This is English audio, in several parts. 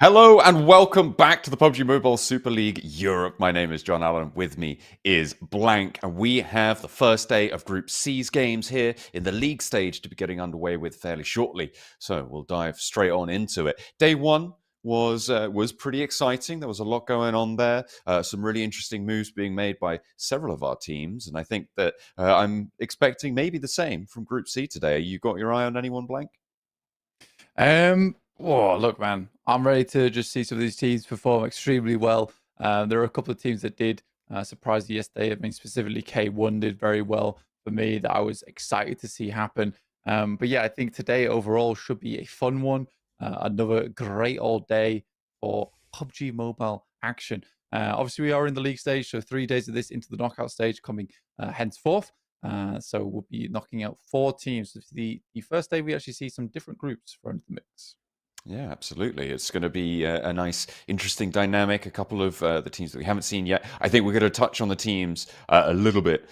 Hello and welcome back to the PUBG Mobile Super League Europe. My name is John Allen. With me is Blank, and we have the first day of Group C's games here in the league stage to be getting underway with fairly shortly. So we'll dive straight on into it. Day one was pretty exciting. There was a lot going on there. Some really interesting moves being made by several of our teams, and I think that I'm expecting maybe the same from Group C today. You got your eye on anyone, Blank? Look, man, I'm ready to just see some of these teams perform extremely well. There are a couple of teams that did surprise you yesterday. I mean, specifically K1 did very well for me that I was excited to see happen. But yeah, I think today overall should be a fun one. Another great old day for PUBG Mobile action. Obviously, we are in the league stage, so 3 days of this into the knockout stage coming henceforth. So we'll be knocking out 4 teams. The first day, we actually see some different groups thrown into the mix. Yeah, absolutely. It's going to be a nice, interesting dynamic. A couple of the teams that we haven't seen yet. I think we're going to touch on the teams a little bit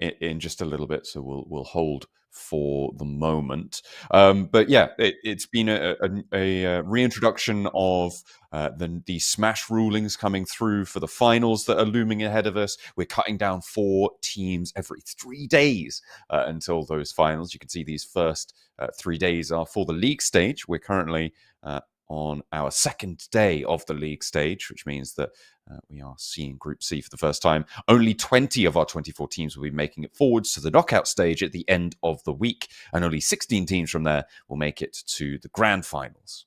in just a little bit, so we'll hold for the moment. But yeah, it's been a reintroduction of the Smash rulings coming through for the finals that are looming ahead of us. We're cutting down 4 teams every 3 days until those finals. You can see these first 3 days are for the league stage. We're currently on our second day of the league stage, which means that we are seeing Group C for the first time. Only 20 of our 24 teams will be making it forwards to the knockout stage at the end of the week, and only 16 teams from there will make it to the grand finals.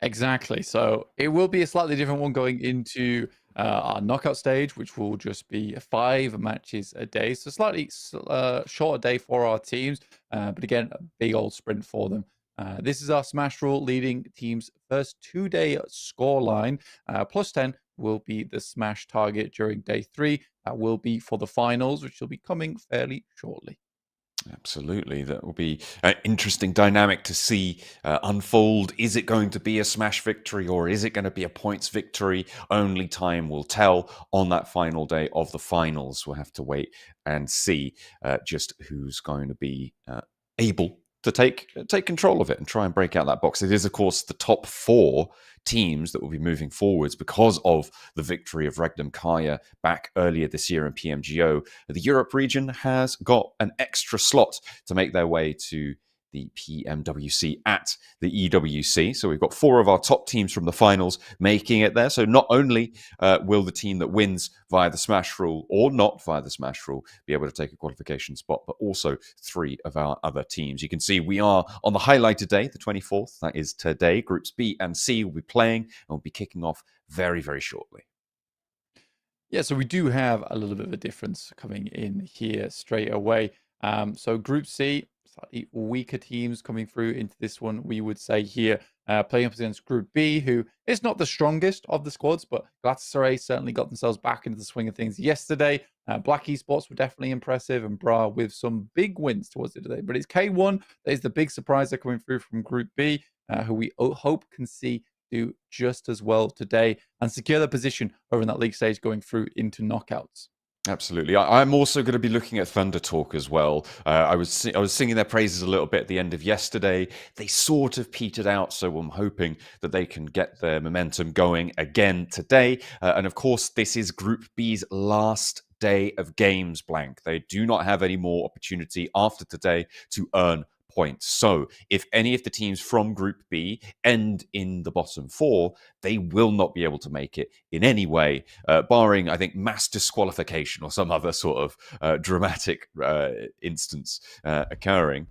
Exactly. So it will be a slightly different one going into our knockout stage, which will just be 5 matches a day. So slightly shorter day for our teams, but again, a big old sprint for them. This is our Smash rule leading teams' first 2-day score line. Plus 10 will be the Smash target during day 3. That will be for the finals, which will be coming fairly shortly. Absolutely. That will be an interesting dynamic to see unfold. Is it going to be a Smash victory or is it going to be a points victory? Only time will tell on that final day of the finals. We'll have to wait and see just who's going to be able to take control of it and try and break out that box. It is, of course, the top 4 teams that will be moving forwards because of the victory of Regnum Carya back earlier this year in PMGO. The Europe region has got an extra slot to make their way to the PMWC at the EWC. So we've got 4 of our top teams from the finals making it there. So not only will the team that wins via the Smash rule or not via the Smash rule be able to take a qualification spot, but also 3 of our other teams. You can see we are on the highlighted day, the 24th. That is today. Groups B and C will be playing and will be kicking off very, very shortly. Yeah, so we do have a little bit of a difference coming in here straight away. So Group C, slightly weaker teams coming through into this one, we would say here, playing up against Group B, who is not the strongest of the squads, but Galatasaray certainly got themselves back into the swing of things yesterday. BRX Esports were definitely impressive, and Bra with some big wins towards it today. But it's K1 that is the big surprise that coming through from Group B, who we hope can see do just as well today and secure their position over in that league stage going through into knockouts. Absolutely. I'm also going to be looking at Thunder Talk as well. I was singing their praises a little bit at the end of yesterday. They sort of petered out, so I'm hoping that they can get their momentum going again today. And of course, this is Group B's last day of games, Blank. They do not have any more opportunity after today to earn points. So if any of the teams from Group B end in the bottom 4, they will not be able to make it in any way, barring, I think, mass disqualification or some other sort of dramatic instance occurring.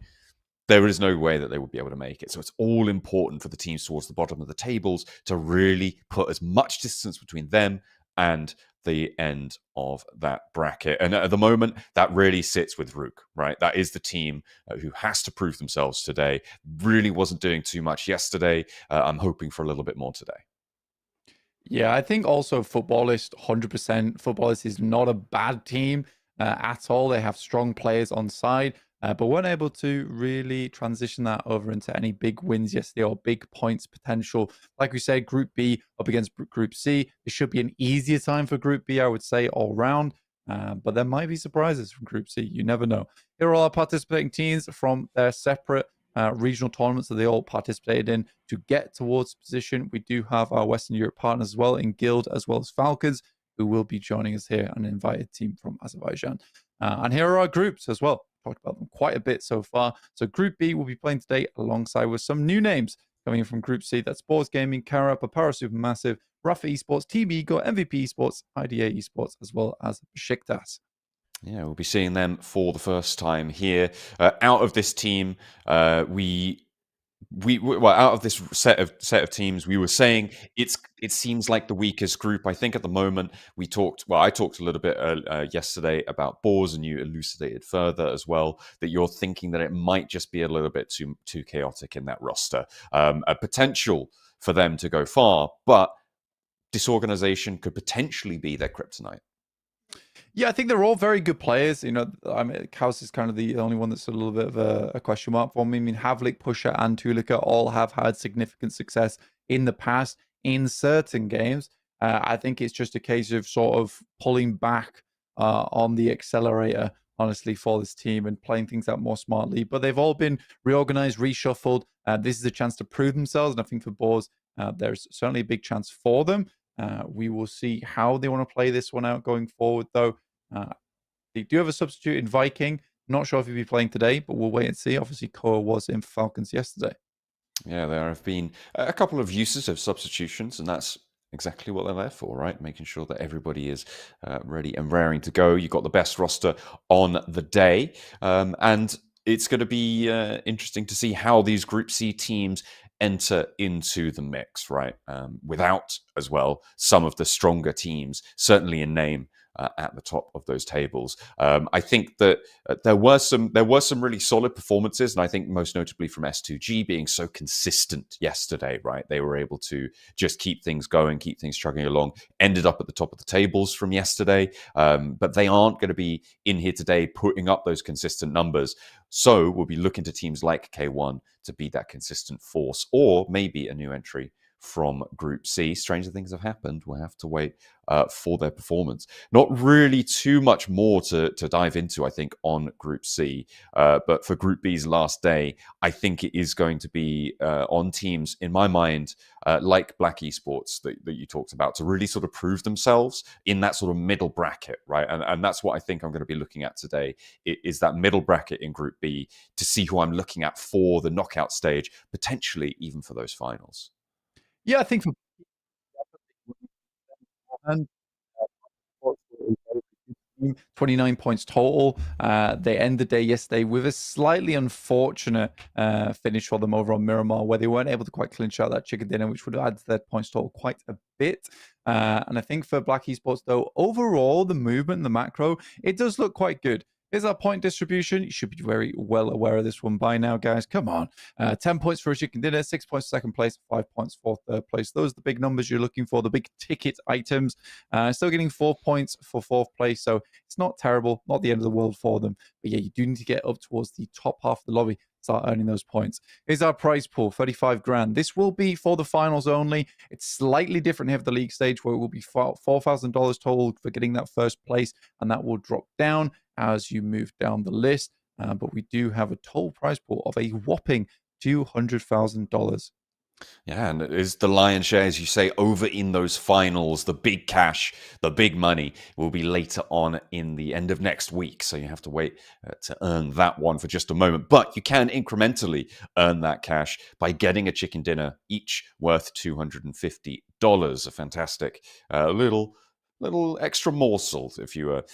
There is no way that they would be able to make it. So it's all important for the teams towards the bottom of the tables to really put as much distance between them and the end of that bracket. And at the moment, that really sits with RUKH, right? That is the team who has to prove themselves today. Really wasn't doing too much yesterday. I'm hoping for a little bit more today. Yeah, I think also Footballist, 100%. Footballist is not a bad team at all. They have strong players on side, but weren't able to really transition that over into any big wins yesterday or big points potential. Like we said, Group B up against Group C. It should be an easier time for Group B, I would say, all round. But there might be surprises from Group C. You never know. Here are all our participating teams from their separate regional tournaments that they all participated in to get towards position. We do have our Western Europe partners as well in Guild, as well as Falcons, who will be joining us here, an invited team from Azerbaijan. And here are our groups as well. Talked about them quite a bit so far. So Group B will be playing today alongside with some new names coming in from Group C. That's Boars Gaming, Carya, Papara SuperMassive, RUKH Esports, Team Ego, MVP Esports, IDA Esports, as well as Beşiktaş. Yeah, we'll be seeing them for the first time here. Out of this team, well, out of this set of teams, we were saying it seems like the weakest group. I think at the moment I talked a little bit yesterday about Boars, and you elucidated further as well that you're thinking that it might just be a little bit too chaotic in that roster. A potential for them to go far, but disorganization could potentially be their kryptonite. Yeah, I think they're all very good players. I mean, Kaus is kind of the only one that's a little bit of a question mark for me. I mean, Havlik, Pusher, and Tulika all have had significant success in the past in certain games. I think it's just a case of sort of pulling back on the accelerator, honestly, for this team and playing things out more smartly. But they've all been reorganized, reshuffled. This is a chance to prove themselves. And I think for Boars, there's certainly a big chance for them. We will see how they want to play this one out going forward, though. They do have a substitute in Viking. Not sure if he'll be playing today, but we'll wait and see. Obviously, Koa was in Falcons yesterday. Yeah, there have been a couple of uses of substitutions, and that's exactly what they're there for, right? Making sure that everybody is ready and raring to go. You've got the best roster on the day. And it's going to be interesting to see how these Group C teams enter into the mix, right? Without, as well, some of the stronger teams, certainly in name, at the top of those tables. I think that there were some really solid performances, and I think most notably from S2G being so consistent yesterday, right? They were able to just keep things going, keep things chugging along, ended up at the top of the tables from yesterday, but they aren't going to be in here today putting up those consistent numbers. So we'll be looking to teams like K1 to be that consistent force, or maybe a new entry from Group C. Stranger things have happened. We'll have to wait for their performance. Not really too much more to dive into, I think, on Group C. But for Group B's last day, I think it is going to be on teams, in my mind, like RUKH Esports that you talked about, to really sort of prove themselves in that sort of middle bracket, right? And that's what I think I'm going to be looking at today, is that middle bracket in Group B, to see who I'm looking at for the knockout stage, potentially even for those finals. Yeah, I think for and 29 points total. They end the day yesterday with a slightly unfortunate finish for them over on Miramar, where they weren't able to quite clinch out that chicken dinner, which would have added to their points total quite a bit. And I think for RUKH Esports, though, overall, the movement, the macro, it does look quite good. Here's our point distribution. You should be very well aware of this one by now, guys. Come on. 10 points for a chicken dinner, 6 points for second place, 5 points for third place. Those are the big numbers you're looking for, the big ticket items. Still getting 4 points for fourth place, so it's not terrible, not the end of the world for them. But yeah, you do need to get up towards the top half of the lobby, start earning those points. Here's our prize pool, 35 grand. This will be for the finals only. It's slightly different here for the league stage, where it will be $4,000 total for getting that first place, and that will drop down as you move down the list. But we do have a total prize pool of a whopping $200,000. Yeah, and it is the lion's share, as you say, over in those finals. The big cash, the big money will be later on in the end of next week. So you have to wait to earn that one for just a moment. But you can incrementally earn that cash by getting a chicken dinner, each worth $250. A fantastic little extra morsel if you are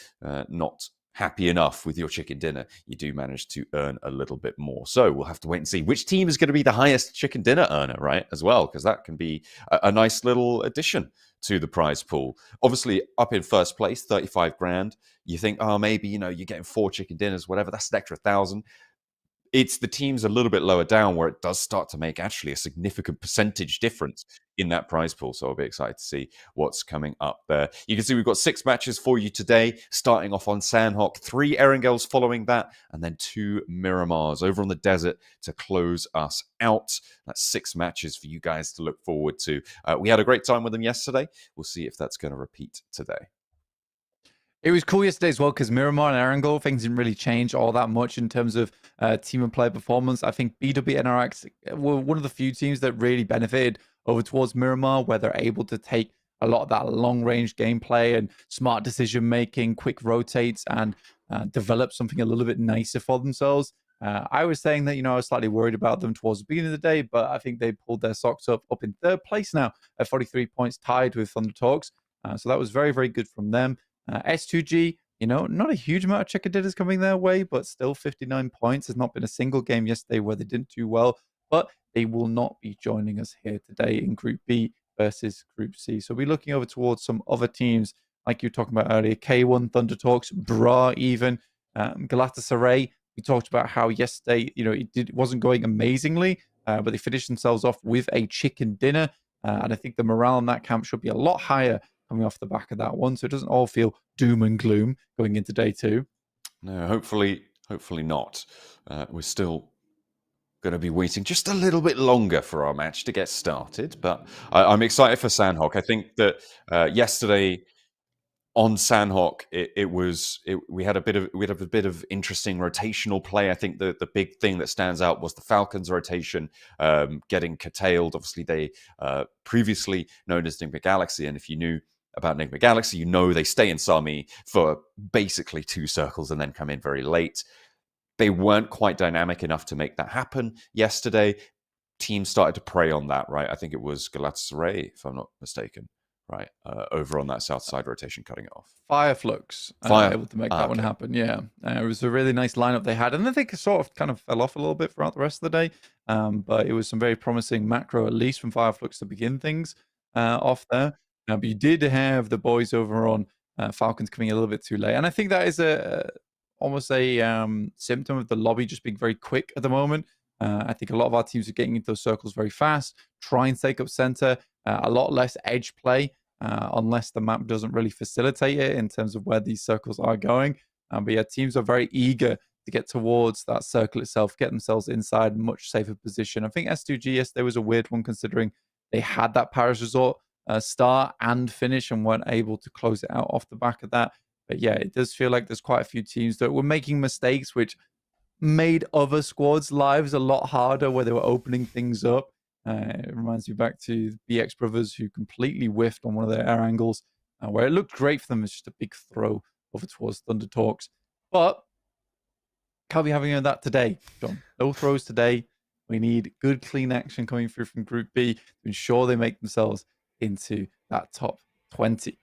not happy enough with your chicken dinner, you do manage to earn a little bit more. So we'll have to wait and see which team is going to be the highest chicken dinner earner, right? As well, because that can be a nice little addition to the prize pool. Obviously, up in first place, 35 grand. You think, oh, maybe, you're getting 4 chicken dinners, whatever. That's an extra 1,000. It's the teams a little bit lower down where it does start to make actually a significant percentage difference in that prize pool. So I'll be excited to see what's coming up there. You can see we've got 6 matches for you today, starting off on Sanhok, 3 Erangels following that, and then 2 Miramars over on the desert to close us out. That's 6 matches for you guys to look forward to. We had a great time with them yesterday. We'll see if that's going to repeat today. It was cool yesterday as well because Miramar and Erangel, things didn't really change all that much in terms of team and player performance. I think BWNRX were one of the few teams that really benefited over towards Miramar, where they're able to take a lot of that long-range gameplay and smart decision-making, quick rotates, and develop something a little bit nicer for themselves. I was saying that, I was slightly worried about them towards the beginning of the day, but I think they pulled their socks up in third place now at 43 points, tied with Thunder Talks. So that was very, very good from them. S2G, not a huge amount of checker ditters coming their way, but still 59 points. There's not been a single game yesterday where they didn't do well, but they will not be joining us here today in Group B versus Group C. So we're looking over towards some other teams, like you were talking about earlier, K1, Thunder Talks, Bra even, Galatasaray. We talked about how yesterday, it wasn't going amazingly, but they finished themselves off with a chicken dinner. And I think the morale in that camp should be a lot higher coming off the back of that one, so it doesn't all feel doom and gloom going into day two. No, hopefully not. We're still going to be waiting just a little bit longer for our match to get started, but I'm excited for Sanhok. I think that yesterday on Sanhok, we had a bit of interesting rotational play. I think the big thing that stands out was the Falcons rotation getting curtailed. Obviously, they previously known as Enigma Galaxy, and if you knew about Enigma Galaxy, they stay in Sami for basically 2 circles and then come in very late. They weren't quite dynamic enough to make that happen yesterday. Teams started to prey on that, right? I think it was Galatasaray, if I'm not mistaken, right? Over on that south side rotation, cutting it off. Flux able to make that one happen. Yeah, it was a really nice lineup they had, and then they sort of kind of fell off a little bit throughout the rest of the day. But it was some very promising macro, at least from Flux, to begin things off there. But you did have the boys over on Falcons coming a little bit too late, and I think that is almost a symptom of the lobby just being very quick at the moment. I think a lot of our teams are getting into those circles very fast, trying to take up center, a lot less edge play, unless the map doesn't really facilitate it in terms of where these circles are going. But yeah, teams are very eager to get towards that circle itself, get themselves inside a much safer position. I think S2G yesterday was a weird one considering they had that Paris Resort start and finish and weren't able to close it out off the back of that. But yeah, it does feel like there's quite a few teams that were making mistakes, which made other squads' lives a lot harder where they were opening things up. It reminds me back to the BX brothers who completely whiffed on one of their air angles, where it looked great for them. It's just a big throw over towards Thunder Talks. But can't be having that today, John. No throws today. We need good, clean action coming through from Group B to ensure they make themselves into that top 20.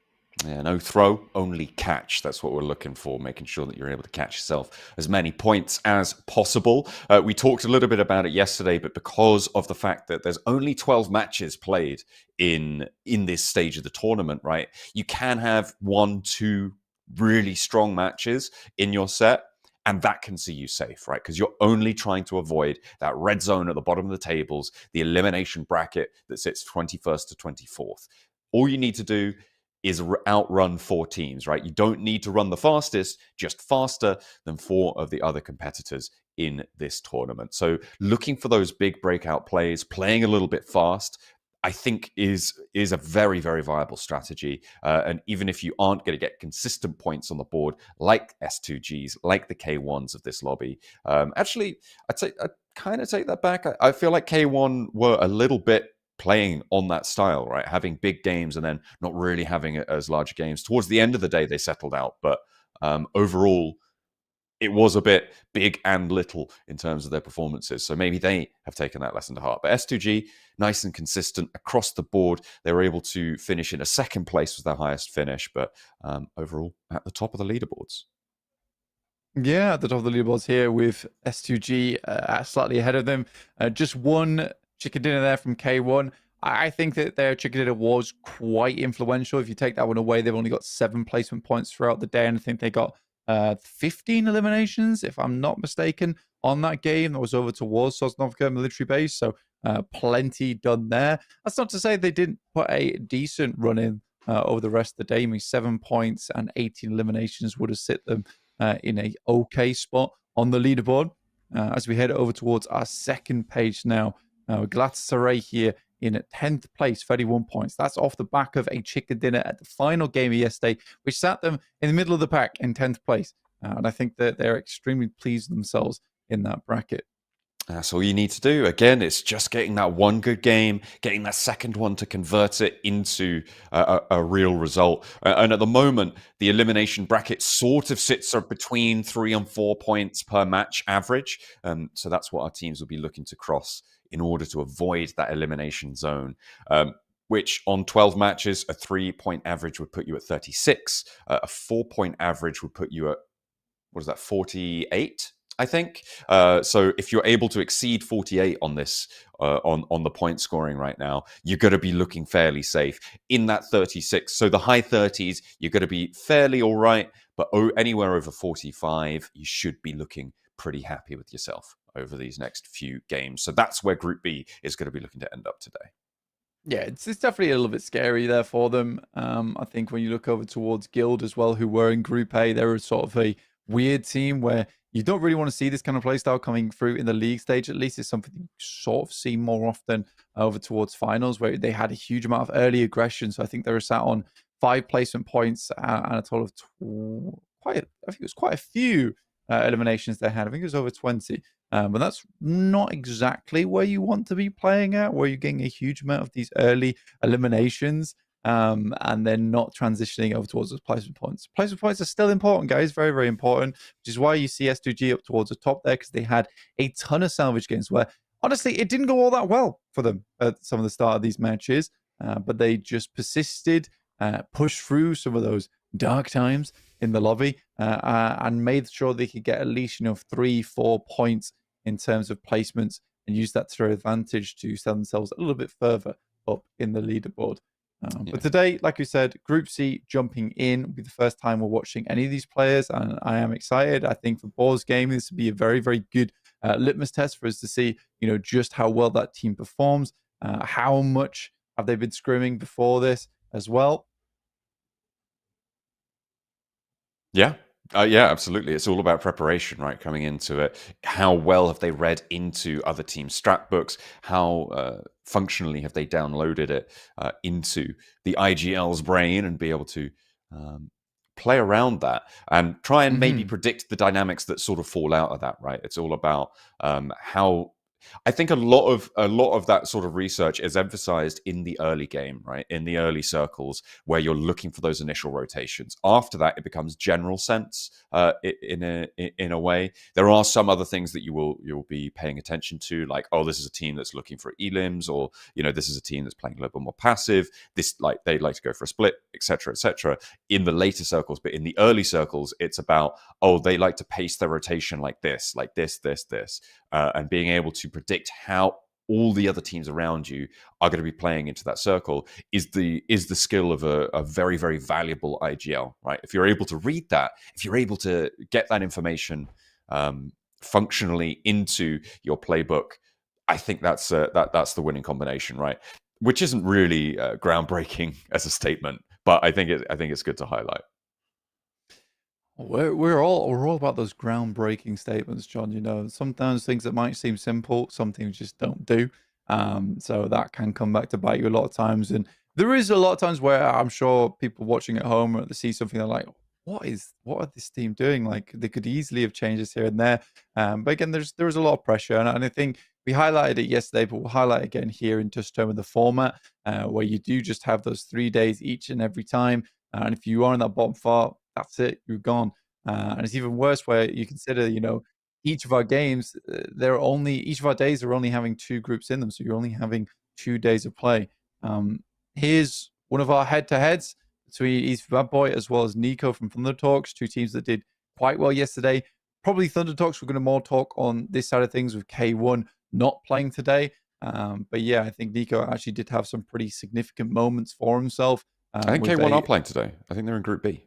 Yeah, no throw, only catch. That's what we're looking for, making sure that you're able to catch yourself as many points as possible. We talked a little bit about it yesterday, but because of the fact that there's only 12 matches played in this stage of the tournament, right? You can have 1-2 really strong matches in your set, and that can see you safe, right? Because you're only trying to avoid that red zone at the bottom of the tables, the elimination bracket that sits 21st to 24th. All you need to do is outrun 4 teams, right? You don't need to run the fastest, just faster than 4 of the other competitors in this tournament. So looking for those big breakout plays, playing a little bit fast, I think is a very, very viable strategy. And even if you aren't going to get consistent points on the board, like S2Gs, like the K1s of this lobby, actually, I'd kind of take that back. I feel like K1 were a little bit playing on that style, right? Having big games and then not really having it as large games. Towards the end of the day, they settled out. But overall, it was a bit big and little in terms of their performances. So maybe they have taken that lesson to heart. But S2G, nice and consistent across the board. They were able to finish in a second place with their highest finish, but overall at the top of the leaderboards. Yeah, at the top of the leaderboards here with S2G slightly ahead of them. Just one chicken dinner there from K1. I think that their chicken dinner was quite influential. If you take that one away, they've only got 7 placement points throughout the day, and I think they got 15 eliminations, if I'm not mistaken, on that game that was over towards Sosnovka military base. So plenty done there. That's not to say they didn't put a decent run in over the rest of the day. I mean, 7 points and 18 eliminations would have sit them in a okay spot on the leaderboard. As we head over towards our second page now, Galatasaray here in 10th place, 31 points. That's off the back of a chicken dinner at the final game of yesterday, which sat them in the middle of the pack in 10th place. And I think that they're extremely pleased with themselves in that bracket. That's all you need to do. Again, it's just getting that one good game, getting that second one to convert it into a real result. And at the moment, the elimination bracket sort of sits between 3 and 4 points per match average. So that's what our teams will be looking to cross in order to avoid that elimination zone. Which on 12 matches, a 3-point average would put you at 36. A 4-point average would put you at, 48? I think. So if you're able to exceed 48 on this, on the point scoring right now, you're going to be looking fairly safe in that 36. So the high 30s, you're going to be fairly all right, but anywhere over 45, you should be looking pretty happy with yourself over these next few games. So that's where Group B is going to be looking to end up today. Yeah, it's definitely a little bit scary there for them. I think when you look over towards Guild as well, who were in Group A, they were sort of a weird team where you don't really want to see this kind of playstyle coming through in the league stage. At least it's something you sort of see more often over towards finals, where they had a huge amount of early aggression. So I think they were sat on 5 placement points and a total of I think it was quite a few eliminations they had. I think it was over 20. But that's not exactly where you want to be playing at, where you're getting a huge amount of these early eliminations and then not transitioning over towards those placement points. Placement points are still important, guys, very, very important, which is why you see S2G up towards the top there, because they had a ton of salvage games where, honestly, it didn't go all that well for them at some of the start of these matches, but they just persisted, pushed through some of those dark times in the lobby and made sure they could get at least 3-4 points in terms of placements and use that to their advantage to sell themselves a little bit further up in the leaderboard. But today, like we said, Group C jumping in will be the first time we're watching any of these players, and I am excited. I think for Boars Gaming, this will be a very, very good litmus test for us to see, just how well that team performs. How much have they been scrimming before this as well? Yeah. Yeah, absolutely. It's all about preparation, right? Coming into it. How well have they read into other teams' strat books? How functionally have they downloaded it into the IGL's brain and be able to play around that and try and maybe predict the dynamics that sort of fall out of that, right? It's all about how... I think a lot of that sort of research is emphasized in the early game, right? In the early circles where you're looking for those initial rotations. After that, it becomes general sense in a way. There are some other things that you'll be paying attention to, like, oh, this is a team that's looking for elims, or this is a team that's playing a little bit more passive. This, like, they like to go for a split, etc., in the later circles. But in the early circles, it's about, oh, they like to pace their rotation like this, and being able to predict how all the other teams around you are going to be playing into that circle is the skill of a very, very valuable IGL, right? If you're able to read that, if you're able to get that information functionally into your playbook, I think that's the winning combination, right? Which isn't really groundbreaking as a statement, but I think it's good to highlight. We're all about those groundbreaking statements, John. Sometimes things that might seem simple, some things just don't do. So that can come back to bite you a lot of times. And there is a lot of times where I'm sure people watching at home, they see something, they're like, what are this team doing? Like, they could easily have changed this here and there. But again, there is a lot of pressure, and I think we highlighted it yesterday, but we'll highlight it again here in just terms of the format, where you do just have those 3 days each and every time. And if you are in that bottom 4, that's it, you're gone. And it's even worse where you consider, each of our games, each of our days are only having 2 groups in them. So you're only having 2 days of play. Here's one of our head-to-heads between East Bad Boy as well as Nico from Thunder Talks, 2 teams that did quite well yesterday. Probably Thunder Talks, we're going to more talk on this side of things with K1 not playing today. But yeah, I think Nico actually did have some pretty significant moments for himself. I think K1 are playing today. I think they're in Group B.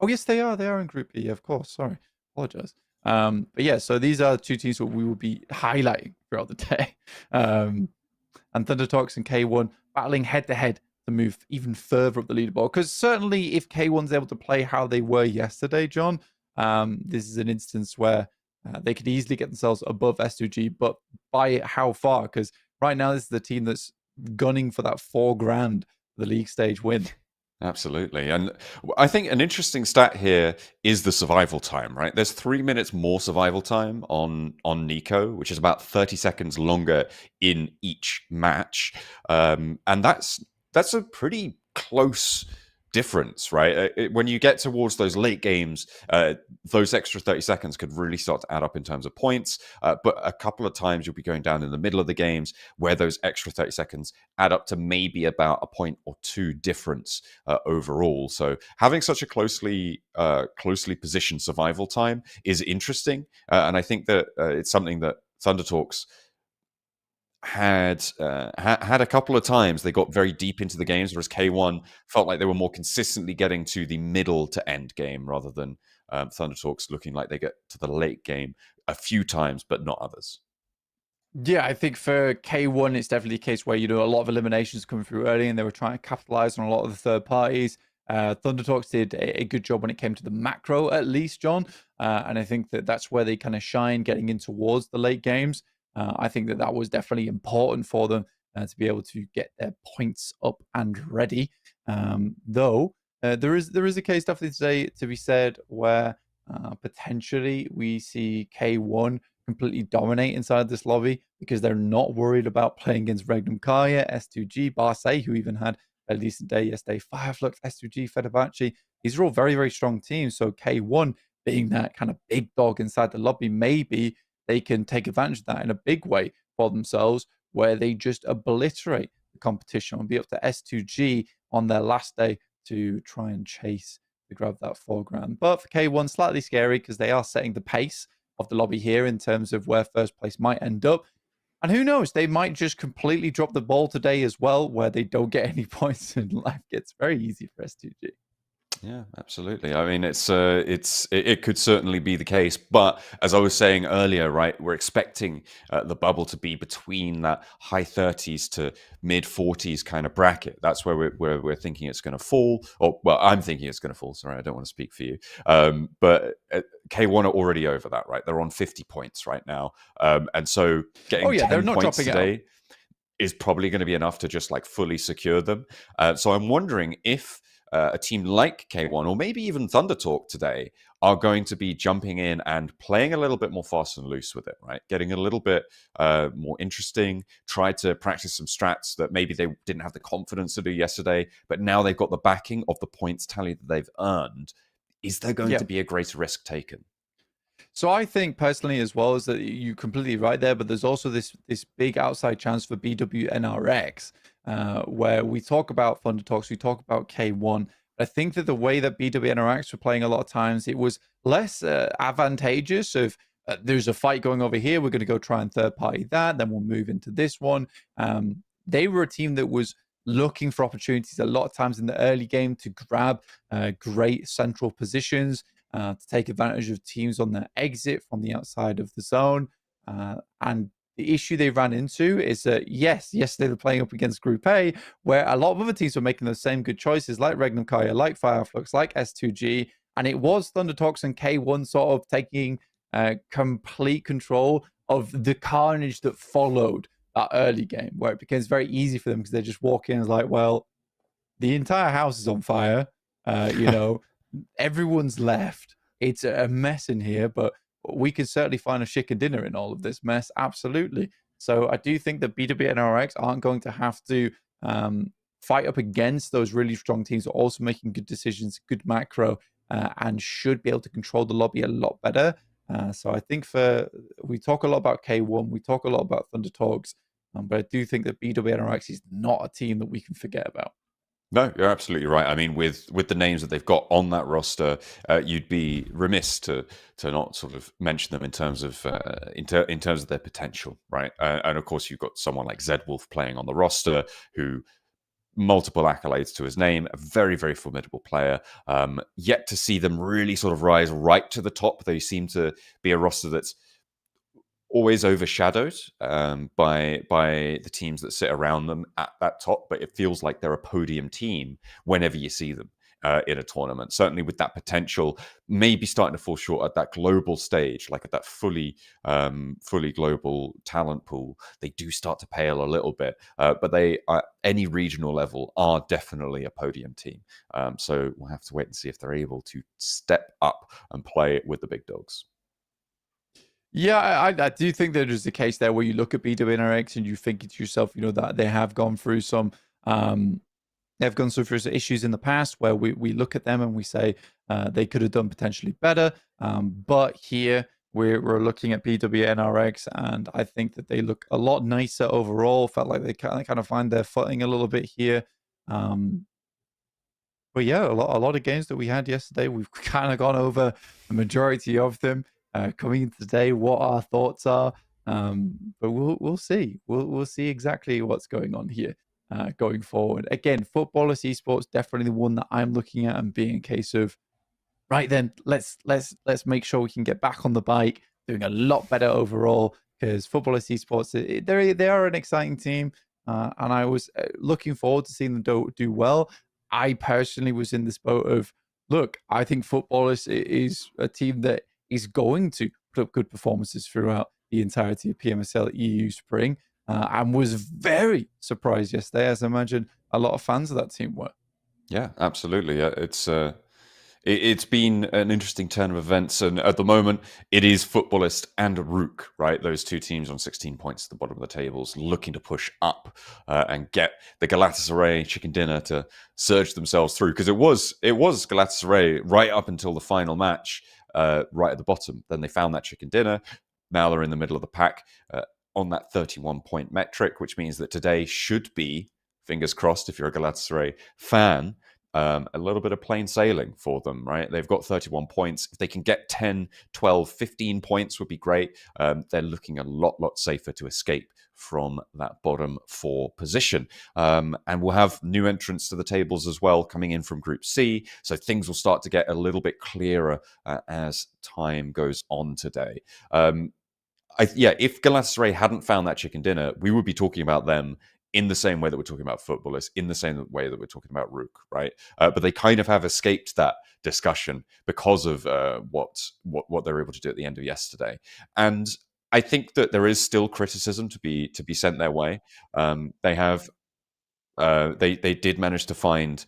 Oh, yes, they are. They are in Group B, of course. Sorry. Apologize. But yeah, so these are 2 teams that we will be highlighting throughout the day. And Thunder Talks and K1 battling head-to-head to move even further up the leaderboard. Because certainly if K1's able to play how they were yesterday, John, this is an instance where they could easily get themselves above S2G, but by how far? Because right now, this is the team that's gunning for that $4,000 the league stage win. Absolutely. And I think an interesting stat here is the survival time, right? There's 3 minutes more survival time on Nico, which is about 30 seconds longer in each match. And that's a pretty close difference, right? When you get towards those late games, those extra 30 seconds could really start to add up in terms of points. But a couple of times you'll be going down in the middle of the games where those extra 30 seconds add up to maybe about a point or two difference overall. So having such a closely positioned survival time is interesting, and I think that it's something that Thunder Talks had a couple of times they got very deep into the games, whereas K1 felt like they were more consistently getting to the middle to end game rather than Thunder Talks looking like they get to the late game a few times, but not others. Yeah, I think for K1, it's definitely a case where, a lot of eliminations coming through early and they were trying to capitalize on a lot of the third parties. Thunder Talks did a good job when it came to the macro, at least, John. And I think that that's where they kind of shine getting in towards the late games. I think that that was definitely important for them to be able to get their points up and ready. Though there is a case definitely to be said where potentially we see K1 completely dominate inside this lobby because they're not worried about playing against Regnum, Carya, S2G, Barsay, who even had a decent day yesterday, Flux, S2G, Fenerbahçe. These are all very, very strong teams. So K1 being that kind of big dog inside the lobby, maybe they can take advantage of that in a big way for themselves, where they just obliterate the competition and be up to S2G on their last day to try and chase to grab that $4,000. But for K1, slightly scary because they are setting the pace of the lobby here in terms of where first place might end up. And who knows, they might just completely drop the ball today as well, where they don't get any points and life gets very easy for S2G. Yeah, absolutely. I mean, it could certainly be the case, but as I was saying earlier, right, we're expecting the bubble to be between that high 30s to mid 40s kind of bracket. That's where we're thinking it's going to fall. Or well, I'm thinking it's going to fall. Sorry, I don't want to speak for you. But K1 are already over that, right? They're on 50 points right now, and so getting 10 points today is probably going to be enough to just like fully secure them. So I'm wondering if a team like K1 or maybe even Thunder Talk today are going to be jumping in and playing a little bit more fast and loose with it, right? Getting a little bit more interesting, try to practice some strats that maybe they didn't have the confidence to do yesterday, but now they've got the backing of the points tally that they've earned. Is there going to be a greater risk taken? So I think personally as well is that you're completely right there, but there's also this big outside chance for BWNRX, where we talk about Thunder Talks, we talk about K1. I think that the way that BWNRX were playing a lot of times, it was less advantageous of there's a fight going over here, we're going to go try and third party that, then we'll move into this one. They were a team that was looking for opportunities a lot of times in the early game to grab great central positions, to take advantage of teams on the exit from the outside of the zone. And the issue they ran into is that, yes, they were playing up against Group A, where a lot of other teams were making those same good choices, like Regnum, Carya, like Flux, like S2G. And it was Thunder Talks and K1 sort of taking complete control of the carnage that followed that early game, where it becomes very easy for them because they just walk in and like, well, the entire house is on fire. Everyone's left. It's a mess in here, but we can certainly find a chicken dinner in all of this mess. Absolutely. So I do think that BWNRX aren't going to have to fight up against those really strong teams, are also making good decisions, good macro, and should be able to control the lobby a lot better. So I think we talk a lot about K1, we talk a lot about Thunder Talks, but I do think that BWNRX is not a team that we can forget about. No, you're absolutely right. I mean, with the names that they've got on that roster, you'd be remiss to not sort of mention them in terms of in terms of their potential, right? And of course, you've got someone like Zed Wolf playing on the roster, who multiple accolades to his name, a very, very formidable player. Yet to see them really sort of rise right to the top. They seem to be a roster that's always overshadowed by the teams that sit around them at that top, but it feels like they're a podium team whenever you see them. in a tournament. Certainly with that potential, maybe starting to fall short at that global stage, like at that fully global talent pool, they do start to pale a little bit. But they, at any regional level, are definitely a podium team. So we'll have to wait and see if they're able to step up and play with the big dogs. Yeah, I do think that is the case there where you look at BWNRX and you think to yourself, that they have gone through some they've gone through some issues in the past where we look at them and we say they could have done potentially better. But here we're looking at BWNRX and I think that they look a lot nicer overall. Felt like they kind of find their footing a little bit here. But yeah, a lot of games that we had yesterday, we've kind of gone over the majority of them. Coming into today, what our thoughts are, but we'll see. We'll see exactly what's going on here going forward. Again, Footballers Esports definitely the one that I'm looking at and being a case of right then. Let's make sure we can get back on the bike, doing a lot better overall because Footballers Esports they are an exciting team, and I was looking forward to seeing them do well. I personally was in this boat of look. I think Footballers is a team that is going to put up good performances throughout the entirety of Pmsl EU Spring, and was very surprised yesterday, as I imagine a lot of fans of that team were. Yeah, absolutely. It's been an interesting turn of events, and at the moment, it is Footballist and RUKH, right? Those two teams on 16 points at the bottom of the tables, looking to push up and get the Galatasaray chicken dinner to surge themselves through. Because it was Galatasaray right up until the final match, right at the bottom. Then they found that chicken dinner. Now they're in the middle of the pack on that 31-point metric, which means that today should be, fingers crossed, if you're a Galatasaray fan, a little bit of plain sailing for them, right? They've got 31 points. If they can get 10, 12, 15 points would be great. They're looking a lot safer to escape from that bottom 4 position. And we'll have new entrants to the tables as well coming in from Group C. So things will start to get a little bit clearer as time goes on today. If Galatasaray hadn't found that chicken dinner, we would be talking about them in the same way that we're talking about Footballers, in the same way that we're talking about RUKH, right? But they kind of have escaped that discussion because of what they were able to do at the end of yesterday. And I think that there is still criticism to be sent their way. They did manage to find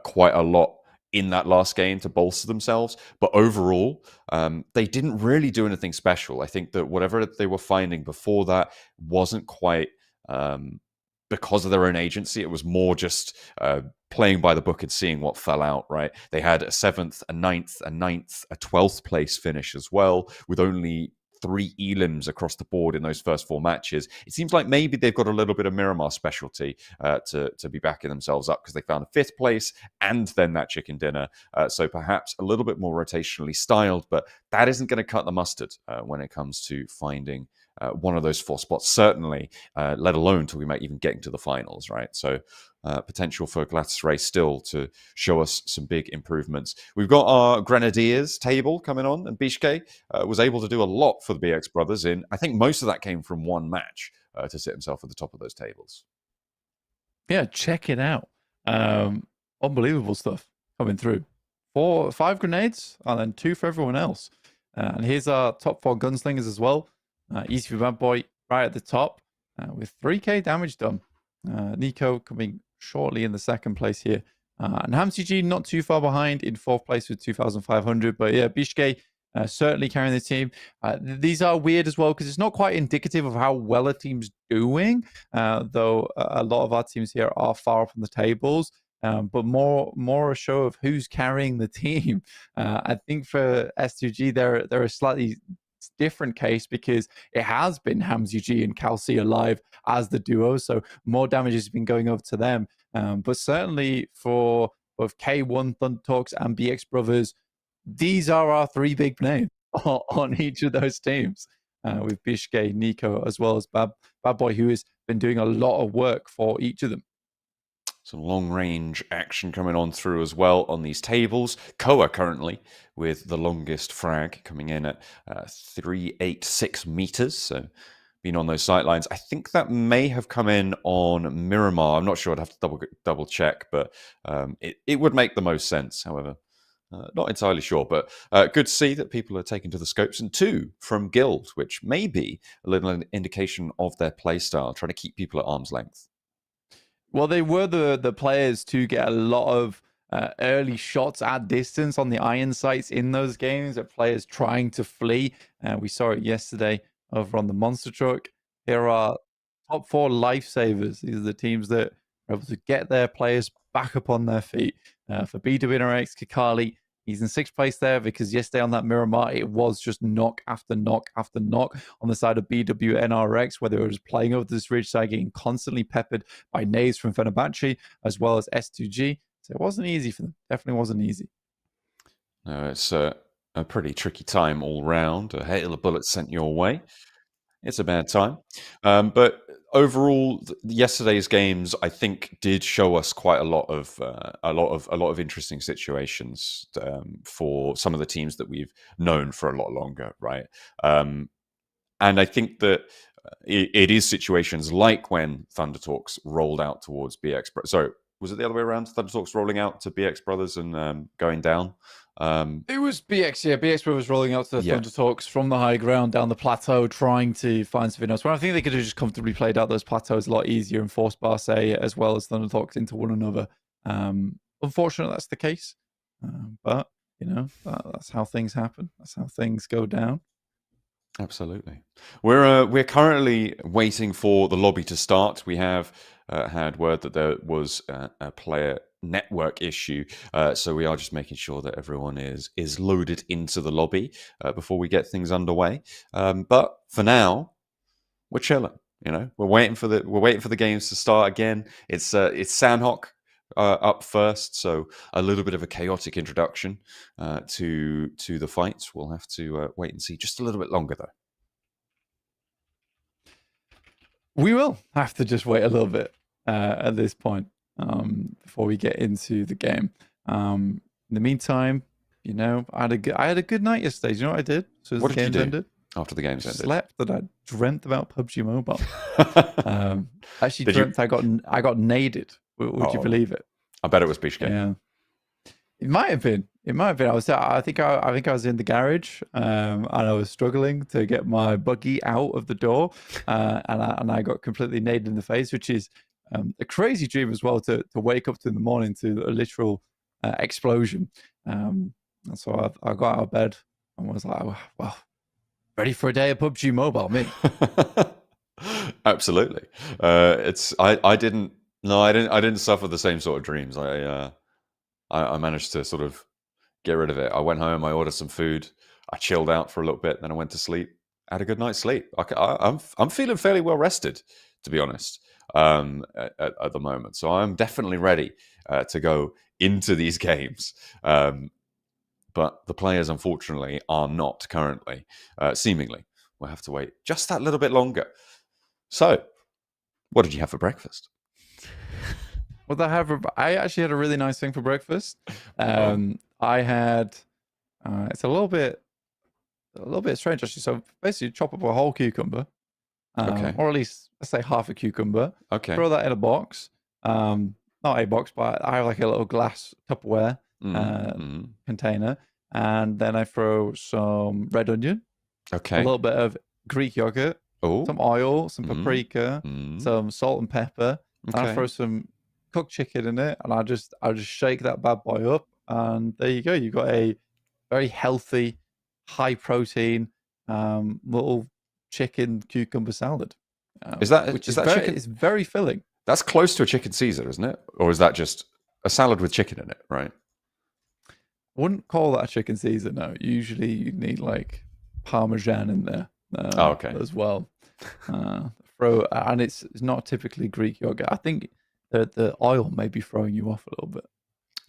quite a lot in that last game to bolster themselves, but overall, they didn't really do anything special. I think that whatever they were finding before that wasn't quite because of their own agency. It was more just playing by the book and seeing what fell out, right? They had a 7th, a 9th, a 12th place finish as well, with only 3 elims across the board in those first 4 matches. It seems like maybe they've got a little bit of Miramar specialty to be backing themselves up because they found a 5th place and then that chicken dinner. So perhaps a little bit more rotationally styled, but that isn't going to cut the mustard when it comes to finding one of those 4 spots, certainly, let alone talking about even getting to the finals, right? So potential for Galatasaray still to show us some big improvements. We've got our Grenadiers table coming on, and Bishke was able to do a lot for the BX brothers in, I think most of that came from one match to sit himself at the top of those tables. Yeah, check it out. Unbelievable stuff coming through. 5 grenades and then 2 for everyone else. And here's our top 4 gunslingers as well. Easy for Bad Boy right at the top with 3k damage done. Nico coming shortly in the 2nd place here. And HamCG not too far behind in 4th place with 2,500. But yeah, Bishke certainly carrying the team. These are weird as well because it's not quite indicative of how well a team's doing, though a lot of our teams here are far up on the tables. But more a show of who's carrying the team. I think for S2G, they're a slightly different case because it has been HamCG and Calci alive as the duo, so more damage has been going over to them. But certainly for both K1, Thunder Talks, and BX Brothers, these are our 3 big names on each of those teams, with Bishke, Nico, as well as Bad Boy, who has been doing a lot of work for each of them. Some long-range action coming on through as well on these tables. Koa currently with the longest frag coming in at 386 meters. So been on those sidelines. I think that may have come in on Miramar. I'm not sure. I'd have to double check, but it would make the most sense. However, not entirely sure, but good to see that people are taking to the scopes. And 2 from Guild, which may be a little indication of their play style, trying to keep people at arm's length. Well, they were the players to get a lot of early shots at distance on the iron sights in those games, of players trying to flee. We saw it yesterday over on the Monster Truck. Here are top 4 lifesavers. These are the teams that are able to get their players back up on their feet. For BRX Kakali, he's in 6th place there because yesterday on that Miramar, it was just knock after knock after knock on the side of BWNRX, where they were just playing over this ridge side, getting constantly peppered by nades from Fenerbahçe, as well as S2G. So it wasn't easy for them. Definitely wasn't easy. No, it's a pretty tricky time all round. A hail of bullets sent your way. It's a bad time. But overall, yesterday's games, I think, did show us quite a lot of interesting situations for some of the teams that we've known for a lot longer, right? And I think that it is situations like when Thunder Talks rolled out towards BX. Sorry, was it the other way around? Thunder Talks rolling out to BX Brothers and going down. It was BX, yeah. BX was rolling out to the Thunder Talks from the high ground down the plateau, trying to find something else. Well, I think they could have just comfortably played out those plateaus a lot easier and forced Barsay as well as Thunder Talks into one another. Unfortunately, that's the case. But, you know, that's how things happen. That's how things go down. Absolutely. We're currently waiting for the lobby to start. We have had word that there was a player network issue, so we are just making sure that everyone is loaded into the lobby before we get things underway. But for now, we're chilling. You know, we're waiting for the games to start again. It's Sanhok up first, so a little bit of a chaotic introduction to the fights. We'll have to wait and see just a little bit longer, though. We will have to just wait a little bit at this point before we get into the game. In the meantime, you know, I had a good night yesterday. Do you know what I did? So what did you do ended? after the games ended? Slept, that I dreamt about PUBG Mobile. Actually, dreamt I got naded. Would you believe it? I bet it was Beach Game. Yeah, it might have been. It might have been. I think I was in the garage, and I was struggling to get my buggy out of the door, and I got completely naded in the face, which is a crazy dream as well to wake up to in the morning to a literal explosion. And so I got out of bed and was like, well, ready for a day of PUBG Mobile, me. Absolutely. I didn't suffer the same sort of dreams. I managed to sort of get rid of it. I went home, I ordered some food, I chilled out for a little bit, then I went to sleep. I had a good night's sleep. I'm feeling fairly well rested, to be honest, at the moment. So I'm definitely ready to go into these games. But the players, unfortunately, are not currently. Seemingly, we'll have to wait just that little bit longer. So, what did you have for breakfast? What I have? I actually had a really nice thing for breakfast. I had. It's a little bit strange actually. So basically, chop up a whole cucumber, Okay. or at least let's say half a cucumber. Okay. Throw that in a box. Not a box, but I have like a little glass Tupperware container, and then I throw some red onion, Okay. a little bit of Greek yogurt, some oil, some paprika, some salt and pepper, and I throw some cooked chicken in it, and I'll just shake that bad boy up, and there you go. You've got a very healthy, high protein little chicken cucumber salad. Chicken? It's very filling. That's close to a chicken Caesar, isn't it? Or is that just a salad with chicken in it? Right. I wouldn't call that a chicken Caesar. No, usually you need like Parmesan in there. As well. And it's not typically Greek yogurt. I think the oil may be throwing you off a little bit.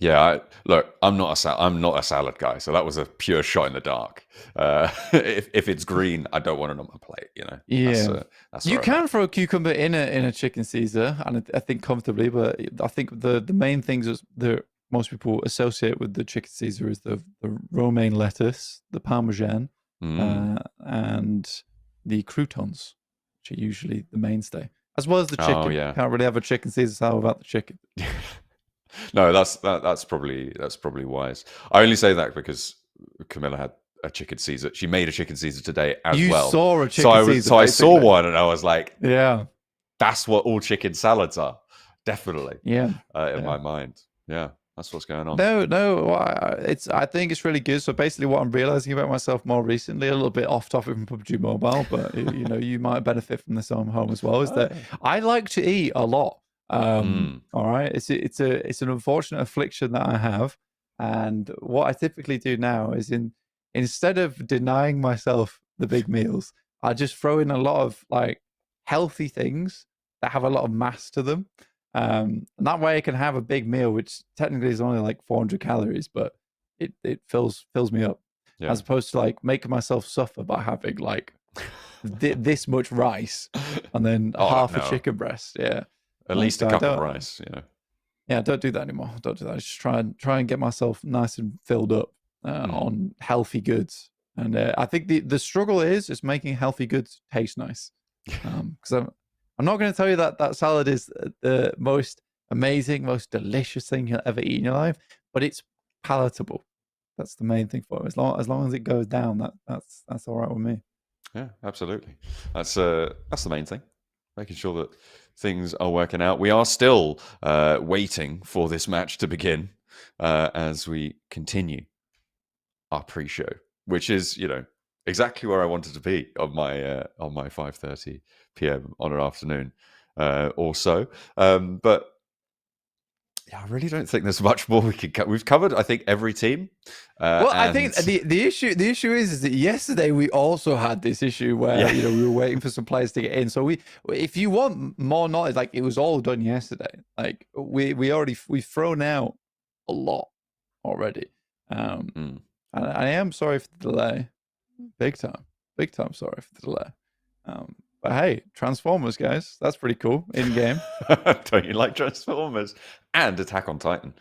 Yeah, look, I'm not a salad guy, so that was a pure shot in the dark. If it's green, I don't want it on my plate. You know. Yeah, you can throw a cucumber in a chicken Caesar, and I think comfortably. But I think the main things that most people associate with the chicken Caesar is the romaine lettuce, the Parmesan, and the croutons, which are usually the mainstay, as well as the chicken. Oh, yeah. Can't really have a chicken Caesar salad without the chicken. No, that's probably wise. I only say that because Camilla had a chicken Caesar. She made a chicken Caesar today as You well. saw a chicken Caesar. So I saw one and I was like, yeah, that's what all chicken salads are. Definitely. yeah. In my mind. Yeah, that's what's going on. No. I think it's really good. So basically, what I'm realizing about myself more recently, a little bit off topic from PUBG Mobile, but you might benefit from this on home as well, is that I like to eat a lot. All right, it's an unfortunate affliction that I have, and what I typically do now is instead of denying myself the big meals, I just throw in a lot of like healthy things that have a lot of mass to them. And that way I can have a big meal, which technically is only like 400 calories, but it fills me up, as opposed to like making myself suffer by having like this much rice and then half a chicken breast. Yeah. At least a cup of rice, Yeah, don't do that anymore. Don't do that. Just try and get myself nice and filled up on healthy goods. And I think the struggle is making healthy goods taste nice. Because I'm not going to tell you that salad is the most amazing, most delicious thing you'll ever eat in your life, but it's palatable. That's the main thing for it. As long as it goes down, that's all right with me. Yeah, absolutely. That's the main thing. Making sure that things are working out. We are still waiting for this match to begin as we continue our pre-show, which is, exactly where I wanted to be on my 5:30 p.m. on an afternoon or so. But yeah, I really don't think there's much more we can we've covered, I think, every team. Well, I think the issue is that yesterday we also had this issue where we were waiting for some players to get in. So if you want more knowledge, like it was all done yesterday. Like we've thrown out a lot already. And I am sorry for the delay, big time sorry for the delay. But hey, Transformers, guys, that's pretty cool in game. Don't you like Transformers and Attack on Titan?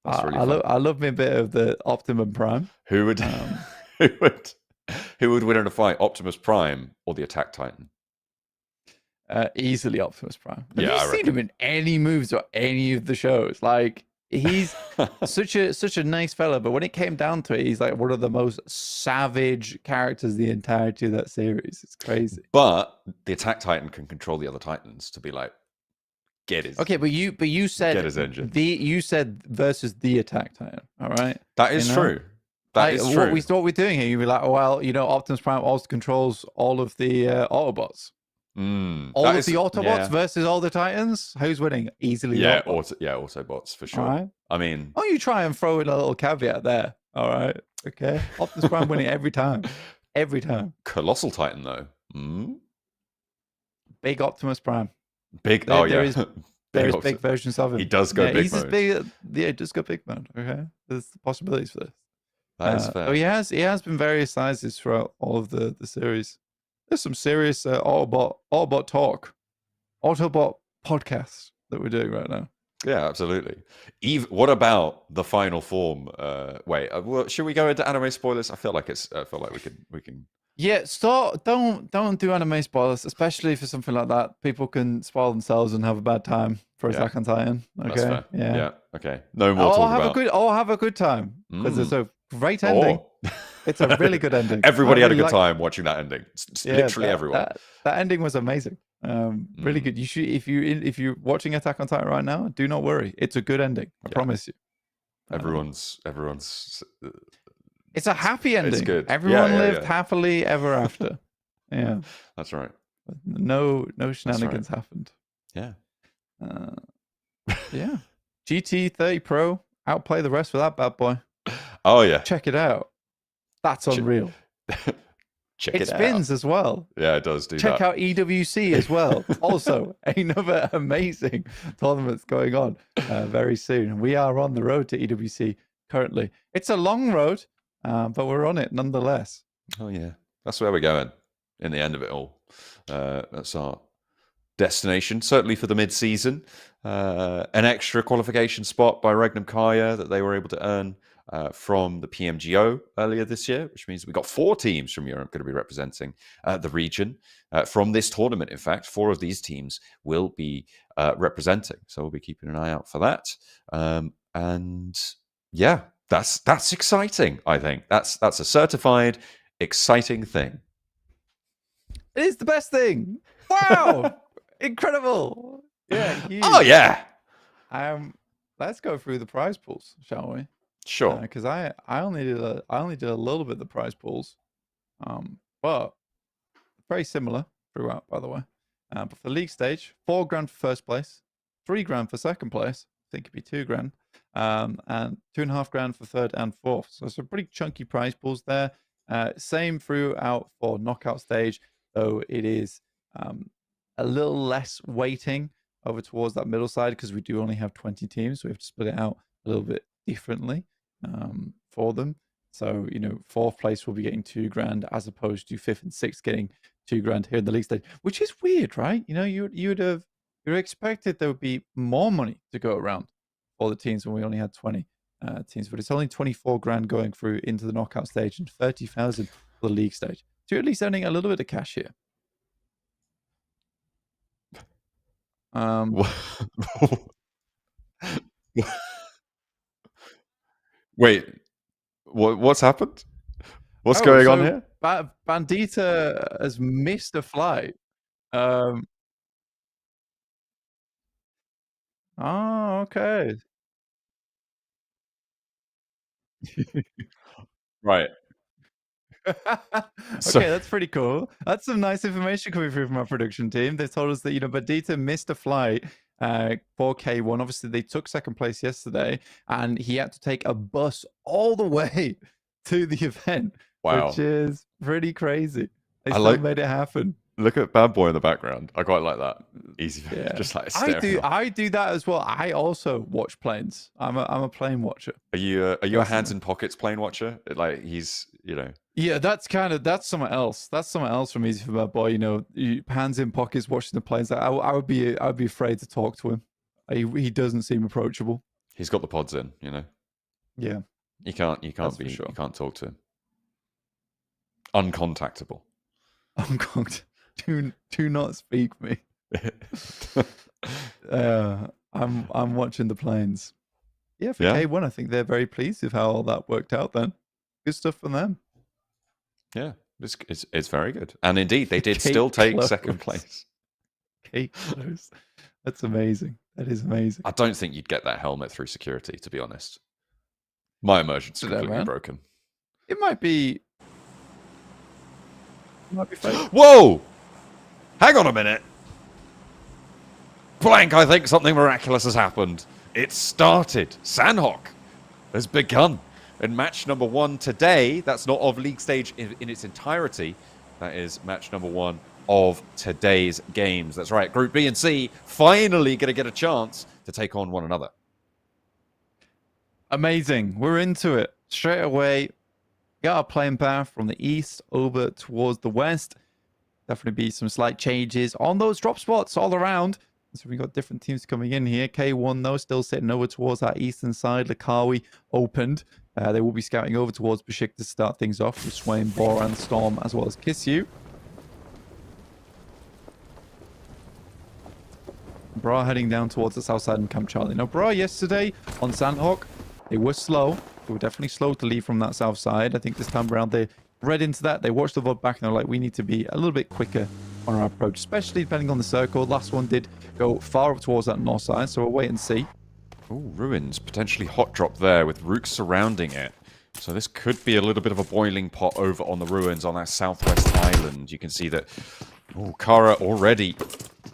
That's really fun. I love me a bit of the Optimum Prime. Who would win in a fight, Optimus Prime or the Attack Titan? Easily Optimus Prime. Have you seen him in any movies or any of the shows? Like he's such a nice fella, but when it came down to it, he's like one of the most savage characters the entirety of that series. It's crazy. But the Attack Titan can control the other Titans to be like, get his. Okay, but you said get his engine. You said versus the Attack Titan. All right, that is true. That is true. What we're doing here, you'd be like, oh, well, Optimus Prime also controls all of the Autobots. All of the Autobots versus all the Titans. Who's winning? Easily. Autobots for sure. All right. I mean, you try and throw in a little caveat there. All right. Okay. Optimus Prime winning every time. Every time. Colossal Titan though. Big Optimus Prime. Big. There is big versions of him. He does go big mode. He does go big mode. Okay. There's possibilities for this. That is fair. So he has been various sizes throughout all of the series. There's some serious Autobot talk, Autobot podcast that we're doing right now. Yeah, absolutely. What about the final form? Should we go into anime spoilers? I feel like we can. Yeah, don't do anime spoilers, especially for something like that. People can spoil themselves and have a bad time for Attack on Titan. Okay, that's fair. Yeah. Okay. No more talk about. I'll have a good time because it's a great ending. It's a really good ending. Everybody had a good time watching that ending. Literally everyone. That ending was amazing. Really good. You should, if you're watching Attack on Titan right now, do not worry. It's a good ending. I promise you. Everyone's. It's a happy ending. It's good. Everyone lived happily ever after. Yeah, that's right. No shenanigans happened. Yeah. Yeah. GT30 Pro outplay the rest for that bad boy. Oh yeah. Check it out. That's unreal. It spins as well. Yeah, it does do Check that. out EWC as well. Also, another amazing tournament going on very soon. We are on the road to EWC currently. It's a long road, but we're on it nonetheless. Oh yeah, that's where we're going in the end of it all. That's our destination, certainly for the mid-season. An extra qualification spot by Regnum Carya that they were able to earn from the PMGO earlier this year, which means we got 4 teams from Europe going to be representing the region from this tournament. In fact, 4 of these teams will be representing, so we'll be keeping an eye out for that. And yeah, that's exciting. I think that's a certified exciting thing. It is the best thing. Wow, incredible. Yeah. Huge. Oh yeah. Let's go through the prize pools, shall we? Sure. Because I only did a little bit of the prize pools, but very similar throughout, by the way. But for the league stage, $4,000 for first place, $3,000 for second place. I think it'd be $2,000, and $2,500 for third and fourth. So some pretty chunky prize pools there. Same throughout for knockout stage, though it is a little less weighting over towards that middle side because we do only have 20 teams, so we have to split it out a little bit differently for them. So, fourth place will be getting $2,000 as opposed to fifth and sixth getting $2,000 here in the league stage, which is weird, right? You'd have expected there would be more money to go around for the teams when we only had 20 teams, but it's only $24,000 going through into the knockout stage and $30,000 for the league stage. So you're at least earning a little bit of cash here. Wait, what's happened? What's going on here? Bandita has missed a flight. Oh, okay. Right. Okay, that's pretty cool. That's some nice information coming through from our production team. They told us that, Bandita missed a flight for K1. Obviously, they took second place yesterday, and he had to take a bus all the way to the event, which is pretty crazy. They still made it happen. Look at Bad Boy in the background. I quite like that. Easy, just like I do that as well. I also watch planes. I'm a plane watcher. Are you a hands in pockets plane watcher? Like he's Yeah, that's something else. That's something else from Easy for Bad Boy. Hands in pockets watching the planes. I would be afraid to talk to him. He doesn't seem approachable. He's got the pods in, Yeah. You can't talk to him. Uncontactable. Do not speak me. I'm watching the planes. Yeah, for K1, I think they're very pleased with how all that worked out then. Good stuff from them. Yeah, it's very good. And indeed, they did still take second place. Cake close. That's amazing. That is amazing. I don't think you'd get that helmet through security, to be honest. My immersion's completely broken. It might be fake. Whoa! Hang on a minute. Blank, I think something miraculous has happened. It started. Sanhok has begun in match number 1 today. That's not of league stage in its entirety. That is match number 1 of today's games. That's right. Group B and C finally going to get a chance to take on one another. Amazing. We're into it. Straight away, got our playing path from the east over towards the west. Definitely be some slight changes on those drop spots all around. So we've got different teams coming in here. K1, though, still sitting over towards that eastern side. Lakawi opened. They will be scouting over towards Beşiktaş to start things off with Swain, Bor, and Storm, as well as Kisyu. Bra heading down towards the south side and Camp Charlie. Now, Bra yesterday on Sanhok, they were slow. They were definitely slow to leave from that south side. I think this time around they read into that. They watched the VOD back and they're like, we need to be a little bit quicker on our approach, especially depending on the circle. Last one did go far up towards that north side, so we'll wait and see. Oh, ruins. Potentially hot drop there with RUKH surrounding it. So this could be a little bit of a boiling pot over on the ruins on that southwest island. You can see that Carya already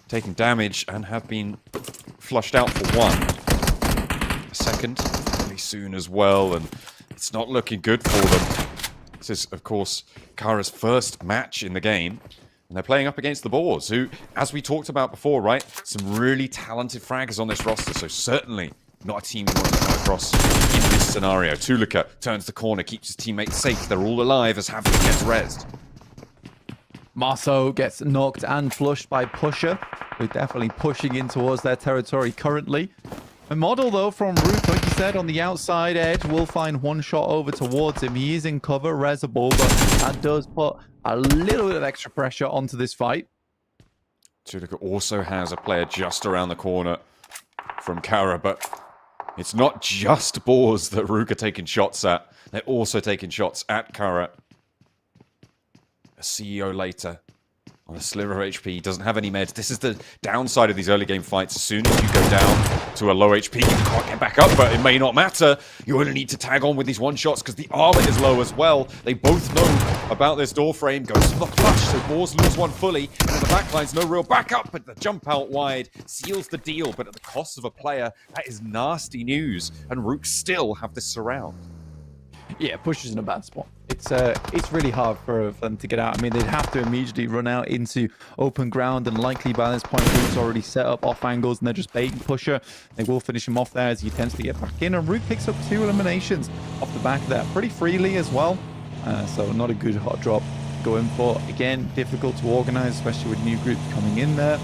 taking damage and have been flushed out for one. A second, really soon as well, and it's not looking good for them. This is, of course, Carya's first match in the game. And they're playing up against the Boars, who, as we talked about before, right? Some really talented fraggers on this roster, so certainly not a team you want to come across in this scenario. RUKH turns the corner, keeps his teammates safe. They're all alive as Havik gets rezzed. Marceau gets knocked and flushed by Pusher. They're definitely pushing in towards their territory currently. A model, though, from RUKH, like you said, on the outside edge, will find one shot over towards him. He is in cover, res a ball, but that does put a little bit of extra pressure onto this fight. Tulika also has a player just around the corner from Carya, but it's not just Boars that RUKH are taking shots at. They're also taking shots at Carya. A CEO later on a sliver of HP. He doesn't have any meds. This is the downside of these early game fights. As soon as you go down to a low HP, you can't get back up, but it may not matter. You only need to tag on with these one-shots because the armor is low as well. They both know about this door frame. Goes for the flush, so Boars lose one fully. And in the backline's no real backup, but the jump out wide seals the deal. But at the cost of a player, that is nasty news. And RUKH still have this surround. Yeah, Push is in a bad spot. It's really hard for them to get out. I mean, they'd have to immediately run out into open ground, and likely by this point, RUKH's already set up off angles, and they're just baiting Pusher. They will finish him off there as he attempts to get back in, and RUKH picks up 2 eliminations off the back of that pretty freely as well. So not a good hot drop going for. Again, difficult to organize, especially with new groups coming in there.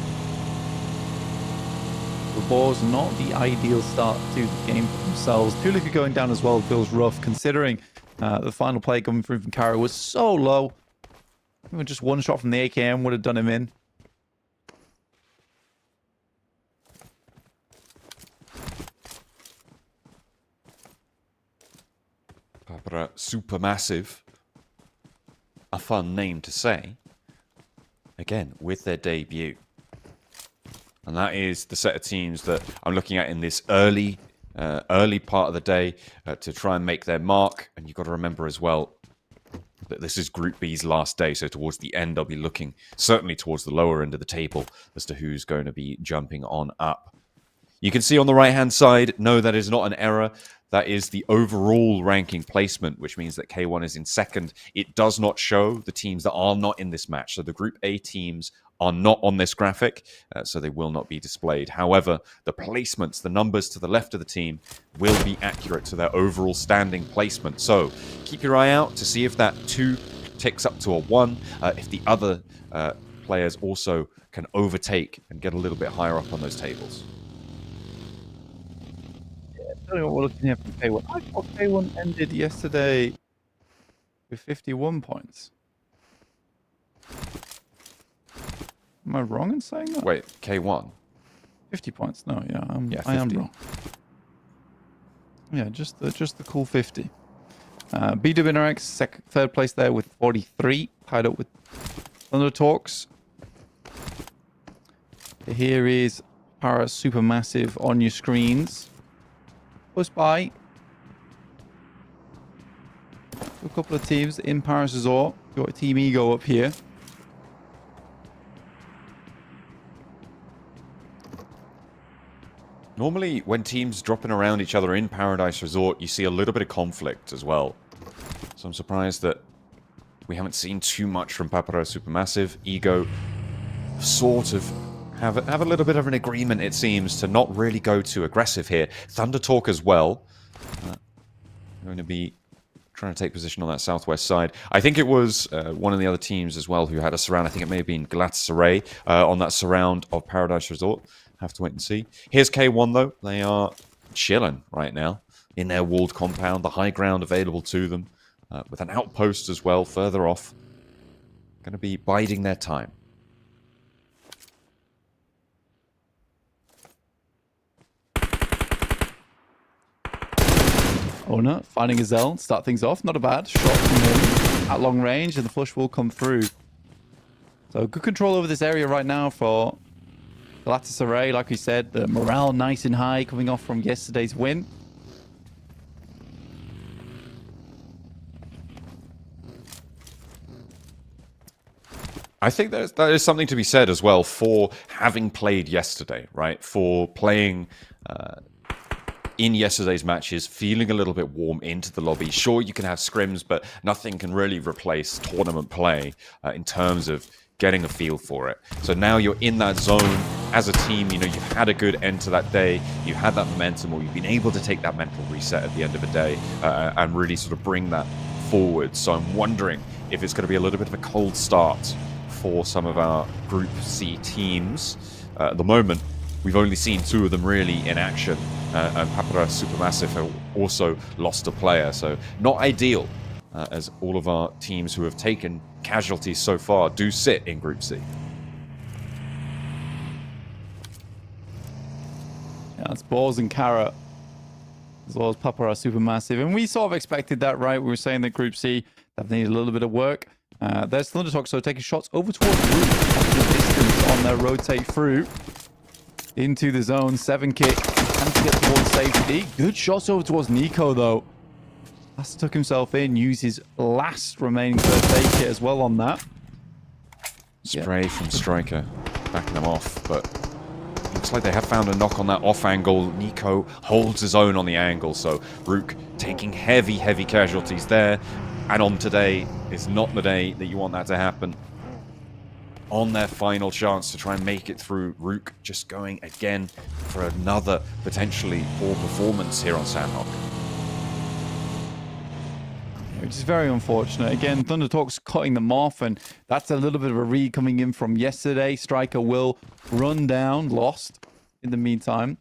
The Boars, not the ideal start to the game for themselves. Tulika going down as well feels rough, considering the final play coming through from Carya was so low. Even just one shot from the AKM would have done him in. Papara SuperMassive. A fun name to say. Again, with their debut. And that is the set of teams that I'm looking at in this early part of the day to try and make their mark. And you've got to remember as well that this is Group B's last day. So towards the end, I'll be looking certainly towards the lower end of the table as to who's going to be jumping on up. You can see on the right-hand side, no, that is not an error. That is the overall ranking placement, which means that K1 is in second. It does not show the teams that are not in this match. So the Group A teams are not on this graphic, so they will not be displayed. However, the placements, the numbers to the left of the team, will be accurate to their overall standing placement. So keep your eye out to see if that 2 ticks up to a 1, if the other players also can overtake and get a little bit higher up on those tables. I don't know what we're looking at from K1. I thought K1 ended yesterday with 51 points. Am I wrong in saying that? Wait, K1? 50 points. No, yeah, Yeah, I am 50. wrong. Yeah, just the cool 50. BWNRX, third place there with 43, tied up with Thunder Talks. Here is Papara SuperMassive on your screens. Close by. A couple of teams in Paris Resort. Got Team Ego up here. Normally, when teams dropping around each other in Paradise Resort, you see a little bit of conflict as well. So I'm surprised that we haven't seen too much from Papara SuperMassive. Ego sort of have a little bit of an agreement, it seems, to not really go too aggressive here. Thunder Talk as well. Going to be trying to take position on that southwest side. I think it was one of the other teams as well who had a surround. I think it may have been Galatasaray on that surround of Paradise Resort. Have to wait and see. Here's K1 though. They are chilling right now in their walled compound. The high ground available to them with an outpost as well further off. Going to be biding their time. Owner finding Gazelle, start things off. Not a bad shot from him at long range, and the flush will come through. So good control over this area right now for Galatasaray. Like we said, the morale nice and high coming off from yesterday's win. I think that is something to be said as well for having played yesterday, right? For playing in yesterday's matches, feeling a little bit warm into the lobby. Sure, you can have scrims, but nothing can really replace tournament play in terms of getting a feel for it. So now you're in that zone as a team. You know, you've had a good end to that day. You've had that momentum, or you've been able to take that mental reset at the end of the day and really sort of bring that forward. So I'm wondering if it's going to be a little bit of a cold start for some of our Group C teams. At the moment, we've only seen 2 of them really in action. And Papara SuperMassive have also lost a player, so not ideal, as all of our teams who have taken casualties so far do sit in Group C. Yeah, it's Boars and Carya, as well as Papara SuperMassive. And we sort of expected that, right? We were saying that Group C definitely needed a little bit of work. There's ThunderTalk, so taking shots over towards the roof, the distance on their rotate through into the zone. 7 kick, and to get towards safety. Good shots over towards Nico, though. Has stuck himself in, use his last remaining first aid kit as well on that. Spray from Striker, backing them off, but looks like they have found a knock on that off angle. Nico holds his own on the angle, so RUKH taking heavy casualties there. And on today is not the day that you want that to happen. On their final chance to try and make it through, RUKH just going again for another potentially poor performance here on Sanhok. Which is very unfortunate. Again, ThunderTalk's cutting them off, and that's a little bit of a read coming in from yesterday. Striker will run down, lost in the meantime.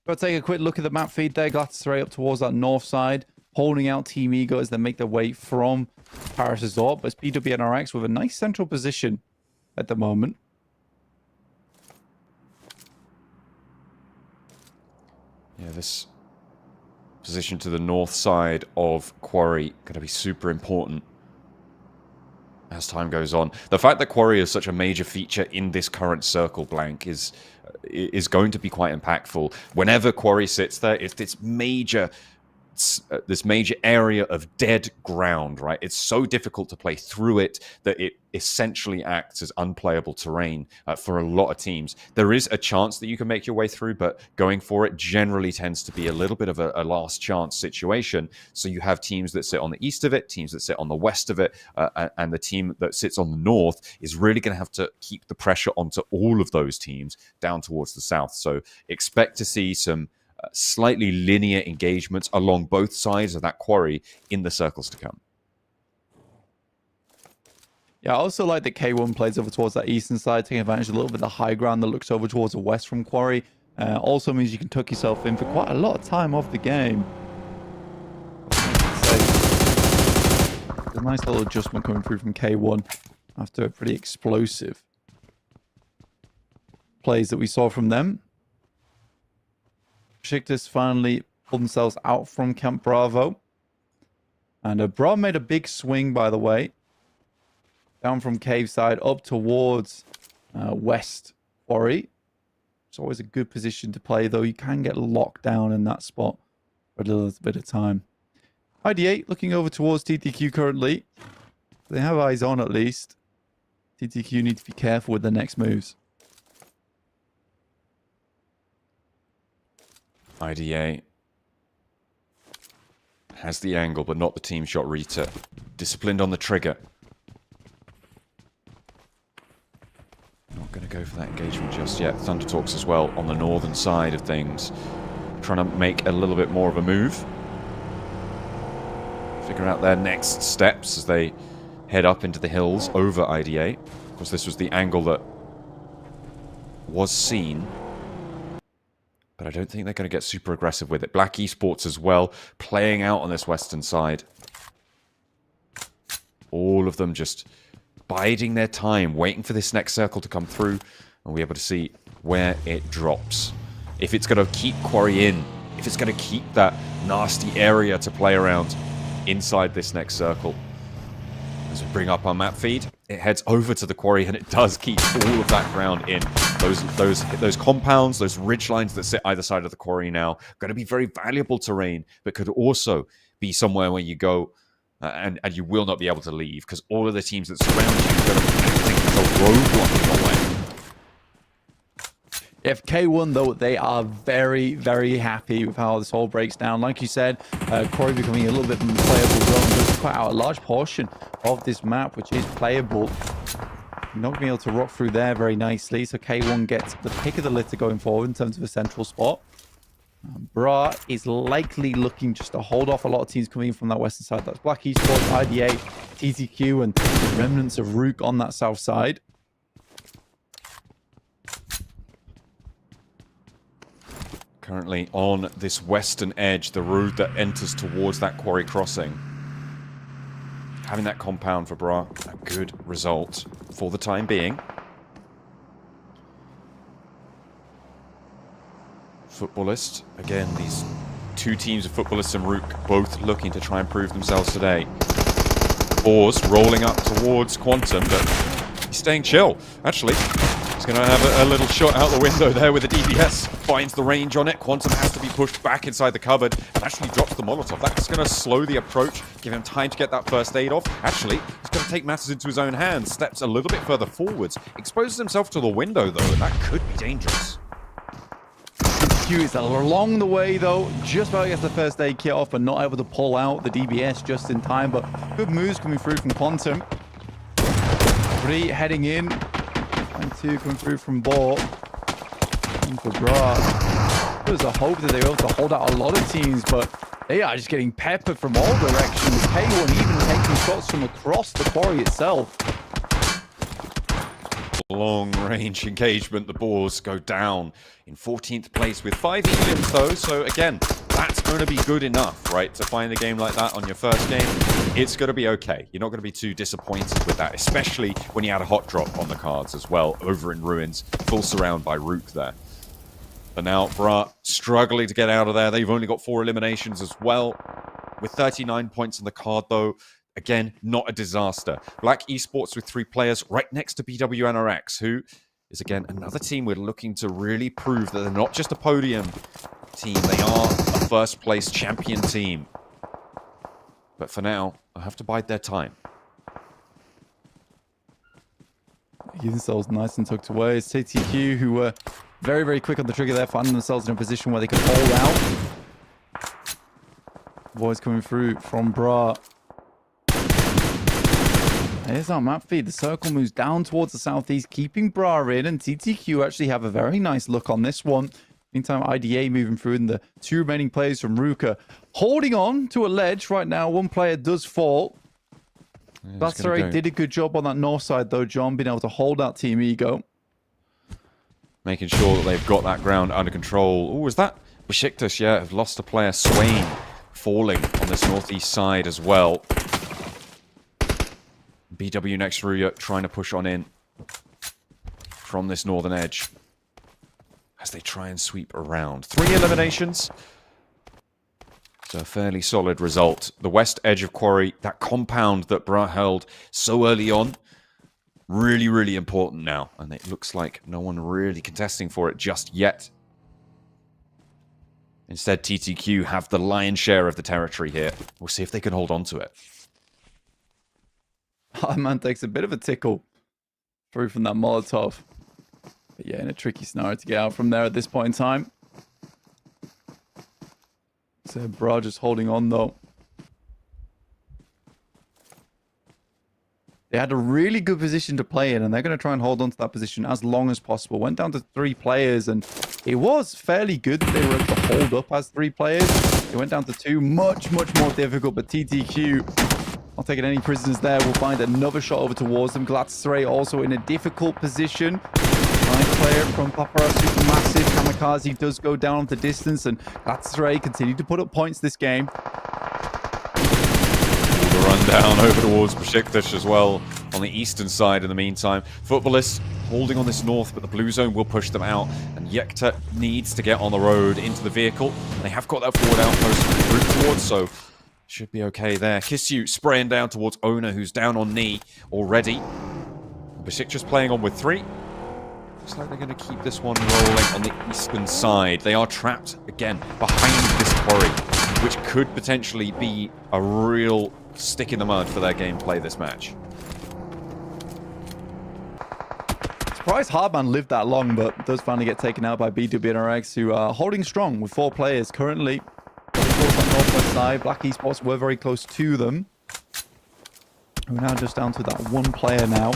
Got to take a quick look at the map feed there. Galatasaray up towards that north side, holding out Team Ego as they make their way from Paris Resort. But it's BWNRX with a nice central position at the moment. Yeah, this position to the north side of Quarry going to be super important as time goes on. The fact that Quarry is such a major feature in this current circle blank is going to be quite impactful. Whenever Quarry sits there, it's this major area of dead ground, right? It's so difficult to play through it that it essentially acts as unplayable terrain for a lot of teams. There is a chance that you can make your way through, but going for it generally tends to be a little bit of a last chance situation. So you have teams that sit on the east of it, teams that sit on the west of it, and the team that sits on the north is really going to have to keep the pressure onto all of those teams down towards the south. So expect to see some slightly linear engagements along both sides of that quarry in the circles to come. Yeah, I also like that K1 plays over towards that eastern side, taking advantage of a little bit of the high ground that looks over towards the west from Quarry. Also means you can tuck yourself in for quite a lot of time off the game. There's a nice little adjustment coming through from K1 after a pretty explosive plays that we saw from them. Beşiktaş finally pulled themselves out from Camp Bravo. And Bra made a big swing, by the way. Down from cave side up towards west Quarry. It's always a good position to play, though. You can get locked down in that spot for a little bit of time. ID8 looking over towards TTQ currently. They have eyes on at least. TTQ need to be careful with their next moves. IDA has the angle, but not the team shot reader. Disciplined on the trigger. Not going to go for that engagement just yet. ThunderTalks as well on the northern side of things. Trying to make a little bit more of a move. Figure out their next steps as they head up into the hills over IDA. Of course, this was the angle that was seen. But I don't think they're going to get super aggressive with it. RUKH Esports as well, playing out on this western side. All of them just biding their time, waiting for this next circle to come through, and we'll be able to see where it drops. If it's going to keep Quarry in, if it's going to keep that nasty area to play around inside this next circle. As we bring up our map feed, it heads over to the Quarry, and it does keep all of that ground in. Those compounds, those ridge lines that sit either side of the Quarry now, going to be very valuable terrain, but could also be somewhere where you go and you will not be able to leave, because all of the teams that surround you are going to be acting as a roadblock in one way. If K1, though, they are very, very happy with how this all breaks down. Like you said, Quarry becoming a little bit more playable zone, does cut out a large portion of this map, which is playable. Not going to be able to rock through there very nicely, so K1 gets the pick of the litter going forward in terms of a central spot. Bra is likely looking just to hold off a lot of teams coming in from that western side. That's RUKH Esports, IDA, TTQ, and the remnants of RUKH on that south side. currently on this western edge, the road that enters towards that quarry crossing. Having that compound for Bra, a good result for the time being. Footballist, again, these two teams of Footballists and RUKH both looking to try and prove themselves today. Boars rolling up towards Quantum, but he's staying chill. Actually, he's going to have a little shot out the window there with the DBS. Finds the range on it. Quantum has to be pushed back inside the cupboard and actually drops the Molotov. That's going to slow the approach, give him time to get that first aid off. Actually, he's going to take matters into his own hands. Steps a little bit further forwards. Exposes himself to the window, though, and that could be dangerous. Is along the way, though. Just about gets the first aid kit off, but not able to pull out the DBS just in time. But good moves coming through from Quantum. 3 heading in. And 2 coming through from Ball. And for Bra. There was a hope that they were able to hold out a lot of teams, but they are just getting peppered from all directions. K1 even taking shots from across the quarry itself. Long-range engagement. The Boars go down in 14th place with 5 elims, though. So, again, that's going to be good enough, right? To find a game like that on your first game, it's going to be okay. You're not going to be too disappointed with that, especially when you had a hot drop on the cards as well, over in Ruins. Full surround by RUKH there. But now, Bra struggling to get out of there. They've only got 4 eliminations as well. With 39 points on the card, though, again, not a disaster. RUKH Esports with 3 players right next to BWNRX, who is, again, another team we're looking to really prove that they're not just a podium team. They are a first-place champion team. But for now, I have to bide their time. Keep themselves nice and tucked away. It's TTQ who were very, very quick on the trigger there, finding themselves in a position where they could hold out. Boys coming through from Bra. Here's our map feed. The circle moves down towards the southeast, keeping Bra in, and TTQ actually have a very nice look on this one. Meantime, IDA moving through, and the 2 remaining players from RUKH holding on to a ledge right now. 1 player does fall. Galatasaray did a good job on that north side, though, John, being able to hold out Team Ego. Making sure that they've got that ground under control. Oh, is that Beşiktaş? Yeah, have lost a player. Swain falling on this northeast side as well. BW next RUKH trying to push on in from this northern edge as they try and sweep around. 3 eliminations. So a fairly solid result. The west edge of quarry, that compound that Bra held so early on, really, really important now. And it looks like no one really contesting for it just yet. Instead, TTQ have the lion's share of the territory here. We'll see if they can hold on to it. Man takes a bit of a tickle through from that Molotov. But yeah, in a tricky scenario to get out from there at this point in time. So Bra just holding on, though. They had a really good position to play in, and they're going to try and hold on to that position as long as possible. Went down to 3 players, and it was fairly good that they were able to hold up as 3 players. They went down to 2. Much, much more difficult, but TTQ... not taking any prisoners there. We'll find another shot over towards them. Galatasaray also in a difficult position. 9th player from Papara SuperMassive. Kamikaze does go down the distance, and Galatasaray continue to put up points this game. The run down over towards Beşiktaş as well on the eastern side in the meantime. Footballists holding on this north, but the blue zone will push them out, and Yekta needs to get on the road into the vehicle. And they have got that forward outpost to route towards, so should be okay there. Kisyu spraying down towards Ona, who's down on knee already. Beşiktaş playing on with 3. Looks like they're going to keep this one rolling on the eastern side. They are trapped, again, behind this quarry, which could potentially be a real stick in the mud for their gameplay this match. Surprised Hardman lived that long, but does finally get taken out by BWNRX, who are holding strong with 4 players currently. On the northwest side, RUKH Esports were very close to them. We're now just down to that 1 player now.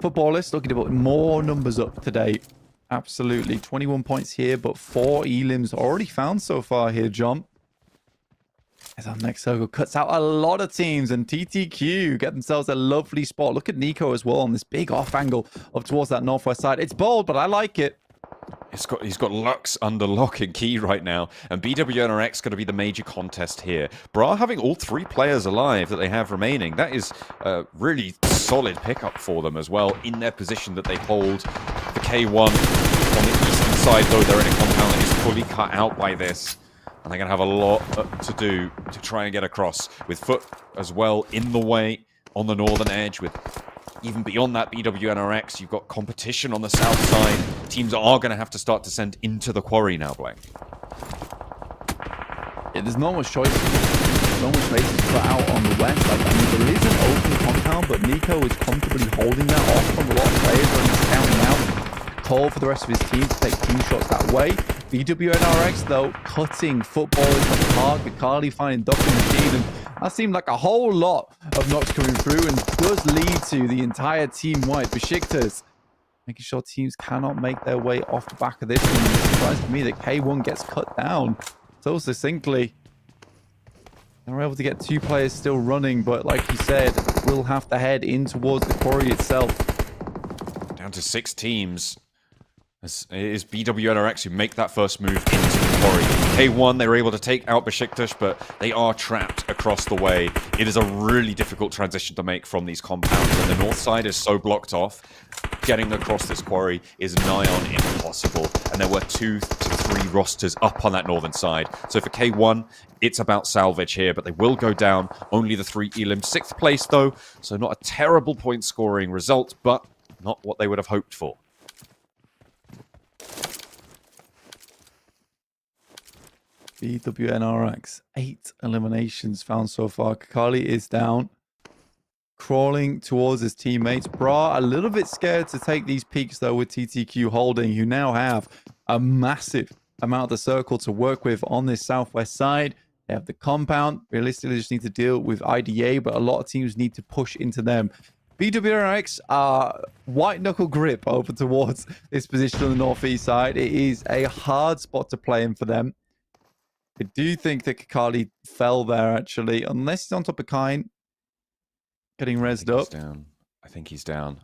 Footballist looking to put more numbers up today. Absolutely. 21 points here, but 4 elims already found so far here, John. As our next circle cuts out a lot of teams, and TTQ get themselves a lovely spot. Look at Nico as well on this big off angle up towards that northwest side. It's bold, but I like it. He's got Lux under lock and key right now, and BWNRX going to be the major contest here. Bra having all 3 players alive that they have remaining. That is a really solid pickup for them as well in their position that they hold. The K1 on the eastern side, though, they're in a compound that is fully cut out by this. And they're going to have a lot to do to try and get across, with FUT as well in the way on the northern edge. With even beyond that BWNRX, you've got competition on the south side. Teams are going to have to start to send into the quarry now, Blank. Yeah, there's not much choice. There's not much space to put out on the west. Like, I mean, there is an open compound, but Nico is comfortably holding that off from a lot of players and he's counting out. Call for the rest of his team to take team shots that way. BWNRX, though, cutting footballers from Talq, the Carly finding Doctor Machine, and that seemed like a whole lot of knocks coming through and does lead to the entire team-wide Beşiktaş making sure teams cannot make their way off the back of this one. It's surprising me that K1 gets cut down so succinctly. And we're able to get 2 players still running, but like you said, we'll have to head in towards the quarry itself. Down to 6 teams. It is BWNRX who make that first move into the quarry. K1, they were able to take out Beşiktaş, but they are trapped across the way. It is a really difficult transition to make from these compounds, and the north side is so blocked off. Getting across this quarry is nigh on impossible, and there were 2 to 3 rosters up on that northern side. So for K1, it's about salvage here, but they will go down. Only the 3 elims. 6th place, though, so not a terrible point-scoring result, but not what they would have hoped for. BWNRX, 8 eliminations found so far. Kakali is down, crawling towards his teammates. Bra a little bit scared to take these peaks, though, with TTQ holding, who now have a massive amount of the circle to work with on this southwest side. They have the compound. Realistically, they just need to deal with IDA, but a lot of teams need to push into them. BWNRX are white knuckle grip over towards this position on the northeast side. It is a hard spot to play in for them. I do think that Kakali fell there, actually, unless he's on top of Kine. Getting rezzed up. Down. I think he's down.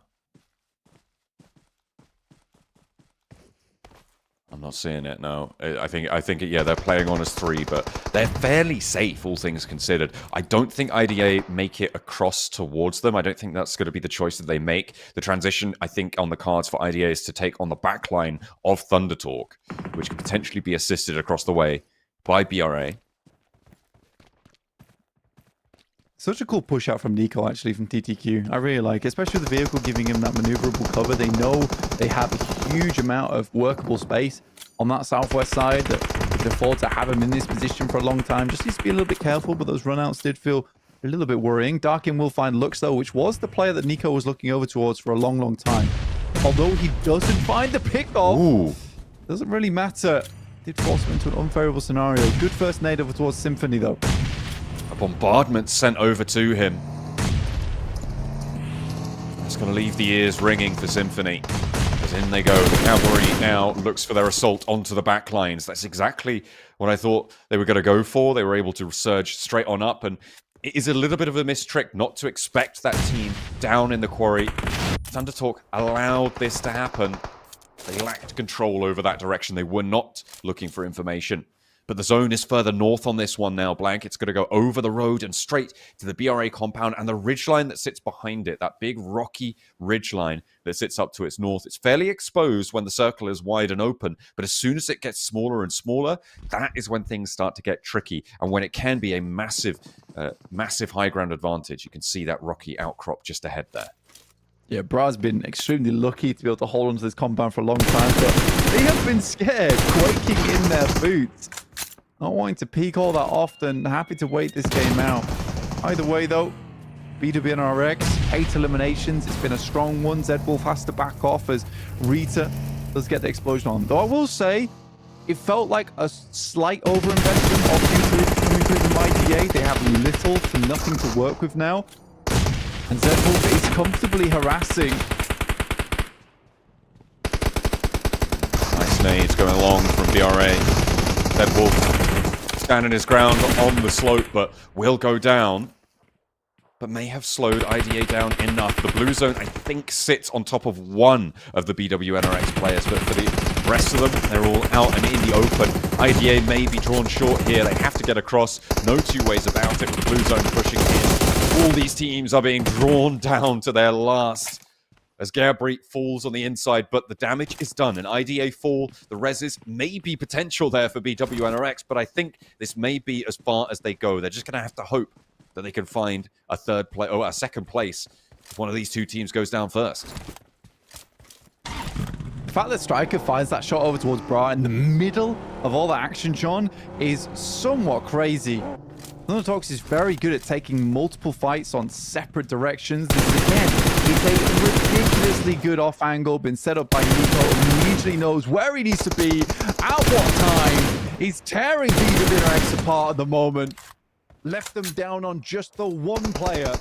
I'm not seeing it, no. I think, yeah, they're playing on as 3, but they're fairly safe, all things considered. I don't think IDA make it across towards them. I don't think that's going to be the choice that they make. The transition, I think, on the cards for IDA is to take on the backline of Thunder Talq, which could potentially be assisted across the way by BRA. Such a cool push out from Nico, actually, from TTQ. I really like it, especially with the vehicle giving him that maneuverable cover. They know they have a huge amount of workable space on that southwest side that could afford to have him in this position for a long time. Just needs to be a little bit careful, but those runouts did feel a little bit worrying. Darkin will find Lux, though, which was the player that Nico was looking over towards for a long, long time. Although he doesn't find the pick-off, Ooh. Doesn't really matter. Did force him into an unfavorable scenario. Good first nade over towards Symphony, though. A bombardment sent over to him. That's going to leave the ears ringing for Symphony. As in they go. The cavalry now looks for their assault onto the back lines. That's exactly what I thought they were going to go for. They were able to surge straight on up, and it is a little bit of a missed trick not to expect that team down in the quarry. Thunder Talq allowed this to happen. They lacked control over that direction. They were not looking for information. But the zone is further north on this one now, Blank. It's going to go over the road and straight to the BRA compound and the ridgeline that sits behind it, that big rocky ridgeline that sits up to its north. It's fairly exposed when the circle is wide and open, but as soon as it gets smaller and smaller, that is when things start to get tricky and when it can be a massive, massive high ground advantage. You can see that rocky outcrop just ahead there. Yeah, Bra's been extremely lucky to be able to hold onto this compound for a long time, but they have been scared, quaking in their boots. Not wanting to peek all that often, happy to wait this game out. Either way, though, BWNRX, 8 eliminations. It's been a strong one. Zedwolf has to back off as Rita does get the explosion on. Though I will say, it felt like a slight overinvestment of Q2 coming through from IDA. They have little to nothing to work with now. And Zedwolf is comfortably harassing. Nice nades going along from BRA. Zedwolf standing his ground on the slope, but will go down. but may have slowed IDA down enough. The blue zone, I think, sits on top of one of the BWNRX players, but for the rest of them, they're all out and in the open. IDA may be drawn short here. They have to get across. No two ways about it with the blue zone pushing in. All these teams are being drawn down to their last as Gabriel falls on the inside, but the damage is done. An IDA fall, the reses may be potential there for BWNRX, but I think this may be as far as they go. They're just going to have to hope that they can find a second place if one of these two teams goes down first. The fact that Striker finds that shot over towards Bra in the middle of all the action, John, is somewhat crazy. Talq is very good at taking multiple fights on separate directions. This, again, is a ridiculously good off angle, been set up by NiKo, immediately knows where he needs to be, at what time. He's tearing BWNRX apart at the moment. Left them down on just the one player.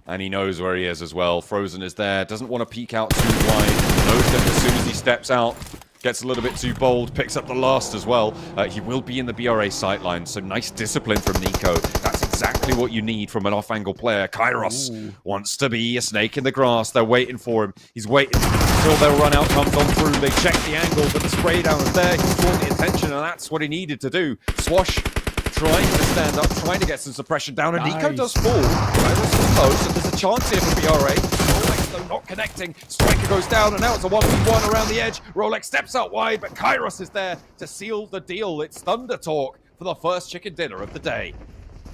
And he knows where he is as well. Frozen is there, doesn't want to peek out too wide. Knows that as soon as he steps out, gets a little bit too bold, picks up the last as well. He will be in the BRA sightline, so nice discipline from NiKo. That's exactly what you need from an off-angle player. Kairos wants to be a snake in the grass. They're waiting for him. He's waiting until their run-out comes on through. They check the angle, but the spray down is there. He's drawn the attention, and that's what he needed to do. Swash trying to stand up, trying to get some suppression down, and NiKo does fall. Kairos is close, and there's a chance here for BRA. Rolex, though, not connecting. Striker goes down, and now it's a 1v1 around the edge. Rolex steps out wide, but Kairos is there to seal the deal. It's Thunder Talq for the first chicken dinner of the day.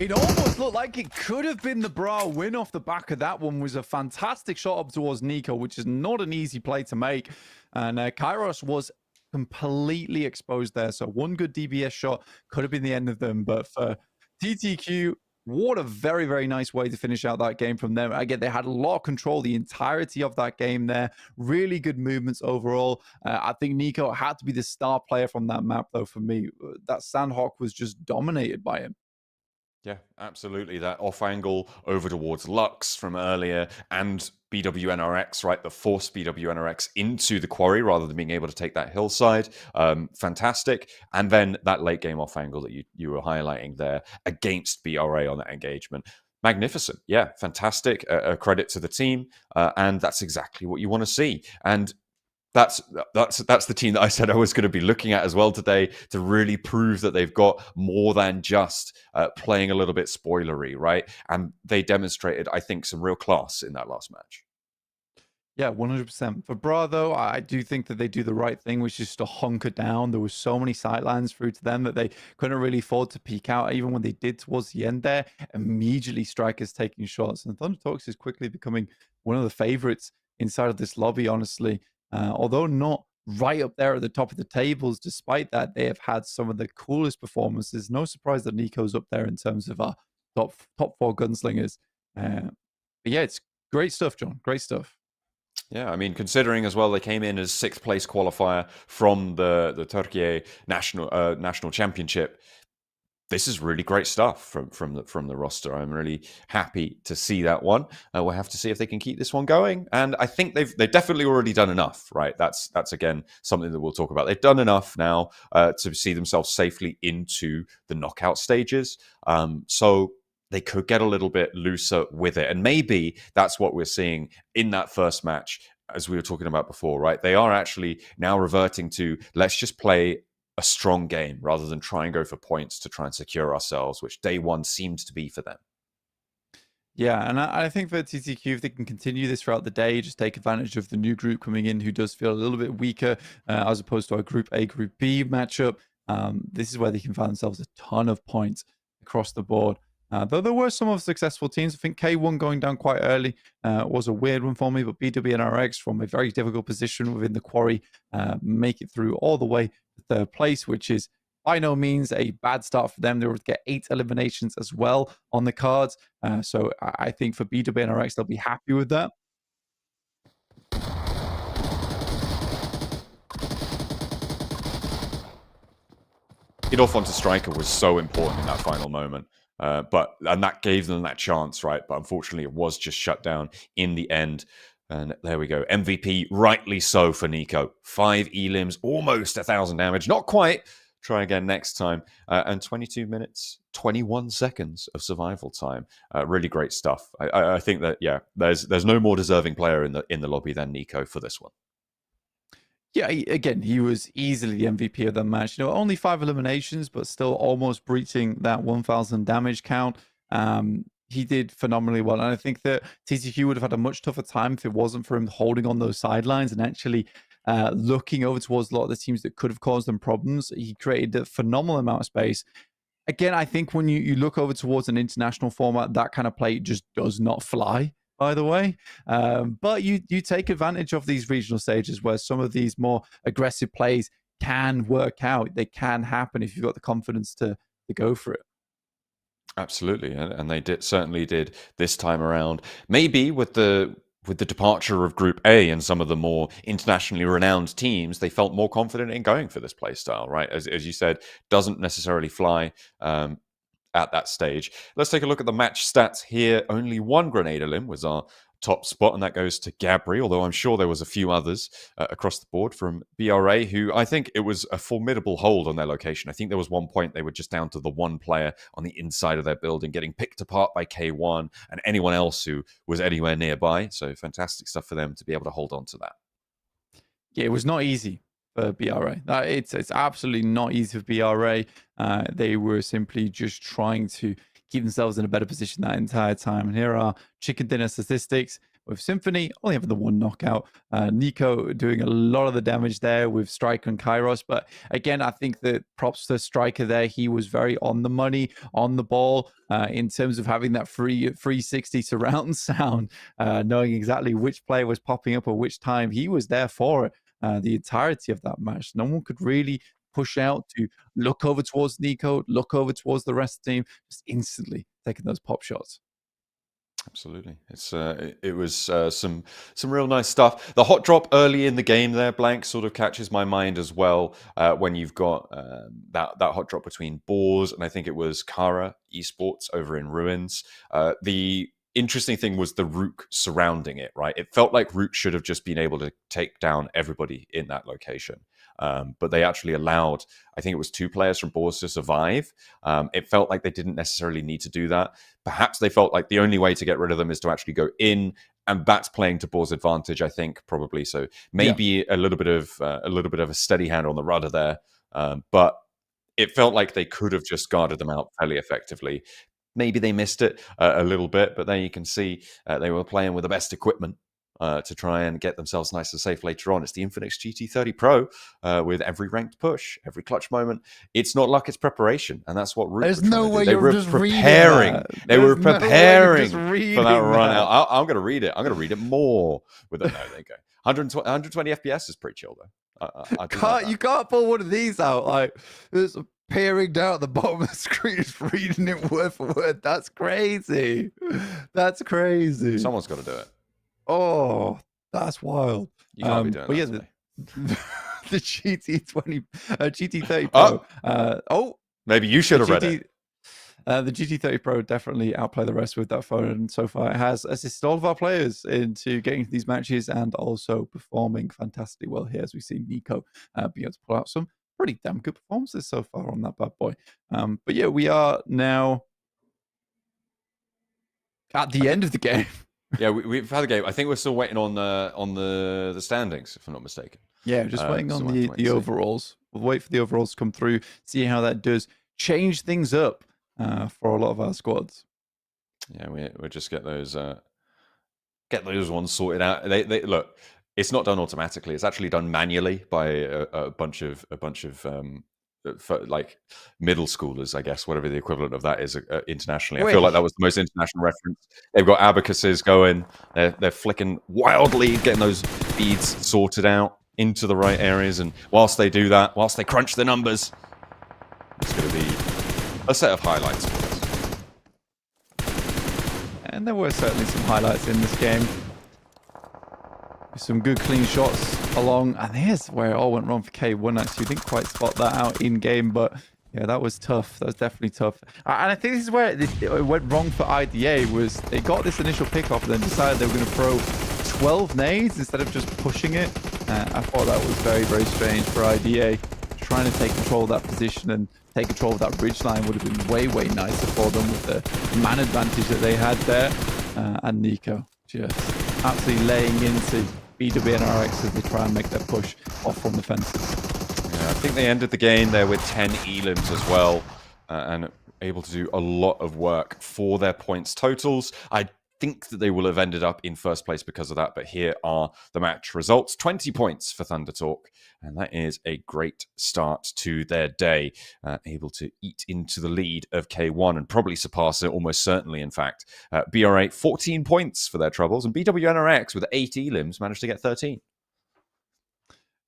It almost looked like it could have been the Bra win off the back of that one. Was a fantastic shot up towards NiKo, which is not an easy play to make. And Kairos was completely exposed there. So one good DBS shot could have been the end of them. But for TTQ, what a very, very nice way to finish out that game from them. Again, they had a lot of control the entirety of that game there. Really good movements overall. I think NiKo had to be the star player from that map, though, for me. That Sanhok was just dominated by him. Yeah, absolutely. That off angle over towards Lux from earlier and BWNRX, right? The force BWNRX into the quarry rather than being able to take that hillside. Fantastic. And then that late game off angle that you were highlighting there against BRA on that engagement. Magnificent. Yeah, fantastic. A credit to the team. And that's exactly what you want to see. And that's the team that I said I was going to be looking at as well today to really prove that they've got more than just playing a little bit spoilery, right? And they demonstrated, I think, some real class in that last match. Yeah, 100%. For Bra, though, I do think that they do the right thing, which is to hunker down. There was so many sightlines through to them that they couldn't really afford to peek out. Even when they did towards the end there, immediately Strikers taking shots. And Thunder Talq is quickly becoming one of the favorites inside of this lobby, honestly. Although not right up there at the top of the tables, despite that, they have had some of the coolest performances. No surprise that NiKo's up there in terms of our top four gunslingers. But yeah, it's great stuff, John. Great stuff. Yeah, I mean, considering as well, they came in as sixth place qualifier from the Turkey national championship. This is really great stuff from the roster. I'm really happy to see that one. We'll have to see if they can keep this one going. And I think they've definitely already done enough, right? That's again something that we'll talk about. They've done enough now to see themselves safely into the knockout stages. So they could get a little bit looser with it. And maybe that's what we're seeing in that first match, as we were talking about before, right? They are actually now reverting to, let's just play a strong game rather than try and go for points to try and secure ourselves, which day one seems to be for them. Yeah, and I think for TTQ, if they can continue this throughout the day, just take advantage of the new group coming in who does feel a little bit weaker as opposed to our Group A, Group B matchup, this is where they can find themselves a ton of points across the board. Though there were some of the successful teams. I think K1 going down quite early was a weird one for me, but BWNRX from a very difficult position within the quarry make it through all the way to third place, which is by no means a bad start for them. They will get 8 eliminations as well on the cards. So I think for BWNRX, they'll be happy with that. Get off onto Striker was so important in that final moment. And that gave them that chance, right? But unfortunately, it was just shut down in the end. And there we go. MVP, rightly so for NiKo. 5 elims, almost 1,000 damage. Not quite. Try again next time. And 22 minutes, 21 seconds of survival time. Really great stuff. I think that, yeah, there's no more deserving player in the lobby than Nico for this one. Yeah, again, he was easily the MVP of the match. You know, only 5 eliminations, but still almost breaching that 1,000 damage count. He did phenomenally well. And I think that TTQ would have had a much tougher time if it wasn't for him holding on those sidelines and actually looking over towards a lot of the teams that could have caused them problems. He created a phenomenal amount of space. Again, I think when you look over towards an international format, that kind of play just does not fly, by the way. But you take advantage of these regional stages where some of these more aggressive plays can work out. They can happen if you've got the confidence to go for it. Absolutely, and they certainly did this time around. Maybe with the departure of Group A and some of the more internationally renowned teams, they felt more confident in going for this play style, right? As you said, doesn't necessarily fly at that stage. Let's take a look at the match stats here. Only one grenade elim was our top spot, and that goes to Gabri, although I'm sure there was a few others across the board from BRA, who I think it was a formidable hold on their location. I think there was one point they were just down to the one player on the inside of their building, getting picked apart by K1 and anyone else who was anywhere nearby. So fantastic stuff for them to be able to hold on to that. Yeah, it was not easy for BRA. It's absolutely not easy for BRA. They were simply just trying to keep themselves in a better position that entire time. And here are chicken dinner statistics with Symphony only having the one knockout. Nico doing a lot of the damage there with Striker and Kairos. But again, I think that props to Striker there. He was very on the money, on the ball in terms of having that 360 surround sound, knowing exactly which player was popping up at which time. He was there for it the entirety of that match. No one could really push out to look over towards Nico, look over towards the rest of the team, just instantly taking those pop shots. Absolutely, it was some real nice stuff. The hot drop early in the game there, Blank, sort of catches my mind as well when you've got that hot drop between Boars and I think it was RUKH Esports over in Ruins. The interesting thing was the RUKH surrounding it, right? It felt like RUKH should have just been able to take down everybody in that location. But they actually allowed, I think it was 2 players from Boars to survive. It felt like they didn't necessarily need to do that. Perhaps they felt like the only way to get rid of them is to actually go in, and that's playing to Boars' advantage, I think, probably. So maybe a little bit of a steady hand on the rudder there. But it felt like they could have just guarded them out fairly effectively. Maybe they missed it a little bit, but there you can see they were playing with the best equipment to try and get themselves nice and safe later on. It's the INFINIX GT30 Pro with every ranked push, every clutch moment. It's not luck, it's preparation, and that's what RUKH There's no way they you're were just preparing. They were preparing for that run that. out. I'm going to read it. I'm going to read it more. With it. No, there you go. 120 FPS is pretty chill though. You can't pull one of these out like there's peering down at the bottom of the screen, just reading it word for word. That's crazy. That's crazy. Someone's got to do it. Oh, that's wild. You can't be doing that. The GT30 Pro. Maybe you should have read it. The GT30 Pro definitely outplay the rest with that phone, and so far it has assisted all of our players into getting to these matches and also performing fantastically well here, as we see Nico be able to pull out some pretty damn good performances so far on that bad boy. But yeah, we are now at the end of the game. Yeah, we've had the game. I think we're still waiting on the standings, if I'm not mistaken. Yeah, just waiting on the overalls. We'll wait for the overalls to come through, see how that does change things up for a lot of our squads. Yeah, we'll just get those ones sorted out. They look. It's not done automatically. It's actually done manually by a bunch of like middle schoolers, I guess, whatever the equivalent of that is internationally. I feel like that was the most international reference. They've got abacuses going. They're flicking wildly, getting those beads sorted out into the right areas. And whilst they do that, whilst they crunch the numbers, it's going to be a set of highlights for us. And there were certainly some highlights in this game. Some good clean shots along, and here's where it all went wrong for K1. Actually, didn't quite spot that out in game, but yeah, that was tough. That was definitely tough. And I think this is where it went wrong for IDA. Was they got this initial pick off and then decided they were going to throw 12 nades instead of just pushing it. I thought that was very, very strange for IDA. trying to take control of that position and take control of that ridge line would have been way, way nicer for them with the man advantage that they had there. And Nico just absolutely laying into BWNRX as they try and make their push off from the fences. Yeah, I think they ended the game there with 10 elims as well, and able to do a lot of work for their points totals. I think that they will have ended up in first place because of that, but here are the match results. 20 points for Thunder Talq, and that is a great start to their day, able to eat into the lead of K1 and probably surpass it, almost certainly, in fact. BR8, 14 points for their troubles, and BWNRX with 8 elims managed to get 13.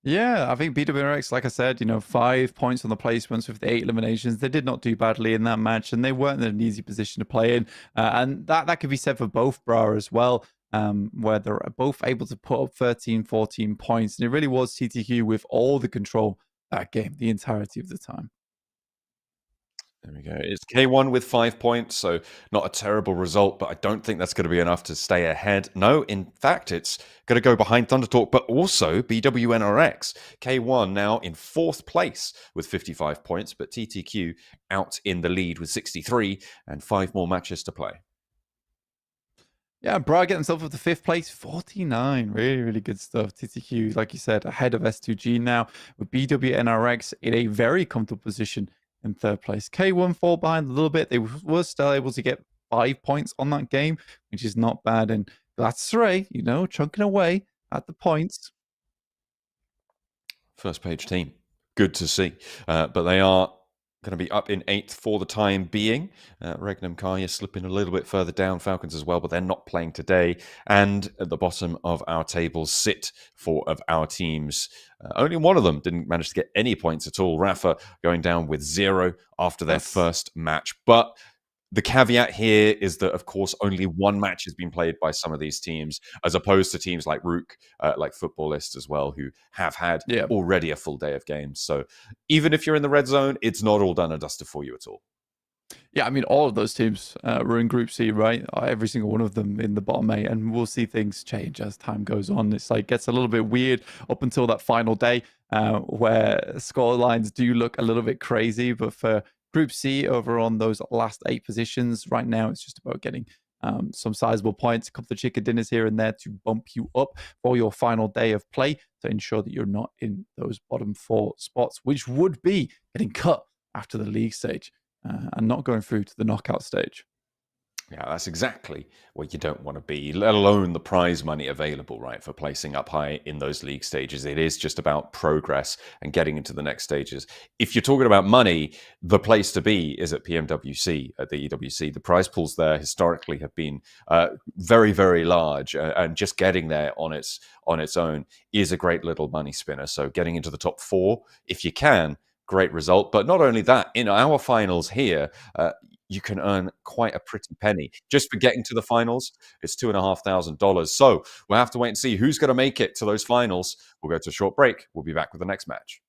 Yeah, I think BWRX, like I said, 5 points on the placements with the 8 eliminations. They did not do badly in that match, and they weren't in an easy position to play in. And that could be said for both Bra as well, where they're both able to put up 13, 14 points. And it really was TTQ with all the control that game, the entirety of the time. There we go. It's K1 with 5 points, so not a terrible result, but I don't think that's going to be enough to stay ahead. No, in fact, it's going to go behind Thunder Talq, but also BWNRX. K1 now in 4th place with 55 points, but TTQ out in the lead with 63 and 5 more matches to play. Yeah, Bra get themselves up to 5th place, 49. Really, really good stuff. TTQ, like you said, ahead of S2G now, with BWNRX in a very comfortable position in 3rd place. K1 fall behind a little bit. They were still able to get 5 points on that game, which is not bad. And Galatasaray, chunking away at the points. First page team. Good to see. But they are going to be up in 8th for the time being. Regnum, Carya slipping a little bit further down. Falcons as well, but they're not playing today. And at the bottom of our table sit 4 of our teams. Only one of them didn't manage to get any points at all. Rafa going down with 0 after their first match. But the caveat here is that, of course, only one match has been played by some of these teams, as opposed to teams like RUKH, like Footballist as well, who have had already a full day of games. So even if you're in the red zone, it's not all done and dusted for you at all. Yeah, I mean, all of those teams were in Group C, right? Every single one of them in the bottom 8, and we'll see things change as time goes on. It's like gets a little bit weird up until that final day, where score lines do look a little bit crazy. But for Group C, over on those last 8 positions, right now it's just about getting some sizable points, a couple of chicken dinners here and there to bump you up for your final day of play to ensure that you're not in those bottom 4 spots, which would be getting cut after the league stage. And not going through to the knockout stage. Yeah, that's exactly where you don't want to be, let alone the prize money available, right, for placing up high in those league stages. It is just about progress and getting into the next stages. If you're talking about money, the place to be is at PMWC, at the EWC. The prize pools there historically have been very, very large, and just getting there on its own is a great little money spinner. So getting into the top 4, if you can, great result. But not only that, in our finals here, you can earn quite a pretty penny. Just for getting to the finals, it's $2,500. So we'll have to wait and see who's going to make it to those finals. We'll go to a short break. We'll be back with the next match.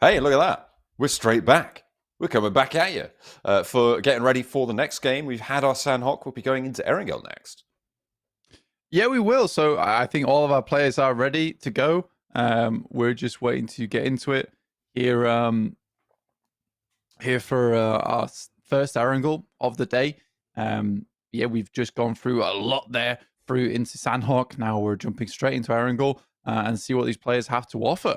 Hey, look at that. We're straight back. We're coming back at you for getting ready for the next game. We've had our Sanhok. We'll be going into Erangel next. Yeah, we will. So I think all of our players are ready to go. We're just waiting to get into it here. Here for our first Erangel of the day. Yeah, we've just gone through a lot there through into Sanhok. Now we're jumping straight into Erangel and see what these players have to offer.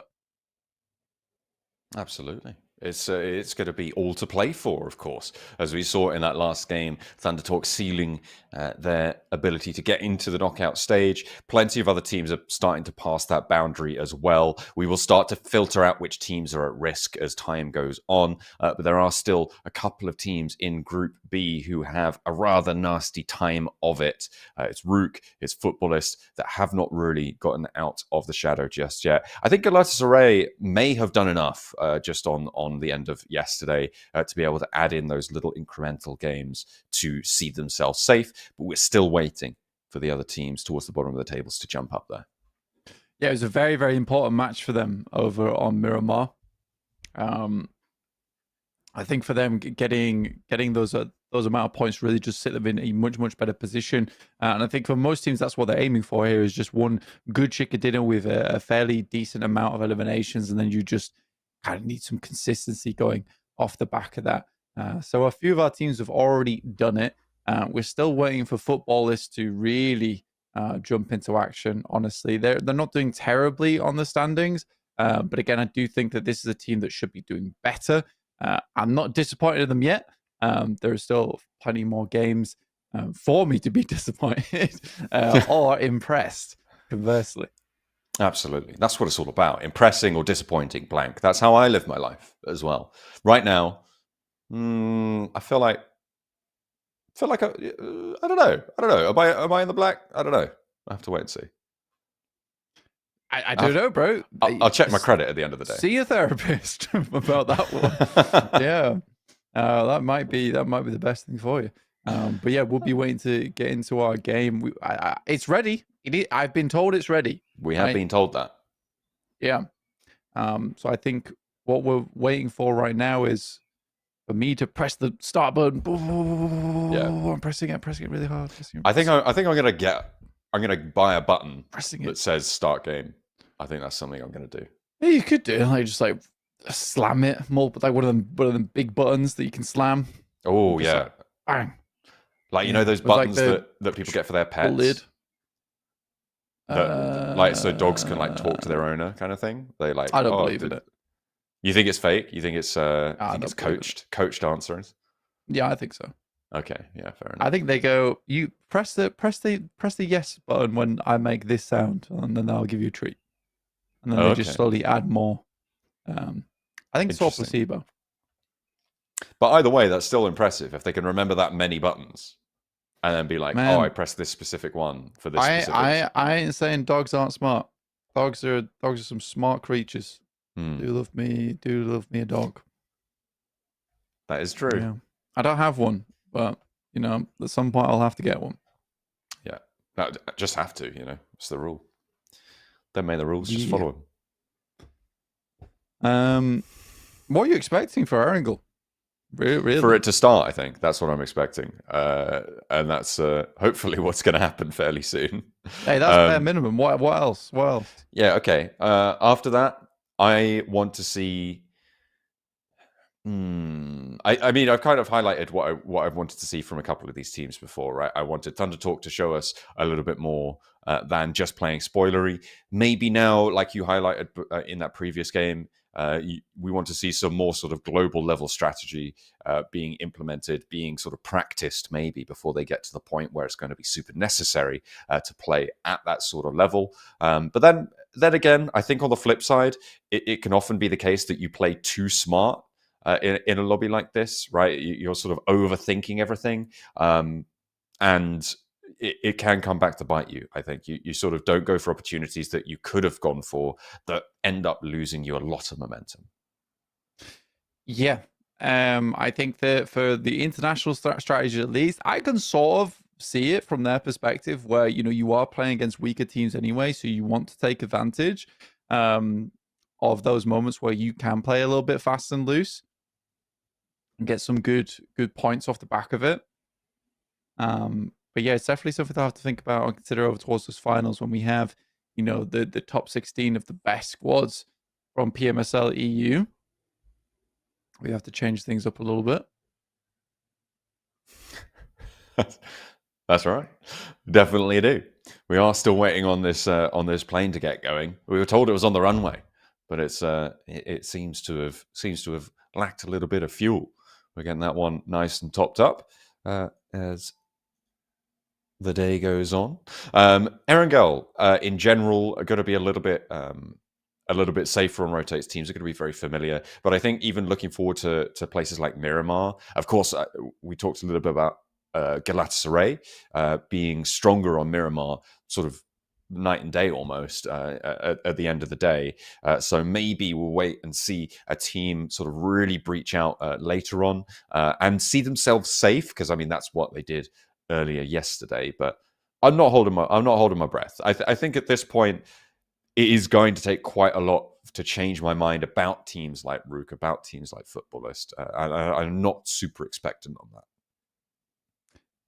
Absolutely. It's going to be all to play for, of course, as we saw in that last game. Talq sealing their ability to get into the knockout stage. Plenty of other teams are starting to pass that boundary as well. We will start to filter out which teams are at risk as time goes on, but there are still a couple of teams in Group B who have a rather nasty time of it. It's RUKH, it's Footballist that have not really gotten out of the shadow just yet. I think Galatasaray may have done enough just on the end of yesterday to be able to add in those little incremental games to see themselves safe, but we're still waiting for the other teams towards the bottom of the tables to jump up there. Yeah, it was a very, very important match for them over on Miramar. I think for them, getting those amount of points really just sit them in a much, much better position. And I think for most teams, that's what they're aiming for here, is just one good chicken dinner with a fairly decent amount of eliminations, and then you just kind of need some consistency going off the back of that. So a few of our teams have already done it. We're still waiting for Footballists to really jump into action. Honestly, they're not doing terribly on the standings, but again, I do think that this is a team that should be doing better. I'm not disappointed in them yet. There are still plenty more games for me to be disappointed or impressed, conversely. Absolutely. That's what it's all about. Impressing or disappointing, blank. That's how I live my life as well. Right now, I feel like I don't know. Am I in the black? I don't know. I have to wait and see. I don't know, bro. I'll check my credit at the end of the day. See a therapist about that one. Yeah. That might be the best thing for you. But yeah, we'll be waiting to get into our game. It's ready. I've been told it's ready. We have been told that. Yeah. So I think what we're waiting for right now is for me to press the start button. Yeah. I'm pressing it really hard. I think I'm gonna buy a button that says start game. I think that's something I'm gonna do. Yeah, you could do just like slam it, like one of them big buttons that you can slam. Oh yeah, like, bang. Like you know those buttons that people get for their pets. Lid. Like so dogs can like talk to their owner, kind of thing. They like. I don't believe in it. You think it's fake? You think it's coached answers? Yeah, I think so. Okay, yeah, fair enough. I think they go. You press the yes button when I make this sound, and then I'll give you a treat. And then they just slowly add more. I think it's all placebo. But either way, that's still impressive if they can remember that many buttons, and then be like, "Oh, I pressed this specific one for this." I ain't saying dogs aren't smart. Dogs are some smart creatures. Do love me a dog. That is true. Yeah. I don't have one, but at some point I'll have to get one. Yeah, I just have to. It's the rule. Don't make the rules, just follow them. What are you expecting for Erangel? Really? For it to start, I think that's what I'm expecting, and that's hopefully what's going to happen fairly soon. Hey, that's bare minimum. What else? Yeah. Okay. After that, I want to see. I mean, I've kind of highlighted what I've wanted to see from a couple of these teams before, right? I wanted Talq to show us a little bit more than just playing spoilery. Maybe now, like you highlighted in that previous game, we want to see some more sort of global level strategy being implemented, being sort of practiced maybe before they get to the point where it's going to be super necessary to play at that sort of level. But then again, I think on the flip side, it can often be the case that you play too smart in a lobby like this, right? You're sort of overthinking everything, and it can come back to bite you. I think you sort of don't go for opportunities that you could have gone for that end up losing you a lot of momentum. Yeah, I think that for the international strategy, at least, I can sort of see it from their perspective, where you are playing against weaker teams anyway, so you want to take advantage of those moments where you can play a little bit fast and loose and get some good points off the back of it. But yeah, it's definitely something to have to think about and consider over towards those finals when we have, you know, the top 16 of the best squads from PMSL EU. We have to change things up a little bit. That's right. Definitely do. We are still waiting on this plane to get going. We were told it was on the runway, but it seems to have lacked a little bit of fuel. We're getting that one nice and topped up as the day goes on. Erangel, in general, are going to be a little bit safer on rotates. Teams are going to be very familiar, but I think even looking forward to places like Miramar. Of course, we talked a little bit about Galatasaray being stronger on Miramar, sort of night and day almost at the end of the day. So maybe we'll wait and see a team sort of really breach out later on and see themselves safe, because I mean that's what they did earlier yesterday. But I'm not holding my breath. I think at this point it is going to take quite a lot to change my mind about teams like RUKH, about teams like Futbolist. I'm not super expectant on that.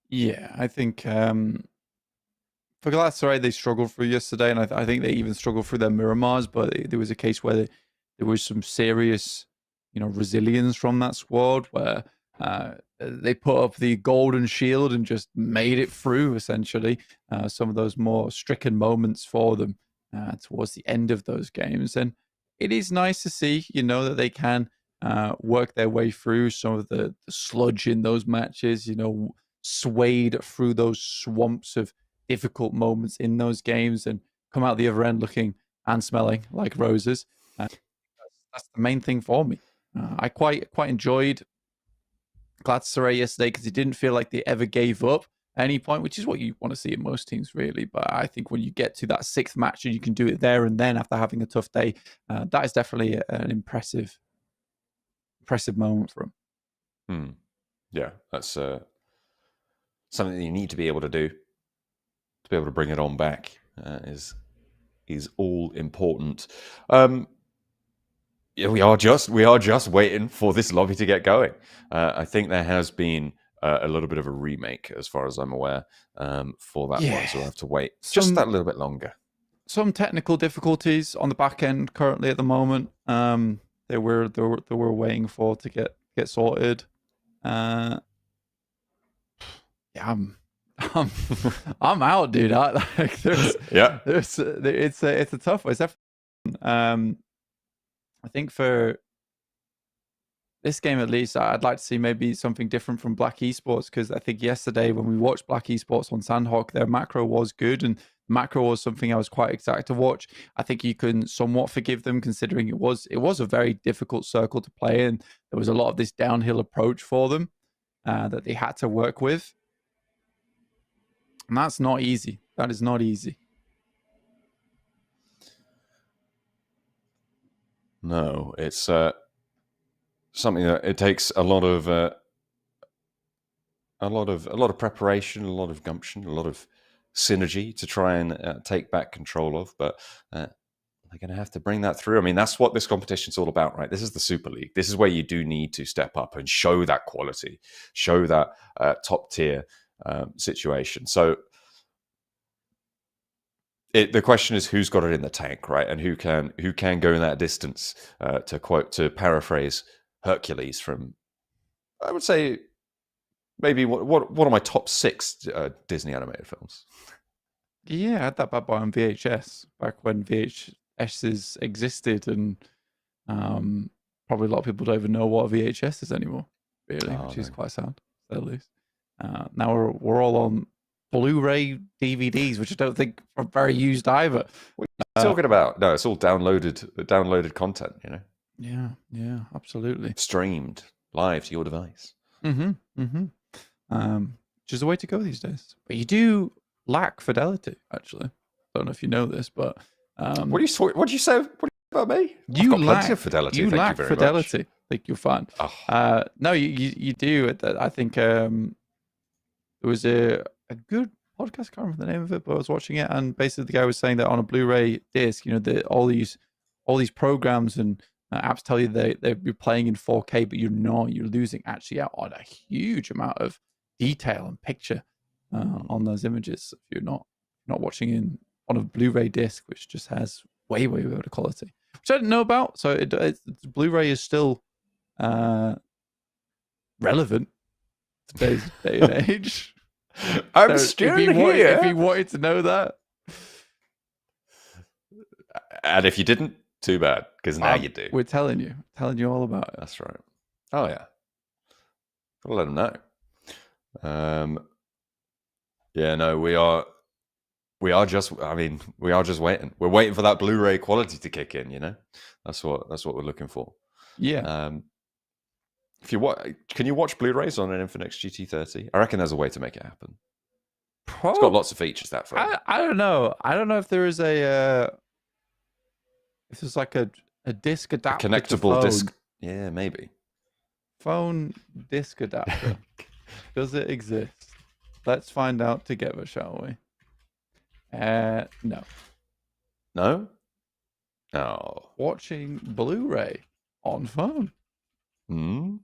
Yeah, I think for Galatasaray, they struggled through yesterday, and I think they even struggled through their Miramars, but there was a case where there was some serious, you know, resilience from that squad where they put up the golden shield and just made it through, essentially. Some of those more stricken moments for them towards the end of those games. And it is nice to see, you know, that they can work their way through some of the sludge in those matches, you know, swayed through those swamps of difficult moments in those games and come out the other end looking and smelling like roses. That's the main thing for me. I quite enjoyed Galatasaray yesterday because it didn't feel like they ever gave up at any point, which is what you want to see in most teams, really. But I think when you get to that 6th match and you can do it there and then after having a tough day, that is definitely an impressive moment for them. Yeah, that's something that you need to be able to do, to be able to bring it on back is all important. Yeah, we are just waiting for this lobby to get going. I think there has been a little bit of a remake, as far as I'm aware, for that one, so we'll have to wait just that little bit longer. Some technical difficulties on the back end currently at the moment. They were waiting for to get sorted. Yeah, I'm out, dude. It's a tough one. It's definitely, I think for this game at least, I'd like to see maybe something different from BRX Esports, because I think yesterday when we watched BRX Esports on Sanhok, their macro was good, and macro was something I was quite excited to watch. I think you can somewhat forgive them considering it was a very difficult circle to play in. There was a lot of this downhill approach for them that they had to work with. And that's not easy. That is not easy. No, it's something that it takes a lot of preparation, a lot of gumption, a lot of synergy to try and take back control of. But they're going to have to bring that through. I mean, that's what this competition's all about, right? This is the Super League. This is where you do need to step up and show that quality, show that top tier situation. So the question is who's got it in the tank, right? And who can go in that distance, to paraphrase Hercules from, I would say, maybe what are my top 6 Disney animated films? Yeah, I had that bad boy on VHS back when VHSs existed, and probably a lot of people don't even know what a VHS is anymore, really, which is quite sad, at least. Now we're all on Blu-ray DVDs, which I don't think are very used either. What are you talking about? No, it's all downloaded content, you know. Yeah, absolutely. Streamed live to your device. Which is the way to go these days. But you do lack fidelity, actually. I don't know if you know this, but what do you say? What do you say about me? You lack fidelity. You Thank lack you very fidelity. much. I think you're fine. No, you do. I think there was a good podcast. I can't remember the name of it, but I was watching it, and basically the guy was saying that on a Blu-ray disc, you know, all these all these programs and apps tell you you're playing in 4K, but you're not. You're losing actually out on a huge amount of detail and picture on those images if you're not watching on a Blu-ray disc, which just has way better quality, which I didn't know about. So Blu-ray is still relevant today's day and age. I'm still here. If you wanted to know that, and if you didn't, too bad, because now you do. We're telling you all about it. That's right. Oh yeah, gotta let them know. Yeah, no, we are just waiting. We're waiting for that Blu-ray quality to kick in. You know, that's what we're looking for. Yeah. If you can you watch Blu-rays on an INFINIX GT30? I reckon there's a way to make it happen. It's got lots of features, that phone. I don't know. I don't know if there is if there's like a disc adapter. A connectable disc. Yeah, maybe. Phone disc adapter. Does it exist? Let's find out together, shall we? No. No? No. Watching Blu-ray on phone. Hmm?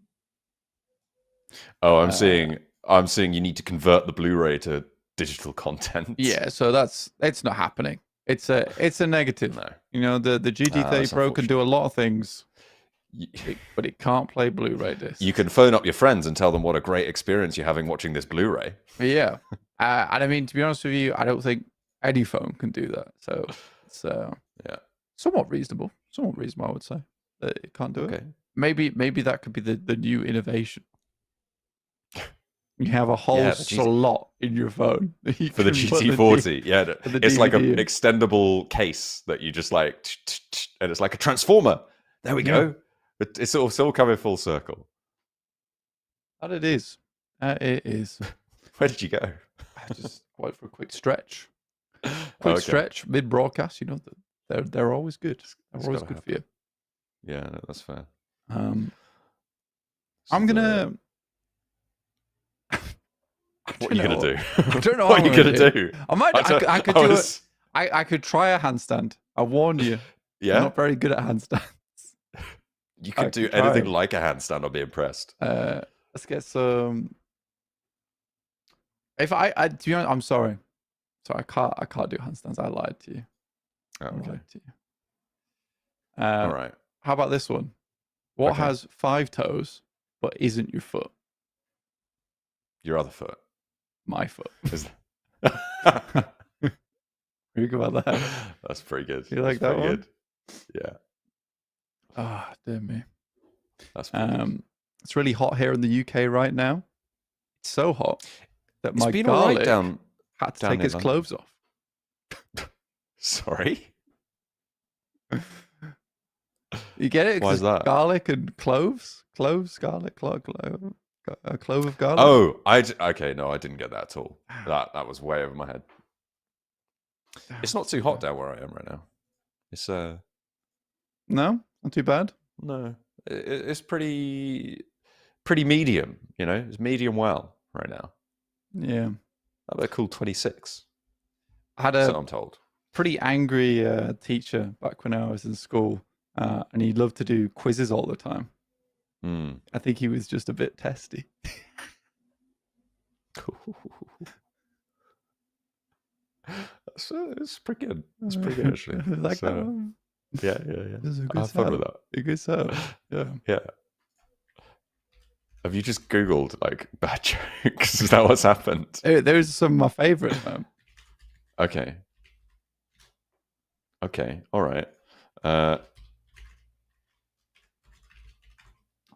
Oh, I'm seeing you need to convert the Blu-ray to digital content. Yeah, so it's not happening. It's a negative. No. You know, the GT30 Pro can do a lot of things, but it can't play Blu-ray discs. You can phone up your friends and tell them what a great experience you're having watching this Blu-ray. Yeah. And I mean, to be honest with you, I don't think any phone can do that. So it's somewhat reasonable. Somewhat reasonable, I would say. That it can't do it. Maybe that could be the new innovation. You have a whole slot in your phone for the GT40. It's like an extendable case that you just like, and it's like a transformer. There we go. It's all coming full circle. That it is. It is. Where did you go? I just went for a quick stretch. Stretch mid broadcast. You know, they're always good. They're always good for you. Yeah, no, that's fair. I'm gonna. What are you gonna do? I don't know. What are you gonna do? I could try a handstand. I warn you. Yeah. I'm not very good at handstands. You could do anything like a handstand. I'll be impressed. Let's get some. If to be honest, I'm sorry. I can't do handstands. I lied to you. Okay. I lied to you. All right. How about this one? What has 5 toes but isn't your foot? Your other foot. My foot. What do you think about that? That's pretty good. You like that one? Good. Yeah. Ah, dear me. That's pretty good. It's really hot here in the UK right now. It's so hot that my garlic had to take his clothes off. Sorry? You get it? Why is that? Garlic and cloves? Cloves, garlic, a clove of garlic? Oh, okay. No, I didn't get that at all. That was way over my head. It's not too hot down where I am right now. It's no, not too bad. No, it's pretty medium. You know, it's medium well right now. Yeah, about a cool 26. I had so I'm told. Pretty angry teacher back when I was in school, and he loved to do quizzes all the time. I think he was just a bit testy. It's pretty good. It's pretty good, actually. Like so, that one? Yeah. This is a good Have fun with that. A good setup. Yeah. Have you just Googled like bad jokes? Is that what's happened? There's some of my favorites, man. Okay. All right. Yeah.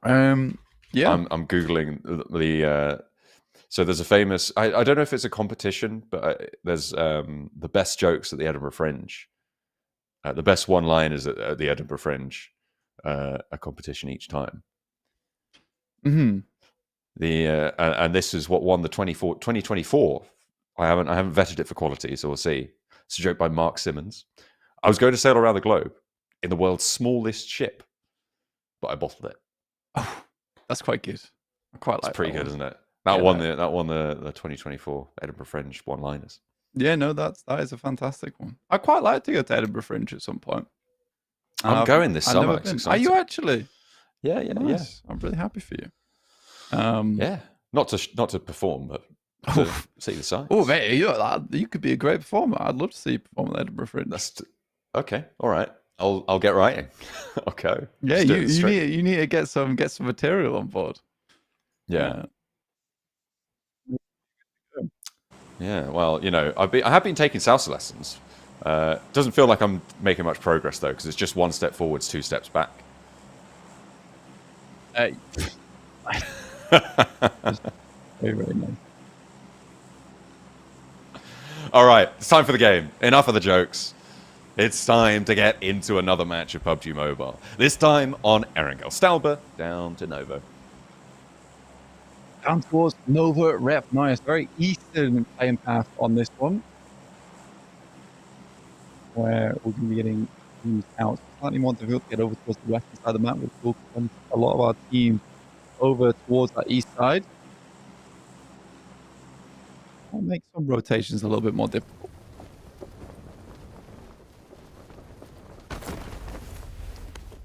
I'm Googling the so there's a famous I don't know if it's a competition, but there's the best jokes at the Edinburgh Fringe. The best one-liners at the Edinburgh Fringe, a competition each time. Mm-hmm. And this is what won the 2024. I haven't vetted it for quality, so we'll see. It's a joke by Mark Simmons. I was going to sail around the globe in the world's smallest ship, but I bottled it. Oh, that's quite good. I quite like. It's pretty good, isn't it? That won the 2024 Edinburgh Fringe one-liners. Yeah, no, that is a fantastic one. I quite like to go to Edinburgh Fringe at some point. I'm going this I've summer. never It's been. Are exciting. you actually? Yeah, yeah, yeah. Nice. I'm really happy for you. Yeah, not to perform, but to see the sights. Oh, mate, you could be a great performer. I'd love to see you perform at Edinburgh Fringe. Okay, all right. I'll get writing. Okay. Yeah, you need to get some material on board. Yeah. Yeah. Well, you know, I have been taking salsa lessons. Doesn't feel like I'm making much progress though, because it's just one step forwards, two steps back. Very, very nice. All right, it's time for the game. Enough of the jokes. It's time to get into another match of PUBG Mobile. This time on Erangel. Stalber down to Novo. Down towards Nova Rep. Nice. Very eastern playing path on this one. Where we're going to be getting teams out. Slightly more difficult to get over towards the western side of the map, which will send a lot of our teams over towards that east side. I'll make some rotations a little bit more difficult.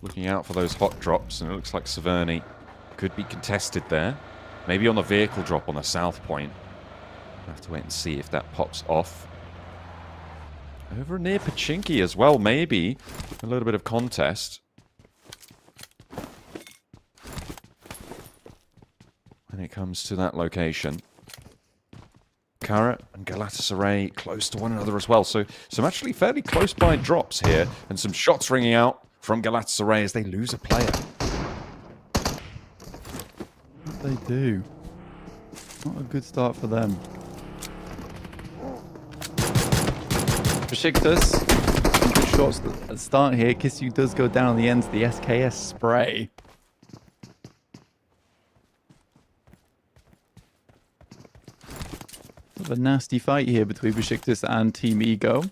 Looking out for those hot drops, and it looks like Severny could be contested there. Maybe on the vehicle drop on the south point. We'll have to wait and see if that pops off. Over near Pachinki as well, maybe. A little bit of contest. When it comes to that location. Carya and Galatasaray close to one another as well. So some actually fairly close by drops here. And some shots ringing out from Galatasaray as they lose a player. They do. Not a good start for them. Beşiktaş, some good shots at the start here. Kissu does go down on the ends of the SKS spray. A nasty fight here between Beşiktaş and Team Ego.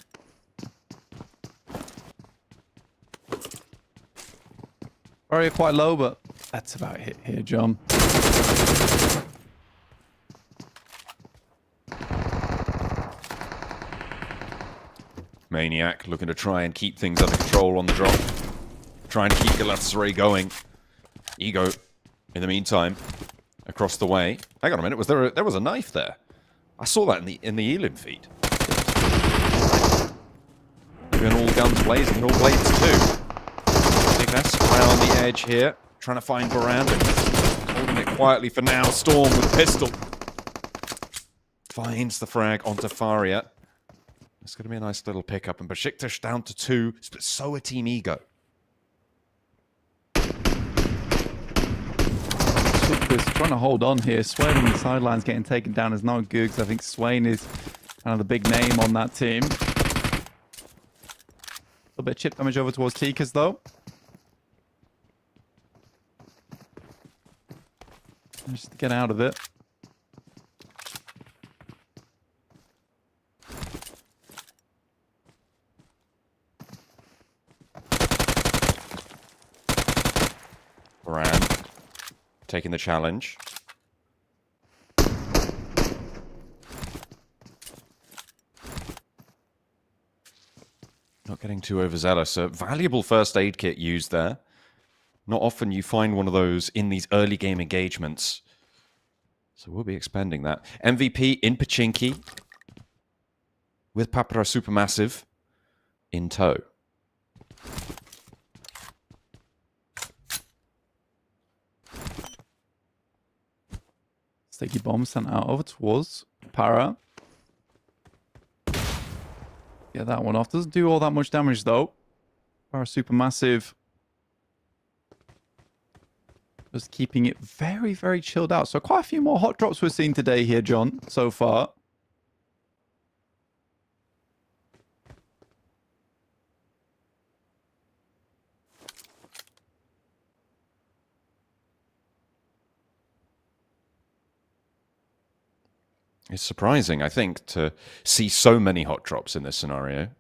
Very quite low, but that's about it here, John. Maniac looking to try and keep things under control on the drop. Trying to keep Galatasaray going. Ego, in the meantime, across the way. Hang on a minute, there was a knife there? I saw that in the Elim feed. Maybe on all guns blazing and all blades too. Dignas around the edge here, trying to find Baranda. Holding it quietly for now. Storm with pistol. Finds the frag onto Faria. It's going to be a nice little pickup. And Beşiktaş down to 2. But so are Team Ego. Trying to hold on here. Swain on the sidelines getting taken down is not good, because I think Swain is kind of the big name on that team. A little bit of chip damage over towards Tikas though. Just to get out of it. Baran taking the challenge. Not getting too overzealous. A valuable first aid kit used there. Not often you find one of those in these early game engagements. So we'll be expanding that. MVP in Pachinki with Papara SuperMassive in tow. Sticky bomb sent out over towards Para. Get that one off. Doesn't do all that much damage though. Para SuperMassive. Just keeping it very, very chilled out. So quite a few more hot drops we're seeing today here, John, so far. It's surprising, I think, to see so many hot drops in this scenario.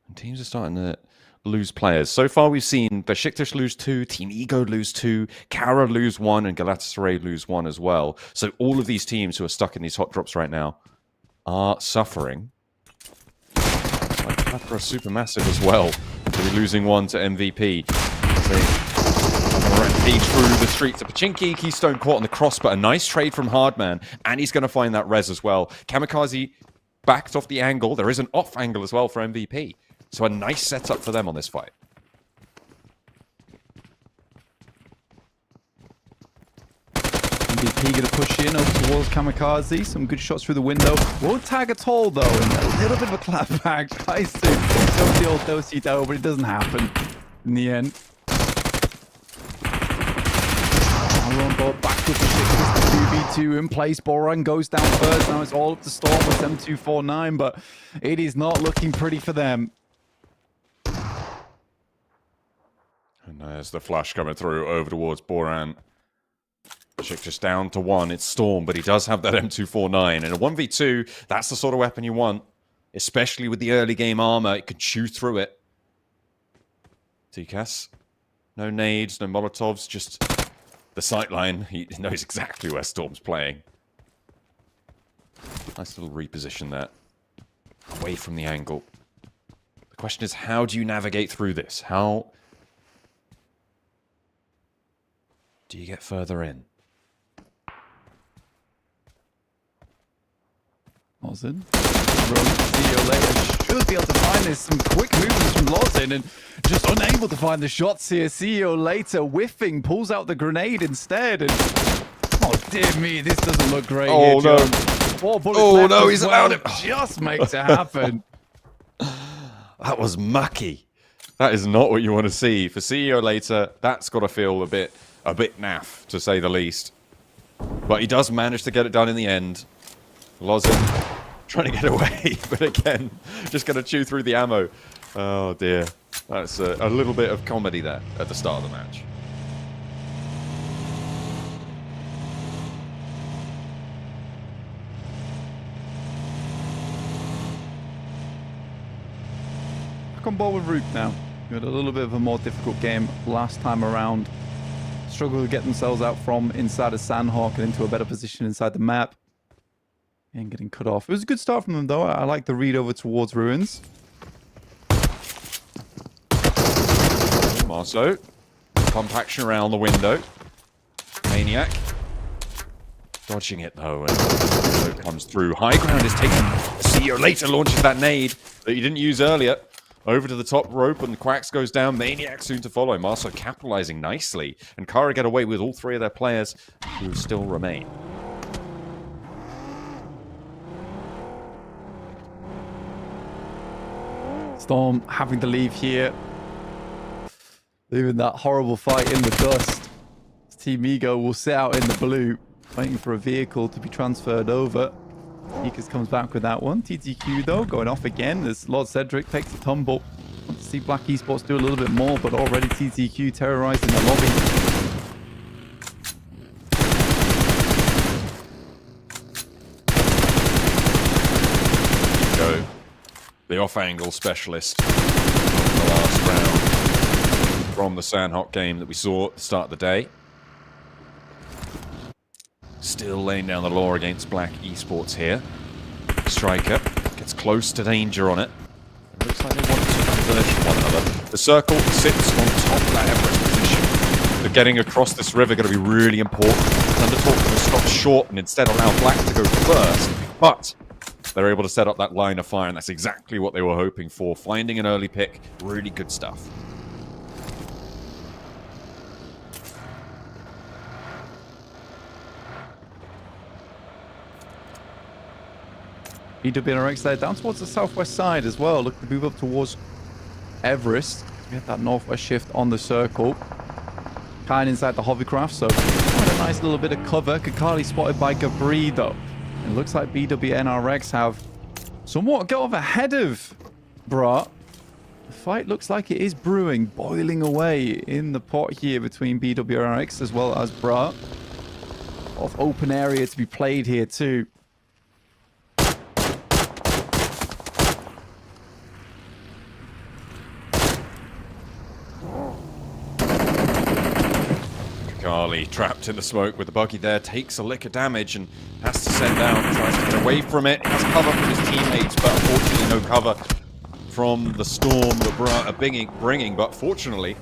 And teams are starting to lose players. So far, we've seen Beşiktaş lose 2, Team Ego lose 2, Carya lose 1, and Galatasaray lose 1 as well. So all of these teams who are stuck in these hot drops right now are suffering. Papara SuperMassive as well. They'll be losing one to MVP. Rampage through the streets of Pachinki. Keystone caught on the cross, but a nice trade from Hardman, and he's going to find that res as well. Kamikaze backed off the angle. There is an off angle as well for MVP. So a nice setup for them on this fight. MVP going to push in over towards Kamikaze. Some good shots through the window. Won't tag at all, though. And a little bit of a clapback. Tries to go the old do-si-do, but it doesn't happen in the end. Now on board back with the 2v2 in place. Boran goes down first. Now it's all up to Storm with 7-2-4-9, but it is not looking pretty for them. And there's the flash coming through over towards Boran. Just down to 1. It's Storm, but he does have that M249. And a 1v2, that's the sort of weapon you want. Especially with the early game armor. It can chew through it. TCAS. No nades, no Molotovs, just the sightline. He knows exactly where Storm's playing. Nice little reposition there. Away from the angle. The question is, how do you navigate through this? How do you get further in? Lozin. Should be able to find this. Some quick movements from Lozin and just unable to find the shots here. CEO later whiffing, pulls out the grenade instead. And oh dear me, this doesn't look great. Oh here, no! John. 4 bullets Oh left no, as he's well. allowed it. Just makes it happen. That was mucky. That is not what you want to see. For CEO later, that's got to feel a bit naff, to say the least. But he does manage to get it done in the end. Lozin trying to get away, but again, just going to chew through the ammo. Oh dear. That's a little bit of comedy there at the start of the match. Back on board with RUKH now. We had a little bit of a more difficult game last time around. Struggled to get themselves out from inside of Sanhok and into a better position inside the map. And getting cut off. It was a good start from them, though. I like the read over towards Ruins. Marso. Compaction around the window. Maniac. Dodging it, though. And so comes through. High ground is taken. CEO later launches that nade that he didn't use earlier. Over to the top rope, and the Quacks goes down. Maniac soon to follow. Marso capitalizing nicely. And Carya get away with all 3 of their players who still remain. Storm having to leave here. Leaving that horrible fight in the dust. Team Ego will sit out in the blue, waiting for a vehicle to be transferred over. Ekas comes back with that one. TTQ, though, going off again as Lord Cedric takes a tumble. Want to see Black Esports do a little bit more, but already TTQ terrorizing the lobby. The off-angle specialist in the last round from the Sanhok game that we saw at the start of the day. Still laying down the law against Black Esports here. Striker gets close to danger on it. It looks like they want to converge one another. The circle sits on top of that Everest position. So getting across this river going to be really important. Thundertalk going to stop short and instead allow Black to go first. But they're able to set up that line of fire, and that's exactly what they were hoping for. Finding an early pick, really good stuff. BRX there down towards the southwest side as well. Looking to move up towards Everest. We have that northwest shift on the circle. Kind inside the hovercraft, so quite a nice little bit of cover. Kakali spotted by Gabri, though. It looks like BWNRX have somewhat got off ahead of Bra. The fight looks like it is brewing, boiling away in the pot here between BWNRX as well as Bra. Of open area to be played here too. Kakali trapped in the smoke with the buggy there, takes a lick of damage and has to send down, tries to get away from it. He has cover from his teammates, but unfortunately no cover from the storm that are bringing, but fortunately,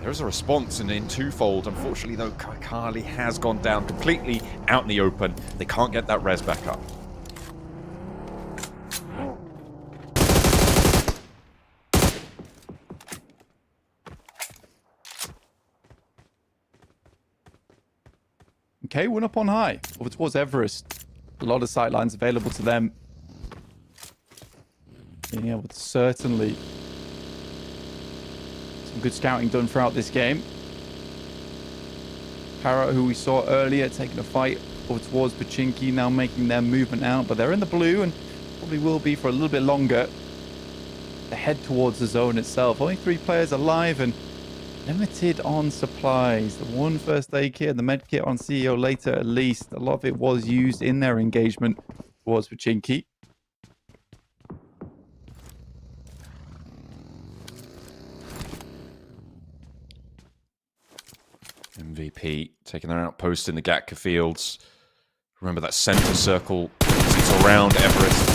there is a response in twofold. Unfortunately, though, Carly has gone down completely out in the open. They can't get that res back up. Okay, one up on high, over towards Everest. A lot of sightlines available to them. Being able to certainly some good scouting done throughout this game. Carya, who we saw earlier, taking a fight over towards Pachinki, now making their movement out, but they're in the blue and probably will be for a little bit longer. They head towards the zone itself. Only 3 players alive and limited on supplies. The 1 first aid kit and the med kit on CEO later, at least. A lot of it was used in their engagement towards Pachinki. MVP taking their outpost in the Gatka fields. Remember that center circle sits around Everest.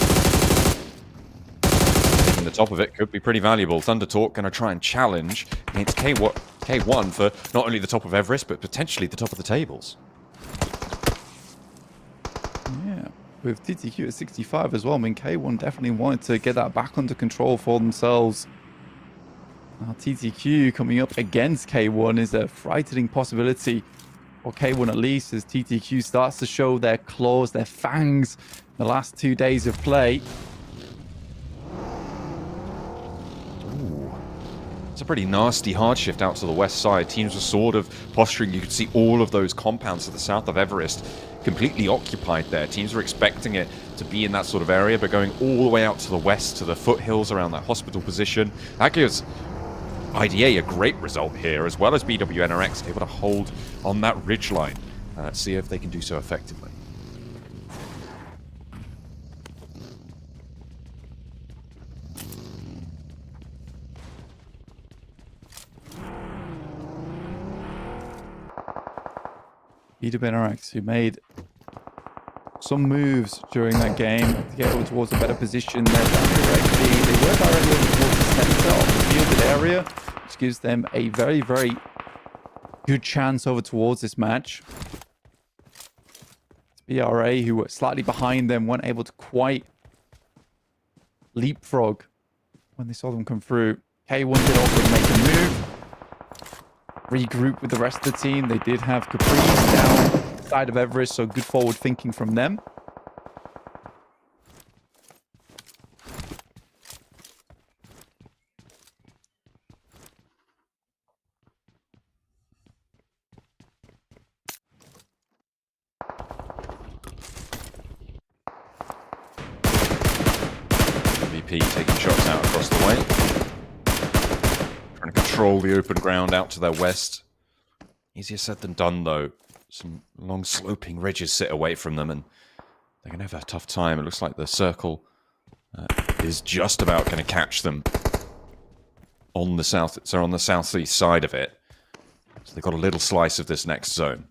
Taking the top of it could be pretty valuable. Talq going to try and challenge against K1 for not only the top of Everest, but potentially the top of the tables. Yeah, with TTQ at 65 as well. I mean, K1 definitely wanted to get that back under control for themselves. Now, TTQ coming up against K1 is a frightening possibility. Or K1 at least, as TTQ starts to show their claws, their fangs, the last 2 days of play. Ooh. It's a pretty nasty hard shift out to the west side. Teams were sort of posturing. You could see all of those compounds to the south of Everest completely occupied there. Teams were expecting it to be in that sort of area, but going all the way out to the west, to the foothills around that hospital position. That gives IDA a great result here, as well as BWNRX able to hold on that ridgeline. Let's see if they can do so effectively. BWNRX, who made some moves during that game to get over towards a better position. They're directly, they were directly over towards the center of the fielded area, which gives them a very, very good chance over towards this match. It's BRA, who were slightly behind them, weren't able to quite leapfrog when they saw them come through. K1 did also make a move, regroup with the rest of the team. They did have Caprice down the side of Everest, so good forward thinking from them. MVP taking shots out across the way. Trying to control the open ground out to their west. Easier said than done, though. Some long sloping ridges sit away from them, and they're going to have a tough time. It looks like the circle is just about going to catch them on the south. So on the southeast side of it. So they've got a little slice of this next zone.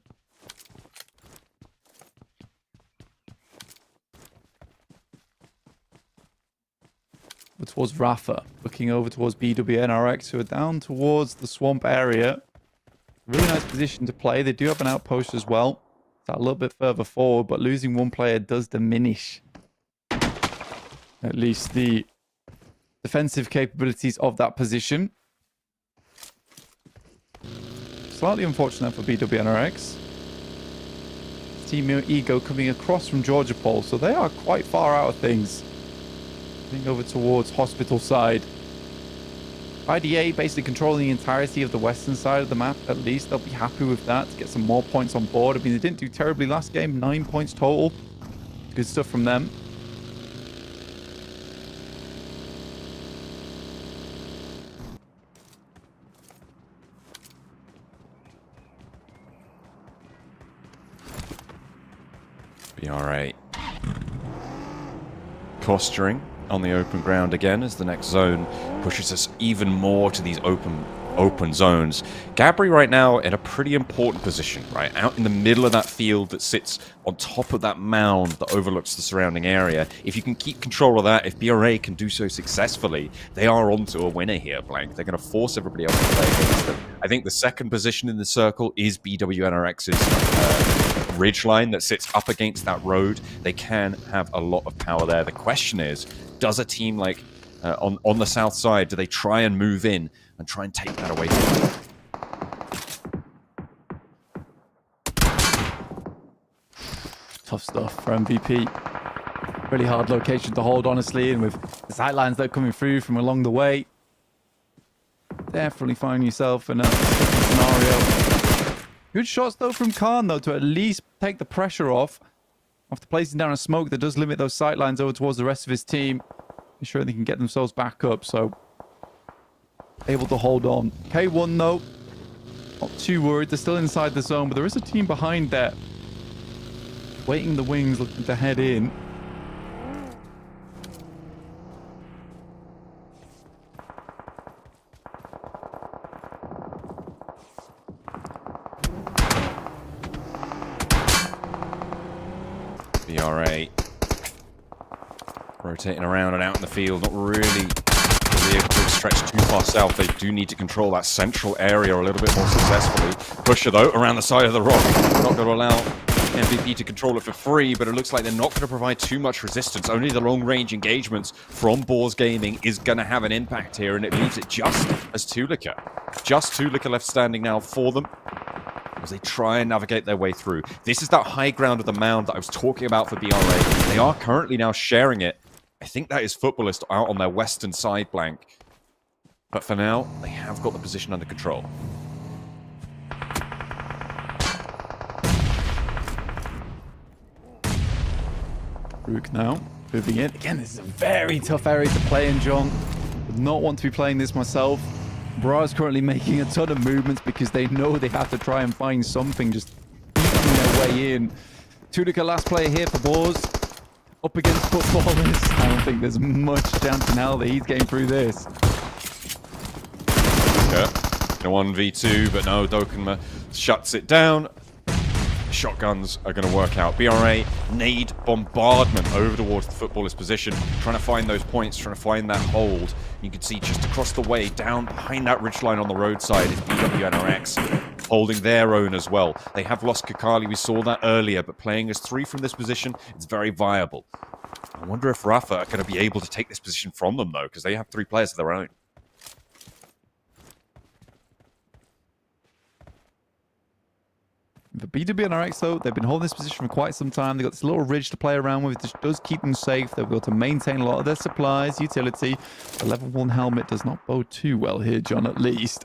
Towards Rafa, looking over towards BWNRX, who are down towards the swamp area. Really nice position to play. They do have an outpost as well. It's a little bit further forward, but losing one player does diminish at least the defensive capabilities of that position. Slightly unfortunate for BWNRX. Team Ego coming across from Georgia Pole, so they are quite far out of things. Over towards hospital side. IDA basically controlling the entirety of the western side of the map. At least they'll be happy with that to get some more points on board. I mean, they didn't do terribly last game. 9 points total. Good stuff from them. BRA posturing on the open ground again as the next zone pushes us even more to these open open zones. Gabri right now in a pretty important position, right? Out in the middle of that field that sits on top of that mound that overlooks the surrounding area. If you can keep control of that, if BRA can do so successfully, they are onto a winner here, Blank. They're going to force everybody else to play against them. I think the second position in the circle is BWNRX's ridge line that sits up against that road. They can have a lot of power there. The question is, does a team like on the south side, do they try and move in and try and take that away from them? Tough stuff for MVP. Really hard location to hold, honestly, and with the sightlines that are coming through from along the way, definitely find yourself in a scenario. Good shots, though, from Khan, though, to at least take the pressure off after placing down a smoke that does limit those sightlines over towards the rest of his team. Ensure they can get themselves back up, so able to hold on. K1, though, not too worried. They're still inside the zone, but there is a team behind there. Waiting the wings, looking to head in. BRA rotating around and out in the field, not really able to stretch too far south. They do need to control that central area a little bit more successfully. Pusher, though, around the side of the rock. Not going to allow MVP to control it for free, but it looks like they're not going to provide too much resistance. Only the long-range engagements from Boars Gaming is going to have an impact here, and it leaves it just as TULIKH. Just TULIKH left standing now for them as they try and navigate their way through. This is that high ground of the mound that I was talking about for BRA. They are currently now sharing it. I think that is Footballist out on their western side, Blank. But for now, they have got the position under control. RUKH now, moving in. Again, this is a very tough area to play in, John. Would not want to be playing this myself. Bra currently making a ton of movements because they know they have to try and find something, just eating their way in. TULIKH, last player here for Boars. Up against footballers. I don't think there's much chance in hell that he's getting through this. Yeah, a 1v2, but no, Dokkanma shuts it down. Shotguns are going to work out. BRA nade bombardment over towards the Footballer's position, trying to find those points, trying to find that hold. You can see just across the way, down behind that ridgeline on the roadside is BWNRX, holding their own as well. They have lost Kakali, we saw that earlier, but playing as 3 from this position, it's very viable. I wonder if Rafa are going to be able to take this position from them, though, because they have 3 players of their own. The BWNRX, though, they've been holding this position for quite some time. They've got this little ridge to play around with. This does keep them safe. They'll be able to maintain a lot of their supplies, utility. The level 1 helmet does not bode too well here, John, at least.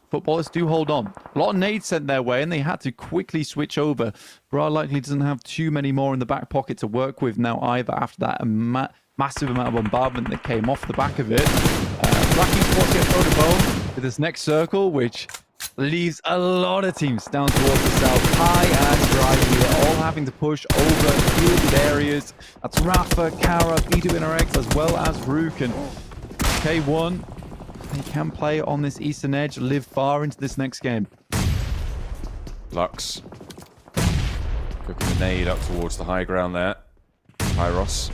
Footballers do hold on. A lot of nades sent their way, and they had to quickly switch over. Bra likely doesn't have too many more in the back pocket to work with now either after that massive amount of bombardment that came off the back of it. RUKH Esports get thrown a bone with this next circle, which leaves a lot of teams down towards the south, high and dry here, all having to push over fielded areas. That's Rafa, Carya, BWNRX, as well as RUKH, and K1. They can play on this eastern edge, live far into this next game. Flux cooking the nade up towards the high ground there. Pyros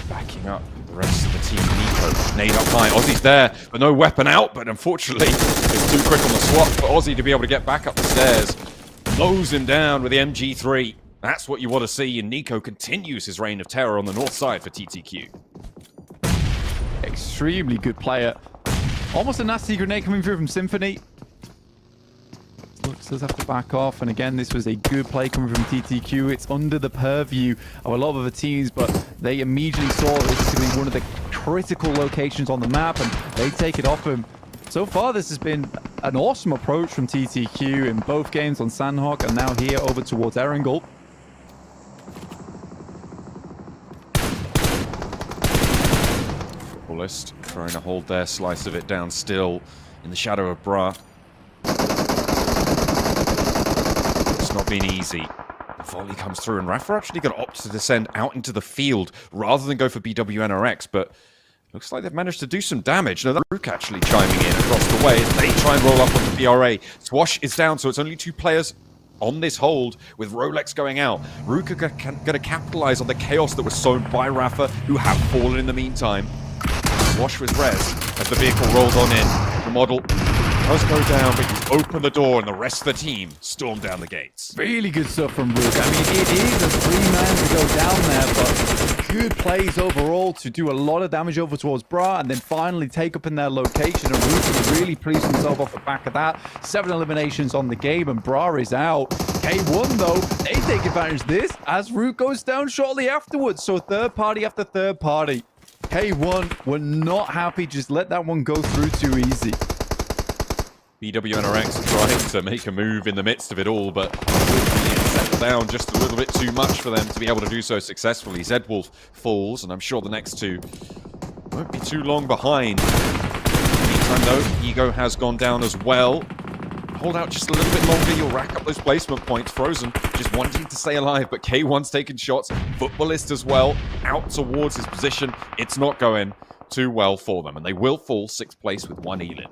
backing up the rest of the team. Nico, nade up high. Ozzy's there, but no weapon out. But unfortunately, it's too quick on the swap for Ozzy to be able to get back up the stairs. Mows him down with the MG3. That's what you want to see. And Nico continues his reign of terror on the north side for TTQ. Extremely good player. Almost a nasty grenade coming through from Symphony. Flux does have to back off, and again, this was a good play coming from TTQ. It's under the purview of a lot of other teams, but they immediately saw that this is going to be one of the critical locations on the map, and they take it off him. So far, this has been an awesome approach from TTQ in both games on Sanhok, and now here over towards Erangel. Footballist trying to hold their slice of it down still in the shadow of Bra. Not been easy. The volley comes through, and Rafa actually going to opt to descend out into the field rather than go for BWNRX, but Looks like they've managed to do some damage. No, that's RUKH actually chiming in across the way as they try and roll up on the BRA. Swash is down, so it's only 2 players on this hold with Rolex going out. RUKH are going to capitalize on the chaos that was sown by Rafa, who have fallen in the meantime. Swash was res as the vehicle rolls on in. The model does go down, but you open the door and the rest of the team storm down the gates. Really good stuff from RUKH. I mean, it is a 3-man to go down there, but good plays overall to do a lot of damage over towards Bra and then finally take up in their location. And RUKH is really pleased with himself off the back of that. 7 eliminations on the game and Bra is out. K1 though, they take advantage of this as RUKH goes down shortly afterwards. So third party after third party. K1 were not happy, just let that one go through too easy. BWNRX trying to make a move in the midst of it all, but it settled down just a little bit too much for them to be able to do so successfully. Zedwolf falls, and I'm sure the next 2 won't be too long behind. In the meantime, though, Ego has gone down as well. Hold out just a little bit longer, you'll rack up those placement points. Frozen just wanting to stay alive, but K1's taking shots. Footballist as well, out towards his position. It's not going too well for them, and they will fall 6th place with 1 Elin.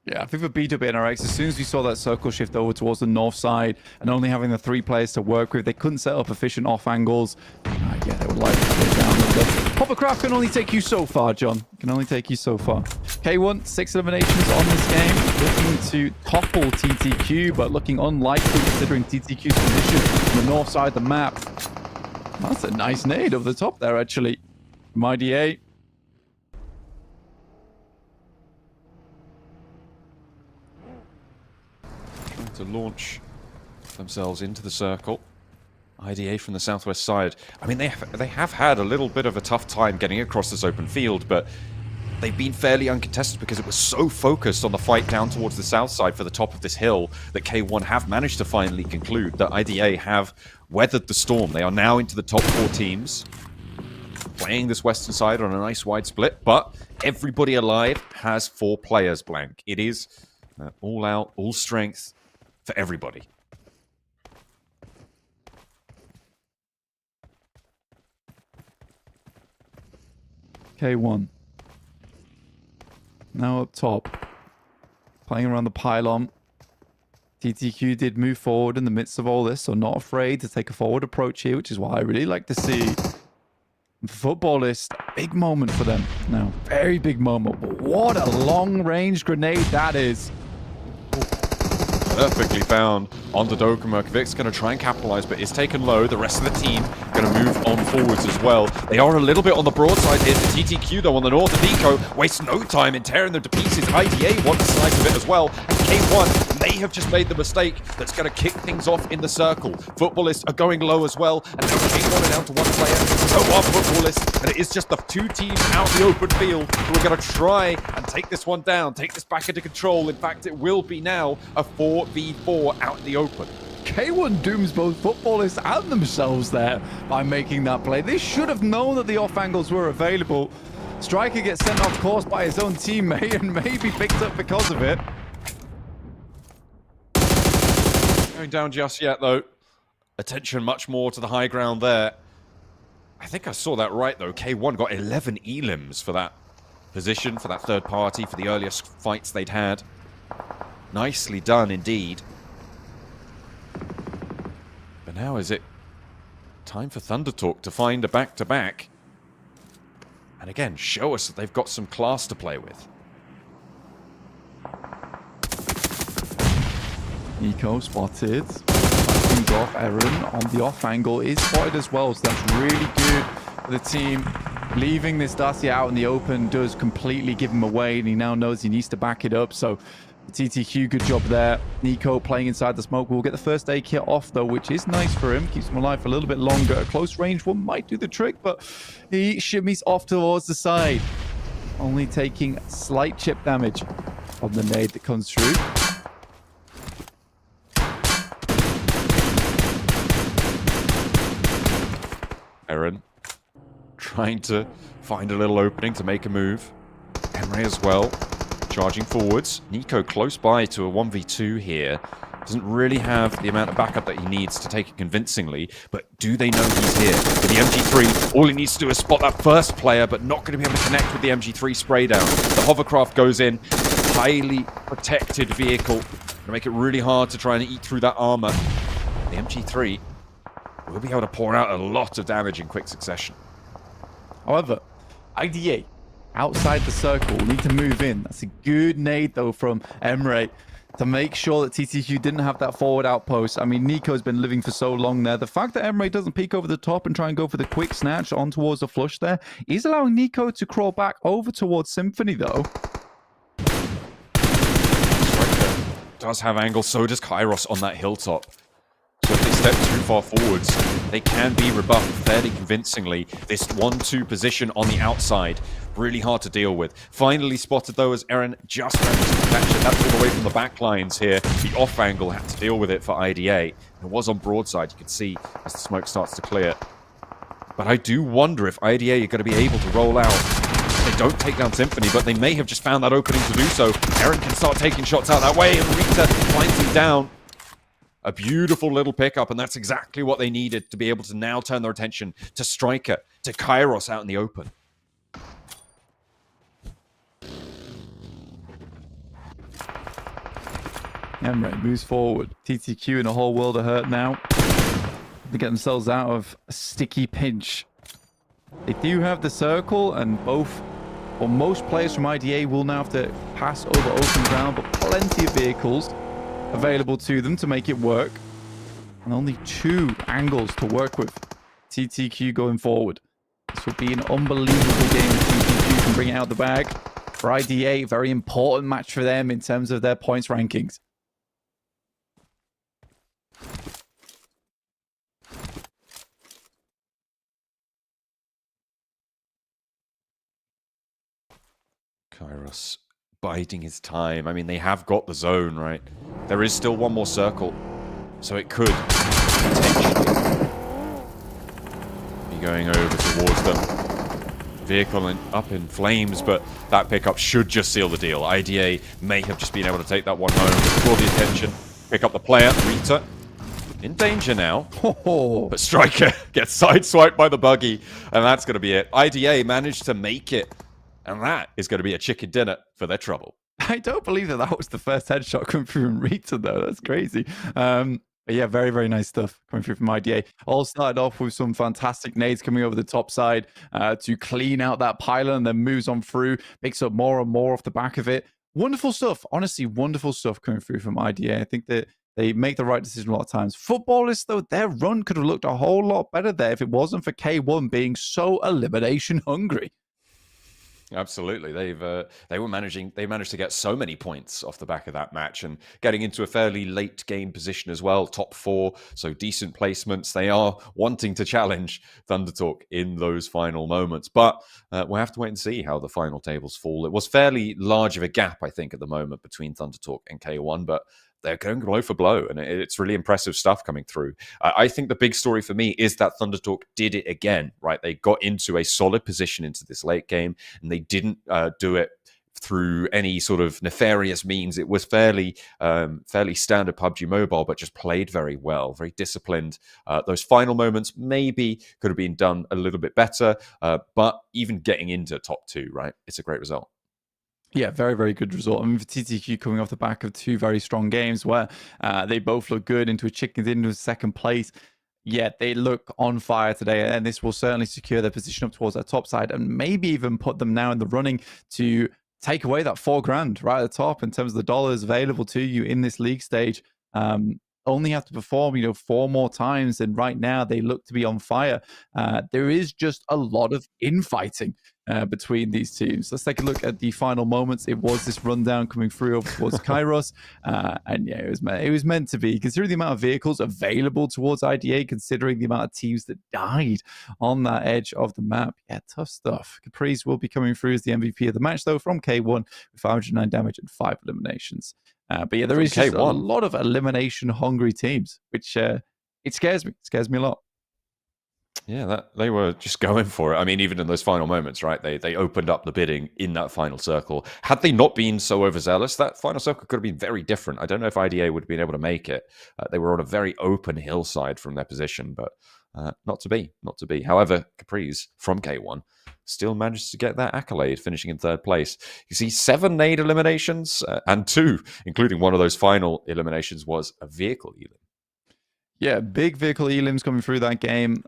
Yeah, I think for BWNRX, as soon as we saw that circle shift over towards the north side and only having the 3 players to work with, they couldn't set up efficient off angles. Yeah, they would like to go down with it. Hovercraft can only take you so far, John. Can only take you so far. K1, 6 eliminations on this game. Looking to topple TTQ, but looking unlikely considering TTQ's position on the north side of the map. That's a nice nade over the top there, actually. From IDA. To launch themselves into the circle. IDA from the southwest side. I mean, they have had a little bit of a tough time getting across this open field, but they've been fairly uncontested because it was so focused on the fight down towards the south side for the top of this hill that K1 have managed to finally conclude that IDA have weathered the storm. They are now into the top 4 teams, playing this western side on a nice wide split, but everybody alive has 4 players blank. It is all out, all strength for everybody. K1. Now up top. Playing around the pylon. TTQ did move forward in the midst of all this, so not afraid to take a forward approach here, which is what I really like to see. Footballist, big moment for them now. Very big moment. But what a long-range grenade that is. Perfectly found onto Dokuma. Kvic's going to try and capitalize, but is taken low. The rest of the team going to move on forwards as well. They are a little bit on the broadside here. The TTQ, though, on the north. And Nico wastes no time in tearing them to pieces. IDA wants a slice of it as well. And K1 may have just made the mistake that's going to kick things off in the circle. Footballists are going low as well. And now K1 are down to 1 player. So are Footballists. And it is just the 2 teams out in the open field who are going to try and take this one down, take this back into control. In fact, it will be now a 4v4 out in the open. K1 dooms both Footballists and themselves there by making that play. They should have known that the off angles were available. Striker gets sent off course by his own teammate and maybe picked up because of it. Going down just yet, though. Attention much more to the high ground there. I think I saw that right, though. K1 got 11 elims for that position, for that third party, for the earliest fights they'd had. Nicely done, indeed. But now is it time for Thunder Talk to find a back-to-back? And again, show us that they've got some class to play with. Nico spotted. Things off. Aaron on the off angle is spotted as well, so that's really good for the team. Leaving this Dacia out in the open does completely give him away, and he now knows he needs to back it up. So TTQ, good job there. Nico playing inside the smoke. We'll get the first aid kit off, though, which is nice for him. Keeps him alive for a little bit longer. A close range one might do the trick, but he shimmies off towards the side. Only taking slight chip damage on the nade that comes through. Aaron trying to find a little opening to make a move. Emre as well, charging forwards. Nico close by to a 1v2 here. Doesn't really have the amount of backup that he needs to take it convincingly, but do they know he's here? With the MG3, all he needs to do is spot that first player, but not going to be able to connect with the MG3 spray down. The hovercraft goes in, highly protected vehicle, going to make it really hard to try and eat through that armor. The MG3 will be able to pour out a lot of damage in quick succession. However, IDA outside the circle will need to move in. That's a good nade though from Emre to make sure that TTQ didn't have that forward outpost. I mean, Nico's been living for so long there. The fact that Emre doesn't peek over the top and try and go for the quick snatch on towards the flush there is allowing Nico to crawl back over towards Symphony though. Striker does have angle, so does Kairos on that hilltop. So if they step too far forwards, they can be rebuffed fairly convincingly. This 1-2 position on the outside, really hard to deal with. Finally spotted though as Eren just managed to catch it. That's all the way from the back lines here. The off angle had to deal with it for IDA. It was on broadside, you could see as the smoke starts to clear. But I do wonder if IDA are going to be able to roll out. They don't take down Symphony, but they may have just found that opening to do so. Eren can start taking shots out that way, and Rita finds him down. A beautiful little pickup, and that's exactly what they needed to be able to now turn their attention to Striker, to Kairos out in the open. Emre moves forward. TTQ in a whole world of hurt now. To get themselves out of a sticky pinch. They do have the circle, and both, or most players from IDA will now have to pass over open ground, but plenty of vehicles available to them to make it work. And only 2 angles to work with. TTQ going forward. This will be an unbelievable game if TTQ can bring it out the bag. For IDA, very important match for them in terms of their points rankings. Kairos biding his time. I mean, they have got the zone, right? There is still one more circle, so it could potentially be going over towards them. Vehicle up in flames, but that pickup should just seal the deal. IDA may have just been able to take that one home, draw the attention, pick up the player. Rita in danger now, but Striker gets sideswiped by the buggy, and that's going to be it. IDA managed to make it, and that is going to be a chicken dinner for their trouble. I don't believe that was the first headshot coming through from Rita, though. That's crazy. But yeah, very, very nice stuff coming through from IDA. All started off with some fantastic nades coming over the top side to clean out that pylon, and then moves on through, picks up more and more off the back of it. Wonderful stuff. Honestly, wonderful stuff coming through from IDA. I think that they make the right decision a lot of times. Footballers, though, their run could have looked a whole lot better there if it wasn't for K1 being so elimination hungry. Absolutely, they managed to get so many points off the back of that match, and getting into a fairly late game position as well, top 4, so decent placements. They are wanting to challenge ThunderTalk in those final moments, but we'll have to wait and see how the final tables fall. It was fairly large of a gap, I think, at the moment between ThunderTalk and K1, but they're going blow for blow, and it's really impressive stuff coming through. I think the big story for me is that ThunderTalk did it again, right? They got into a solid position into this late game, and they didn't do it through any sort of nefarious means. It was fairly standard PUBG Mobile, but just played very well, very disciplined. Those final moments maybe could have been done a little bit better, but even getting into top 2, right? It's a great result. Yeah, very, very good result. I mean, for TTQ coming off the back of 2 very strong games where they both look good into a chicken dinner into second place. Yeah, they look on fire today, and this will certainly secure their position up towards that top side, and maybe even put them now in the running to take away that $4,000 right at the top in terms of the dollars available to you in this league stage. Only have to perform, 4 more times, and right now they look to be on fire. There is just a lot of infighting between these teams. Let's take a look at the final moments. It was this rundown coming through over towards Kairos, and yeah, it was meant to be, considering the amount of vehicles available towards IDA, considering the amount of teams that died on that edge of the map. Yeah, tough stuff. Caprice will be coming through as the MVP of the match, though, from K1 with 509 damage and 5 eliminations. But yeah, there is just a lot of elimination hungry teams, which it scares me. It scares me a lot. Yeah, they were just going for it. I mean, even in those final moments, right? They opened up the bidding in that final circle. Had they not been so overzealous, that final circle could have been very different. I don't know if IDA would have been able to make it. They were on a very open hillside from their position, but not to be. However, Capri's from K1 still managed to get that accolade, finishing in 3rd place. You see 7 nade eliminations, and 2, including one of those final eliminations, was a vehicle elim. Yeah, big vehicle elims coming through that game.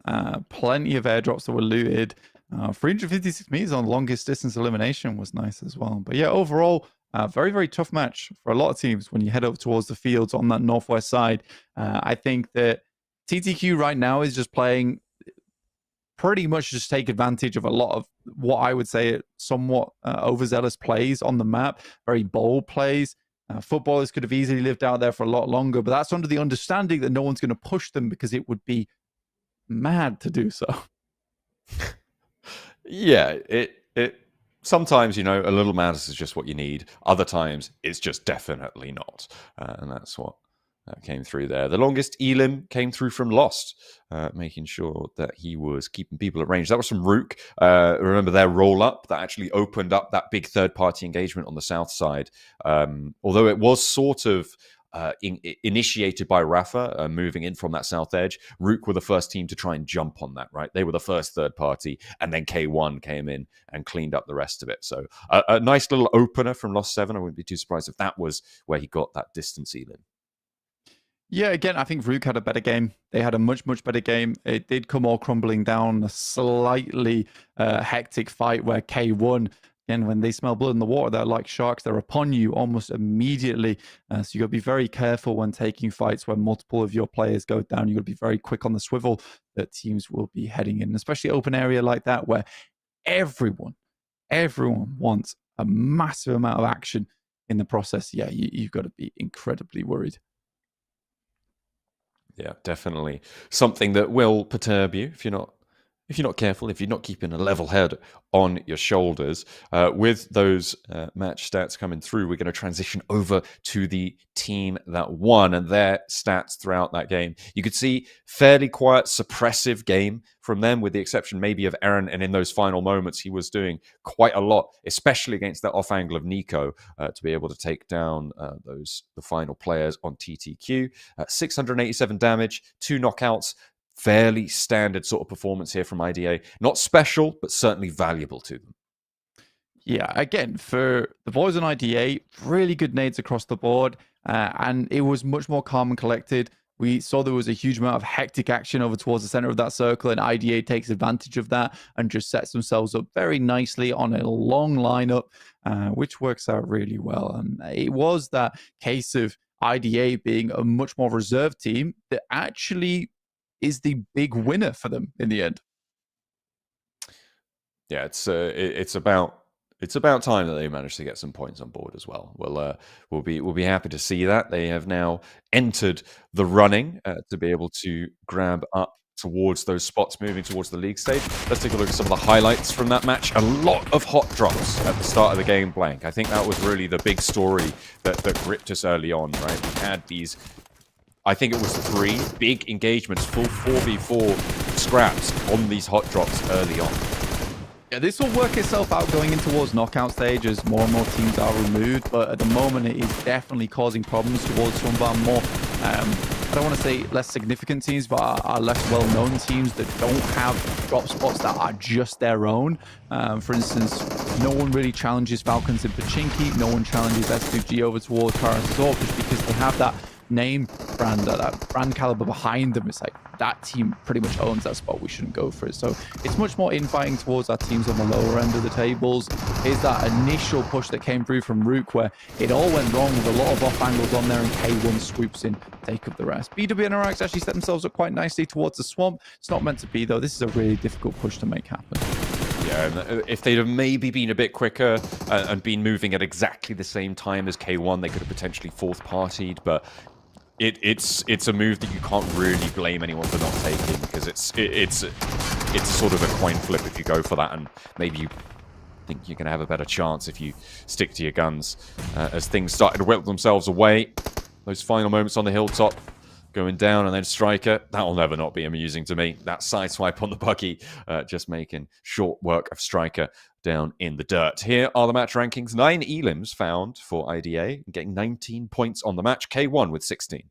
Plenty of airdrops that were looted. 356 meters on longest distance elimination was nice as well. But yeah, overall, very, very tough match for a lot of teams when you head up towards the fields on that northwest side. I think that TTQ right now is just playing pretty much just take advantage of a lot of what I would say somewhat overzealous plays on the map, very bold plays. Footballers could have easily lived out there for a lot longer, but that's under the understanding that no one's going to push them because it would be mad to do so. Yeah, it sometimes, a little madness is just what you need. Other times, it's just definitely not. And that's what came through there. The longest elim came through from Lost, making sure that he was keeping people at range. That was from RUKH. Remember their roll-up that actually opened up that big third-party engagement on the south side. Although it was sort of initiated by Rafa, moving in from that south edge, RUKH were the first team to try and jump on that, right? They were the first third party, and then K1 came in and cleaned up the rest of it. So a nice little opener from Lost 7. I wouldn't be too surprised if that was where he got that distance elim. Yeah, again, I think RUKH had a better game. They had a much, much better game. It did come all crumbling down, a slightly hectic fight where K1, again, when they smell blood in the water, they're like sharks. They're upon you almost immediately. So you got to be very careful when taking fights where multiple of your players go down. You got to be very quick on the swivel that teams will be heading in, especially open area like that where everyone wants a massive amount of action in the process. Yeah, you've got to be incredibly worried. Yeah, definitely something that will perturb you if you're not careful, if you're not keeping a level head on your shoulders. With those match stats coming through, we're going to transition over to the team that won and their stats throughout that game. You could see fairly quiet, suppressive game from them, with the exception maybe of Aaron. And in those final moments, he was doing quite a lot, especially against that off angle of Nico, to be able to take down the final players on TTQ. 687 damage, 2 knockouts. Fairly standard sort of performance here from IDA. Not special, but certainly valuable to them. Yeah, again, for the boys on IDA, really good nades across the board. And it was much more calm and collected. We saw there was a huge amount of hectic action over towards the center of that circle, and IDA takes advantage of that and just sets themselves up very nicely on a long lineup, which works out really well. And it was that case of IDA being a much more reserved team that actually is the big winner for them in the end. Yeah, it's about time that they managed to get some points on board as well. We'll be happy to see that they have now entered the running to be able to grab up towards those spots, moving towards the league stage. Let's take a look at some of the highlights from that match. A lot of hot drops at the start of the game, Blank. I think that was really the big story that gripped us early on, right? We had these, I think it was 3 big engagements, full 4v4 scraps on these hot drops early on. Yeah, this will work itself out going in towards knockout stage as more and more teams are removed, but at the moment it is definitely causing problems towards some of our more, I don't want to say less significant teams, but are less well-known teams that don't have drop spots that are just their own. For instance, no one really challenges Falcons in Pachinki, no one challenges S2G over towards Papara SuperMassive just because they have that name brand, that brand caliber behind them. It's like that team pretty much owns that spot. We shouldn't go for it. So it's much more infighting towards our teams on the lower end of the tables. Here's that initial push that came through from RUKH where it all went wrong with a lot of off angles on there, and K1 swoops in, take up the rest. BW and RX actually set themselves up quite nicely towards the swamp. It's not meant to be though. This is a really difficult push to make happen. Yeah, and if they'd have maybe been a bit quicker and been moving at exactly the same time as K1, they could have potentially fourth partied, but it's a move that you can't really blame anyone for not taking, because it's sort of a coin flip if you go for that, and maybe you think you're going to have a better chance if you stick to your guns. As things started to whip themselves away, those final moments on the hilltop going down, and then Striker. That will never not be amusing to me. That side swipe on the buggy, just making short work of Striker down in the dirt. Here are the match rankings. 9 elims found for IDA, getting 19 points on the match. K1 with 16.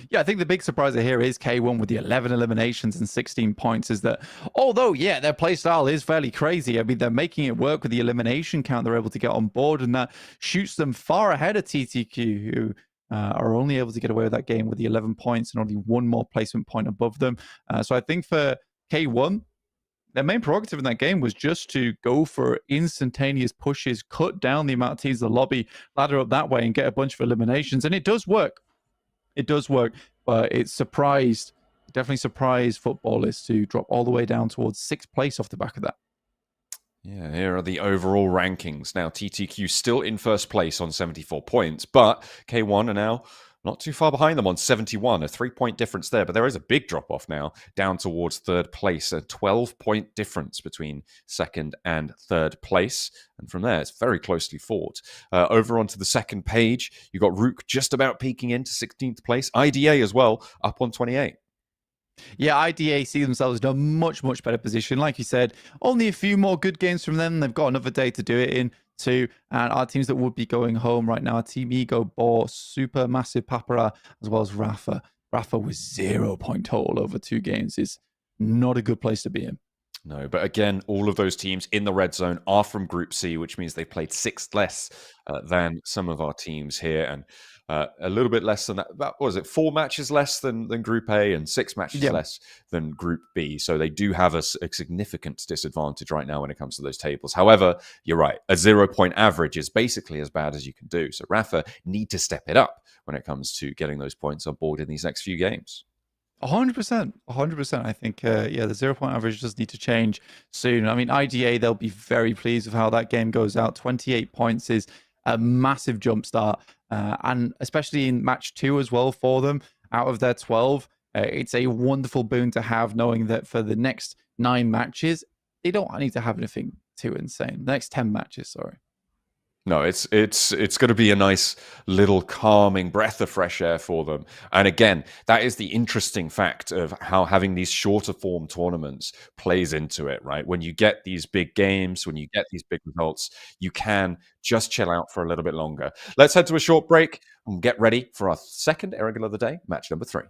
Yeah, I think the big surprise here is K1 with the 11 eliminations and 16 points. Is that, although, yeah, their playstyle is fairly crazy. I mean, they're making it work with the elimination count they're able to get on board, and that shoots them far ahead of TTQ, who are only able to get away with that game with the 11 points and only one more placement point above them. So I think for K1, their main prerogative in that game was just to go for instantaneous pushes, cut down the amount of teams in the lobby, ladder up that way, and get a bunch of eliminations. And it does work. It does work, but it definitely surprised footballers to drop all the way down towards 6th place off the back of that. Yeah, here are the overall rankings. Now, TTQ still in first place on 74 points, but K1 are now not too far behind them on 71, a 3-point difference there. But there is a big drop-off now down towards 3rd place, a 12-point difference between 2nd and 3rd place. And from there, it's very closely fought. Over onto the second page, you've got RUKH just about peaking into 16th place. IDA as well, up on 28. Yeah, IDA see themselves in a much, much better position. Like you said, only a few more good games from them. They've got another day to do it in too. And our teams that would be going home right now are Team Ego, Boars, SuperMassive, Papara, as well as RUKH. RUKH with 0 point total over 2 games is not a good place to be in. No, but again, all of those teams in the red zone are from Group C, which means they played 6 less than some of our teams here, and a little bit less than that. What was it? 4 matches less than Group A and 6 matches less than Group B. So they do have a significant disadvantage right now when it comes to those tables. However, you're right. A 0-point average is basically as bad as you can do. So RUKH need to step it up when it comes to getting those points on board in these next few games. 100%. 100%. I think, the 0-point average does need to change soon. I mean, IDA, they'll be very pleased with how that game goes out. 28 points is a massive jump start. And especially in match 2 as well for them, out of their 12, it's a wonderful boon to have, knowing that for the next 9 matches, they don't need to have anything too insane. The next 10 matches, sorry. No, it's going to be a nice little calming breath of fresh air for them. And again, that is the interesting fact of how having these shorter form tournaments plays into it, right? When you get these big games, when you get these big results, you can just chill out for a little bit longer. Let's head to a short break and get ready for our second Erangel of the day, match number 3.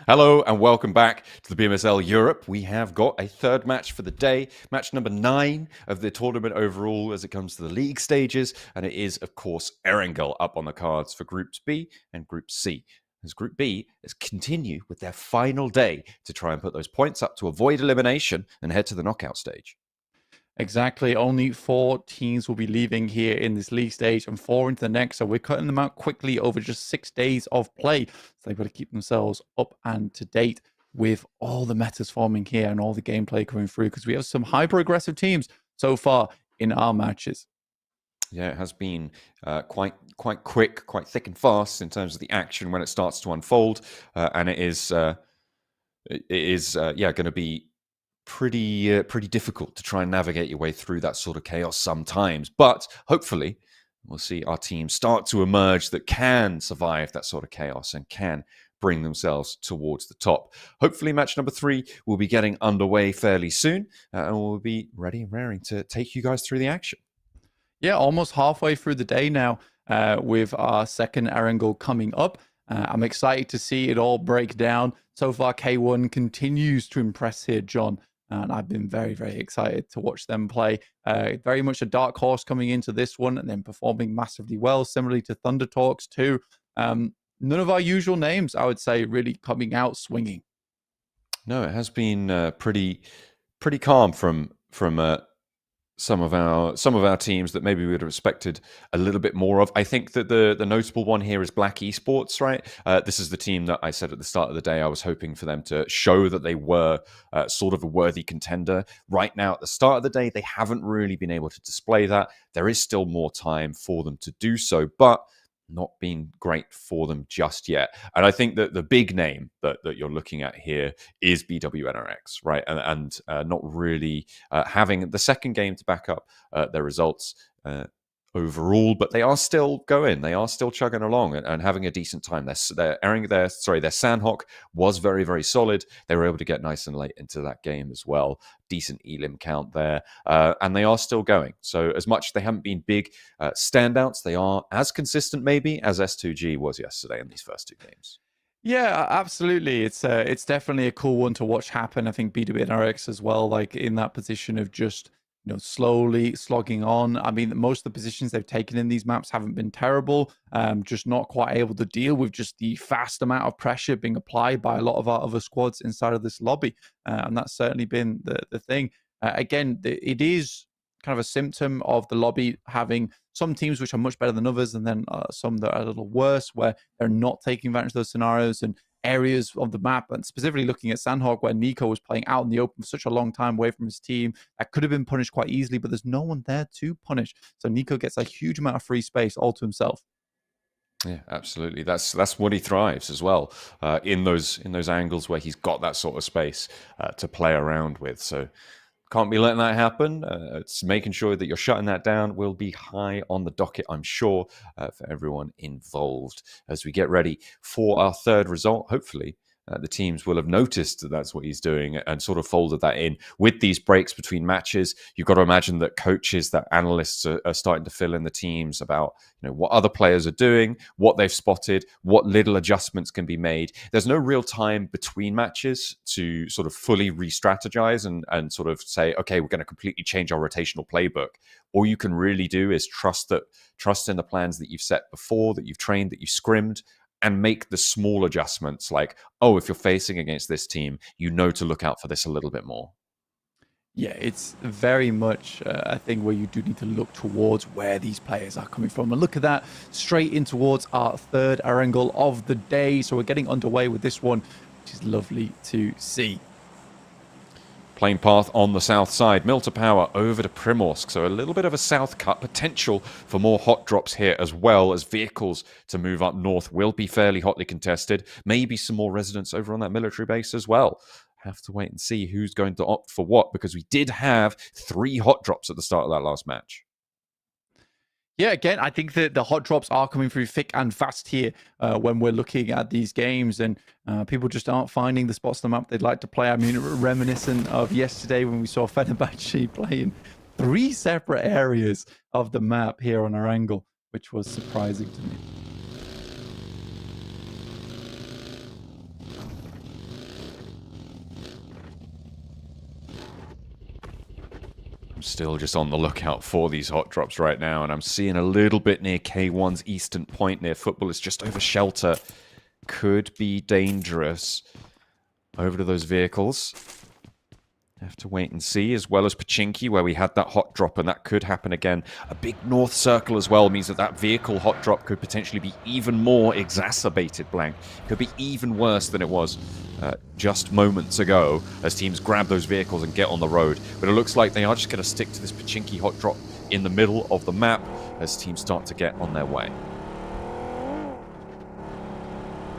Hello and welcome back to the Pmsl Europe. We have got a third match for the day, match number 9 of the tournament overall as it comes to the league stages, and it is, of course, Erangel up on the cards for Groups B and Group C. As Group B has continued with their final day to try and put those points up to avoid elimination and head to the knockout stage. Exactly. Only 4 teams will be leaving here in this league stage and 4 into the next. So we're cutting them out quickly over just 6 days of play. So they've got to keep themselves up and to date with all the metas forming here and all the gameplay coming through, because we have some hyper-aggressive teams so far in our matches. Yeah, it has been quite quick, quite thick and fast in terms of the action when it starts to unfold, and it is going to be pretty difficult to try and navigate your way through that sort of chaos sometimes. But hopefully, we'll see our team start to emerge that can survive that sort of chaos and can bring themselves towards the top. Hopefully, match number 3 will be getting underway fairly soon, and we'll be ready and raring to take you guys through the action. Yeah, almost halfway through the day now with our second Erangel coming up. I'm excited to see it all break down. So far, K1 continues to impress here, John. And I've been very, very excited to watch them play. Very much a dark horse coming into this one and then performing massively well, similarly to Thunder Talks too. None of our usual names, I would say, really coming out swinging. No, it has been pretty calm from some of our teams that maybe we would have expected a little bit more of. I think that the notable one here is RUKH Esports, right? This is the team that I said at the start of the day I was hoping for them to show that they were sort of a worthy contender. Right now, at the start of the day, they haven't really been able to display that. There is still more time for them to do so, but not been great for them just yet. And I think that the big name that you're looking at here is BWNRX, right? And not really having the second game to back up their results overall, but they are still going. They are still chugging along and having a decent time. Their Sanhok was very, very solid. They were able to get nice and late into that game as well. Decent elim count there. And they are still going. So as much as they haven't been big standouts, they are as consistent maybe as S2G was yesterday in these first 2 games. Yeah, absolutely. It's definitely a cool one to watch happen. I think BWNRX as well, like in that position of just slowly slogging on. I mean, most of the positions they've taken in these maps haven't been terrible. Just not quite able to deal with just the fast amount of pressure being applied by a lot of our other squads inside of this lobby. And that's certainly been the thing. Again, it is kind of a symptom of the lobby having some teams which are much better than others, and then some that are a little worse, where they're not taking advantage of those scenarios and areas of the map. And specifically looking at Sanhok, where Nico was playing out in the open for such a long time away from his team, that could have been punished quite easily, but there's no one there to punish. So Nico gets a huge amount of free space all to himself. Yeah, absolutely. That's what he thrives as well in those angles where he's got that sort of space to play around with. So can't be letting that happen. It's making sure that you're shutting that down will be high on the docket, I'm sure, for everyone involved as we get ready for our third result. Hopefully, the teams will have noticed that that's what he's doing and sort of folded that in with these breaks between matches. You've got to imagine that coaches, that analysts are starting to fill in the teams about what other players are doing, what they've spotted, what little adjustments can be made. There's no real time between matches to sort of fully re-strategize and sort of say, okay, we're going to completely change our rotational playbook. All you can really do is trust in the plans that you've set before, that you've trained, that you've scrimmed, and make the small adjustments like, oh, if you're facing against this team, to look out for this a little bit more. Yeah, it's very much a thing where you do need to look towards where these players are coming from. And look at that, straight in towards our third Erangel of the day. So we're getting underway with this one, which is lovely to see. Playing path on the south side, Milta Power over to Primorsk. So a little bit of a south cut, potential for more hot drops here, as well as vehicles to move up north will be fairly hotly contested. Maybe some more residents over on that military base as well. Have to wait and see who's going to opt for what, because we did have 3 hot drops at the start of that last match. Yeah, again, I think that the hot drops are coming through thick and fast here when we're looking at these games, and people just aren't finding the spots on the map they'd like to play. I mean, reminiscent of yesterday when we saw Fenerbahçe playing 3 separate areas of the map here on Erangel, which was surprising to me. I'm still just on the lookout for these hot drops right now, and I'm seeing a little bit near K1's eastern point near football. It's just over shelter. Could be dangerous. Over to those vehicles. Have to wait and see, as well as Pachinki, where we had that hot drop, and that could happen again. A big north circle as well means that that vehicle hot drop could potentially be even more exacerbated, Blank. Could be even worse than it was just moments ago, as teams grab those vehicles and get on the road. But it looks like they are just going to stick to this Pachinki hot drop in the middle of the map as teams start to get on their way.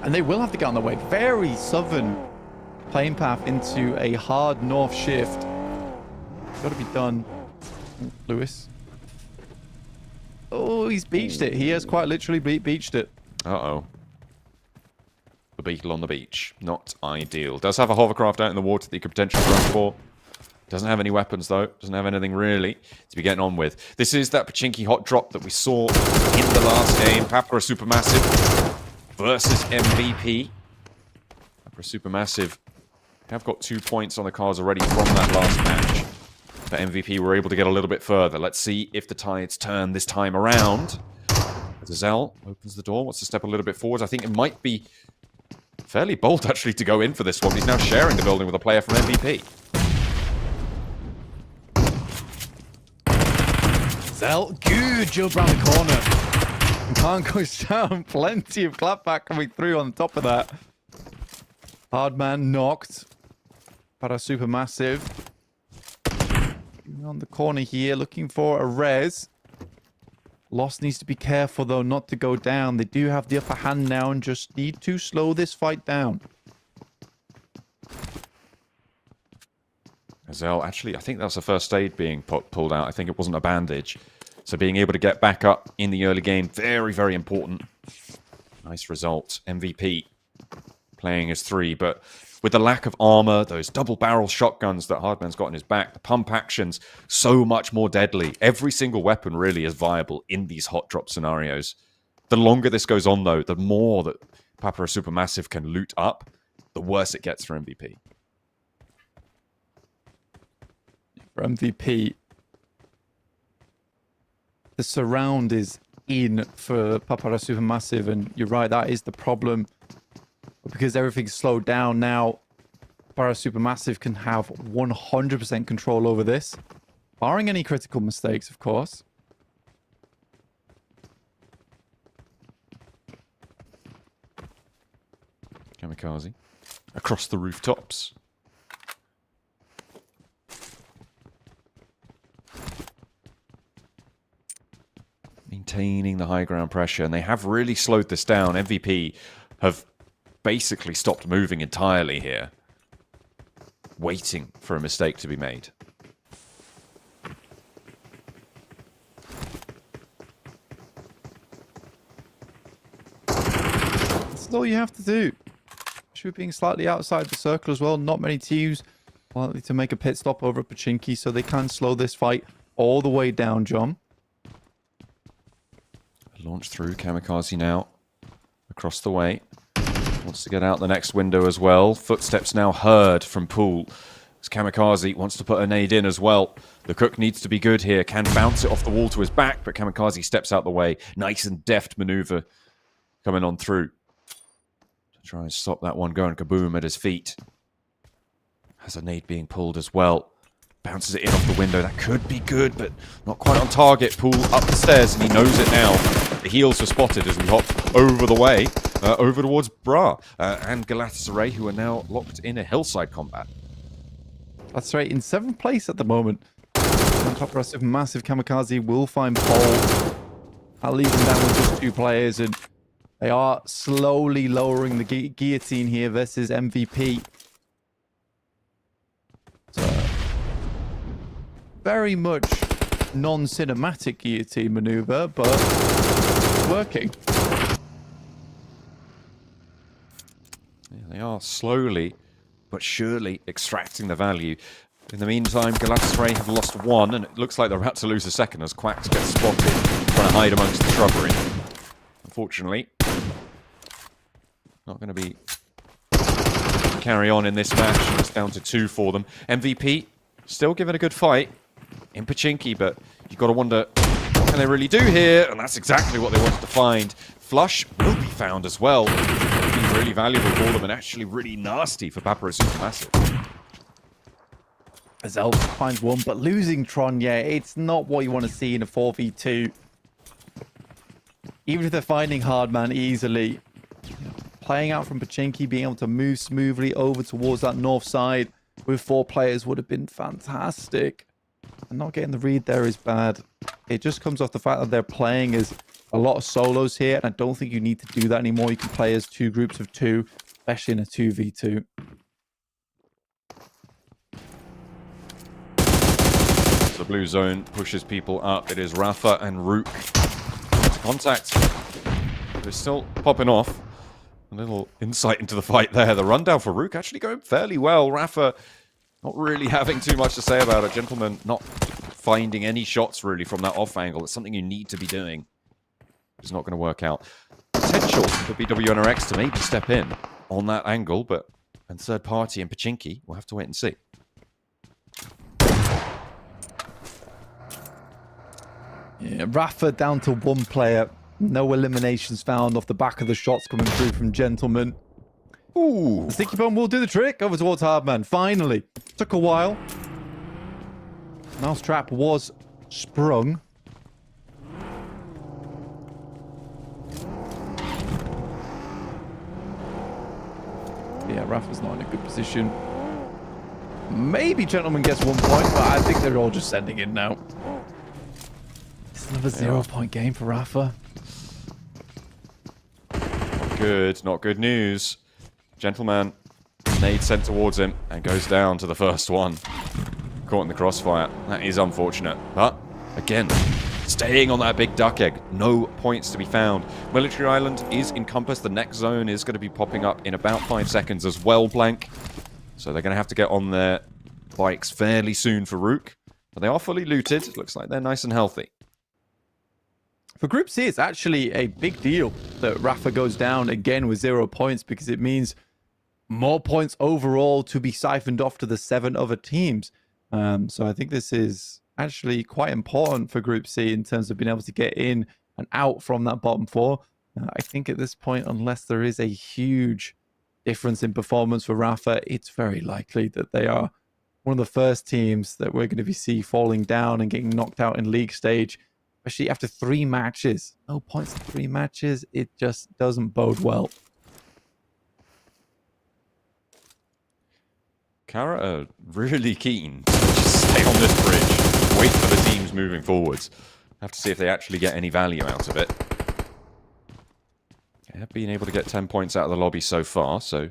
And they will have to get on their way. Very southern plane path into a hard north shift. Got to be done. Lewis. Oh, he's beached it. He has quite literally beached it. Uh-oh. The beetle on the beach. Not ideal. Does have a hovercraft out in the water that you could potentially run for. Doesn't have any weapons, though. Doesn't have anything really to be getting on with. This is that Pachinki hot drop that we saw in the last game. Papara SuperMassive versus MVP. Papara SuperMassive have got 2 points on the cards already from that last match. But MVP were able to get a little bit further. Let's see if the tides turn this time around. Zell opens the door, wants to step a little bit forward. I think it might be fairly bold, actually, to go in for this one. He's now sharing the building with a player from MVP. Zell, good jump around the corner. And Khan goes down. Plenty of clapback coming through on top of that. Hard man knocked. Para SuperMassive. On the corner here, looking for a res. Lost needs to be careful, though, not to go down. They do have the upper hand now and just need to slow this fight down. Zell, actually, I think that was the first aid being pulled out. I think it wasn't a bandage. So being able to get back up in the early game, very, very important. Nice result. MVP playing as 3, but with the lack of armor, those double-barrel shotguns that Hardman's got in his back, the pump actions, so much more deadly. Every single weapon really is viable in these hot drop scenarios. The longer this goes on, though, the more that Papara SuperMassive can loot up, the worse it gets for MVP. For MVP, the surround is in for Papara SuperMassive, and you're right, that is the problem. Because everything's slowed down now, Papara SuperMassive can have 100% control over this. Barring any critical mistakes, of course. Kamikaze. Across the rooftops. Maintaining the high ground pressure, and they have really slowed this down. MVP have basically stopped moving entirely here, waiting for a mistake to be made. That's all you have to do. Should being slightly outside the circle as well. Not many teams likely to make a pit stop over at Pachinki, so they can slow this fight all the way down, John. Launch through Kamikaze now. Across the way. Wants to get out the next window as well. Footsteps now heard from Pool. As Kamikaze wants to put a nade in as well. The Cook needs to be good here. Can bounce it off the wall to his back, but Kamikaze steps out the way. Nice and deft maneuver coming on through. To try and stop that one going kaboom at his feet. Has a nade being pulled as well. Bounces it in off the window. That could be good, but not quite on target. Pool up the stairs, and he knows it now. The heels were spotted as we hop over the way, over towards Bra and Galatasaray, who are now locked in a hillside combat. That's right, in 7th place at the moment. Papara SuperMassive Kamikaze will find Paul. I'll leave them down with just 2 players, and they are slowly lowering the guillotine here versus MVP. So, very much non-cinematic guillotine maneuver, but it's working. Yeah, they are slowly but surely extracting the value. In the meantime, Galatasaray have lost 1, and it looks like they're about to lose a second as Quacks gets spotted trying to hide amongst the shrubbery. Unfortunately, not going to be carry on in this match. It's down to 2 for them. MVP still giving a good fight. in Pachinki, but you've got to wonder, what can they really do here? And that's exactly what they wanted to find. Flush will be found as well. It'll be really valuable for them and actually really nasty for Papara SuperMassive. As Elf finds one, but losing Tron, yeah, it's not what you want to see in a 4v2. Even if they're finding Hardman easily, playing out from Pachinki, being able to move smoothly over towards that north side with 4 players would have been fantastic. And not getting the read there is bad. It just comes off the fact that they're playing as a lot of solos here, and I don't think you need to do that anymore. You can play as 2 groups of 2, especially in a 2v2. The blue zone pushes people up. It is RUKH and RUKH. Contact. They're still popping off. A little insight into the fight there. The rundown for RUKH actually going fairly well. RUKH not really having too much to say about it. Gentleman not finding any shots really from that off angle. It's something you need to be doing. It's not going to work out. Potential for BWNRX to maybe step in on that angle, but and third party and Pachinki, we'll have to wait and see. Yeah, RUKH down to 1 player. No eliminations found off the back of the shots coming through from Gentleman. Ooh. The sticky bomb will do the trick over towards Hardman. Finally. Took a while. Mousetrap was sprung. Yeah, RUKH's not in a good position. Maybe Gentleman gets 1 point, but I think they're all just sending it now. It's another 0-point game for RUKH. Good, not good news. Gentleman, nade sent towards him and goes down to the first one. Caught in the crossfire. That is unfortunate. But, again, staying on that big duck egg. No points to be found. Military Island is encompassed. The next zone is going to be popping up in about 5 seconds as well, Blank. So they're going to have to get on their bikes fairly soon for RUKH. But they are fully looted. Looks like they're nice and healthy. For Group C, it's actually a big deal that RUKH goes down again with 0 points because it means more points overall to be siphoned off to the 7 other teams. So I think this is actually quite important for Group C in terms of being able to get in and out from that bottom 4. I think at this point, unless there is a huge difference in performance for RUKH, it's very likely that they are one of the first teams that we're going to see falling down and getting knocked out in league stage. Especially after 3 matches. No points in 3 matches. It just doesn't bode well. Carya are really keen to just stay on this bridge. Wait for the teams moving forwards. Have to see if they actually get any value out of it. They have been able to get 10 points out of the lobby so far, so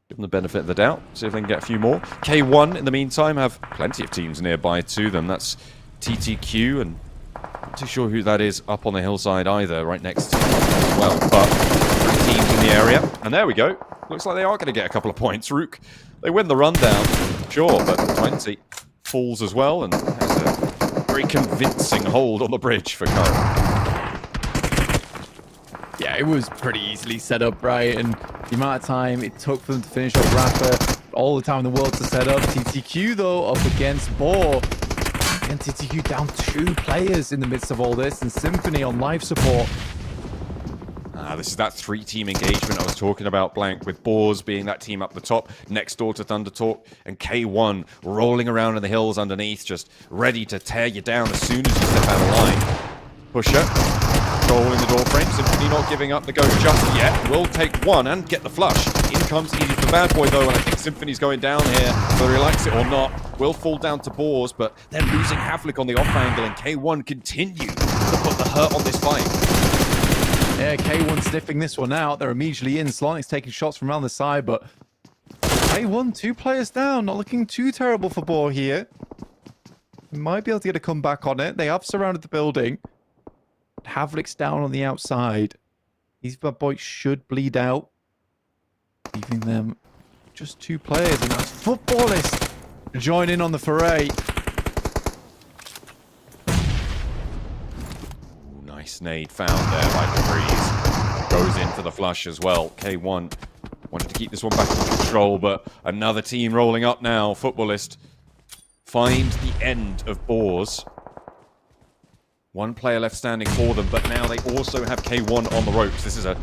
give them the benefit of the doubt. See if they can get a few more. K1, in the meantime, have plenty of teams nearby to them. That's TTQ and not too sure who that is up on the hillside either, right next to as well. But 3 teams in the area. And there we go. Looks like they are going to get a couple of points. RUKH, they win the rundown, sure, but 20 falls as well and has a very convincing hold on the bridge for Carya. Yeah, it was pretty easily set up, right? And the amount of time it took for them to finish off RUKH, all the time in the world to set up. TTQ, though, up against Boar. And TTQ down 2 players in the midst of all this, and Symphony on life support. This is that 3-team engagement I was talking about, Blank, with Boars being that team up the top, next door to Thunder Talk, and K1 rolling around in the hills underneath, just ready to tear you down as soon as you step out of line. Pusher, goal in the door frame, Symphony not giving up the ghost just yet, will take 1 and get the flush. In comes Edith the Bad Boy, though, and I think Symphony's going down here, whether he likes it or not. Will fall down to Boars, but they're losing Havlik on the off angle, and K1 continue to put the hurt on this fight. Yeah, K1 sniffing this one out. They're immediately in. Slonic's taking shots from around the side, but K1, 2 players down. Not looking too terrible for Boar here. Might be able to get a comeback on it. They have surrounded the building. Havlik's down on the outside. These bad boys should bleed out, leaving them just 2 players, and that's Footballist to join in on the foray. Nice nade found there by the breeze. Goes in for the flush as well. K1 wanted to keep this one back under control, but another team rolling up now. Footballist find the end of Boars. One player left standing for them, but now they also have K1 on the ropes. This is a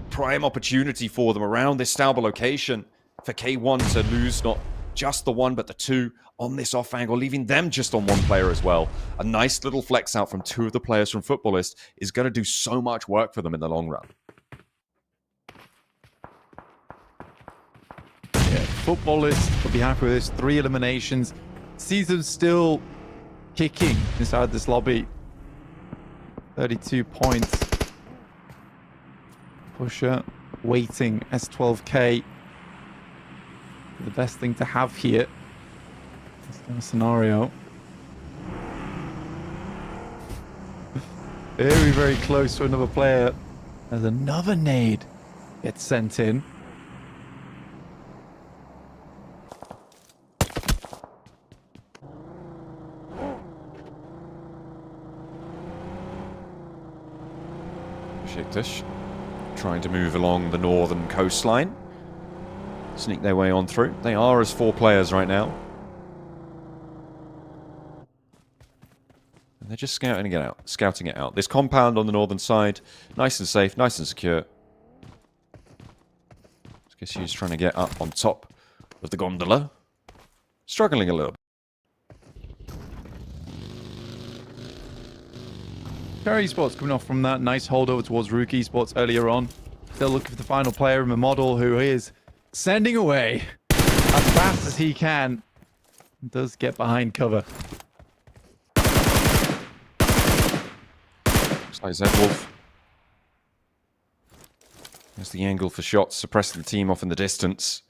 prime opportunity for them around this Stauber location for K1 to lose not just the one, but the two on this off angle, leaving them just on one player as well. A nice little flex out from two of the players from Futbolist is going to do so much work for them in the long run. Yeah, Futbolist will be happy with this. 3 eliminations. Sees them still kicking inside this lobby. 32 points. Pusher waiting. S12K. The best thing to have here. This kind of scenario. Very, very close to another player. As another nade gets sent in. Beşiktaş trying to move along the northern coastline. Sneak their way on through. They are as 4 players right now. And they're just scouting it out. This compound on the northern side, nice and safe, nice and secure. I guess he's trying to get up on top of the gondola. Struggling a little bit. Carya Esports coming off from that nice holdover towards RUKH Esports earlier on. Still looking for the final player in the model who is sending away as fast as he can. Does get behind cover. Looks like Zedwolf. There's the angle for shots, suppressing the team off in the distance.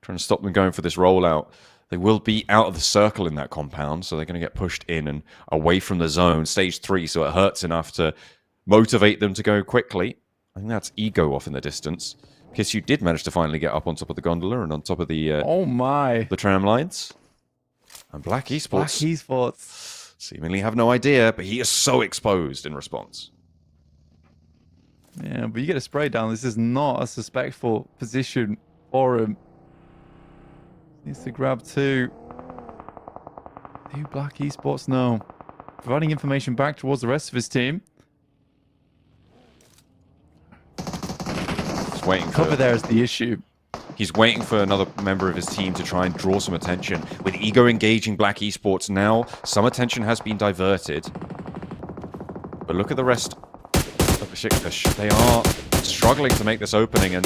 Trying to stop them going for this rollout. They will be out of the circle in that compound, so they're going to get pushed in and away from the zone. Stage 3, so it hurts enough to motivate them to go quickly. I think that's Ego off in the distance. Because you did manage to finally get up on top of the gondola and on top of the Oh my! the tram lines. And BRX Esports BRX Esports seemingly have no idea, but he is so exposed in response. Yeah, but you get a spray down. This is not a suspectful position for him. Needs to grab 2. Do BRX Esports know? Providing information back towards the rest of his team. He's waiting for Cover there is the issue. He's waiting for another member of his team to try and draw some attention. With Ego engaging BRX Esports now, some attention has been diverted. But look at the rest of Beşiktaş. They are struggling to make this opening and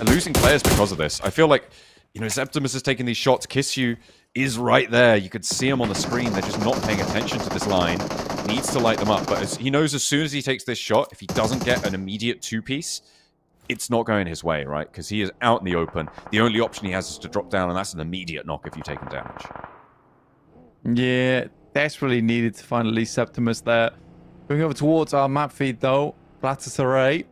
losing players because of this. I feel like, you know, Septimus is taking these shots. Kissu is right there. You could see him on the screen. They're just not paying attention to this line. Needs to light them up. But he knows as soon as he takes this shot, if he doesn't get an immediate 2-piece, it's not going his way, right? Because he is out in the open. The only option he has is to drop down, and that's an immediate knock if you take him damage. Yeah, desperately needed to find at least Septimus there. Going over towards our map feed, though. Galatasaray.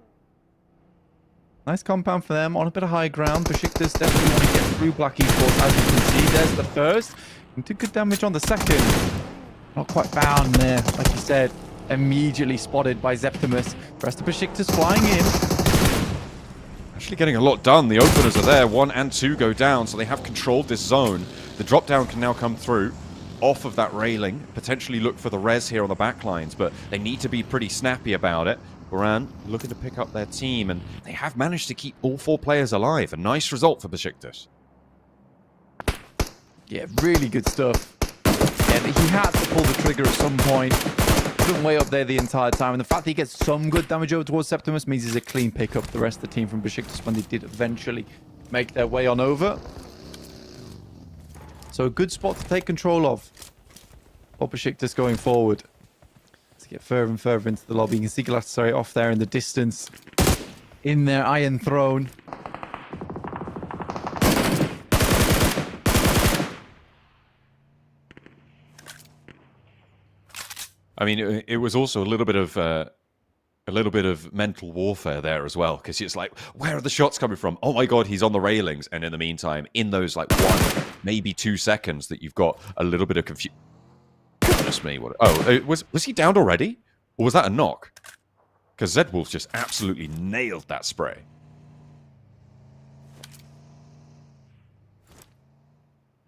Nice compound for them on a bit of high ground. Beşiktaş definitely want to get through BRX Esports, as you can see. There's the first. And did good damage on the second. Not quite found there, like you said. Immediately spotted by Septimus. The rest of Beşiktaş flying in. Actually getting a lot done. The openers are there. 1 and 2 go down, so they have controlled this zone. The drop down can now come through off of that railing. Potentially look for the res here on the back lines, but they need to be pretty snappy about it. Boran looking to pick up their team, and they have managed to keep all 4 players alive. A nice result for Beşiktaş. Yeah, really good stuff. Yeah, he had to pull the trigger at some point. Been way up there the entire time, and the fact that he gets some good damage over towards Septimus means he's a clean pickup for the rest of the team from Beşiktaş when they did eventually make their way on over. So a good spot to take control of for Beşiktaş going forward. Let's get further and further into the lobby. You can see Galatasaray off there in the distance in their Iron Throne. I mean, it was also a little bit of mental warfare there as well, because it's like, where are the shots coming from? Oh my god, he's on the railings, and in the meantime, in those like 1, maybe 2 seconds, that you've got a little bit of confusion. Goodness me, what? Oh, was he downed already, or was that a knock? Because Zedwolf just absolutely nailed that spray.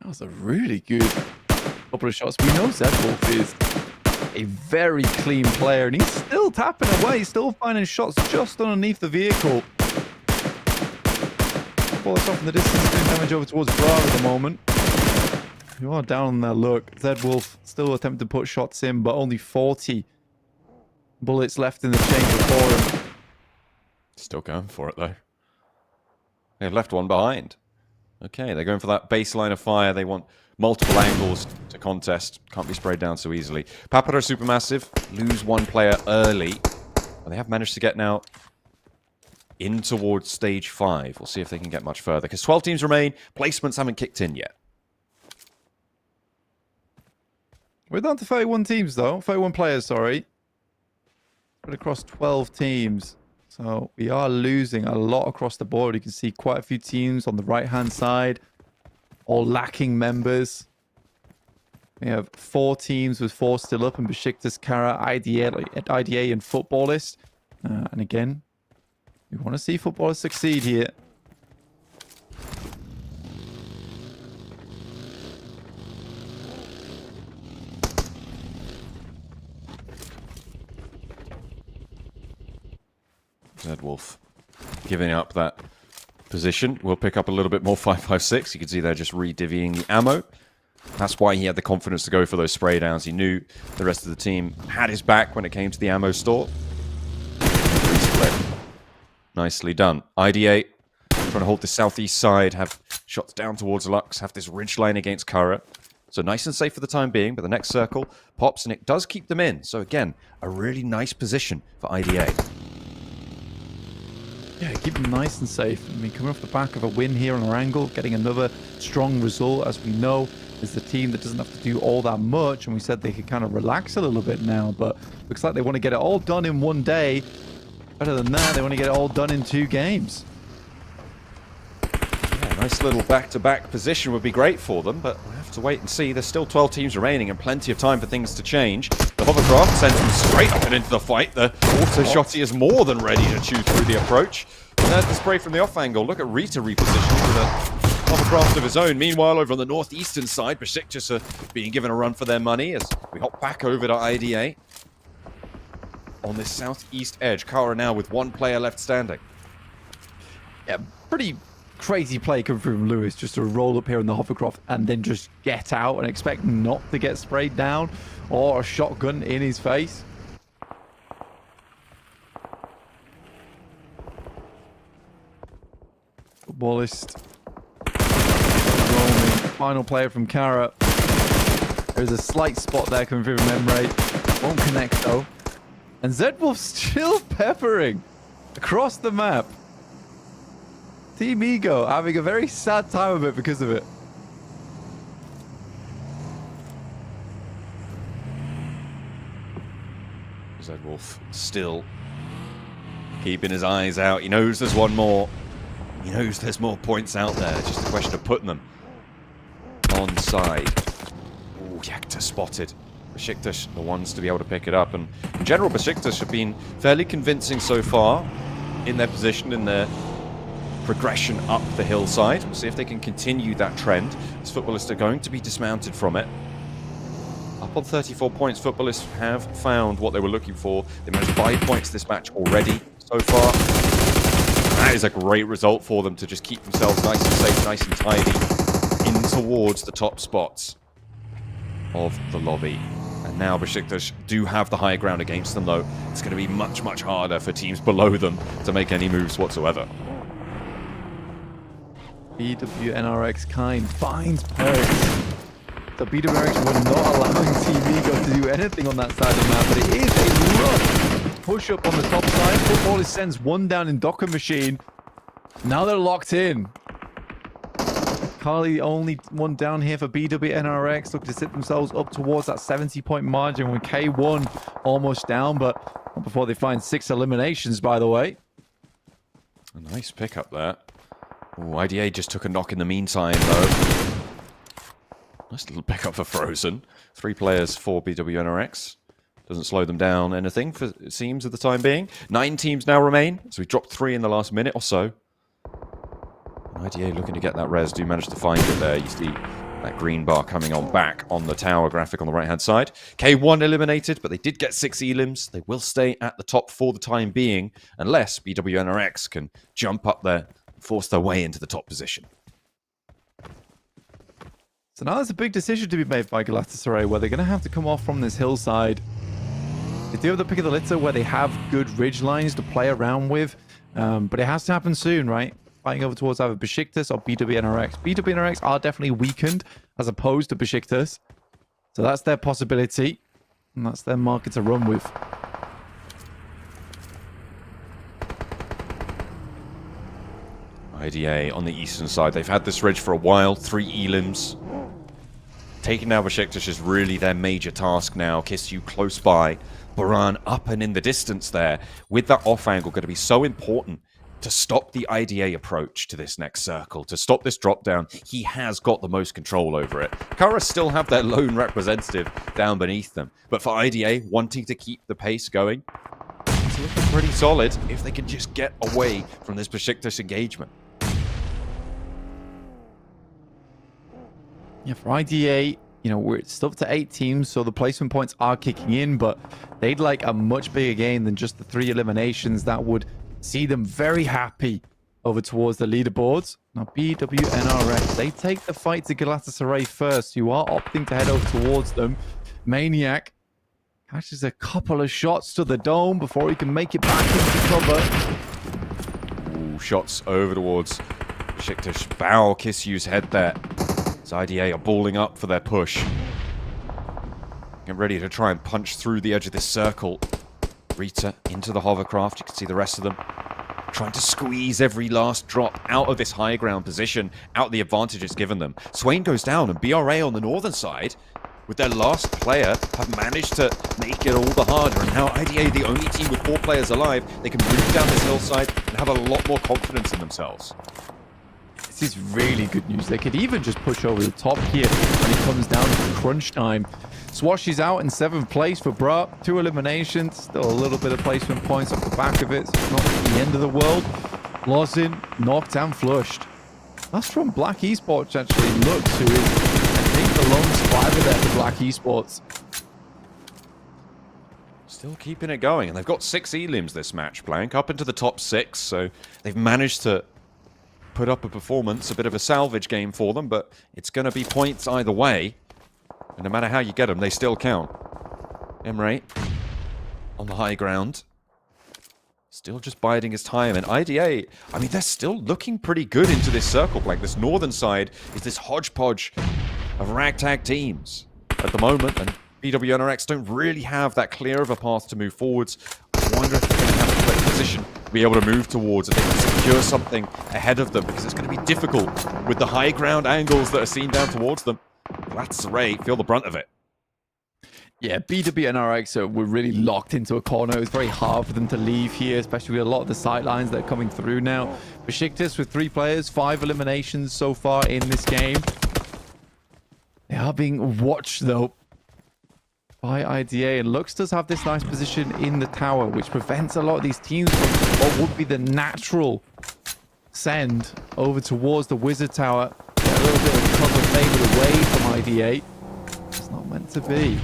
was a really good couple of shots. We know Zedwolf is a very clean player, and he's still tapping away, still finding shots just underneath the vehicle. Ball is off in the distance, doing damage over towards Bra at the moment. You are down on that look. Zedwolf still attempting to put shots in, but only 40 bullets left in the chamber for him. Still going for it, though. They've left one behind. Okay, they're going for that baseline of fire. They want multiple angles to contest. Can't be sprayed down so easily. Papara SuperMassive lose one player early. And they have managed to get now in towards stage 5. We'll see if they can get much further, because 12 teams remain. Placements haven't kicked in yet. We're down to 31 teams, though. 31 players, sorry. But across 12 teams. So we are losing a lot across the board. You can see quite a few teams on the right-hand side, all lacking members. We have 4 teams with 4 still up, and Beşiktaş, Carya, IDA, and Footballist. And again, we want to see Footballist succeed here. Zedwolf giving up that position. We'll pick up a little bit more 5.56. You can see they're just re-divvying the ammo. That's why he had the confidence to go for those spray downs. He knew the rest of the team had his back when it came to the ammo store. Nicely done. IDA trying to hold the southeast side, have shots down towards Lux, have this ridge line against Carya. So nice and safe for the time being, but the next circle pops and it does keep them in. So again, a really nice position for IDA. Yeah, keep them nice and safe. I mean, coming off the back of a win here on Erangel, getting another strong result, as we know, is the team that doesn't have to do all that much. And we said they could kind of relax a little bit now, but looks like they want to get it all done in one day. Better than that, they want to get it all done in 2 games. Yeah, nice little back-to-back position would be great for them, but we'll have to wait and see. There's still 12 teams remaining and plenty of time for things to change. The hovercraft sends them straight up and into the fight. The auto shotty is more than ready to chew through the approach. And there's the spray from the off angle. Look at Rita repositioning with a hovercraft of his own. Meanwhile, over on the northeastern side, Beşiktaş are being given a run for their money as we hop back over to IDA. On this southeast edge, Carya now with 1 player left standing. Yeah, pretty crazy play coming from Lewis, just to roll up here in the hovercraft and then just get out and expect not to get sprayed down or a shotgun in his face. Footballist. Rolling. Final player from Carya. There's a slight spot there coming through from Emre. Won't connect though. And Zedwolf still peppering across the map. Team Ego having a very sad time of it because of it. Zedwolf still keeping his eyes out. He knows there's one more. He knows there's more points out there. It's just a question of putting them on side. Ooh, Yakta spotted. Beşiktaş the ones to be able to pick it up. And in general, Beşiktaş have been fairly convincing so far in their position, in their progression up the hillside. We'll see if they can continue that trend. These footballists are going to be dismounted from it. Up on 34 points, footballists have found what they were looking for. They managed 5 points this match already so far. That is a great result for them to just keep themselves nice and safe, nice and tidy in towards the top spots of the lobby. And now Beşiktaş do have the higher ground against them, though. It's going to be much, much harder for teams below them to make any moves whatsoever. BWNRX kind finds Perks. So BWNRX were not allowing Team Ego to do anything on that side of the map, but it is a rough push up on the top side. Footballist sends one down in Docker Machine. Now they're locked in. Carly only one down here for BWNRX, looking to sit themselves up towards that 70-point margin with K1 almost down, but before they find 6 eliminations, by the way. A nice pickup there. Ooh, IDA just took a knock in the meantime, though. Nice little pickup for Frozen. 3 players for BWNRX. Doesn't slow them down anything, for it seems, at the time being. 9 teams now remain, so we dropped 3 in the last minute or so. IDA looking to get that res, do manage to find it there. You see That green bar coming on back on the tower graphic on the right-hand side. K1 eliminated, but they did get 6 elims. They will stay at the top for the time being, unless BWNRX can jump up there and force their way into the top position. So now there's a big decision to be made by Galatasaray, where they're going to have to come off from this hillside. They do have the pick of the litter, where they have good ridge lines to play around with, but it has to happen soon, right? Fighting over towards either Beşiktaş or BWNRX. BWNRX are definitely weakened as opposed to Beşiktaş. So that's their possibility. And that's their market to run with. IDA on the eastern side. They've had this ridge for a while. 3 elims. Taking down Beşiktaş is really their major task now. Kisyu close by. Baran up and in the distance there. With that off angle going to be so important to stop the IDA approach to this next circle, to stop this drop down. He has got the most control over it. Carya still have their lone representative down beneath them. But for IDA, wanting to keep the pace going, it's looking pretty solid if they can just get away from this Beşiktaş engagement. Yeah, for IDA, you know, we're still up to 8 teams, so the placement points are kicking in, but they'd like a much bigger game than just the 3 eliminations that would see them very happy over towards the leaderboards. Now, BWNRX, they take the fight to Galatasaray first, who are opting to head over towards them. Maniac catches a couple of shots to the dome before he can make it back into cover. Ooh, shots over towards Beşiktaş. Bow Kisyu's head there. As IDA are balling up for their push. Get ready to try and punch through the edge of this circle. Rita into the hovercraft. You can see the rest of them trying to squeeze every last drop out of this high ground position, out the advantages given them. Swain goes down, and BRA on the northern side, with their last player, have managed to make it all the harder. And now IDA, the only team with 4 players alive, they can move down this hillside and have a lot more confidence in themselves. This is really good news. They could even just push over the top here when it comes down to crunch time. Swash is out in 7th place for Bra. 2 eliminations. Still a little bit of placement points off the back of it. So it's not the end of the world. Lozin knocked and flushed. That's from BRX Esports, actually. Looks, who is, I think, the lone survivor there for BRX Esports. Still keeping it going. And they've got 6 elims this match, Blank, up into the top 6. So they've managed to put up a performance, a bit of a salvage game for them, but it's going to be points either way. And no matter how you get them, they still count. Emre on the high ground. Still just biding his time. And IDA, I mean, they're still looking pretty good into this circle. Like, this northern side is this hodgepodge of ragtag teams at the moment. And BWNRX don't really have that clear of a path to move forwards. I wonder if they're going to have to play position to be able to move towards, if they can secure something ahead of them, because it's going to be difficult with the high ground angles that are seen down towards them. Galatasaray feel the brunt of it. Yeah, BWNRX were really locked into a corner. It was very hard for them to leave here, especially with a lot of the sight lines that are coming through now. Beşiktaş with 3 players, 5 eliminations so far in this game. They are being watched, though, by IDA. And Lux does have this nice position in the tower, which prevents a lot of these teams from what would be the natural send over towards the Wizard Tower. Get a little bit of cover favored away from IDA. It's not meant to be.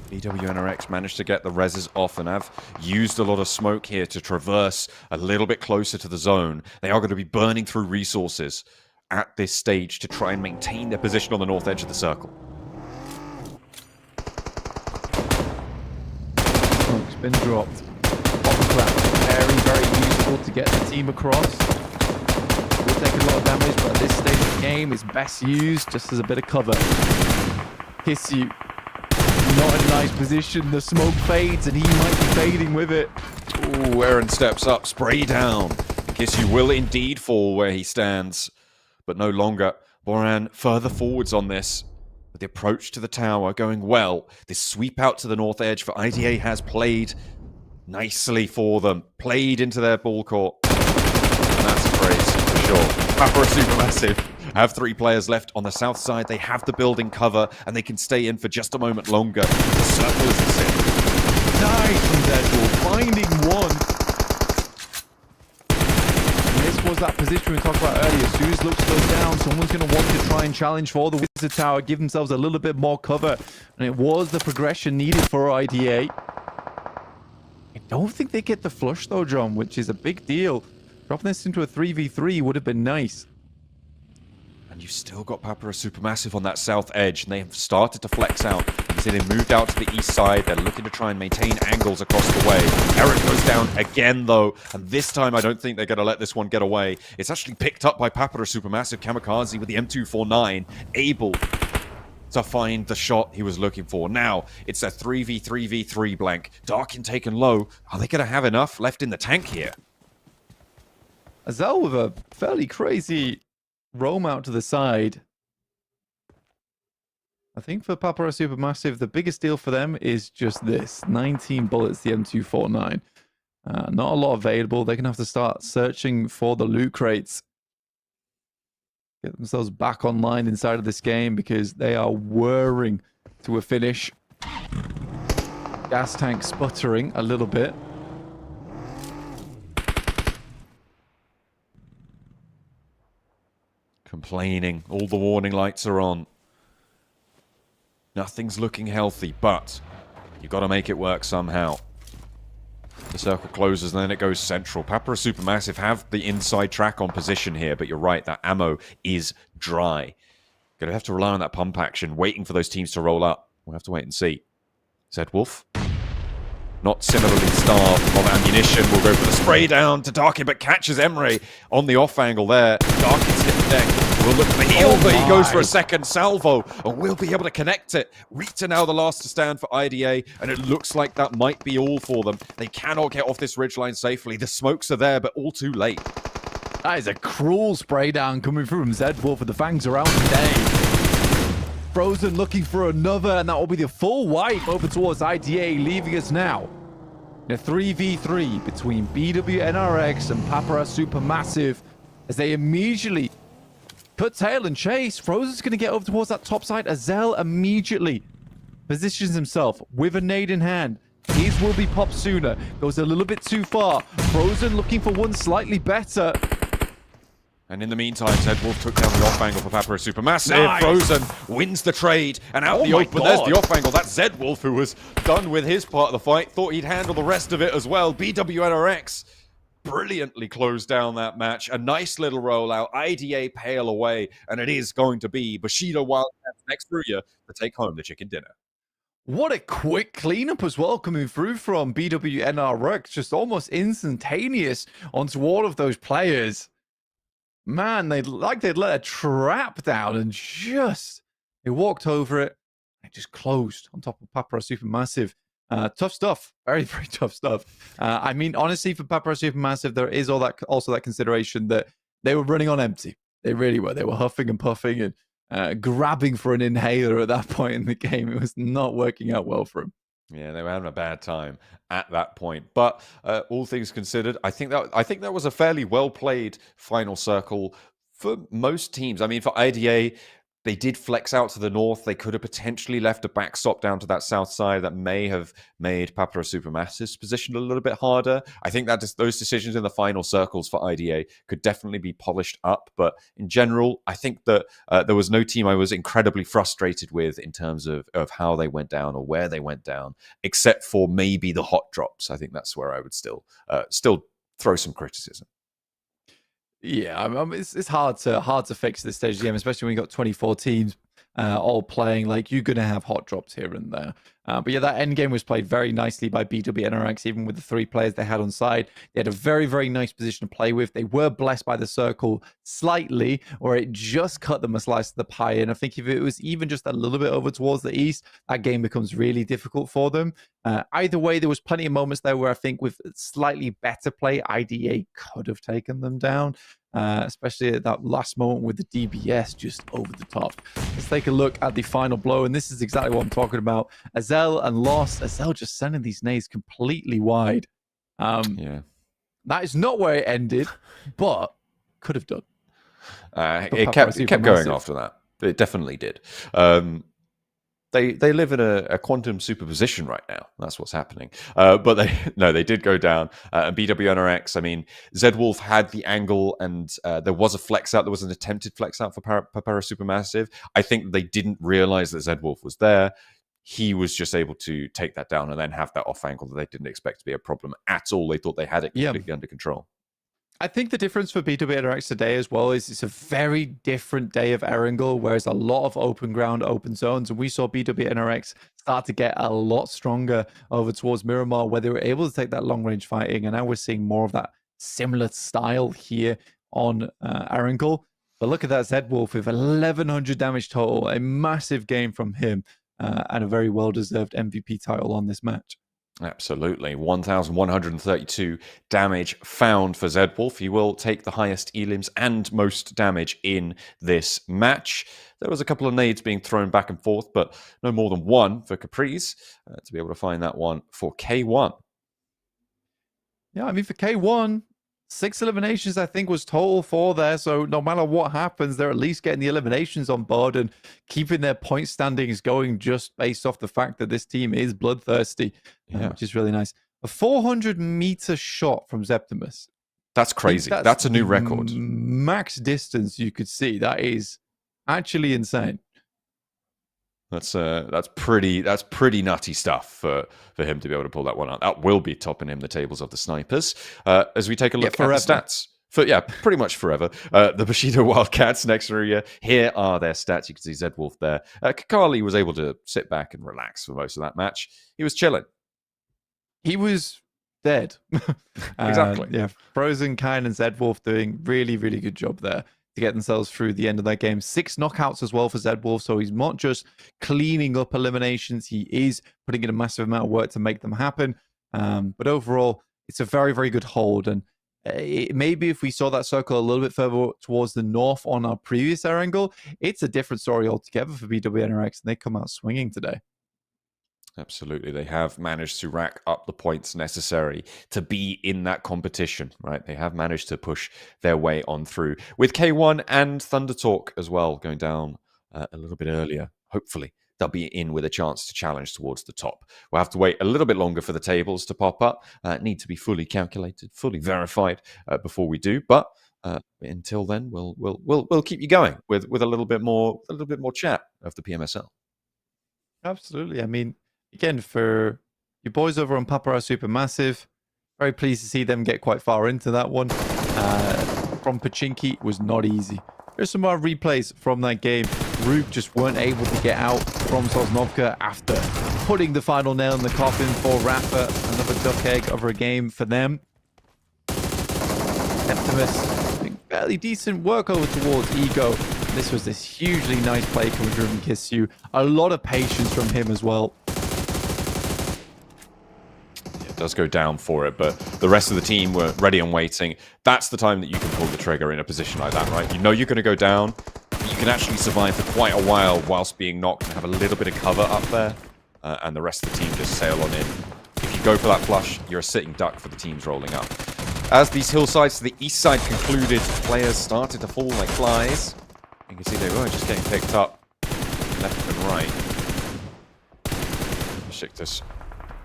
BWNRX managed to get the reses off and have used a lot of smoke here to traverse a little bit closer to the zone. They are going to be burning through resources at this stage to try and maintain their position on the north edge of the circle. Smoke's been dropped. Very, very useful to get the team across. Will take a lot of damage, but at this stage of the game, it's best used just as a bit of cover. Kisyu, not in a nice position. The smoke fades, and he might be fading with it. Ooh, Aaron steps up, spray down. Kisyu will indeed fall where he stands, but no longer. Boran further forwards on this. But the approach to the tower going well. This sweep out to the north edge for IDA has played nicely for them. Played into their ball court. And that's a praise for sure. Papara SuperMassive have 3 players left on the south side. They have the building cover, and they can stay in for just a moment longer. The circle is the same. Nice from Deadpool, finding one. And this was was that position we talked about earlier. As soon as Lux goes down, someone's going to want to try and challenge for the Wizard Tower, give themselves a little bit more cover. And it was the progression needed for IDA. I don't think they get the flush though, John, which is a big deal. Dropping this into a 3v3 would have been nice. And you've still got Papara SuperMassive on that south edge, and they have started to flex out. You see they moved out to the east side. They're looking to try and maintain angles across the way. Eric goes down again, though, and this time I don't think they're going to let this one get away. It's actually picked up by Papara SuperMassive. Kamikaze with the M249, able to find the shot he was looking for. Now, it's a 3v3v3 blank. Darkin taken low. Are they going to have enough left in the tank here? Azel with a fairly crazy roam out to the side. I think for Papara SuperMassive, the biggest deal for them is just this. 19 bullets, the M249. Not a lot available. They're going to have to start searching for the loot crates. Get themselves back online inside of this game because they are whirring to a finish. Gas tank sputtering a little bit. Complaining. All the warning lights are on. Nothing's looking healthy, but you've got to make it work somehow. The circle closes and then it goes central. Papara SuperMassive have the inside track on position here, but you're right, that ammo is dry. Gonna have to rely on that pump action, waiting for those teams to roll up. We'll have to wait and see. Zed Wolf, not similarly starved of ammunition, will go for the spray down to Darkin, but catches Emre on the off angle there. Darkin's hit the deck. Will look for the heal, but he goes for a second salvo, and we'll be able to connect it. Rita now the last to stand for IDA, and it looks like that might be all for them. They cannot get off this ridgeline safely. The smokes are there, but all too late. That is a cruel spray down coming through from Zed Wolf, with the fangs around today. Frozen looking for another, and that will be the full wipe over towards IDA, leaving us now in a 3v3 between BWNRX and Papara SuperMassive as they immediately put tail and chase. Frozen's going to get over towards that top side. Azel immediately positions himself with a nade in hand. His will be popped sooner. Goes a little bit too far. Frozen looking for one slightly better. And in the meantime, Zed Wolf took down the off angle for Papara SuperMassive. Nice. Frozen wins the trade, and out the open, there's the off angle. That's Zed Wolf, who was done with his part of the fight. Thought he'd handle the rest of it as well. BWNRX brilliantly closed down that match. A nice little rollout. IDA pale away, and it is going to be Bushido Wildcats next through you to take home the chicken dinner. What a quick cleanup as well coming through from BWNRX. Just almost instantaneous onto all of those players. Man, they'd let a trap down and they walked over it and just closed on top of Papara SuperMassive. Tough stuff. Very, very tough stuff. I mean, honestly, for Papara SuperMassive, there is also that consideration that they were running on empty. They really were. They were huffing and puffing and grabbing for an inhaler at that point in the game. It was not working out well for them. Yeah, they were having a bad time at that point. But all things considered, I think that was a fairly well played final circle for most teams. I mean, for IDA, they did flex out to the north. They could have potentially left a backstop down to that south side that may have made Papara SuperMassive's position a little bit harder. I think that those decisions in the final circles for IDA could definitely be polished up. But in general, I think that there was no team I was incredibly frustrated with in terms of how they went down or where they went down, except for maybe the hot drops. I think that's where I would still throw some criticism. Yeah, I mean, it's hard to fix this stage of the game, especially when you got 24 teams all playing. Like, you're going to have hot drops here and there. But yeah, that end game was played very nicely by BWNRX, even with the 3 players they had on side. They had a very, very nice position to play with. They were blessed by the circle slightly, or it just cut them a slice of the pie. And I think if it was even just a little bit over towards the east, that game becomes really difficult for them. Either way, there was plenty of moments there where I think with slightly better play, IDA could have taken them down. Especially at that last moment with the DBS just over the top. Let's take a look at the final blow, and this is exactly what I'm talking about. Azel and Lost. Azel just sending these nades completely wide. Yeah, that is not where it ended, but could have done. It kept going after that. It definitely did. They live in a quantum superposition right now. That's what's happening. But they did go down. And BWNRX, I mean, Zedwolf had the angle, and there was a flex out. There was an attempted flex out for Papara SuperMassive. I think they didn't realize that Zedwolf was there. He was just able to take that down and then have that off angle that they didn't expect to be a problem at all. They thought they had it completely under control. I think the difference for BWNRX today as well is it's a very different day of Erangel, whereas a lot of open ground, open zones, and we saw BWNRX start to get a lot stronger over towards Miramar, where they were able to take that long-range fighting, and now we're seeing more of that similar style here on Erangel. But look at that Zedwolf with 1,100 damage total, a massive game from him, and a very well-deserved MVP title on this match. Absolutely. 1,132 damage found for Zedwolf. He will take the highest elims and most damage in this match. There was a couple of nades being thrown back and forth, but no more than one for Caprice to be able to find that one for K1. Yeah, I mean, for K1, 6 eliminations, I think, was total for there. So no matter what happens, they're at least getting the eliminations on board and keeping their point standings going just based off the fact that this team is bloodthirsty, which is really nice. A 400-meter shot from Zeptimus. That's crazy. That's a new record. Max distance you could see. That is actually insane. That's pretty nutty stuff for him to be able to pull that one out. That will be topping him the tables of the snipers. As we take a look at the stats. Pretty much forever. The Bushido Wildcats next to you. Here are their stats. You can see Zedwolf there. Kakali was able to sit back and relax for most of that match. He was chilling. He was dead. Exactly. Yeah, Frozen, Kine, and Zedwolf doing really, really good job there to get themselves through the end of that game. 6 knockouts as well for Zedwolf, so he's not just cleaning up eliminations, he is putting in a massive amount of work to make them happen. But overall, it's a very, very good hold, and maybe if we saw that circle a little bit further towards the north on our previous Erangel, it's a different story altogether for BWNRX, and they come out swinging today. Absolutely. They have managed to rack up the points necessary to be in that competition, right? They have managed to push their way on through. With K1 and Thunder Talk as well going down a little bit earlier, hopefully they'll be in with a chance to challenge towards the top. We'll have to wait a little bit longer for the tables to pop up. Need to be fully calculated, fully verified before we do. But until then, we'll keep you going with a little bit more chat of the PMSL. Absolutely. I mean, again, for your boys over on Papara SuperMassive, very pleased to see them get quite far into that one. From Pachinki was not easy. There's some more replays from that game. RUKH just weren't able to get out from Sosnovka after putting the final nail in the coffin for Rafa. Another duck egg over a game for them. Septimus doing fairly decent work over towards Ego. This was this hugely nice play coming through from Kissu. A lot of patience from him as well. Does go down for it, but the rest of the team were ready and waiting. That's the time that you can pull the trigger in a position like that, right? You know you're going to go down, but you can actually survive for quite a while whilst being knocked and have a little bit of cover up there, and the rest of the team just sail on in. If you go for that flush, you're a sitting duck for the teams rolling up. As these hillsides to the east side concluded, players started to fall like flies. You can see they were just getting picked up left and right. Beşiktaş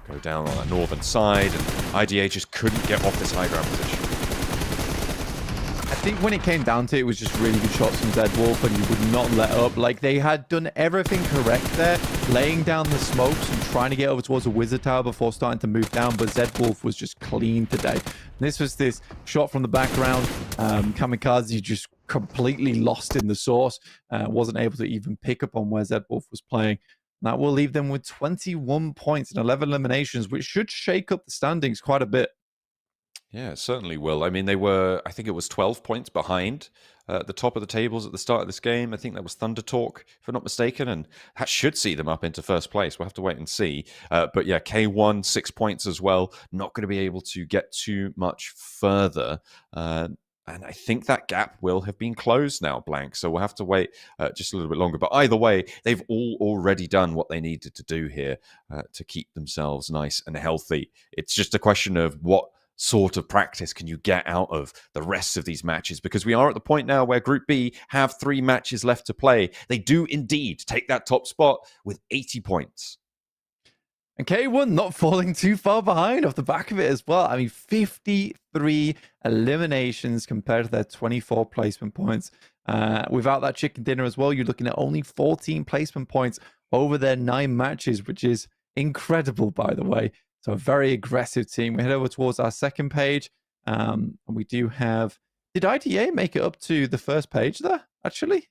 go down on the northern side, and IDA just couldn't get off this high ground position. I think when it came down to it, it was just really good shots from Zedwolf, and you would not let up. Like, they had done everything correct there, laying down the smokes and trying to get over towards the Wizard Tower before starting to move down, but Zedwolf was just clean today. This was this shot from the background. Kamikaze just completely lost in the source, wasn't able to even pick up on where Zedwolf was playing. That will leave them with 21 points and 11 eliminations, which should shake up the standings quite a bit. Yeah, it certainly will. I mean, they were, I think it was 12 points behind at the top of the tables at the start of this game. I think that was Thunder Talk, if I'm not mistaken, and that should see them up into first place. We'll have to wait and see. But yeah, K1, 6 points as well. Not going to be able to get too much further. And I think that gap will have been closed now, Blank. So we'll have to wait just a little bit longer. But either way, they've all already done what they needed to do here to keep themselves nice and healthy. It's just a question of what sort of practice can you get out of the rest of these matches? Because we are at the point now where Group B have 3 matches left to play. They do indeed take that top spot with 80 points. And K1 not falling too far behind off the back of it as well. I mean, 53 eliminations compared to their 24 placement points. Without that chicken dinner as well, you're looking at only 14 placement points over their 9 matches, which is incredible, by the way. So a very aggressive team. We head over towards our second page. And we do have... Did IDA make it up to the first page there, actually?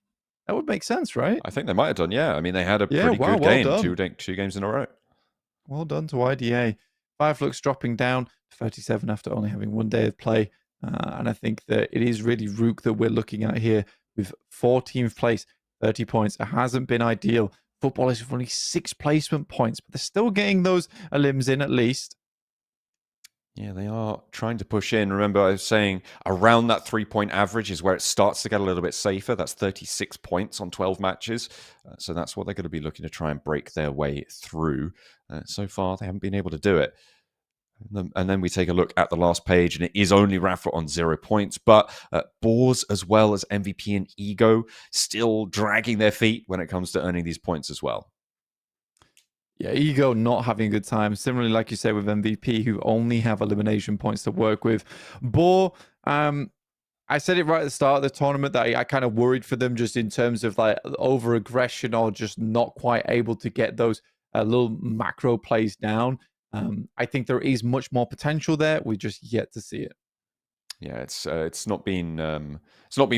That would make sense, right? I think they might have done, yeah. I mean, they had a pretty good game, 2 games in a row. Well done to IDA. Flux dropping down to 37 after only having 1 day of play. And I think that it is really RUKH that we're looking at here with 14th place, 30 points. It hasn't been ideal. Football is only 6 placement points, but they're still getting those elims in at least. Yeah, they are trying to push in. Remember, I was saying around that 3-point average is where it starts to get a little bit safer. That's 36 points on 12 matches. So that's what they're going to be looking to try and break their way through. So far, they haven't been able to do it. And then we take a look at the last page, and it is only Rafa on 0 points. But Boars, as well as MVP and Ego, still dragging their feet when it comes to earning these points as well. Yeah, Ego not having a good time. Similarly, like you said, with MVP, who only have elimination points to work with. Boar, I said it right at the start of the tournament that I kind of worried for them just in terms of like over-aggression or just not quite able to get those little macro plays down. I think there is much more potential there. We just yet to see it. Yeah, it's not been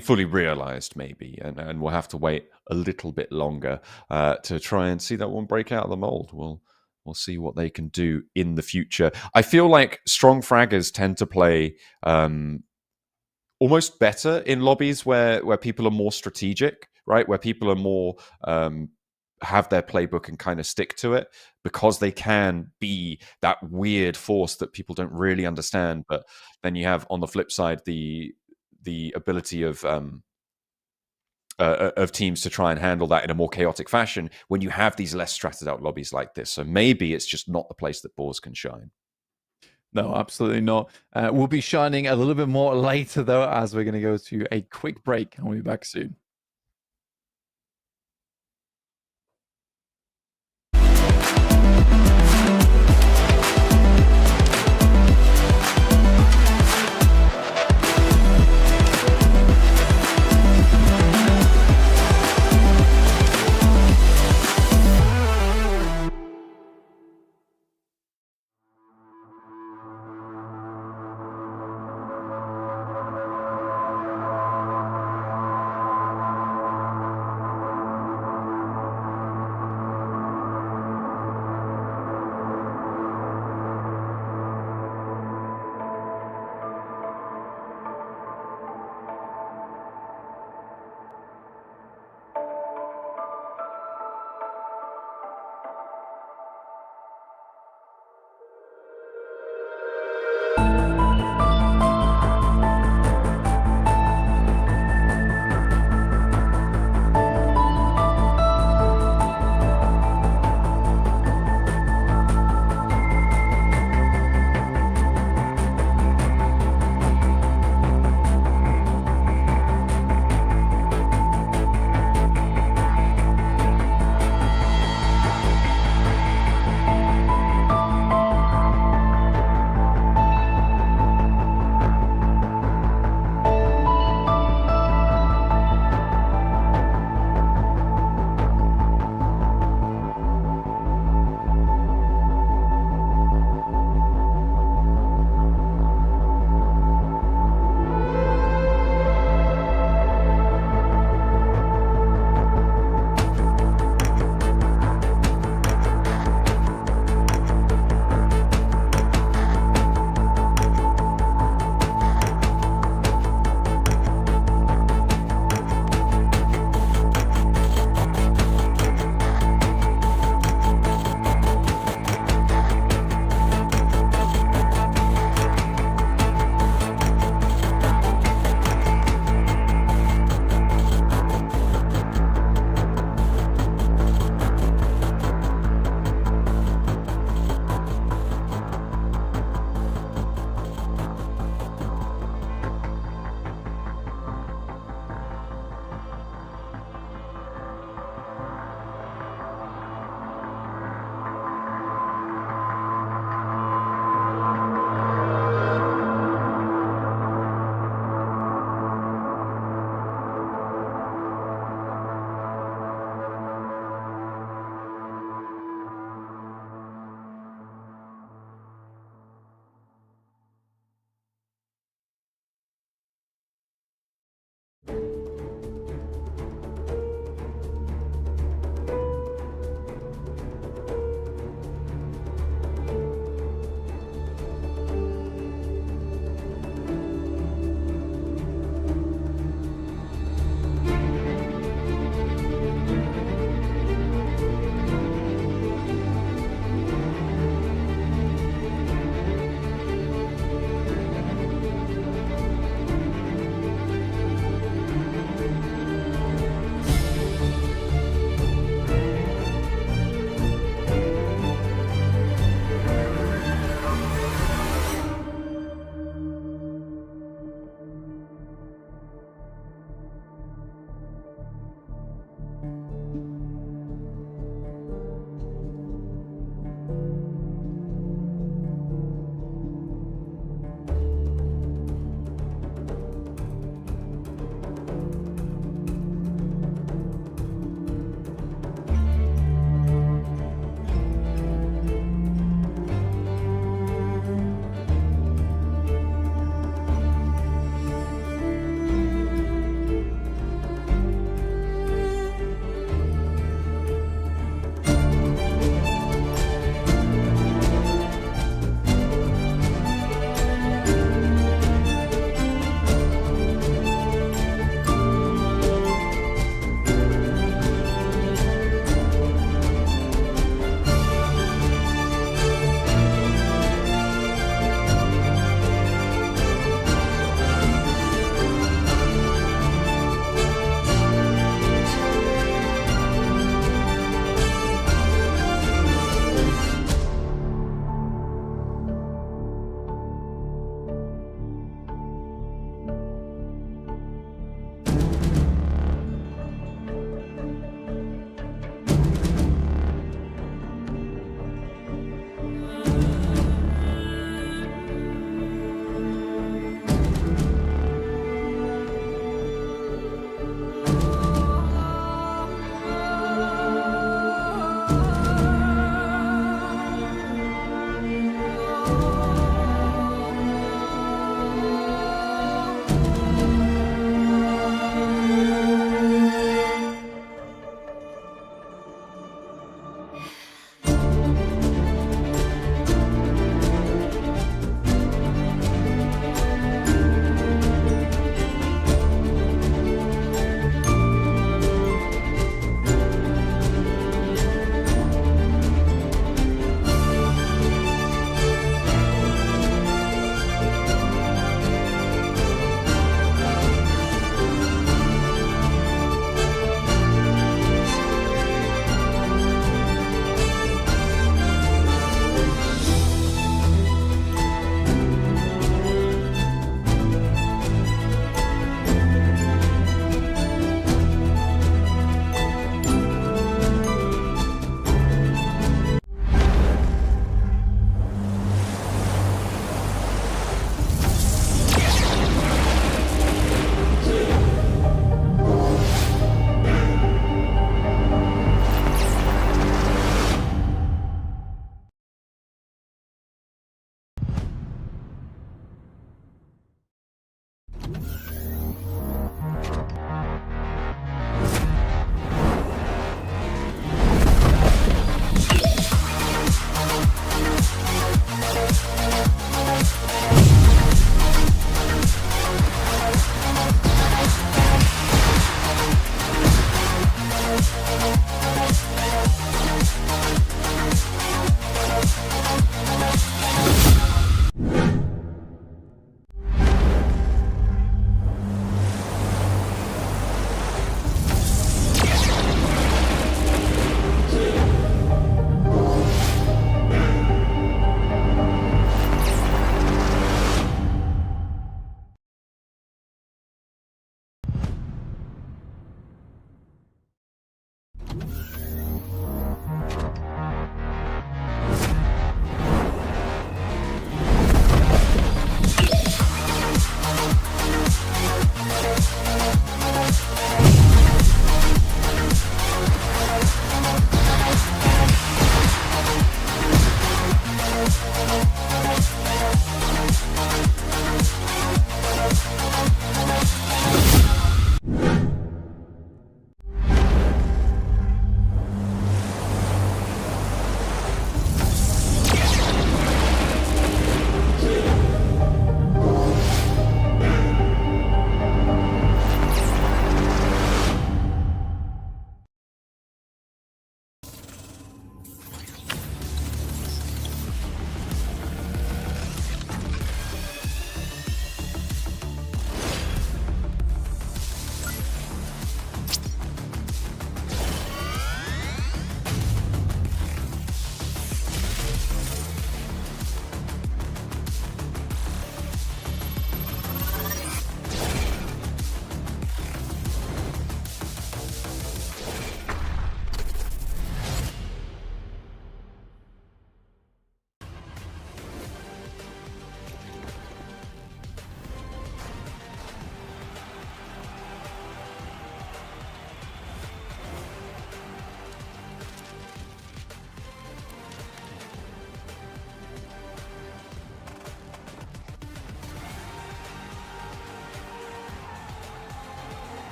fully realized maybe, and we'll have to wait a little bit longer to try and see that one break out of the mold. We'll see what they can do in the future. I feel like strong fraggers tend to play almost better in lobbies where people are more strategic, right? Where people are more have their playbook and kind of stick to it, because they can be that weird force that people don't really understand. But then you have on the flip side the ability of teams to try and handle that in a more chaotic fashion when you have these less stratted out lobbies like this. So maybe it's just not the place that Boars can shine. No, absolutely not. We'll be shining a little bit more later, though, as we're going to go to a quick break, and we'll be back soon.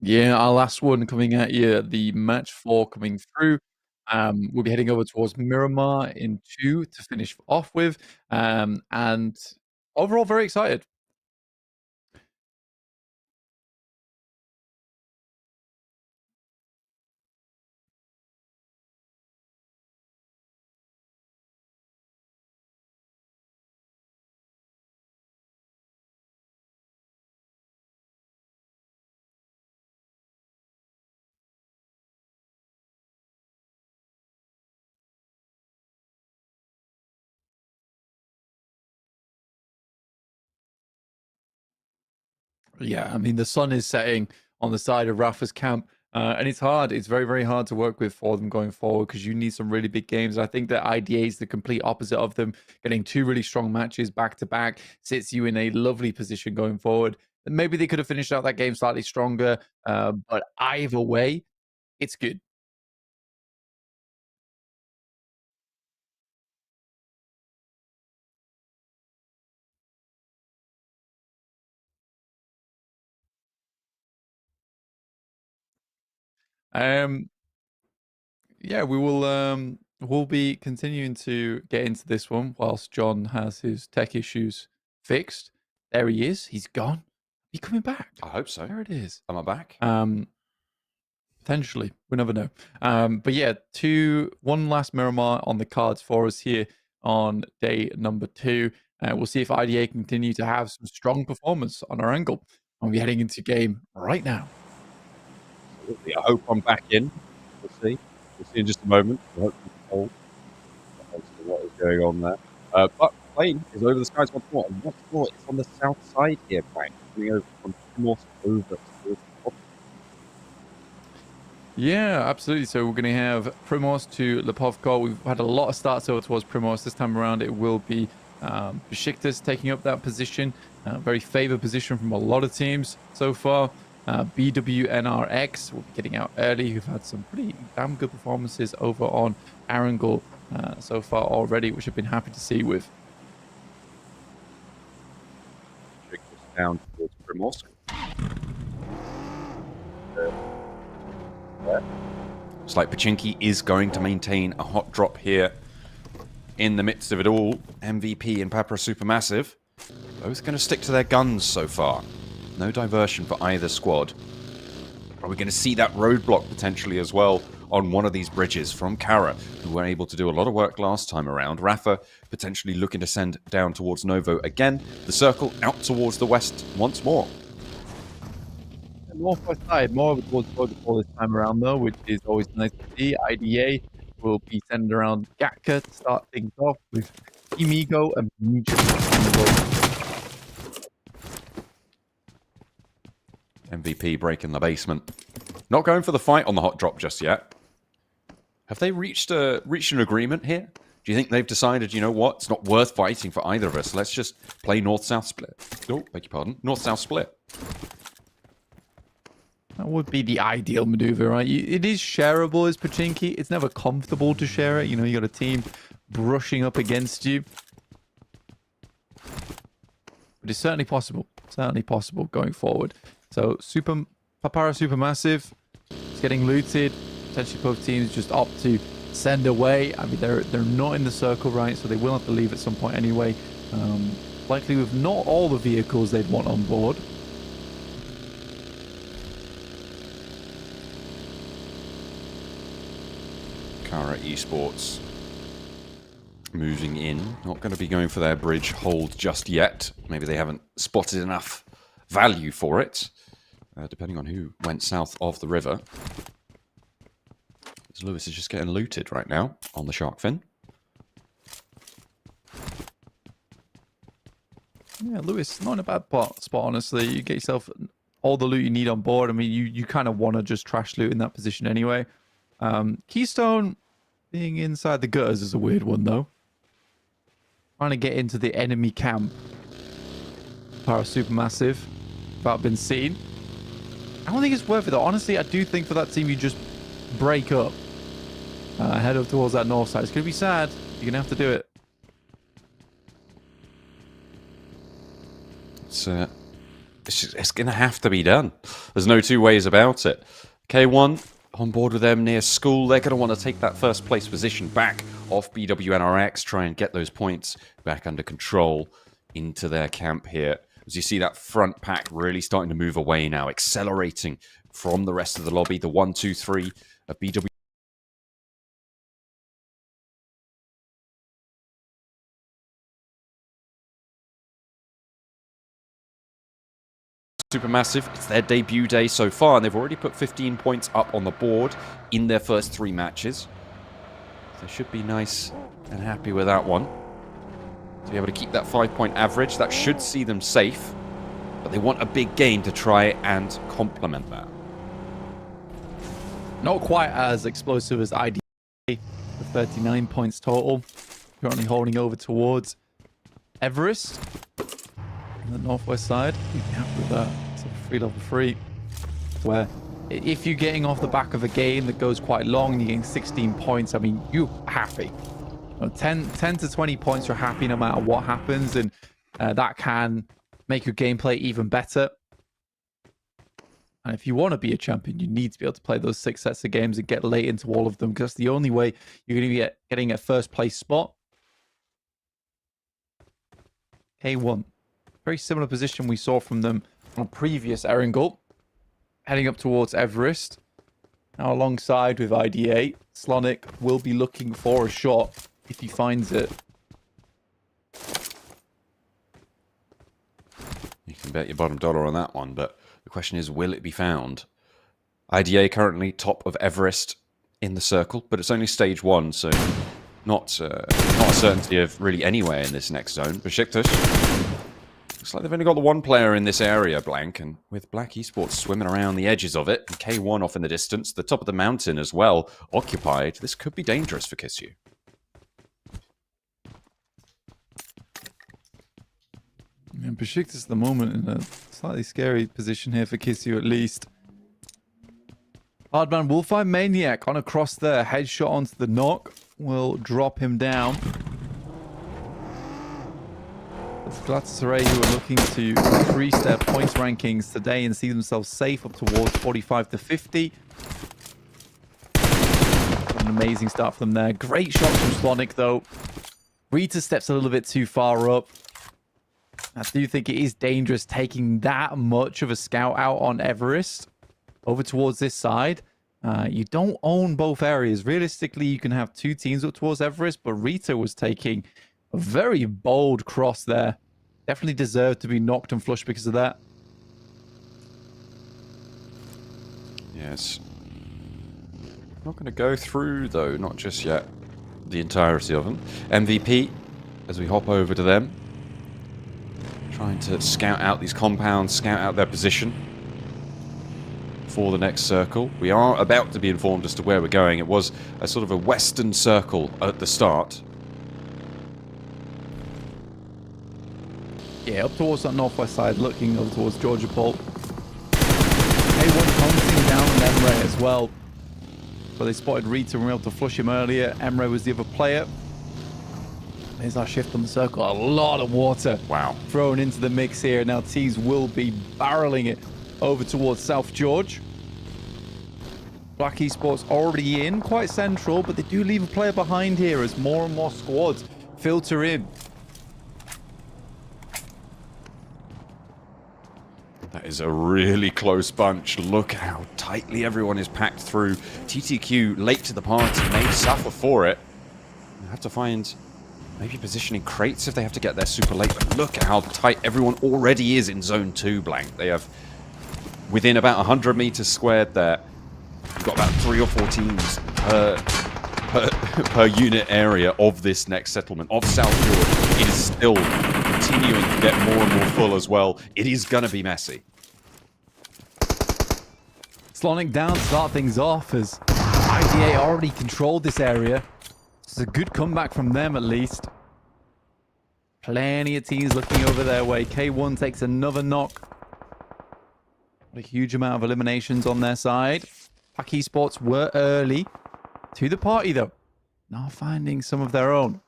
Yeah, our last one coming at you, the match 4 coming through. We'll be heading over towards Miramar in 2 to finish off with, and overall very excited. Yeah, I mean, the sun is setting on the side of Rafa's camp, and it's hard. It's very, very hard to work with for them going forward because you need some really big games. I think that IDA is the complete opposite of them. Getting 2 really strong matches back to back sits you in a lovely position going forward. And maybe they could have finished out that game slightly stronger, but either way, it's good. Um, yeah, we'll be continuing to get into this one whilst John has his tech issues fixed. There he is. He's gone. He coming back? I hope so. There it is. Am I back? Potentially, we never know. But yeah, one last Miramar on the cards for us here on day number 2. We'll see if IDA continue to have some strong performance on our angle. I'll be heading into game right now. Absolutely. I hope I'm back in. We'll see. We'll see in just a moment. I hope you can hold what is going on there. But plane is over the skies once more, and once more it's on the south side here, Frank. Coming over from north over towards the top. Yeah, absolutely. So we're going to have Primos to Lipovko. We've had a lot of starts over towards Primos. This time around, it will be Beşiktaş taking up that position. Very favored position from a lot of teams so far. BWNRX will be getting out early, who've had some pretty damn good performances over on Erangel so far already, which I've been happy to see with. Down towards Pmsl. Looks like Pachinki is going to maintain a hot drop here in the midst of it all. MVP and Papara SuperMassive both going to stick to their guns so far. No diversion for either squad. Are we going to see that roadblock potentially as well on one of these bridges from Carya, who were able to do a lot of work last time around? Rafa potentially looking to send down towards Novo again. The circle out towards the west once more. Northwest side, more towards Vodafone this time around though, which is always nice to see. IDA will be sending around Gatka to start things off with Imigo and Muja. MVP breaking the basement. Not going for the fight on the hot drop just yet. Have they reached an agreement here? Do you think they've decided, you know what, it's not worth fighting for either of us. Let's just play north-south split. Oh, beg your pardon. North-south split. That would be the ideal maneuver, right? It is shareable as Pachinki. It's never comfortable to share it. You know, you got a team brushing up against you. But it's certainly possible. Certainly possible going forward. So, Papara SuperMassive is getting looted. Potentially both teams just opt to send away. I mean, they're not in the circle, right? So they will have to leave at some point anyway. Likely with not all the vehicles they'd want on board. RUKH Esports moving in. Not going to be going for their bridge hold just yet. Maybe they haven't spotted enough value for it, depending on who went south of the river. As Lewis is just getting looted right now on the shark fin. Yeah, Lewis, not in a bad spot, honestly. You get yourself all the loot you need on board. I mean, you kind of want to just trash loot in that position anyway. Keystone being inside the gutters is a weird one, though. Trying to get into the enemy camp. Papara SuperMassive without being seen. I don't think it's worth it, though. Honestly, I do think for that team, you just break up. Head up towards that north side. It's going to be sad. You're going to have to do it. It's going to have to be done. There's no two ways about it. K1 on board with them near school. They're going to want to take that first place position back off BWNRX, try and get those points back under control into their camp here. As you see that front pack really starting to move away now, accelerating from the rest of the lobby. The 1, 2, 3 of BW. SuperMassive, it's their debut day so far, and they've already put 15 points up on the board in their first 3 matches. They should be nice and happy with that one. To be able to keep that 5-point average, that should see them safe, but they want a big gain to try and complement that. Not quite as explosive as IDA, with 39 points total. Currently holding over towards Everest. On the northwest side, you'd be happy with that. It's a free level 3, where if you're getting off the back of a game that goes quite long, you're getting 16 points, I mean, you're happy. You know, 10 to 20 points, you're happy no matter what happens, and that can make your gameplay even better. And if you want to be a champion, you need to be able to play those 6 sets of games and get late into all of them, because that's the only way you're going to be getting a first place spot. K1. Very similar position we saw from them on previous Erangel. Heading up towards Everest. Now alongside with IDA, Slonic will be looking for a shot if he finds it. You can bet your bottom dollar on that one, but the question is, will it be found? IDA currently top of Everest in the circle, but it's only stage 1, so not a certainty of really anywhere in this next zone. Beşiktaş Looks like they've only got the one player in this area, Blank, and with RUKH Esports swimming around the edges of it, and K1 off in the distance, the top of the mountain as well, occupied, this could be dangerous for Kisyu. And Beşiktaş at the moment in a slightly scary position here for Kisyu at least. Hardman will find Maniac on across there. Headshot onto the knock will drop him down. It's Galatasaray who are looking to increase their points rankings today and see themselves safe up towards 45 to 50. An amazing start from there. Great shots from Slonic though. Rita steps a little bit too far up. I do think it is dangerous taking that much of a scout out on Everest over towards this side. You don't own both areas. Realistically, you can have two teams up towards Everest, but Rita was taking a very bold cross there. Definitely deserved to be knocked and flushed because of that. Yes. Not going to go through, though, not just yet, the entirety of them. MVP, as we hop over to them. Trying to scout out these compounds, scout out their position for the next circle. We are about to be informed as to where we're going. It was a sort of a western circle at the start. Yeah, up towards that northwest side, looking over towards Georgia Pole. K1 hunting down Emre as well. But they spotted Rita and were able to flush him earlier. Emre was the other player. There's our shift on the circle. A lot of water thrown into the mix here. Now teams will be barreling it over towards South George. RUKH Esports already in, quite central, but they do leave a player behind here as more and more squads filter in. That is a really close bunch. Look how tightly everyone is packed through. TTQ late to the party may suffer for it. They have to find maybe positioning crates if they have to get there super late. But look at how tight everyone already is in Zone 2, Blank. They have within about 100 meters squared there. You've got about 3 or 4 teams per unit area of this next settlement, of South George. It is still continuing to get more and more full as well. It is going to be messy. Slonic down to start things off as IDA already controlled this area. It's a good comeback from them at least. Plenty of teams looking over their way. K1 takes another knock. A huge amount of eliminations on their side. RUKH Esports were early to the party though. Now finding some of their own.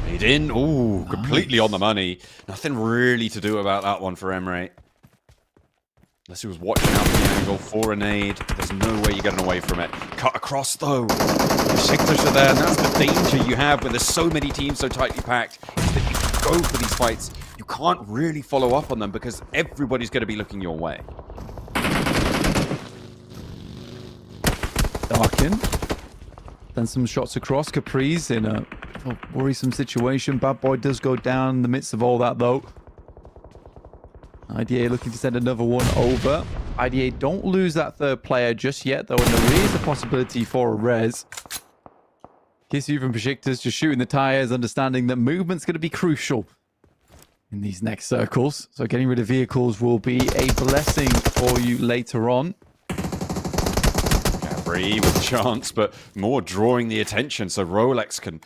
Made in. Ooh, nice. Completely on the money. Nothing really to do about that one for Emre. Unless he was watching out the angle for a nade. There's no way you're getting away from it. Cut across though. Beşiktaş are there, and that's the danger you have when there's so many teams so tightly packed. Is that if you go for these fights, you can't really follow up on them because everybody's going to be looking your way. Darkin. Then some shots across. Capri's in a worrisome situation. Bad Boy does go down in the midst of all that though. IDA looking to send another one over. IDA don't lose that third player just yet though, and there is a possibility for a res. Kisyu from Beşiktaş just shooting the tires, understanding that movement's going to be crucial in these next circles. So getting rid of vehicles will be a blessing for you later on. Gabri with a chance, but more drawing the attention so Rolex can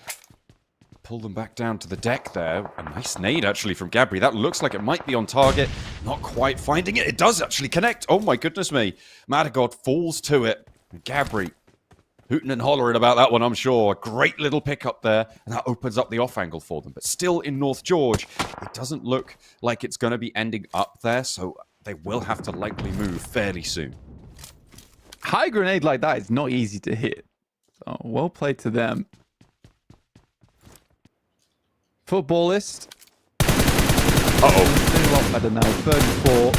pull them back down to the deck there. A nice nade actually from Gabri. That looks like it might be on target. Not quite finding it. It does actually connect. Oh my goodness me. Matagod falls to it. Gabri hooting and hollering about that one, I'm sure. Great little pickup there, and that opens up the off angle for them. But still in North George, it doesn't look like it's going to be ending up there, so they will have to likely move fairly soon. High grenade like that is not easy to hit. So well played to them. Footballist. Doing a lot better now. 34.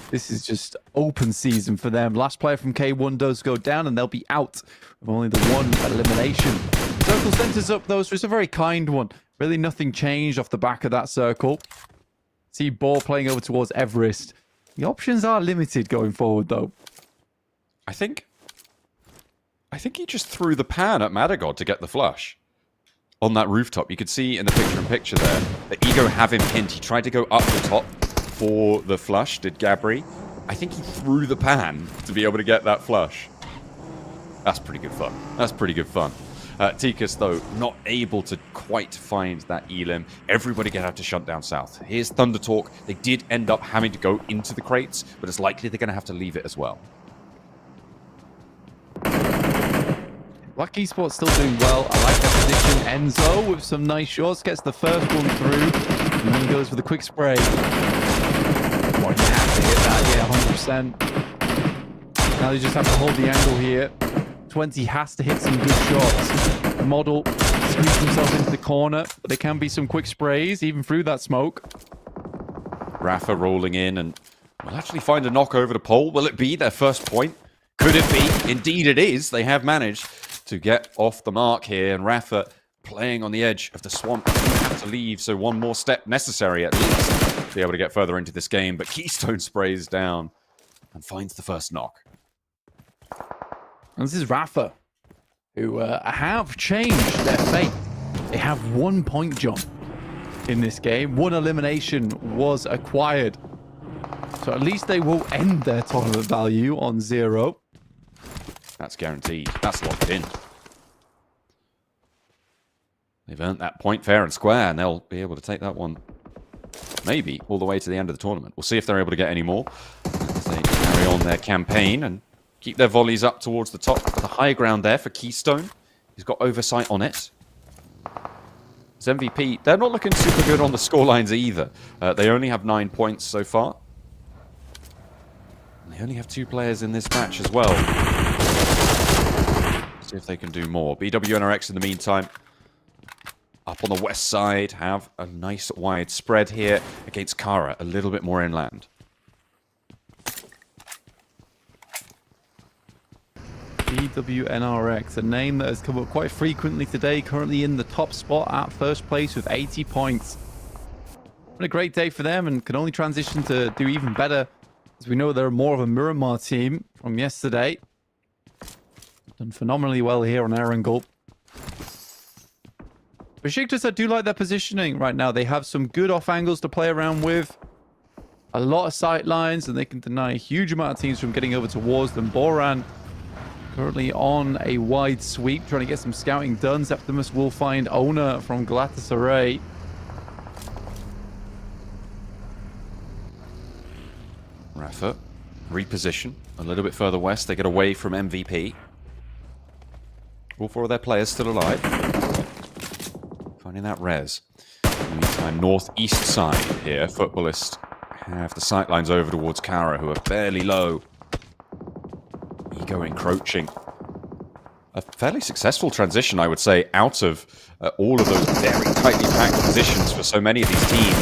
This is just open season for them. Last player from K1 does go down, and they'll be out with only the one elimination. Circle centers up, though, so it's a very kind one. Really nothing changed off the back of that circle. See ball playing over towards Everest. The options are limited going forward, though. I think he just threw the pan at Matagod to get the flush. on that rooftop. You could see in the picture-in-picture there that Ego have him pinned. He tried to go up the top for the flush, did Gabri. I think he threw the pan to be able to get that flush. That's pretty good fun. That's pretty good fun. Tikas, though, not able to quite find that Elim. Everybody get out to shut down south. Here's Thunder Talk. They did end up having to go into the crates, but it's likely they're going to have to leave it as well. RUKH Esports still doing well. I like that position. Enzo with some nice shots. Gets the first one through. And then he goes for the quick spray. Oh, you have to hit that. Yeah, 100%. Now they just have to hold the angle here. 20 has to hit some good shots. Model squeezed himself into the corner. But there can be some quick sprays, even through that smoke. Rafa rolling in and will actually find a knock over the pole. Will it be their first point? Could it be? Indeed it is. They have managed to get off the mark here. And Rafa playing on the edge of the swamp. Doesn't have to leave, so one more step necessary at least to be able to get further into this game. But Keystone sprays down and finds the first knock. And this is Rafa, who have changed their fate. They have 1 point jump in this game. 1 elimination was acquired. So at least they will end their tournament value on 0. That's guaranteed. That's locked in. They've earned that point fair and square, and they'll be able to take that one maybe all the way to the end of the tournament. We'll see if they're able to get any more as they carry on their campaign and keep their volleys up towards the top. The high ground there for Keystone. He's got oversight on it. As MVP, they're not looking super good on the scorelines either. They only have 9 points so far. And they only have 2 players in this match as well. See if they can do more. BWNRX in the meantime, up on the west side, have a nice wide spread here against Carya, a little bit more inland. BWNRX, a name that has come up quite frequently today, currently in the top spot at first place with 80 points. What a great day for them, and can only transition to do even better, as we know they're more of a Miramar team from yesterday. Done phenomenally well here on Erangel. Beşiktaş, I do like their positioning right now. They have some good off angles to play around with. A lot of sight lines, and they can deny a huge amount of teams from getting over towards them. Boran currently on a wide sweep, trying to get some scouting done. Septimus will find Owner from Galatasaray. Rafa, reposition a little bit further west. They get away from MVP. All 4 of their players still alive. Finding that res. In the meantime, northeast side here, Footballist have the sightlines over towards Carya, who are fairly low. Ego encroaching. A fairly successful transition, I would say, out of all of those very tightly packed positions for so many of these teams.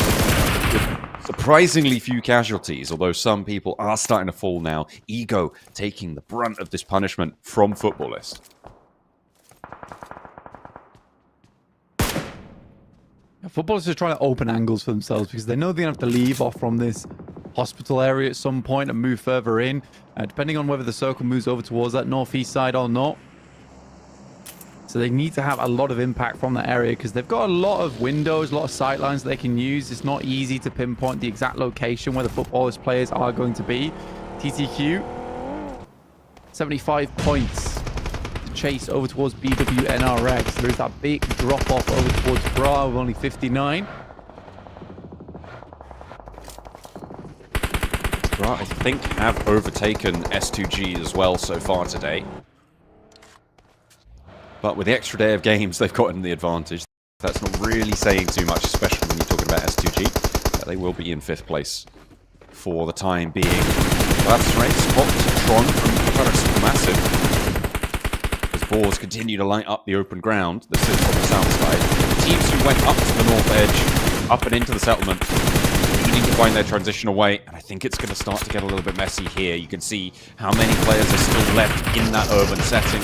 With surprisingly few casualties, although some people are starting to fall now. Ego taking the brunt of this punishment from Footballist. Footballers are trying to open angles for themselves because they know they're going to have to leave off from this hospital area at some point and move further in, depending on whether the circle moves over towards that northeast side or not. So they need to have a lot of impact from that area because they've got a lot of windows, a lot of sight lines they can use. It's not easy to pinpoint the exact location where the Footballers players are going to be. TTQ, 75 points. Chase over towards BWNRX. There's that big drop off over towards Bra with only 59. Bra, I think, have overtaken S2G as well so far today. But with the extra day of games, they've gotten the advantage. That's not really saying too much, especially when you're talking about S2G. They will be in 5th place for the time being. That's right, spot Tron from Papara SuperMassive. Boars continue to light up the open ground that sits on the south side. The teams who went up to the north edge, up and into the settlement, needing to find their transition away, and I think it's going to start to get a little bit messy here. You can see how many players are still left in that urban setting.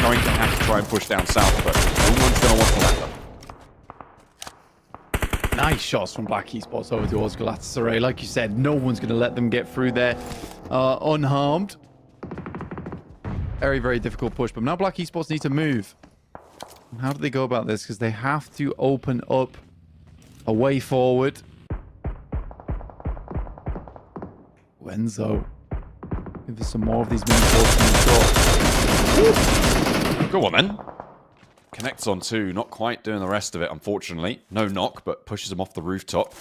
Going to have to try and push down south, but no one's going to want to let them. Nice shots from RUKH Esports over towards Galatasaray. Like you said, no one's going to let them get through there unharmed. Very, very difficult push, but now RUKH Esports need to move. How do they go about this? Because they have to open up a way forward. Wenzo. Give us some more of these main forces. Go on then. Connects on two, not quite doing the rest of it, unfortunately. No knock, but pushes him off the rooftop.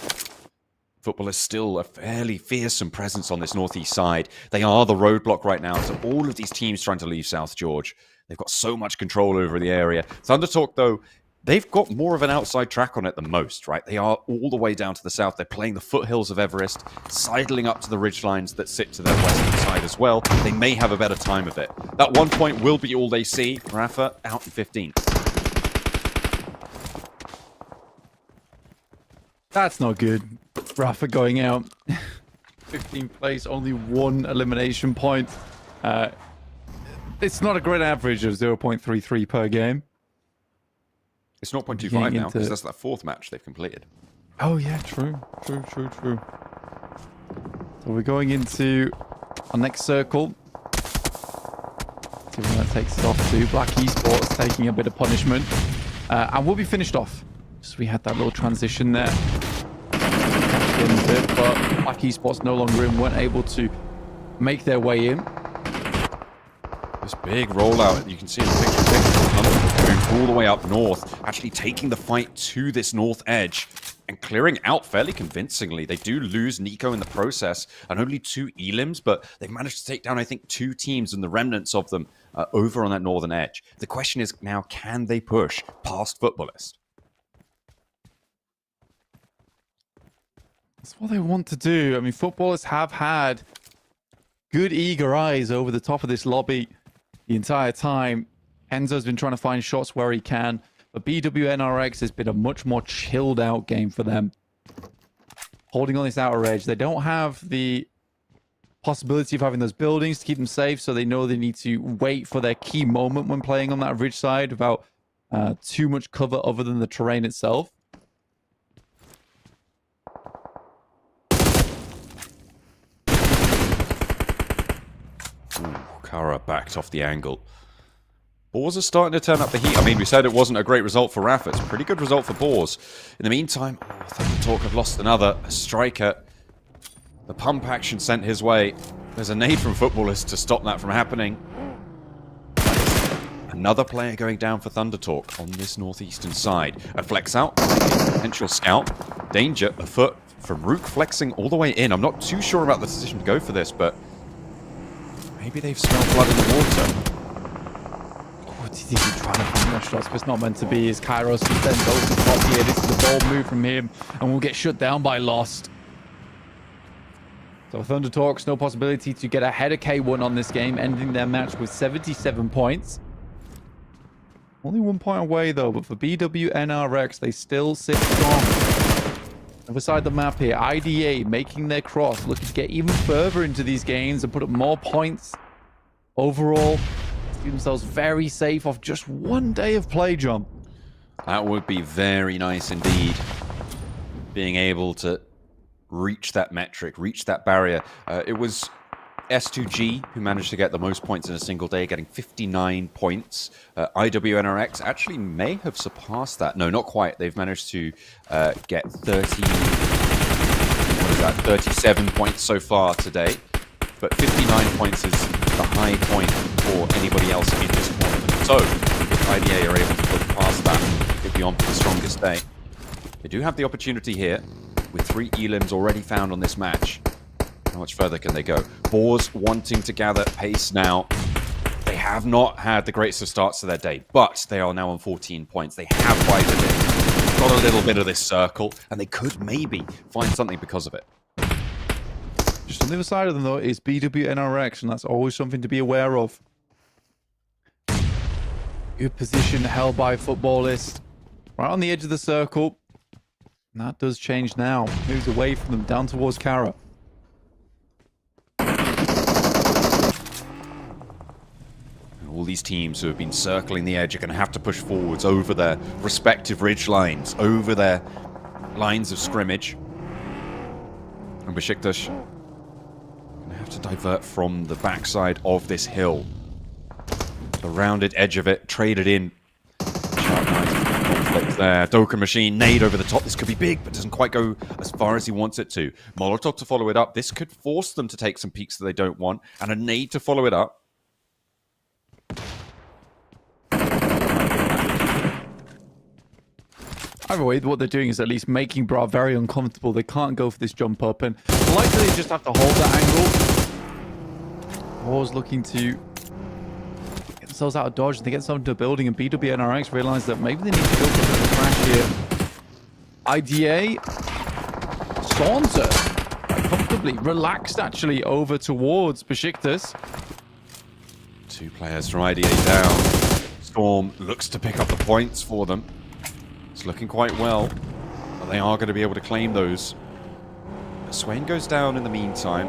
Football is still a fairly fearsome presence on this northeast side. They are the roadblock right now to all of these teams trying to leave South George. They've got so much control over the area. ThunderTalk, though, they've got more of an outside track on it than most, right? They are all the way down to the south. They're playing the foothills of Everest, sidling up to the ridgelines that sit to their western side as well. They may have a better time of it. That 1 point will be all they see. Rafa out in 15. That's not good. Rafa going out. 15th place, only 1 elimination point. It's not a great average of 0.33 per game. It's 0.25 now, because that's that 4th match they've completed. Oh, yeah, true. So we're going into our next circle. See where that takes us off to. BRX Esports taking a bit of punishment. And we'll be finished off. So we had that little transition there. But BRX Esports no longer in, weren't able to make their way in. This big rollout, you can see in the picture, going all the way up north, actually taking the fight to this north edge and clearing out fairly convincingly. They do lose Nico in the process and only 2 elims, but they've managed to take down, I think, 2 teams and the remnants of them over on that northern edge. The question is now, can they push past Footballist? That's what they want to do. I mean, Footballers have had good eager eyes over the top of this lobby the entire time. Enzo's been trying to find shots where he can, but BWNRX has been a much more chilled out game for them. Holding on this outer edge. They don't have the possibility of having those buildings to keep them safe, so they know they need to wait for their key moment when playing on that ridge side without too much cover other than the terrain itself. Carya backed off the angle. Boars are starting to turn up the heat. I mean, we said it wasn't a great result for Rafa. It's a pretty good result for Boars. In the meantime, ThunderTalk have lost another striker. The pump action sent his way. There's a nade from Footballers to stop that from happening. Another player going down for ThunderTalk on this northeastern side. A flex out, potential scout. Danger afoot from RUKH flexing all the way in. I'm not too sure about the decision to go for this, but maybe they've smelled blood in the water. What do you think he's trying to find those shots? But it's not meant to be. Is Kairos who then goes to the top here. This is a bold move from him, and we'll get shut down by Lost. So ThunderTalk's no possibility to get ahead of K1 on this game, ending their match with 77 points. Only 1 point away though, but for BWNRX, they still sit strong. Other side of the map here, IDA making their cross, looking to get even further into these games and put up more points. Overall, see themselves very safe off just 1 day of play, John. That would be very nice indeed. Being able to reach that metric, reach that barrier. It was S2G who managed to get the most points in a single day, getting 59 points. IWNRX actually may have surpassed that. No, not quite. They've managed to get 37 points so far today. But 59 points is the high point for anybody else in this tournament. So, if IDA are able to put past that, it'll be on for the strongest day. They do have the opportunity here, with 3 elims already found on this match. How much further can they go? Boars wanting to gather pace now. They have not had the greatest of starts to their day, but they are now on 14 points. They have widened it, got a little bit of this circle, and they could maybe find something because of it. Just on the other side of them, though, is BWNRX, and that's always something to be aware of. Good position held by Footballist. Right on the edge of the circle. And that does change now. Moves away from them, down towards Carya. All these teams who have been circling the edge are going to have to push forwards over their respective ridge lines, over their lines of scrimmage. And Beşiktaş going to have to divert from the backside of this hill. The rounded edge of it, traded in. Sharp Flux there. Dokkan Machine, nade over the top. This could be big, but doesn't quite go as far as he wants it to. Molotov to follow it up. This could force them to take some peaks that they don't want. And a nade to follow it up. Either way, what they're doing is at least making Bra very uncomfortable. They can't go for this jump up, and likely they just have to hold that angle. Boars looking to get themselves out of dodge. They get themselves into a building, and BWNRX realize that maybe they need to go for a bit of a crash here. IDA saunter quite comfortably, relaxed actually over towards Beşiktaş. 2 players from IDA down. Storm looks to pick up the points for them. It's looking quite well, but they are going to be able to claim those. Swain goes down in the meantime.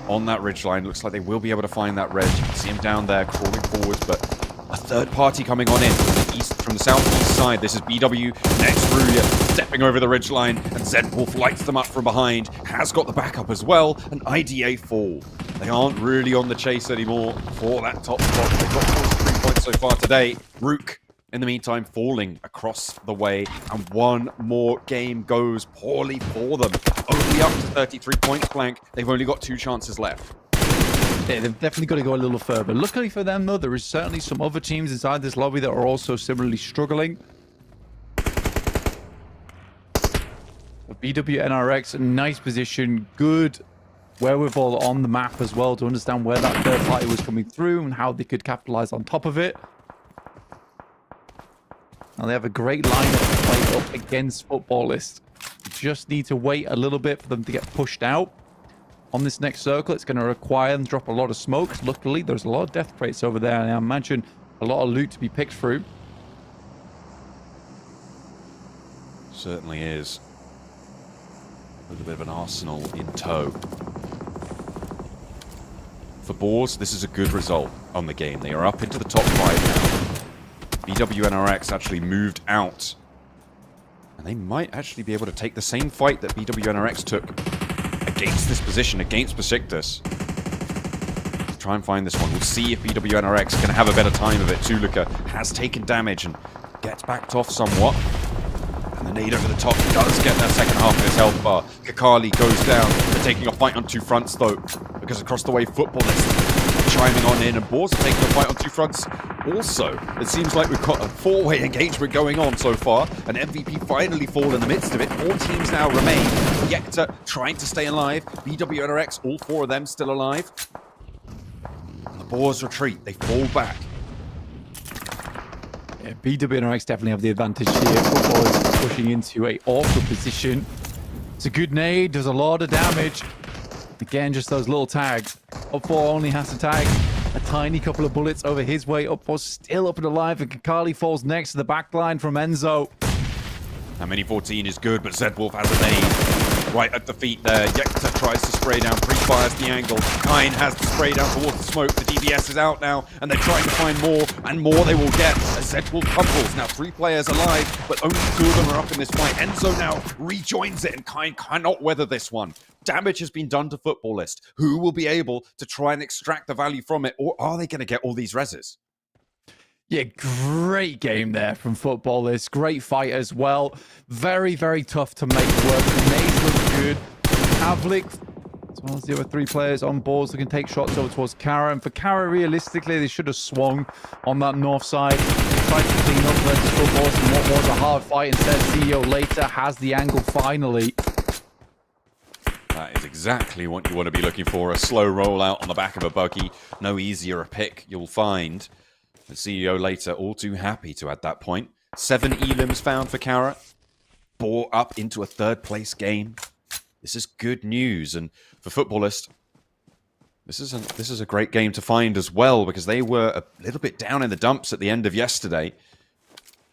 On that ridgeline, looks like they will be able to find that red. You can see him down there, crawling forwards, but a third party coming on in from the southeast side. This is BW, next Ruya, stepping over the ridgeline, and Zedwolf lights them up from behind. Has got the backup as well, and IDA fall. They aren't really on the chase anymore for that top spot. They've got 43 points so far today. RUKH, in the meantime, falling across the way, and one more game goes poorly for them. Only up to 33 points blank. They've only got 2 chances left. Yeah, they've definitely got to go a little further. Luckily for them, though, there is certainly some other teams inside this lobby that are also similarly struggling. BWNRX, a nice position, good wherewithal on the map as well to understand where that third party was coming through and how they could capitalize on top of it. Now they have a great lineup to play up against Footballist. You just need to wait a little bit for them to get pushed out. On this next circle, it's going to require them to drop a lot of smokes. Luckily, there's a lot of death crates over there, and I imagine a lot of loot to be picked through. Certainly is. A little bit of an arsenal in tow. For Boars, this is a good result on the game. They are up into the top 5 now. BWNRX actually moved out. And they might actually be able to take the same fight that BWNRX took against this position, against Beşiktaş. Let's try and find this one. We'll see if BWNRX can have a better time of it. Tulika has taken damage and gets backed off somewhat. And the nade over the top does get that second half of his health bar. Kakali goes down. They're taking a fight on 2 fronts, though, because across the way, Footballist chiming on in, and Boars are taking a fight on 2 fronts. Also, it seems like we've got a 4-way engagement going on so far. An MVP finally fall in the midst of it. 4 teams now remain. Yekta trying to stay alive. BWNRX, all 4 of them still alive. And the Boars retreat. They fall back. Yeah, BWNRX definitely have the advantage here. Football is pushing into a awkward position. It's a good nade. Does a lot of damage. Again, just those little tags. Up 4 only has to tag a tiny couple of bullets over his way. Up 4 still up and alive, and Kakali falls next to the back line from Enzo. That mini 14 is good, but Zedwolf has a nade right at the feet there. Yekta tries to spray down, pre-fires the angle. Kine has to spray down towards the smoke. The DBS is out now, and they're trying to find more, and more they will get as Zedwolf couples. Now 3 players alive, but only 2 of them are up in this fight. Enzo now rejoins it, and Kine cannot weather this one. Damage has been done to Footballist. Who will be able to try and extract the value from it, or are they going to get all these reses? Yeah, great game there from Footballist. Great fight as well. Very, very tough to make work. The nades look good. Avlik, as well as the other 3 players on boards that can take shots over towards Carya. And for Carya, realistically, they should have swung on that north side. They tried to clean up versus Footballist in what was a hard fight. Instead, CEO later has the angle finally. That is exactly what you want to be looking for. A slow rollout on the back of a buggy. No easier a pick you'll find. The CEO later all too happy to add that point. 7 elims found for Carya. Bore up into a 3rd place game. This is good news. And for Footballist, this is a great game to find as well, because they were a little bit down in the dumps at the end of yesterday.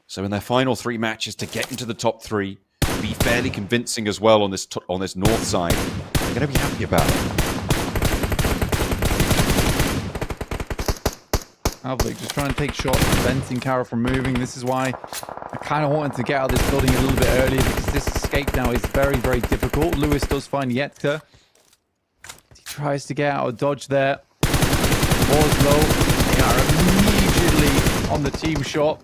So in their final 3 matches to get into the top 3, be fairly convincing as well on this north side, they're going to be happy about it. Avlik just trying to take shots, preventing Carya from moving. This is why I kind of wanted to get out of this building a little bit earlier, because this escape now is very, very difficult. Lewis does find Yetka. He tries to get out of dodge there. Boars low. They are immediately on the team shot.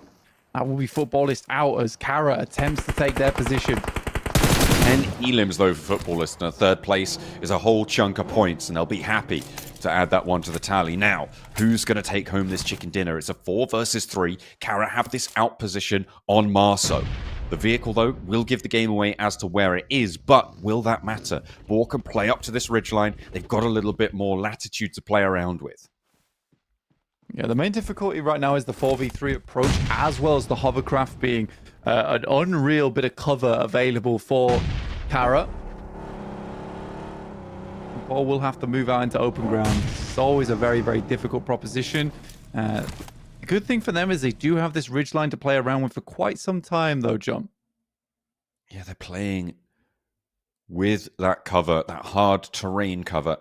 That will be Footballist out as Carya attempts to take their position. 10 elims though for Footballist, and third place is a whole chunk of points, and they'll be happy to add that one to the tally. Now, who's going to take home this chicken dinner? It's a 4 versus 3. Carya have this out position on Marso. The vehicle, though, will give the game away as to where it is, but will that matter? Boar can play up to this ridgeline. They've got a little bit more latitude to play around with. Yeah, the main difficulty right now is the 4v3 approach, as well as the hovercraft being an unreal bit of cover available for Carya. The ball will have to move out into open ground. It's always a very, very difficult proposition. The good thing for them is they do have this ridgeline to play around with for quite some time, though, John. Yeah, they're playing with that cover, that hard terrain cover.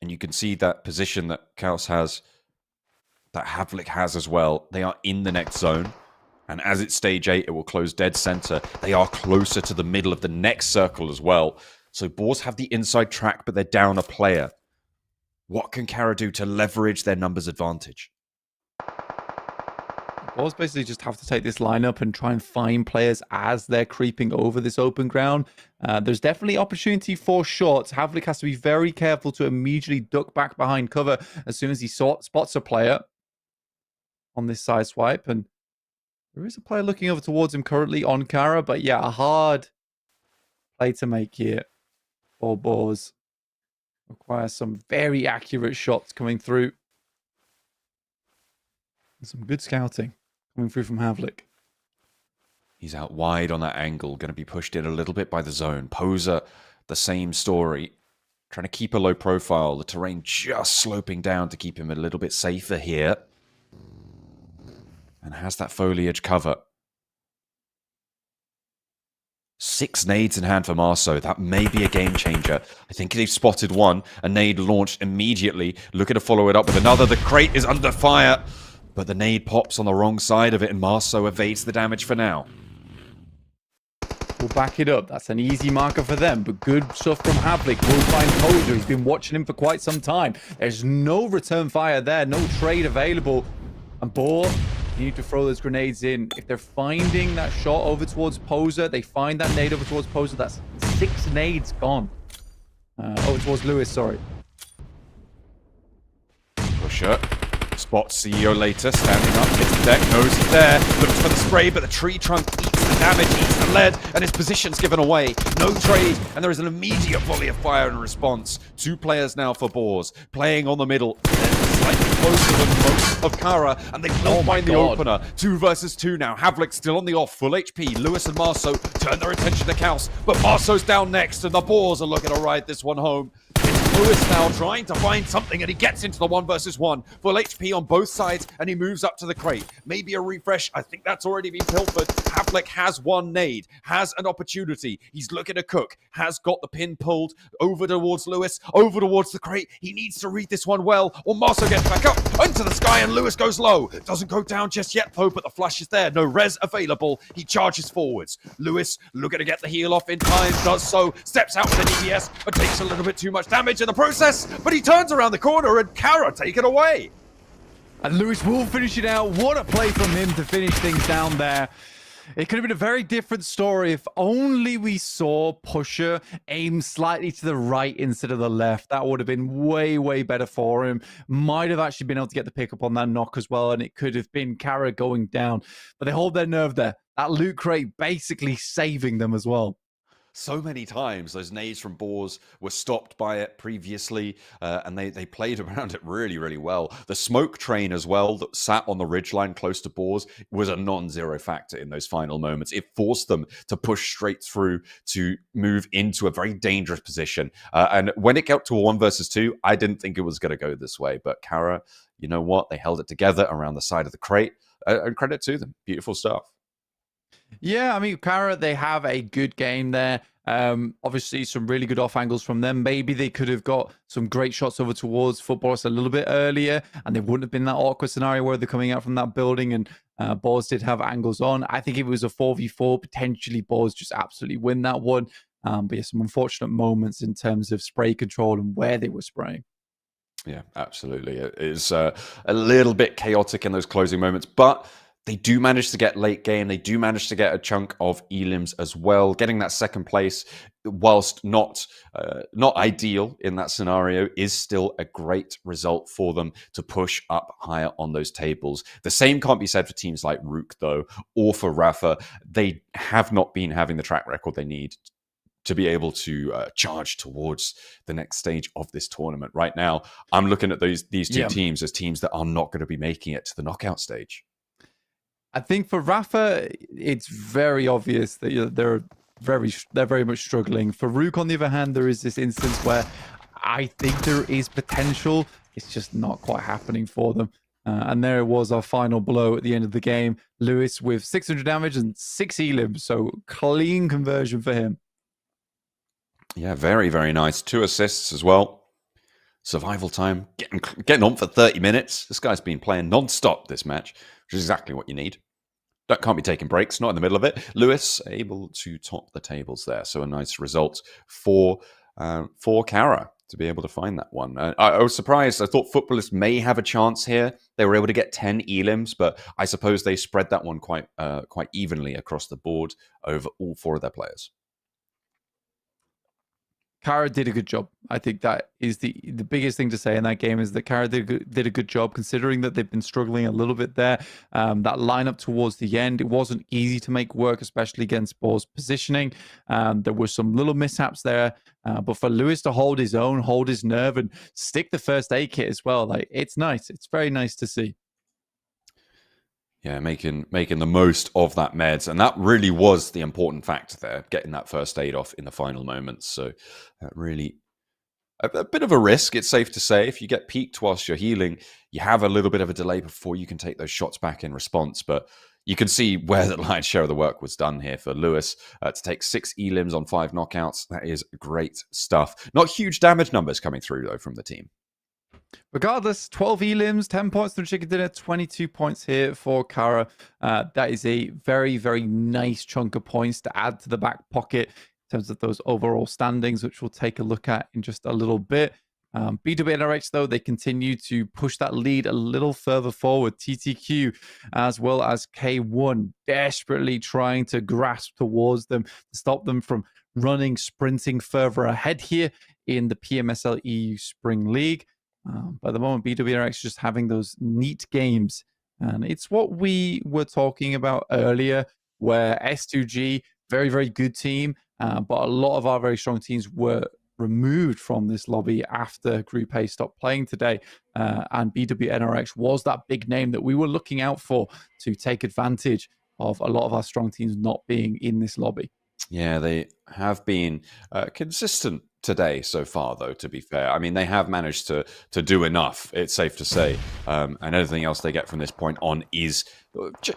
And you can see that position that Kaos has, that Havlik has as well. They are in the next zone. And as it's stage 8, it will close dead center. They are closer to the middle of the next circle as well. So Boars have the inside track, but they're down a player. What can Carya do to leverage their numbers advantage? Boars basically just have to take this lineup and try and find players as they're creeping over this open ground. There's definitely opportunity for shots. Havlik has to be very careful to immediately duck back behind cover as soon as he spots a player on this side swipe. And there is a player looking over towards him currently on Carya, but yeah, a hard play to make here for Boars. Requires some very accurate shots coming through. And some good scouting coming through from Havlik. He's out wide on that angle, going to be pushed in a little bit by the zone. Poser, the same story. Trying to keep a low profile. The terrain just sloping down to keep him a little bit safer here. And has that foliage cover. 6 nades in hand for Marso. That may be a game changer. I think they've spotted one. A nade launched immediately. Looking to follow it up with another. The crate is under fire. But the nade pops on the wrong side of it, and Marso evades the damage for now. We'll back it up. That's an easy marker for them, but good stuff from Havlik. Will find Poser. He's been watching him for quite some time. There's no return fire there, no trade available. And Boar, you need to throw those grenades in. If they're finding that shot over towards Poser, they find that nade over towards Poser, that's 6 nades gone. Over towards Lewis, sorry. Pusher. Spots CEO later, standing up, hits the deck, knows he's there, looks for the spray, but the tree trunk eats the damage, eats the lead, and his position's given away. No trade, and there is an immediate volley of fire in response. 2 players now for Boars, playing on the middle, slightly closer than most of Carya, and they will find the opener. 2 versus 2 now. Havlik still on the off, full HP. Lewis and Marso turn their attention to Kaos, but Marso's down next, and the Boars are looking to ride this one home. It's Lewis now trying to find something, and he gets into the 1 versus 1. Full HP on both sides, and he moves up to the crate. Maybe a refresh. I think that's already been pilfered. Havlik has 1 nade, has an opportunity. He's looking to cook, has got the pin pulled over towards Lewis, over towards the crate. He needs to read this one well, or Marso gets back up into the sky, and Lewis goes low. Doesn't go down just yet, though, but the flash is there. No res available. He charges forwards. Lewis looking to get the heal off in time, does so, steps out with the DBS, but takes a little bit too much damage in the process, but he turns around the corner, and Carya take it away. And Lewis will finish it out. What a play from him to finish things down there. It could have been a very different story if only we saw Pusher aim slightly to the right instead of the left. That would have been way, way better for him. Might have actually been able to get the pick up on that knock as well, and it could have been Carya going down. But they hold their nerve there. That loot crate basically saving them as well. So many times those nades from Boars were stopped by it previously, and they played around it really, really well. The smoke train as well that sat on the ridgeline close to Boars was a non-zero factor in those final moments. It forced them to push straight through to move into a very dangerous position. And when it got to a 1 versus 2, I didn't think it was going to go this way. But Carya, you know what? They held it together around the side of the crate. And credit to them. Beautiful stuff. Yeah, I mean, Carya, they have a good game there. Obviously, some really good off angles from them. Maybe they could have got some great shots over towards Footballers a little bit earlier, and they wouldn't have been that awkward scenario where they're coming out from that building, and Boars did have angles on. I think if it was a 4v4, potentially Boars just absolutely win that one. But yeah, some unfortunate moments in terms of spray control and where they were spraying. Yeah, absolutely. It is a little bit chaotic in those closing moments, but They do manage to get late game. They do manage to get a chunk of elims as well. Getting that second place, whilst not ideal in that scenario, is still a great result for them to push up higher on those tables. The same can't be said for teams like RUKH, though, or for Rafa. They have not been having the track record they need to be able to charge towards the next stage of this tournament. Right now, I'm looking at these two teams as teams that are not going to be making it to the knockout stage. I think for Rafa, it's very obvious that they're very much struggling. For RUKH, on the other hand, there is this instance where I think there is potential. It's just not quite happening for them. And there was our final blow at the end of the game. Lewis with 600 damage and 6 elims, so clean conversion for him. Yeah, very, very nice. 2 assists as well. Survival time, getting on for 30 minutes. This guy's been playing non-stop this match, which is exactly what you need. Can't be taking breaks, not in the middle of it. Lewis able to top the tables there. So a nice result for Carya to be able to find that one. I was surprised. I thought Footballers may have a chance here. They were able to get 10 elims, but I suppose they spread that one quite evenly across the board over all 4 of their players. Carya did a good job. I think that is the biggest thing to say in that game, is that Carya did a good job, considering that they've been struggling a little bit there. That lineup towards the end, it wasn't easy to make work, especially against Boars' positioning. There were some little mishaps there, but for Lewis to hold his own, hold his nerve, and stick the first aid kit as well, like, it's nice. It's very nice to see. Yeah, making the most of that meds. And that really was the important factor there, getting that first aid off in the final moments. So really a bit of a risk, it's safe to say. If you get peaked whilst you're healing, you have a little bit of a delay before you can take those shots back in response. But you can see where the lion's share of the work was done here for Lewis to take 6 elims on 5 knockouts. That is great stuff. Not huge damage numbers coming through, though, from the team. Regardless, 12 elims, 10 points for chicken dinner, 22 points here for Carya. That is a very, very nice chunk of points to add to the back pocket in terms of those overall standings, which we'll take a look at in just a little bit. BWNRX, though, they continue to push that lead a little further forward. TTQ as well as K1 desperately trying to grasp towards them to stop them from sprinting further ahead here in the Pmsl EU Spring League. By the moment, BWNRX just having those neat games. And it's what we were talking about earlier, where S2G, very, very good team, but a lot of our very strong teams were removed from this lobby after Group A stopped playing today. And BWNRX was that big name that we were looking out for to take advantage of a lot of our strong teams not being in this lobby. Yeah, they have been consistent today so far, though, to be fair. I mean, they have managed to do enough, it's safe to say. And everything else they get from this point on is,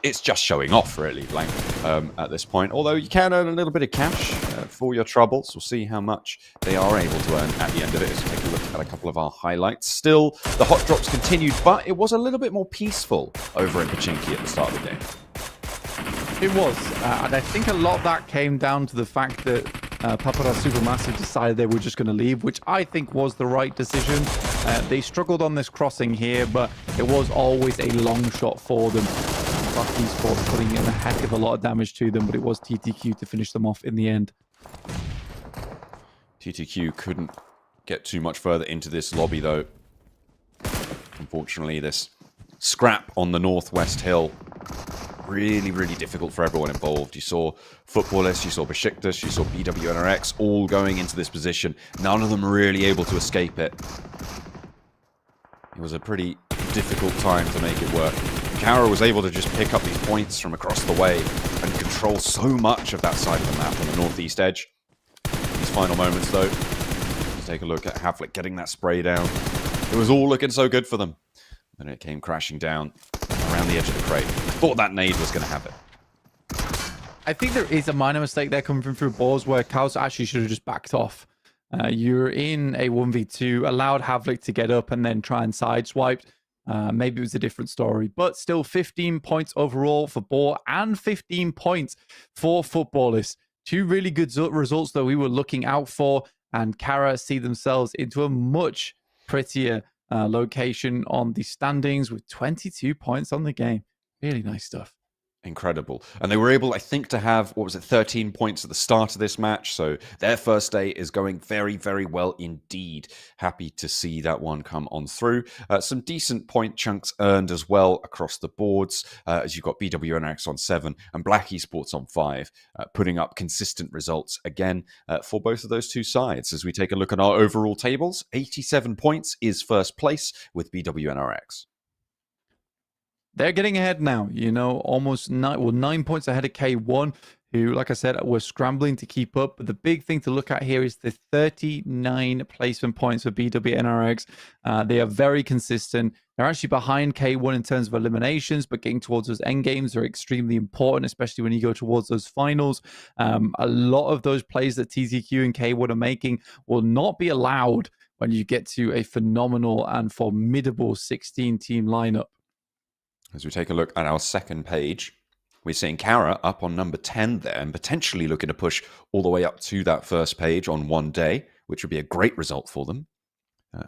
it's just showing off, really, Blank, at this point. Although you can earn a little bit of cash for your troubles. We'll see how much they are able to earn at the end of it. Let's take a look at a couple of our highlights. Still, the hot drops continued, but it was a little bit more peaceful over in Pachinki at the start of the game. It was, and I think a lot of that came down to the fact that Papara SuperMassive decided they were just going to leave, which I think was the right decision. They struggled on this crossing here, but it was always a long shot for them. RUKH Esports putting in a heck of a lot of damage to them, but it was TTQ to finish them off in the end. TTQ couldn't get too much further into this lobby, though. Unfortunately, this scrap on the northwest hill, really, really difficult for everyone involved. You saw Footballers, you saw Beşiktaş, you saw BWNRX all going into this position. None of them really able to escape it. It was a pretty difficult time to make it work. Carya was able to just pick up these points from across the way and control so much of that side of the map on the northeast edge. These final moments, though, let's take a look at Havlik getting that spray down. It was all looking so good for them. Then it came crashing down around the edge of the crate. I thought that nade was going to have it. I think there is a minor mistake there coming from through Boars where Kaos actually should have just backed off. You're in a 1v2, allowed Havlik to get up and then try and sideswipe. Maybe it was a different story, but still 15 points overall for Boar and 15 points for Footballers. 2 really good results that we were looking out for, and Carya see themselves into a much prettier location on the standings with 22 points on the game. Really nice stuff. Incredible. And they were able, I think, to have, 13 points at the start of this match. So their first day is going very, very well indeed. Happy to see that one come on through. Some decent point chunks earned as well across the boards, as you've got BWNX on 7 and BRX Esports on 5, putting up consistent results again for both of those two sides. As we take a look at our overall tables, 87 points is first place with BWNRX. They're getting ahead now, almost 9 points ahead of K1, who, like I said, were scrambling to keep up. But the big thing to look at here is the 39 placement points for BWNRX. They are very consistent. They're actually behind K1 in terms of eliminations, but getting towards those end games are extremely important, especially when you go towards those finals. A lot of those plays that TZQ and K1 are making will not be allowed when you get to a phenomenal and formidable 16-team lineup. As we take a look at our second page, we're seeing Carya up on number 10 there and potentially looking to push all the way up to that first page on one day, which would be a great result for them.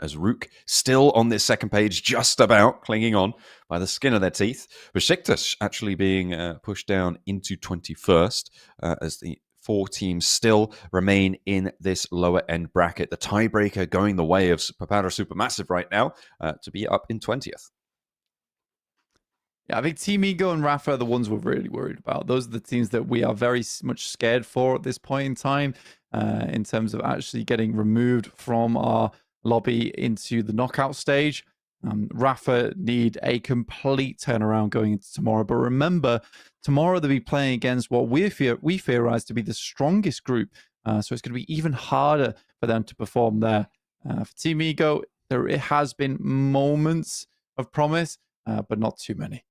As RUKH still on this second page, just about clinging on by the skin of their teeth. Beşiktaş actually being pushed down into 21st as the 4 teams still remain in this lower end bracket. The tiebreaker going the way of Papara SuperMassive right now to be up in 20th. Yeah, I think Team Ego and Rafa are the ones we're really worried about. Those are the teams that we are very much scared for at this point in time, in terms of actually getting removed from our lobby into the knockout stage. Rafa need a complete turnaround going into tomorrow. But remember, tomorrow they'll be playing against what we theorize to be the strongest group. So it's going to be even harder for them to perform there. For Team Ego, it has been moments of promise, but not too many.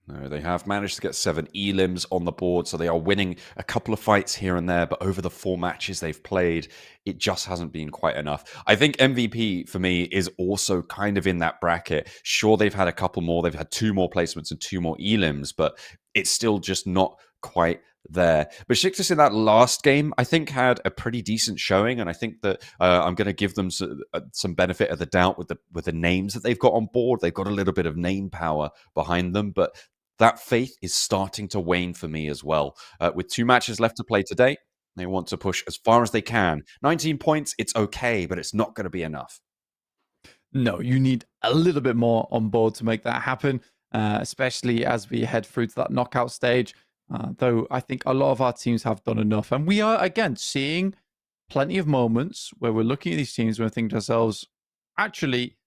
No, they have managed to get 7 elims on the board, so they are winning a couple of fights here and there, but over the 4 matches they've played, it just hasn't been quite enough. I think MVP, for me, is also kind of in that bracket. Sure, they've had a couple more. They've had 2 more placements and 2 more elims, but it's still just not quite there. Beşiktaş in that last game, I think, had a pretty decent showing, and I think that I'm going to give them some benefit of the doubt with the names that they've got on board. They've got a little bit of name power behind them, but that faith is starting to wane for me as well. With 2 matches left to play today, they want to push as far as they can. 19 points, it's okay, but it's not going to be enough. No, you need a little bit more on board to make that happen, especially as we head through to that knockout stage. Though I think a lot of our teams have done enough. And we are, again, seeing plenty of moments where we're looking at these teams and we're thinking to ourselves, actually,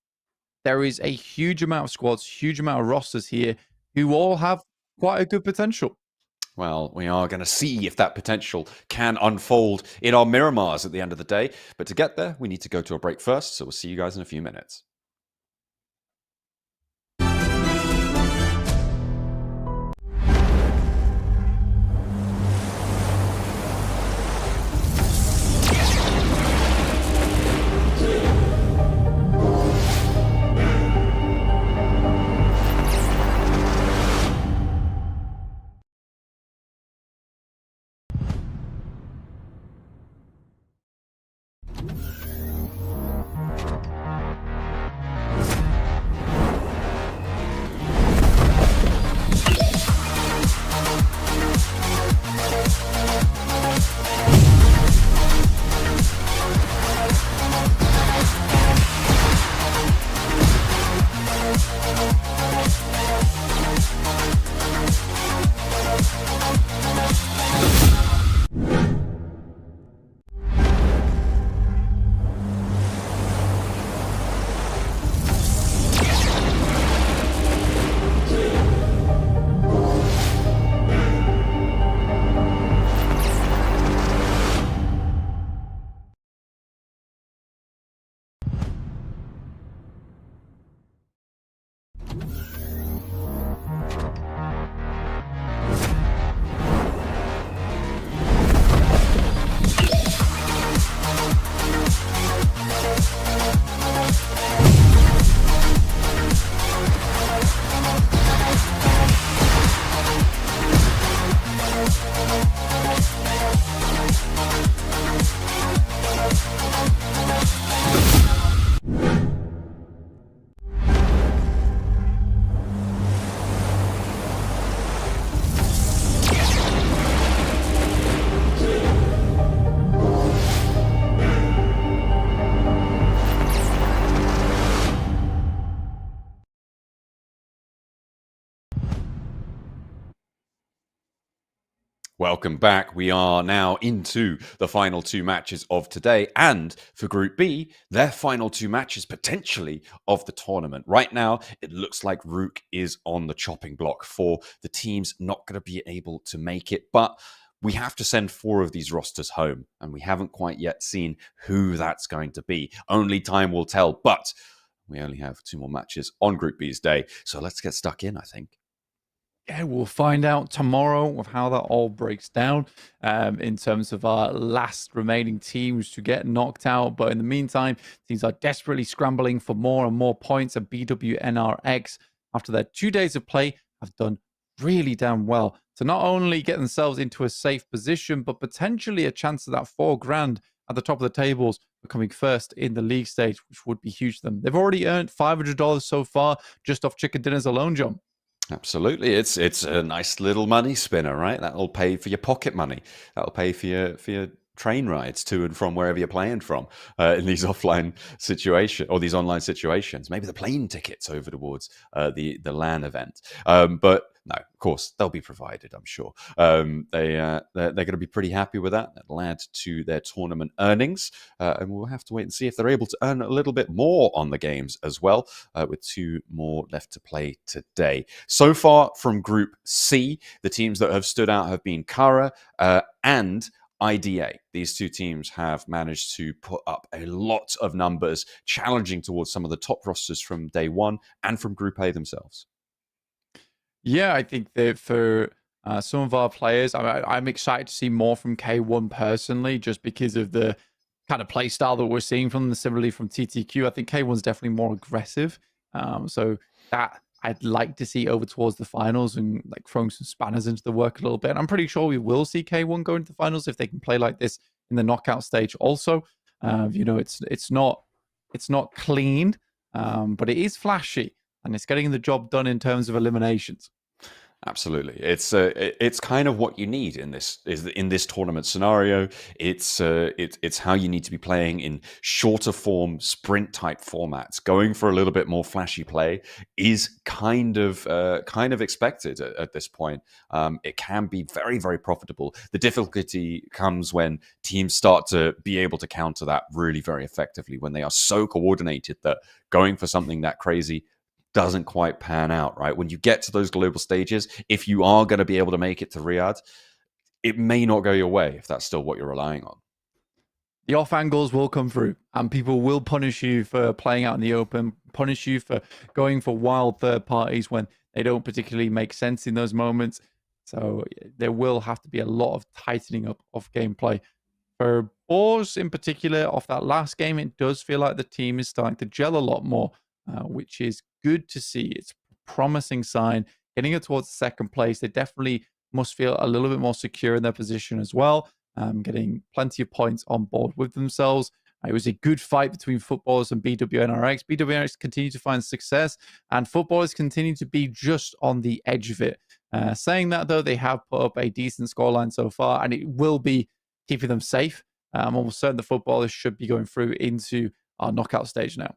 there is a huge amount of squads, huge amount of rosters here who all have quite a good potential. Well, we are going to see if that potential can unfold in our Miramars at the end of the day. But to get there, we need to go to a break first. So we'll see you guys in a few minutes. Welcome back. We are now into the final two matches of today. And for Group B, their final two matches potentially of the tournament. Right now, it looks like RUKH is on the chopping block for the teams not going to be able to make it. But we have to send 4 of these rosters home. And we haven't quite yet seen who that's going to be. Only time will tell. But we only have 2 more matches on Group B's day. So let's get stuck in, I think. Yeah, we'll find out tomorrow of how that all breaks down in terms of our last remaining teams to get knocked out. But in the meantime, teams are desperately scrambling for more and more points. And BWNRX, after their 2 days of play, have done really damn well to not only get themselves into a safe position, but potentially a chance of that $4,000 at the top of the tables, becoming first in the league stage, which would be huge to them. They've already earned $500 so far just off chicken dinners alone, John. Absolutely. It's a nice little money spinner, right? That'll pay for your pocket money. That'll pay for your train rides to and from wherever you're playing from in these offline situations or these online situations. Maybe the plane tickets over towards the LAN event. But no, of course, they'll be provided, I'm sure. They're going to be pretty happy with that. That'll add to their tournament earnings. And we'll have to wait and see if they're able to earn a little bit more on the games as well, with 2 more left to play today. So far from Group C, the teams that have stood out have been Carya and IDA. These 2 teams have managed to put up a lot of numbers, challenging towards some of the top rosters from day one and from Group A themselves. Yeah, I think that for some of our players, I'm excited to see more from K1 personally, just because of the kind of play style that we're seeing from them. Similarly from TTQ, I think K1's definitely more aggressive. So that I'd like to see over towards the finals and like throwing some spanners into the work a little bit. I'm pretty sure we will see K1 go into the finals if they can play like this in the knockout stage. Also, it's not clean, but it is flashy and it's getting the job done in terms of eliminations. Absolutely, it's kind of what you need in this tournament scenario. It's how you need to be playing in shorter form sprint type formats. Going for a little bit more flashy play is kind of expected at this point. It can be very, very profitable. The difficulty comes when teams start to be able to counter that really very effectively, when they are so coordinated that going for something that crazy doesn't quite pan out, right? When you get to those global stages, if you are going to be able to make it to Riyadh, it may not go your way if that's still what you're relying on. The off angles will come through and people will punish you for playing out in the open, punish you for going for wild third parties when they don't particularly make sense in those moments. So there will have to be a lot of tightening up of gameplay. For Boars in particular, off that last game, it does feel like the team is starting to gel a lot more, which is good to see. It's a promising sign. Getting it towards second place, they definitely must feel a little bit more secure in their position as well, getting plenty of points on board with themselves. It was a good fight between Footballers and BWNRX. BWNRX continue to find success, and Footballers continue to be just on the edge of it. Saying that, though, they have put up a decent scoreline so far, and it will be keeping them safe. I'm almost certain the Footballers should be going through into our knockout stage now.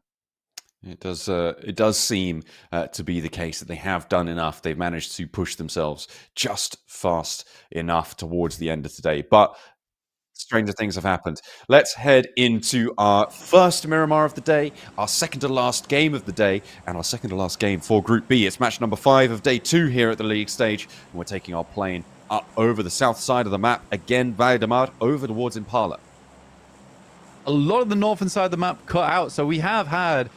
It does seem to be the case that they have done enough. They've managed to push themselves just fast enough towards the end of today. But stranger things have happened. Let's head into our first Miramar of the day, our second to last game of the day, and our second to last game for Group B. It's match number 5 of day 2 here at the league stage. And we're taking our plane up over the south side of the map. Again, Valdemar over towards Impala. A lot of the northern side of the map cut out. So we have had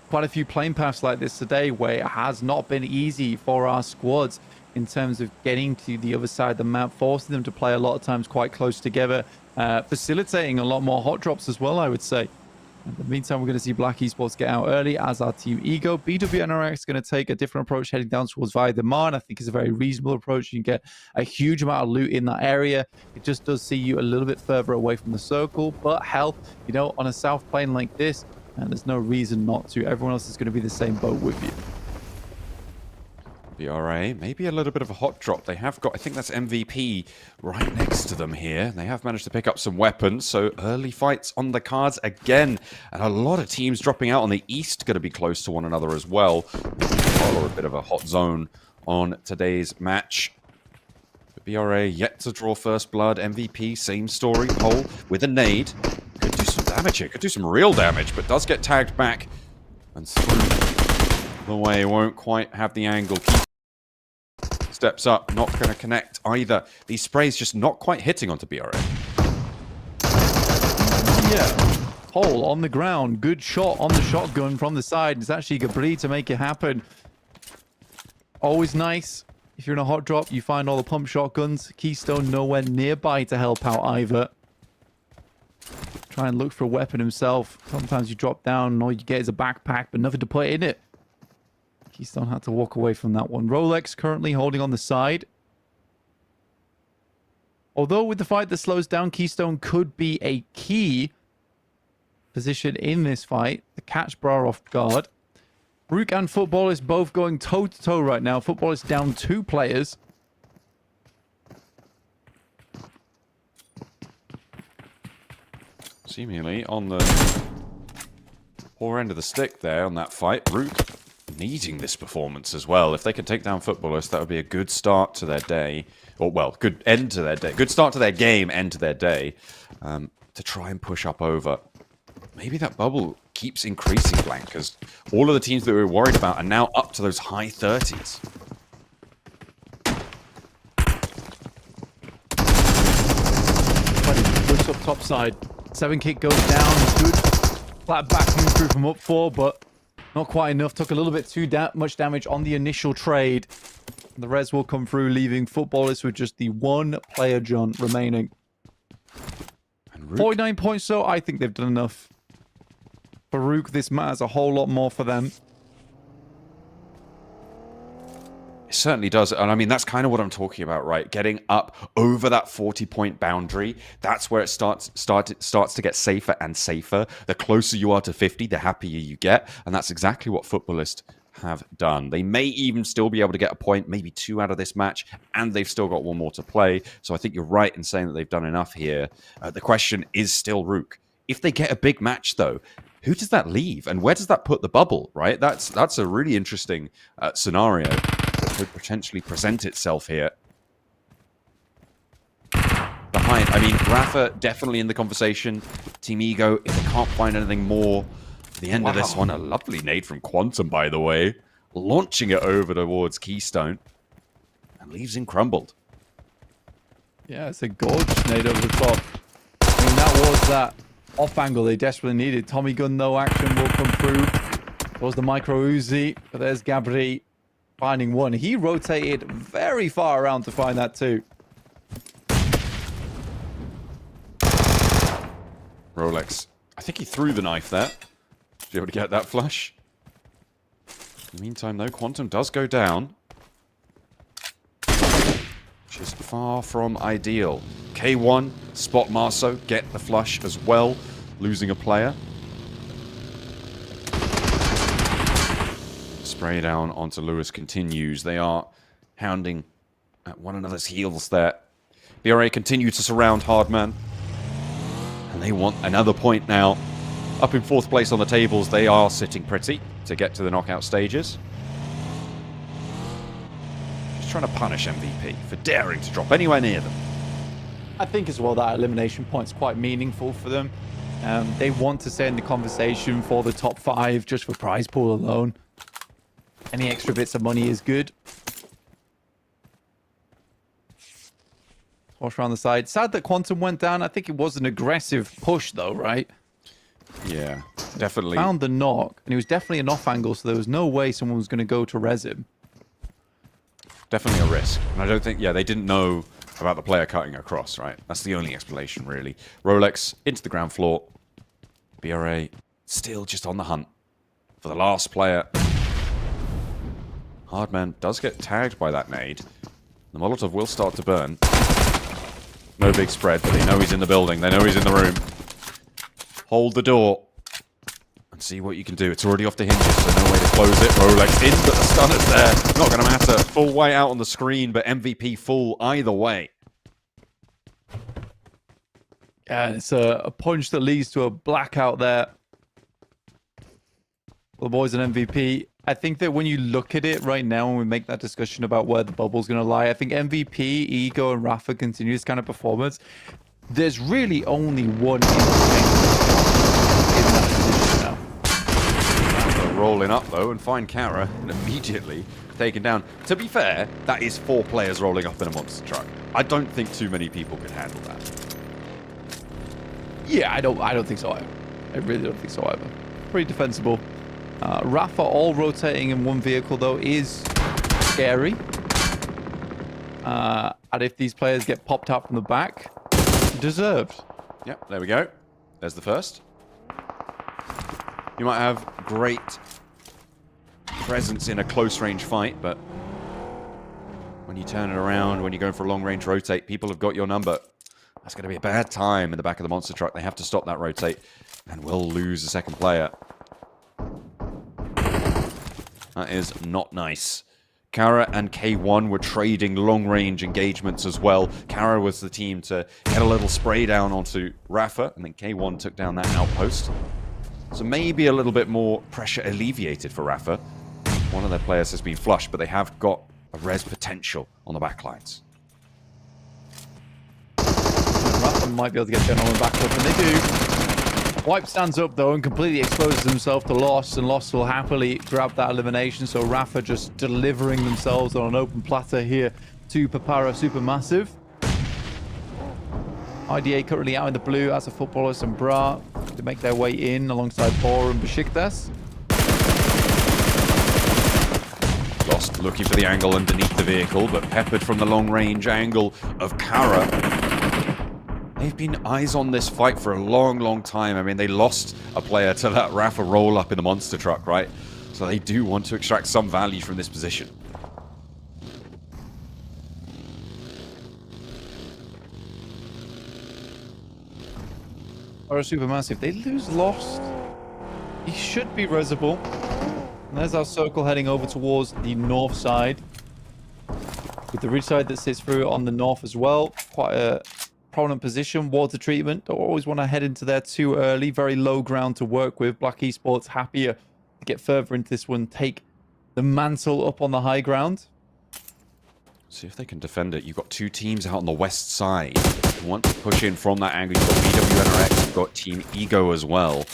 quite a few plane paths like this today where it has not been easy for our squads in terms of getting to the other side of the map, forcing them to play a lot of times quite close together, facilitating a lot more hot drops as well, I would say. In the meantime, we're going to see BRX Esports get out early as our team Ego. BWNRX is going to take a different approach heading down towards Valdemar, and I think it's a very reasonable approach. You can get a huge amount of loot in that area. It just does see you a little bit further away from the circle, but hell, on a south plane like this, and there's no reason not to. Everyone else is going to be the same boat with you. BRA, maybe a little bit of a hot drop. They have got, I think that's MVP right next to them here. They have managed to pick up some weapons, so early fights on the cards again. And a lot of teams dropping out on the east, going to be close to one another as well. Or a bit of a hot zone on today's match. BRA yet to draw first blood. MVP, same story. Pole with a nade. Could do some damage here. Could do some real damage, but does get tagged back. And through the way. Won't quite have the angle. Steps up. Not going to connect either. These sprays just not quite hitting onto BRA. Yeah. Pole on the ground. Good shot on the shotgun from the side. It's actually Gabri to make it happen. Always nice. If you're in a hot drop, you find all the pump shotguns. Keystone nowhere nearby to help out either. Try and look for a weapon himself. Sometimes you drop down and all you get is a backpack, but nothing to put in it. Keystone had to walk away from that one. Rolex currently holding on the side. Although with the fight that slows down, Keystone could be a key position in this fight to catch Bra off guard. RUKH and Footballist both going toe-to-toe right now. Footballist down 2 players. Seemingly on the poor end of the stick there on that fight. RUKH needing this performance as well. If they could take down Footballist, that would be a good start to their day. Or, well, good end to their day. Good start to their game, end to their day. To try and push up over. Maybe that bubble keeps increasing, Blank, because all of the teams that we were worried about are now up to those high 30s. Looks up top side. 7 kick goes down. Good flat back coming through from up 4, but not quite enough. Took a little bit too much damage on the initial trade. The res will come through, leaving Footballers with just the 1 player John remaining. 49 points, so I think they've done enough. For RUKH, this matters a whole lot more for them. It certainly does. And I mean, that's kind of what I'm talking about, right? Getting up over that 40-point boundary. That's where it starts to get safer and safer. The closer you are to 50, the happier you get. And that's exactly what Footballist have done. They may even still be able to get a point, maybe 2 out of this match, and they've still got 1 more to play. So I think you're right in saying that they've done enough here. The question is still RUKH. If they get a big match, though, who does that leave? And where does that put the bubble, right? That's a really interesting scenario that could potentially present itself here. Behind, I mean, Rafa definitely in the conversation. Team Ego, if they can't find anything more, the end of this one, a lovely nade from Quantum, by the way. Launching it over towards Keystone. And leaves him crumbled. Yeah, it's a gorgeous nade over the top. I mean, that was that off angle they desperately needed. Tommy gun, no action will come through. There was the micro Uzi, but there's Gabri finding 1. He rotated very far around to find that too. Rolex. I think he threw the knife there. Be able to get that flush. In the meantime, though, Quantum does go down. Which is far from ideal. K1, spot Marso, get the flush as well. Losing a player. Spray down onto Lewis continues. They are hounding at one another's heels there. BRA continue to surround Hardman. And they want another point now. Up in 4th place on the tables, they are sitting pretty to get to the knockout stages. Just trying to punish MVP for daring to drop anywhere near them. I think as well that elimination point's quite meaningful for them. They want to stay in the conversation for the top 5 just for prize pool alone. Any extra bits of money is good. Push around the side. Sad that Quantum went down. I think it was an aggressive push though, right? Yeah, definitely. Found the knock, and it was definitely an off angle, so there was no way someone was going to go to res him. Definitely a risk. And I don't think, yeah, they didn't know about the player cutting across, right? That's the only explanation, really. Rolex into the ground floor. BRA still just on the hunt for the last player. Hardman does get tagged by that nade. The Molotov will start to burn. No big spread, but they know he's in the building. They know he's in the room. Hold the door and see what you can do. It's already off the hinges, so no way to close it. Rolex in, but the stunner's there. Not going to matter. Full white out on the screen, but MVP full either way. Yeah, it's a punch that leads to a blackout there. Well, the boys an MVP. I think that when you look at it right now, when we make that discussion about where the bubble's going to lie, I think MVP, Ego, and Rafa continue this kind of performance. There's really only one in that position now. Rolling up though and find Carya and immediately taken down. To be fair, that is 4 players rolling up in a monster truck. I don't think too many people could handle that. Yeah, I don't think so either. I really don't think so either. Pretty defensible. Rafa all rotating in one vehicle though is scary. And if these players get popped out from the back, deserved. Yep, there we go. There's the first. You might have great presence in a close range fight, but when you turn it around, when you're going for a long range rotate, people have got your number. That's going to be a bad time in the back of the monster truck. They have to stop that rotate and will lose the second player. That is not nice. Carya and K1 were trading long-range engagements as well. Carya was the team to get a little spray down onto Rafa, and then K1 took down that outpost. So maybe a little bit more pressure alleviated for Rafa. One of their players has been flushed, but they have got a res potential on the backlines. Rafa might be able to get General back up, and they do. Wipe stands up though and completely exposes himself to Lost, and Lost will happily grab that elimination. So Rafa just delivering themselves on an open platter here to Papara SuperMassive. IDA currently out in the blue as a footballer, and Bra to make their way in alongside Bor and Beşiktaş. Lost looking for the angle underneath the vehicle, but peppered from the long-range angle of Carya. They've been eyes on this fight for a long, long time. I mean, they lost a player to that Rafa roll-up in the monster truck, right? So they do want to extract some value from this position. Or a SuperMassive. They lose Lost. He should be resable. And there's our circle heading over towards the north side. With the ridge side that sits through on the north as well. Quite a prominent position. Water treatment. Don't always want to head into there too early. Very low ground to work with. RUKH Esports happier to get further into this one. Take the mantle up on the high ground. See if they can defend it. You've got 2 teams out on the west side. You want to push in from that angle. You've got BWNRX. You've got Team Ego as well.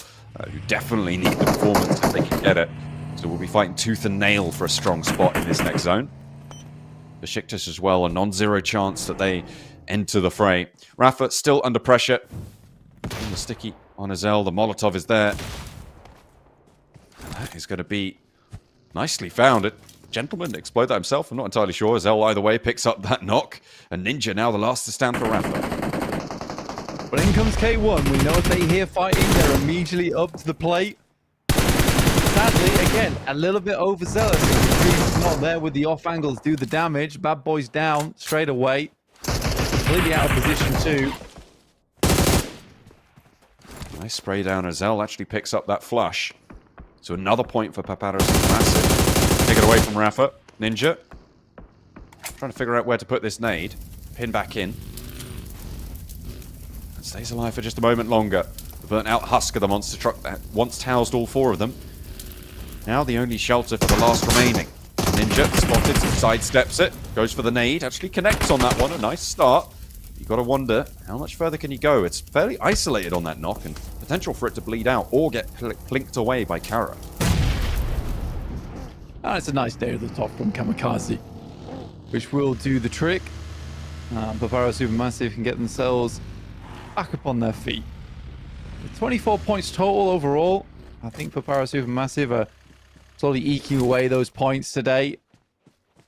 Who definitely need the performance if they can get it. So we'll be fighting tooth and nail for a strong spot in this next zone. Beşiktaş as well. A non-zero chance that they enter the fray. Rafa still under pressure. And the sticky on Erangel. The Molotov is there. And that is going to be nicely found. Gentleman explode that himself. I'm not entirely sure. Erangel either way picks up that knock. And Ninja now the last to stand for Rafa. But in comes K1. We know if they hear fighting, they're immediately up to the plate. Sadly, again, a little bit overzealous. He's not there with the off angles, do the damage. Bad boys down straight away. Completely out of position too. Nice spray down. Erangel actually picks up that flush. So another point for Papara SuperMassive. Take it away from Rafa. Ninja. Trying to figure out where to put this nade. Pin back in. And stays alive for just a moment longer. The burnt out husk of the monster truck that once housed all 4 of them. Now the only shelter for the last remaining. Ninja spotted, sidesteps it, goes for the nade, actually connects on that one. A nice start. You've got to wonder, how much further can he go? It's fairly isolated on that knock, and potential for it to bleed out or get plinked away by Carya. And it's a nice day at the top from Kamikaze, which will do the trick. Papara SuperMassive can get themselves back up on their feet. With 24 points total overall, I think Papara SuperMassive are slowly eking away those points today.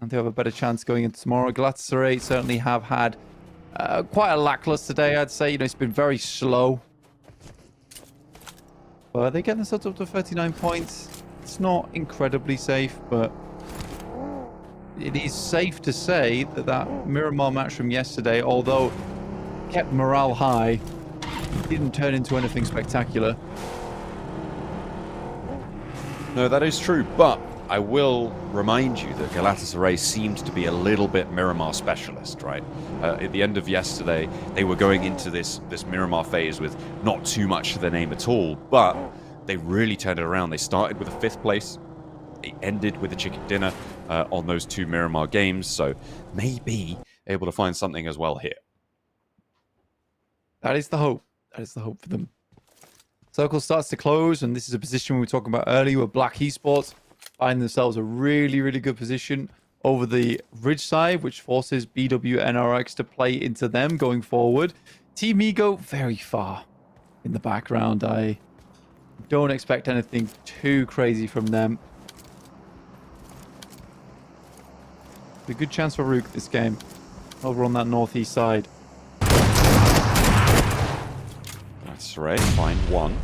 And they have a better chance going into tomorrow. Galatasaray certainly have had quite a lackluster day, I'd say. You know, it's been very slow. But they get themselves up to 39 points. It's not incredibly safe, but it is safe to say that that Miramar match from yesterday, although kept morale high, didn't turn into anything spectacular. No, that is true, but I will remind you that Galatasaray seemed to be a little bit Miramar specialist, right? At the end of yesterday, they were going into this Miramar phase with not too much to their name at all, but they really turned it around. They started with a 5th place, it ended with a chicken dinner on those 2 Miramar games, so maybe able to find something as well here. That is the hope. That is the hope for them. Circle starts to close, and this is a position we were talking about earlier where RUKH Esports find themselves a really, really good position over the ridge side, which forces BWNRX to play into them going forward. Team Ego, very far in the background. I don't expect anything too crazy from them. A good chance for RUKH this game over on that northeast side. That's right, find one.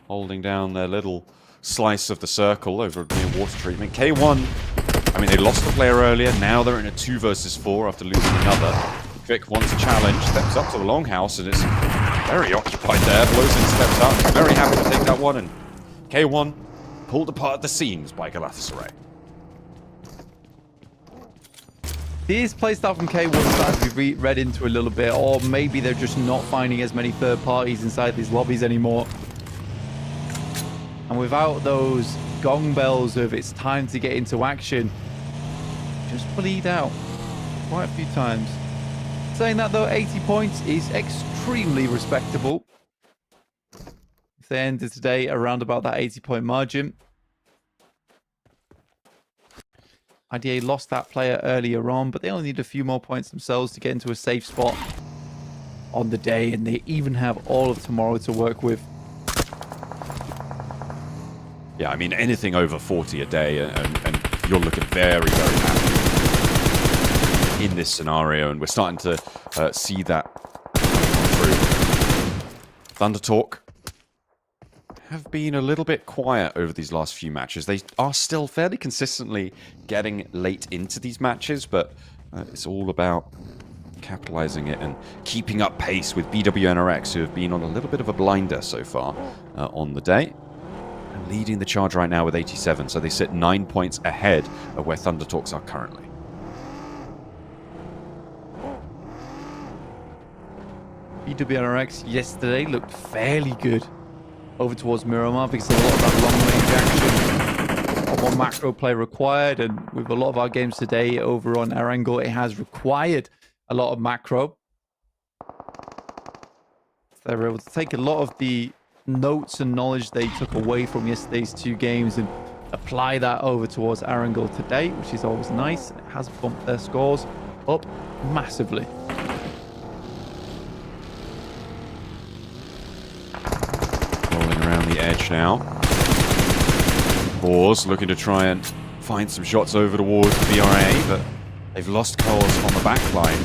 Holding down their little slice of the circle over near water treatment. K1, I mean, they lost the player earlier. Now they're in a 2 versus 4 after losing another. Vic wants a challenge, steps up to the longhouse, and it's very occupied there. Blows in, steps up, very happy to take that one, and K1 pulled apart at the seams by Galatasaray. This playstyle from K1 starting to be read into a little bit, or maybe they're just not finding as many third parties inside these lobbies anymore. And without those gong bells of it's time to get into action, just bleed out quite a few times. Saying that though, 80 points is extremely respectable. If they ended today around about that 80-point margin. IDA lost that player earlier on, but they only need a few more points themselves to get into a safe spot on the day, and they even have all of tomorrow to work with. Yeah, I mean, anything over 40 a day, and you're looking very, very happy in this scenario, and we're starting to see that through. Thunder Talq have been a little bit quiet over these last few matches. They are still fairly consistently getting late into these matches, but it's all about capitalizing it and keeping up pace with BWNRX, who have been on a little bit of a blinder so far on the day. And leading the charge right now with 87, so they sit 9 points ahead of where Thunder Talqs are currently. BWNRX yesterday looked fairly good over towards Miramar because of a lot of that long-range action, a lot more macro play required, and with a lot of our games today over on Erangel, it has required a lot of macro. They were able to take a lot of the notes and knowledge they took away from yesterday's 2 games and apply that over towards Erangel today, which is always nice. It has bumped their scores up massively. Rolling around the edge now. Boars looking to try and find some shots over towards BRA, but they've lost calls on the back line.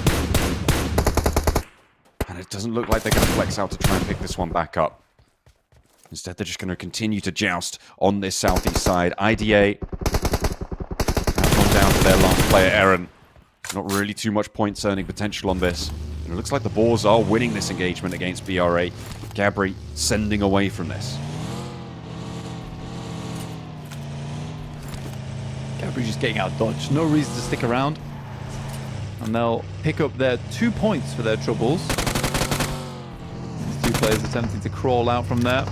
And it doesn't look like they're going to flex out to try and pick this one back up. Instead, they're just going to continue to joust on this southeast side. IDA have gone down to their last player, Eren. Not really too much points earning potential on this. And it looks like the Boars are winning this engagement against BRA. Gabri sending away from this. Gabri just getting out dodged. No reason to stick around. And they'll pick up their 2 points for their troubles. These 2 players attempting to crawl out from there.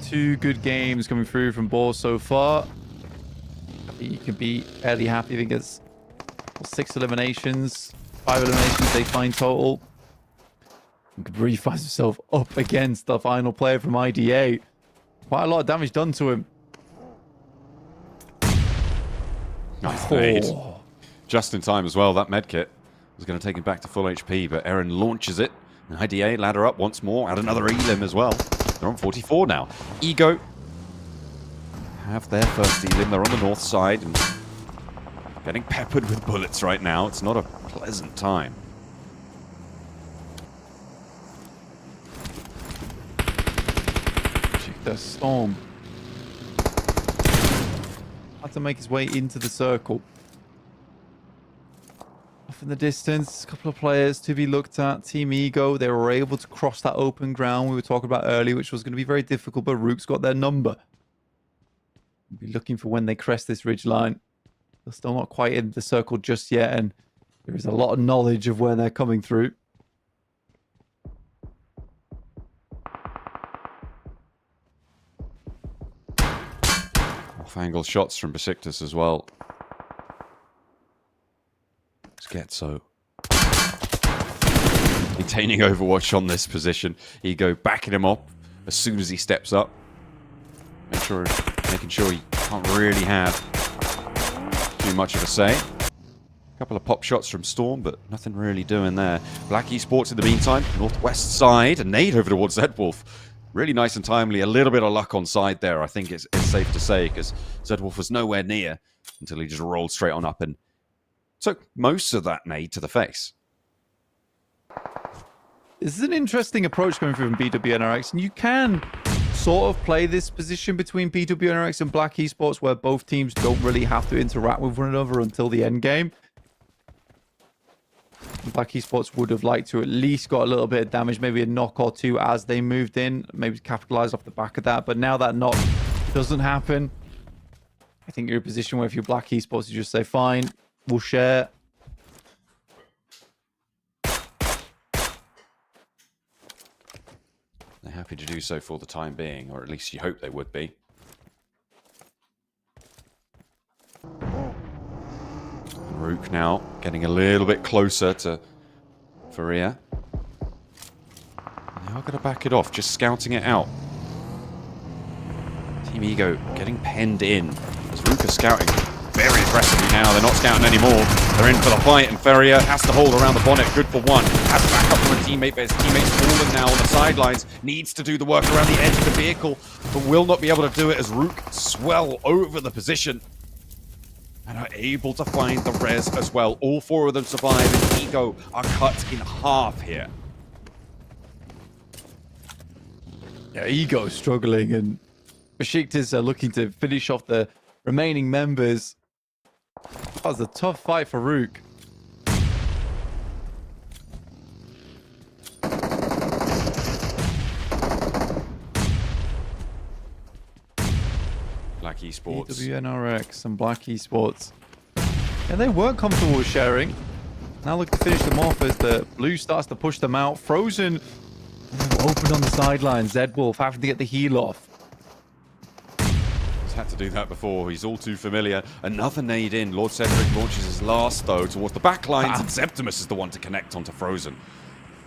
2 good games coming through from Boars so far. You can be fairly happy. I think it's 6 eliminations, 5 eliminations they find total. And Gabri finds himself up against the final player from IDA. Quite a lot of damage done to him. Nice fade. Just in time as well. That medkit was going to take him back to full HP, but Eren launches it. And IDA ladder up once more. Add another elim as well. They're on 44 now. Ego have their first elim. They're on the north side and getting peppered with bullets right now. It's not a pleasant time. The Storm had to make his way into the circle. Off in the distance, a couple of players to be looked at. Team Ego, they were able to cross that open ground we were talking about earlier, which was going to be very difficult, but RUKH's got their number. We'll be looking for when they crest this ridge line. They're still not quite in the circle just yet, and there is a lot of knowledge of where they're coming through. Off-angle shots from Besiktas as well. It's Getso. Maintaining Overwatch on this position. Ego backing him up as soon as he steps up. Making sure he can't really have too much of a say. A couple of pop shots from Storm, but nothing really doing there. RUKH Esports in the meantime, northwest side, a nade over towards Zedwolf. Really nice and timely. A little bit of luck on side there, I think it's safe to say, because Zedwolf was nowhere near until he just rolled straight on up and took most of that nade to the face. This is an interesting approach coming from BWNRX, and you can sort of play this position between BWNRX and RUKH Esports where both teams don't really have to interact with one another until the end game. RUKH Esports would have liked to at least got a little bit of damage, maybe a knock or two as they moved in, maybe capitalize off the back of that. But now that knock doesn't happen, I think you're in a position where if you're RUKH Esports, you just say, fine, we'll share. They're happy to do so for the time being, or at least you hope they would be. RUKH now getting a little bit closer to Faria. They are going to back it off, just scouting it out. Team Ego getting penned in as RUKH are scouting very aggressively now. They're not scouting anymore. They're in for the fight, and Feria has to hold around the bonnet. Good for one. Has to back up from a teammate, but his teammate's fallen now on the sidelines. Needs to do the work around the edge of the vehicle, but will not be able to do it as RUKH swell over the position and are able to find the res as well. All four of them survive, and Ego are cut in half here. Yeah, Ego struggling, and Besiktas are looking to finish off the remaining members. That was a tough fight for RUKH. RUKH Esports. BWNRX and RUKH Esports. Yeah, they weren't comfortable with sharing. Now look to finish them off as the blue starts to push them out. Frozen open on the sideline. Zedwolf having to get the heal off. He's had to do that before. He's all too familiar. Another nade in. Lord Cedric launches his last, though, towards the back lines, and Septimus is the one to connect onto Frozen.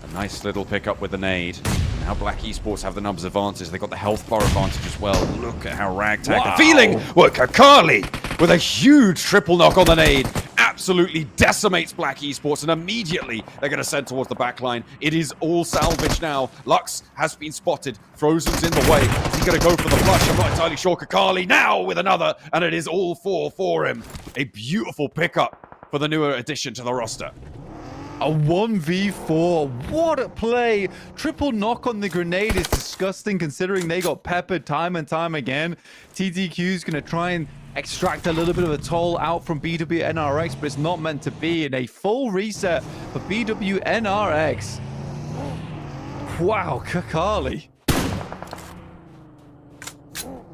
A nice little pickup with the nade. Now RUKH Esports have the numbers advantage. They got the health bar advantage as well. Look at how ragtag they're feeling. Well, Kakali with a huge triple knock on the nade absolutely decimates RUKH Esports, and immediately they're going to send towards the back line. It is all salvage now. Lux has been spotted. Frozen's in the way. Is he going to go for the flush? I'm not entirely sure. Kakali now with another, and it is all four for him. A beautiful pickup for the newer addition to the roster. A 1v4. What a play. Triple knock on the grenade is disgusting considering they got peppered time and time again. TTQ's going to try and extract a little bit of a toll out from BWNRX, but it's not meant to be. In a full reset for BWNRX. Wow, Kakali.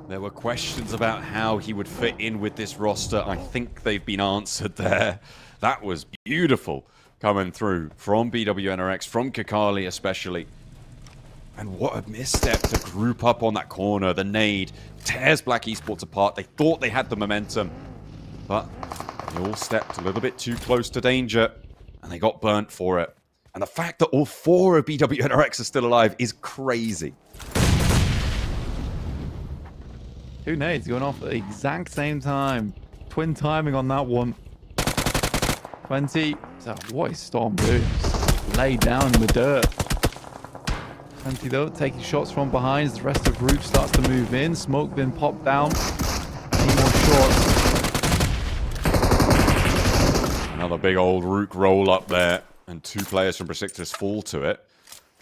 There were questions about how he would fit in with this roster. I think they've been answered there. That was beautiful coming through from BWNRX, from Kakali especially. And what a misstep to group up on that corner. The nade tears RUKH Esports apart. They thought they had the momentum, but they all stepped a little bit too close to danger, and they got burnt for it. And the fact that all four of BWNRX are still alive is crazy. Two nades going off at the exact same time. Twin timing on that one. 20. So what is Storm doing? Just laid down in the dirt. 20 though, taking shots from behind as the rest of RUKH starts to move in. Smoke been popped down. Any more shots? Another big old RUKH roll up there, and two players from Besiktas fall to it.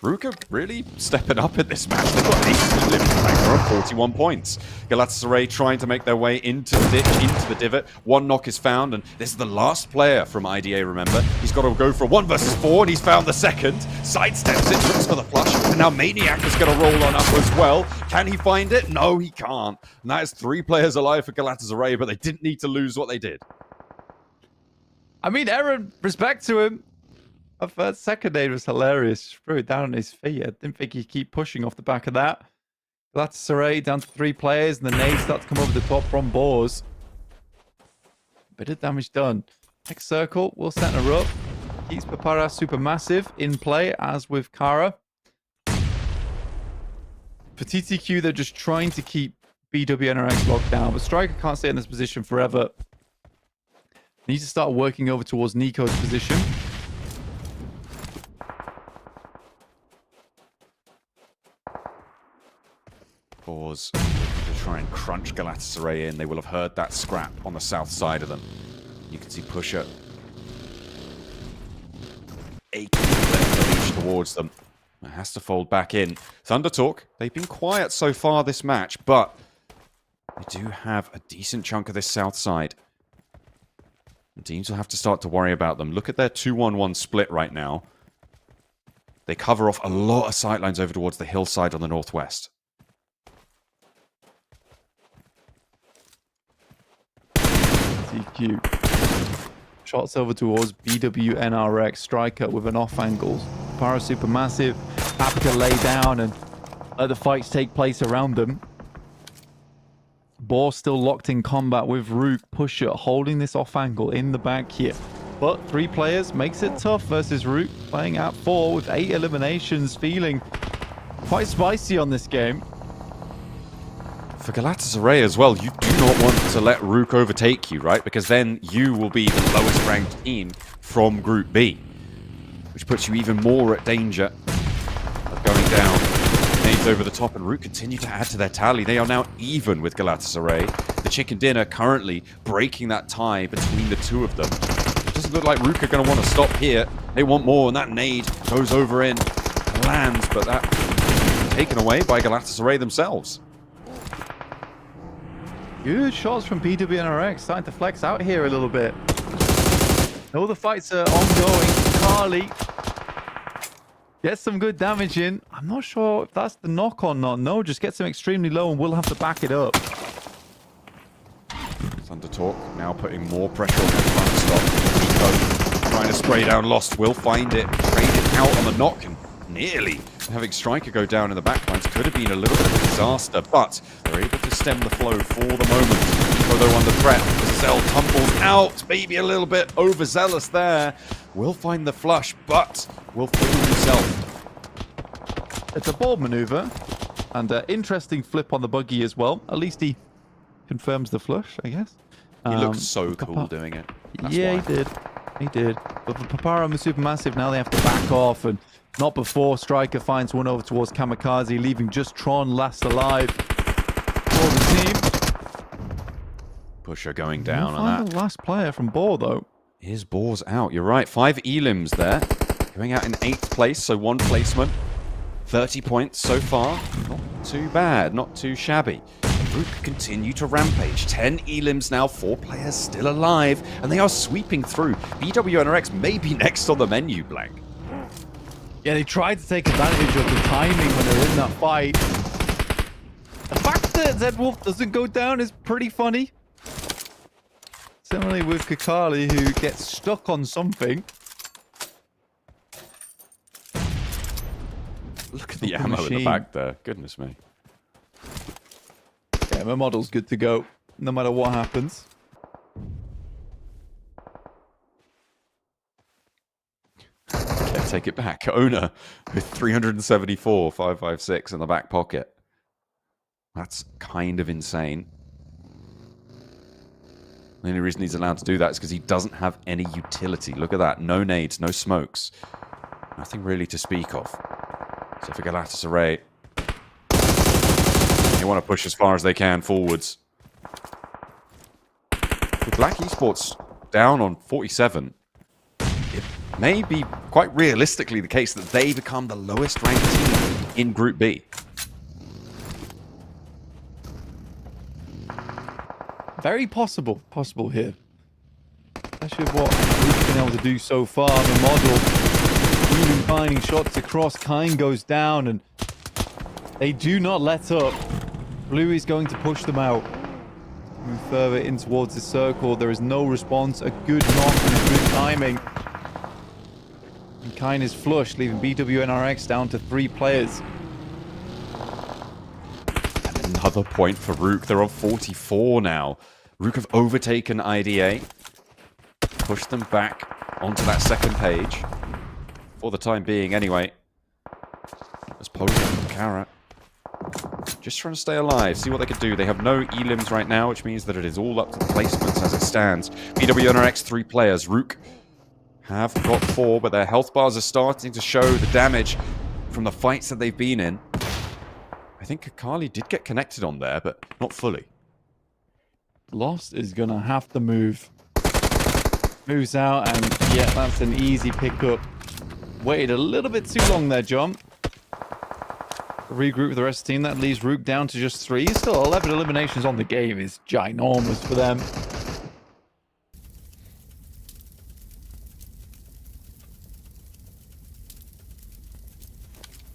RUKH are really stepping up in this match. They've got 18 limits back. They're on 41 points. Galatasaray trying to make their way into the ditch, into the divot. One knock is found, and this is the last player from IDA, remember. He's got to go for a 1 versus 4, and he's found the second. Sidesteps it, looks for the flush, and now Maniac is going to roll on up as well. Can he find it? No, he can't. And that is 3 players alive for Galatasaray, but they didn't need to lose what they did. I mean, Aaron, respect to him. That second nade was hilarious. Threw it down on his feet. I didn't think he'd keep pushing off the back of that. Galatasaray down to 3 players, and the nades start to come over the top from Boars. Bit of damage done. Next circle, will center up. Keeps Papara SuperMassive in play, as with Carya. For TTQ, they're just trying to keep BWNRX locked down, but Striker can't stay in this position forever. Needs to start working over towards Nico's position. Boars to try and crunch Galatasaray in. They will have heard that scrap on the south side of them. You can see Pusher aching to reach towards them. It has to fold back in. Thunder Talq, they've been quiet so far this match, but they do have a decent chunk of this south side. The teams will have to start to worry about them. Look at their 2-1-1 split right now. They cover off a lot of sightlines over towards the hillside on the northwest. TQ. Shots over towards BWNRX. Striker with an off angle. Papara SuperMassive happy to lay down and let the fights take place around them. Boar still locked in combat with RUKH. Pusher holding this off angle in the back here. But 3 players makes it tough versus RUKH. Playing at 4 with 8 eliminations. Feeling quite spicy on this game. For Galatasaray as well, you do not want to let RUKH overtake you, right? Because then you will be the lowest ranked team from Group B, which puts you even more at danger of going down. Nades over the top, and RUKH continue to add to their tally. They are now even with Galatasaray. The chicken dinner currently breaking that tie between the two of them. It doesn't look like RUKH are going to want to stop here. They want more, and that nade goes over in, lands, but that is taken away by Galatasaray themselves. Good shots from BWNRX, starting to flex out here a little bit. All the fights are ongoing. Carly gets some good damage in. I'm not sure if that's the knock or not. No, just gets him extremely low and we'll have to back it up. Thunder Talq now putting more pressure on the front stop. Nico trying to spray down Lost, will find it, trade it out on the knock, and nearly having Striker go down in the backlines could have been a little bit of a disaster, but they're able to stem the flow for the moment. Nico though under threat, the cell tumbles out, maybe a little bit overzealous there. Will find the flush, but will fool himself. It's a bold maneuver and an interesting flip on the buggy as well. At least he confirms the flush, I guess. He looked so cool doing it. That's yeah, why. he did. He did. But for Papara and SuperMassive, now they have to back off, and not before Striker finds one over towards Kamikaze, leaving just Tron last alive for the team. Pusher going down We'll on find that. the last player from Boar, though. Here's Boars out. You're right. 5 elims there. Going out in 8th place, so 1 placement. 30 points so far. Not too bad. Not too shabby. RUKH continue to rampage. 10 elims now. 4 players still alive. And they are sweeping through. BWNRX may be next on the menu, Blank. Yeah, they tried to take advantage of the timing when they're in that fight. The fact that Zedwolf doesn't go down is pretty funny. Similarly with Kakali, who gets stuck on something. Look at the ammo in the back there. Goodness me. Yeah, my model's good to go, no matter what happens. Okay, take it back. Owner with 374, 556 in the back pocket. That's kind of insane. The only reason he's allowed to do that is because he doesn't have any utility. Look at that. No nades, no smokes. Nothing really to speak of. So for Galatasaray, they want to push as far as they can forwards. With RUKH Esports down on 47, it may be quite realistically the case that they become the lowest ranked team in Group B. Very possible here. Especially with what we've been able to do so far. The model even finding shots across. Kine goes down and they do not let up. Blue is going to push them out. Move further in towards the circle. There is no response. A good knock and a good timing. And Kine is flushed, leaving BWNRX down to 3 players. another point for RUKH. They're on 44 now. RUKH have overtaken IDA. Pushed them back onto that second page. For the time being, anyway. As Poland and Carya just trying to stay alive, see what they could do. They have no elims right now, which means that it is all up to the placements as it stands. BWNRX 3 players. RUKH have got 4, but their health bars are starting to show the damage from the fights that they've been in. I think Kakali did get connected on there, but not fully. Lost is going to have to move. Moves out, and yeah, that's an easy pickup. Waited a little bit too long there, John. Regroup with the rest of the team. That leaves RUKH down to just 3. Still 11 eliminations on the game is ginormous for them.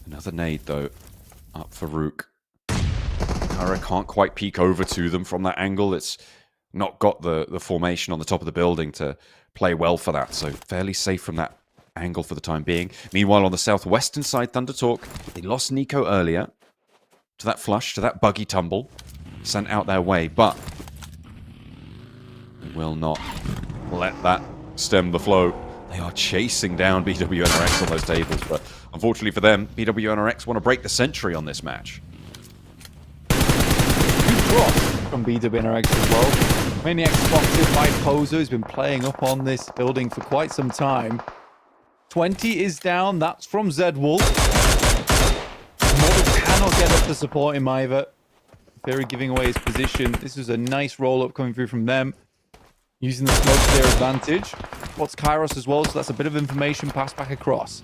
Another nade, though, up for RUKH. Carya can't quite peek over to them from that angle. It's not got the formation on the top of the building to play well for that, so fairly safe from that angle for the time being. Meanwhile, on the southwestern side, Thunder Talq, they lost Nico earlier to that flush, to that buggy tumble, sent out their way, but they will not let that stem the flow. They are chasing down BWNRX on those tables, but unfortunately for them, BWNRX want to break the century on this match. Good cross from BWNRX as well. Maniac spotted by Pozo, who's been playing up on this building for quite some time. 20 is down. That's from Zedwolf. Model cannot get up to support him either. Fury giving away his position. This is a nice roll-up coming through from them. Using the smoke to their advantage. What's Kairos as well, so that's a bit of information passed back across.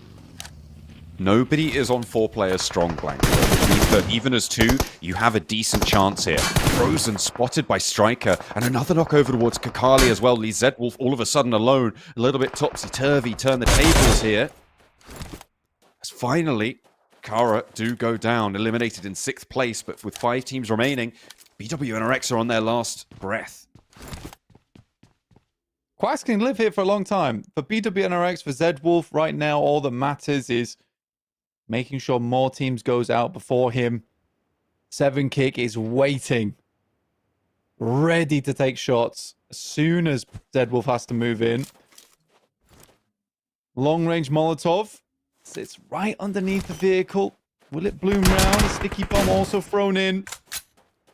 Nobody is on 4 players strong, Blank. Which means that even as 2, you have a decent chance here. Frozen spotted by Striker, and another knock over towards Kakali as well. Leaves Zedwolf all of a sudden alone. A little bit topsy-turvy, turn the tables here. As finally, Carya do go down, eliminated in 6th place, but with 5 teams remaining, BWNRX are on their last breath. Quacks can live here for a long time. For BWNRX, for Zedwolf, right now, all that matters is making sure more teams goes out before him. 7kick is waiting. Ready to take shots as soon as Zedwolf has to move in. Long-range Molotov sits right underneath the vehicle. Will it bloom round? Sticky bomb also thrown in.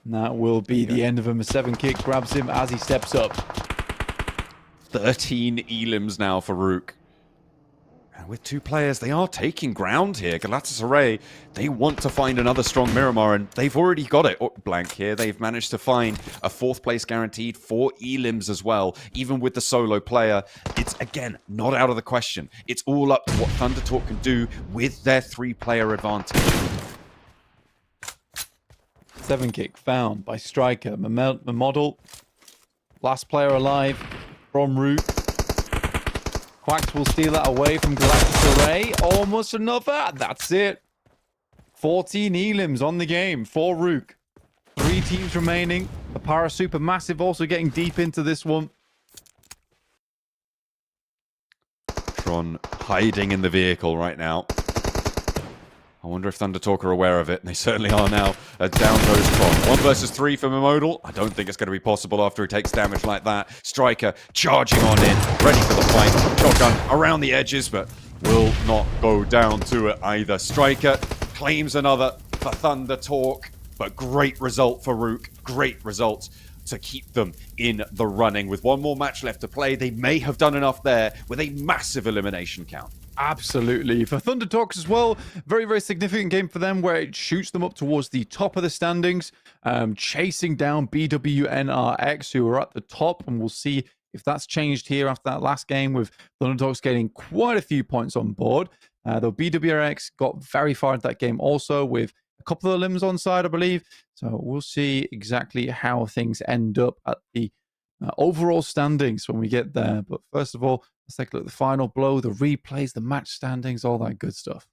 And that will be the end of him. A 7kick grabs him as he steps up. 13 elims now for RUKH. And with 2 players, they are taking ground here. Galatasaray, they want to find another strong Miramar, and they've already got it. Oh, Blank here. They've managed to find a 4th place guaranteed, 4 elims as well. Even with the solo player, it's, again, not out of the question. It's all up to what Thunder Talq can do with their 3-player advantage. 7kick found by Striker. Model, last player alive from RUKH. Quacks will steal that away from Galatasaray. Almost another. That's it. 14 elims on the game for RUKH. 3 teams remaining. Papara SuperMassive also getting deep into this one. Tron hiding in the vehicle right now. I wonder if Thunder Talq are aware of it. They certainly are now. Down goes Tron. 1 versus 3 for Momodal. I don't think it's going to be possible after he takes damage like that. Striker charging on in, ready for the fight. Shotgun around the edges, but will not go down to it either. Striker claims another for Thunder Talq, but great result for RUKH. Great result to keep them in the running. With 1 more match left to play, they may have done enough there with a massive elimination count. Absolutely. For Thunder Talq as well, very, very significant game for them where it shoots them up towards the top of the standings, chasing down BWNRX, who are at the top, and we'll see if that's changed here after that last game with Thunder Talq getting quite a few points on board. Though BWNRX got very far into that game also with a couple of limbs on side, I believe. So we'll see exactly how things end up at the overall standings when we get there. But first of all, let's take a look at the final blow, the replays, the match standings, all that good stuff.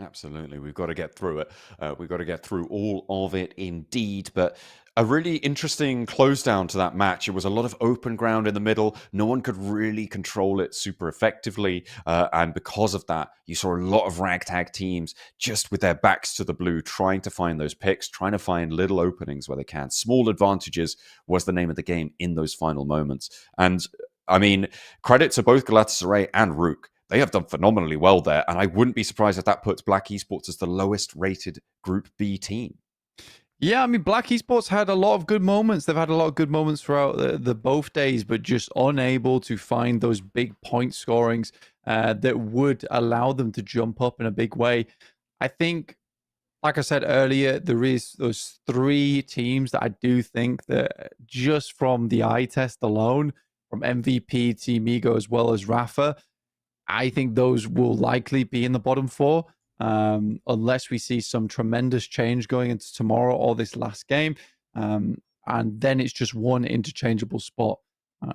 Absolutely. We've got to get through it. We've got to get through all of it indeed. But a really interesting close down to that match. It was a lot of open ground in the middle. No one could really control it super effectively. And because of that, you saw a lot of ragtag teams just with their backs to the blue, trying to find those picks, trying to find little openings where they can. Small advantages was the name of the game in those final moments. And I mean, credit to both Galatasaray and RUKH. They have done phenomenally well there, and I wouldn't be surprised if that puts BRX Esports as the lowest rated Group B team. Yeah, I mean, BRX Esports had a lot of good moments. They've had a lot of good moments throughout the both days, but just unable to find those big point scorings that would allow them to jump up in a big way. I think, like I said earlier, there is those 3 teams that I do think that just from the eye test alone, from MVP, Team Ego, as well as Rafa, I think those will likely be in the bottom 4, unless we see some tremendous change going into tomorrow or this last game. And then it's just one interchangeable spot.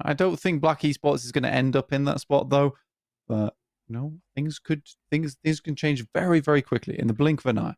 I don't think BRX Esports is going to end up in that spot, though. But, you know, things can change very, very quickly in the blink of an eye.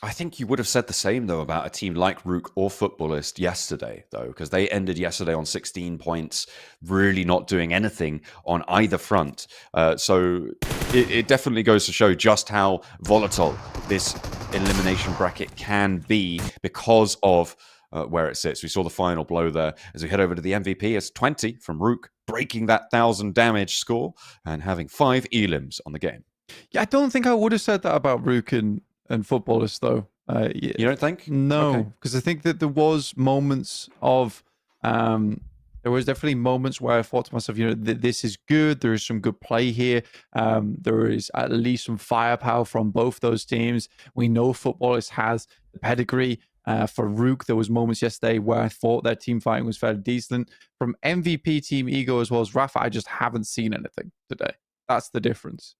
I think you would have said the same, though, about a team like RUKH or Footballist yesterday, though, because they ended yesterday on 16 points, really not doing anything on either front. So it definitely goes to show just how volatile this elimination bracket can be because of where it sits. We saw the final blow there as we head over to the MVP. It's 20 from RUKH, breaking that 1,000 damage score and having 5 elims on the game. Yeah, I don't think I would have said that about RUKH and Footballers, though. You don't think? No, because I think that there was moments of there was definitely moments where I thought to myself, you know, this is good. There is some good play here. There is at least some firepower from both those teams. We know Footballers has the pedigree. For RUKH, there was moments yesterday where I thought their team fighting was fairly decent. From MVP, Team Ego, as well as Rafa, I just haven't seen anything today. That's the difference.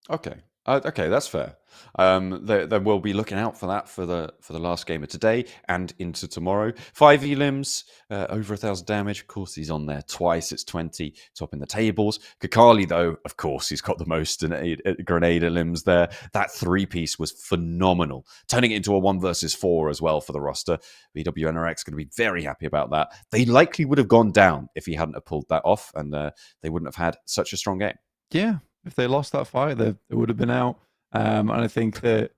Okay. Okay, that's fair. They will be looking out for that for the last game of today and into tomorrow. 5 elims, over 1,000 damage. Of course, he's on there twice. It's 20, top in the tables. Kakali, though, of course, he's got the most grenade elims there. That 3-piece was phenomenal, turning it into a 1 versus 4 as well for the roster. BWNRX going to be very happy about that. They likely would have gone down if he hadn't have pulled that off, and they wouldn't have had such a strong game. Yeah. If they lost that fight, they would have been out. And I think that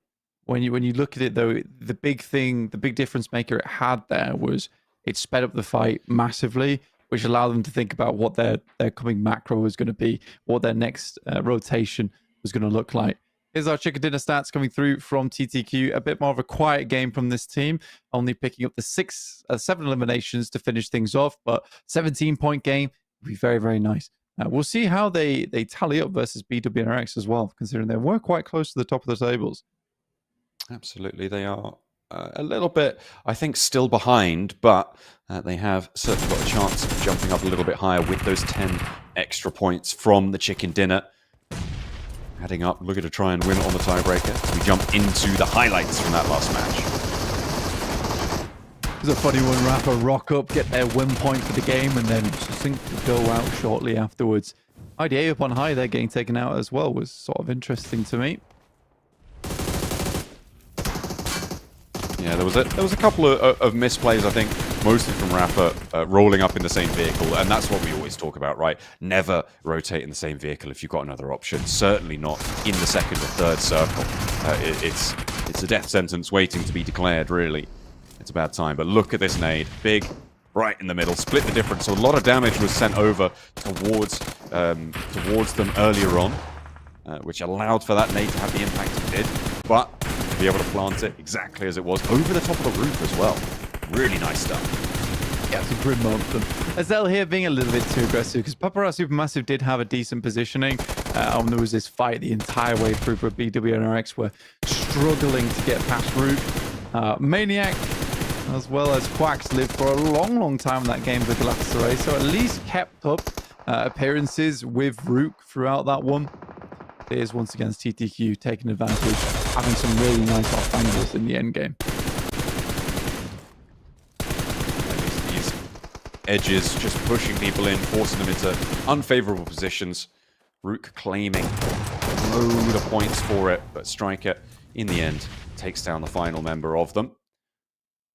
when you look at it, though, the big difference maker it had there was it sped up the fight massively, which allowed them to think about what their coming macro was going to be, what their next rotation was going to look like. Here's our chicken dinner stats coming through from TTQ. A bit more of a quiet game from this team, only picking up the 7 eliminations to finish things off, but 17-point game would be very, very nice. We'll see how they tally up versus BWNRX as well, considering they were quite close to the top of the tables. Absolutely, they are a little bit, I think, still behind, but they have certainly got a chance of jumping up a little bit higher with those 10 extra points from the chicken dinner. Heading up, looking to try and win it on the tiebreaker. So we jump into the highlights from that last match. It's a funny one. Rafa rock up, get their win point for the game, and then succinctly go out shortly afterwards. IDA up on high, they're getting taken out as well, was sort of interesting to me. Yeah, there was a couple of misplays, I think, mostly from Rafa rolling up in the same vehicle, and that's what we always talk about, right? Never rotate in the same vehicle if you've got another option. Certainly not in the second or third circle. It's a death sentence waiting to be declared, really. It's a bad time, but look at this nade. Big, right in the middle, split the difference. So a lot of damage was sent over towards them earlier on, which allowed for that nade to have the impact it did. But to be able to plant it exactly as it was, over the top of the roof as well. Really nice stuff. Yeah, it's a grid moment for them. Azel here being a little bit too aggressive, because Papara SuperMassive did have a decent positioning. There was this fight the entire way through, but BWNRX were struggling to get past RUKH. Maniac, as well as Quacks, lived for a long, long time in that game with Galatasaray, so at least kept up appearances with RUKH throughout that one. Here's once again TTQ taking advantage, having some really nice off angles in the end game. These edges just pushing people in, forcing them into unfavorable positions. RUKH claiming load of points for it, but Striker, in the end, takes down the final member of them.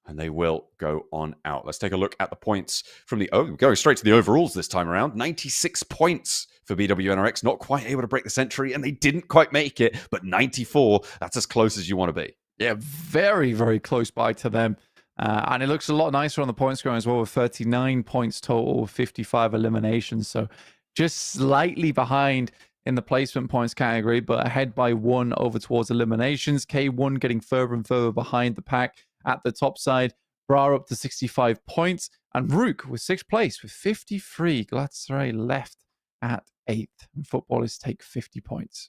And they will go on out. Let's take a look at the points from the... Oh, going straight to the overalls this time around. 96 points for BWNRX. Not quite able to break the century, and they didn't quite make it. But 94, that's as close as you want to be. Yeah, very, very close by to them. And it looks a lot nicer on the point scoring as well, with 39 points total, 55 eliminations. So just slightly behind in the placement points category, but ahead by 1 over towards eliminations. K1 getting further and further behind the pack at the top side. Bra up to 65 points. And RUKH with 6th place with 53. Galatasaray left at 8th. And footballers take 50 points.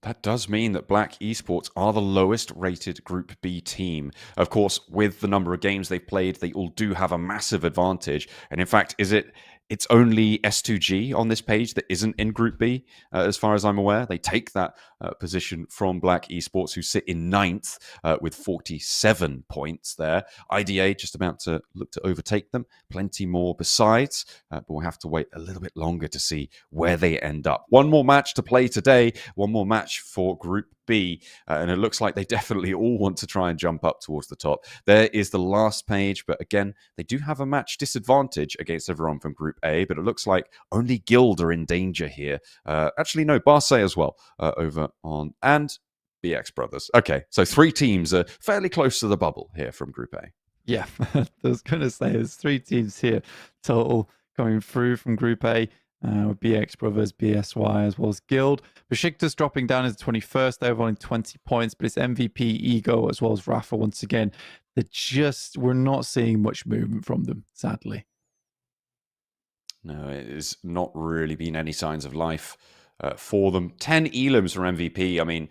That does mean that BRX Esports are the lowest rated Group B team. Of course, with the number of games they've played, they all do have a massive advantage. And in fact, it's only S2G on this page that isn't in Group B, as far as I'm aware. They take that position from BRX Esports, who sit in 9th with 47 points there. IDA just about to look to overtake them. Plenty more besides, but we'll have to wait a little bit longer to see where they end up. One more match to play today. One more match for Group B, and it looks like they definitely all want to try and jump up towards the top. There is the last page, but again, they do have a match disadvantage against everyone from Group A, but it looks like only Guild are in danger here. Actually, no, Barsay as well over on, and BX Brothers. Okay, so 3 teams are fairly close to the bubble here from Group A. Yeah, I was going to say there's 3 teams here total coming through from Group A. With BX Brothers, BSY, as well as Guild. Beşiktaş dropping down into 21st. They have only 20 points, but it's MVP, Ego, as well as Rafa once again. We're not seeing much movement from them, sadly. No, it has not really been any signs of life for them. 10 elims for MVP. I mean,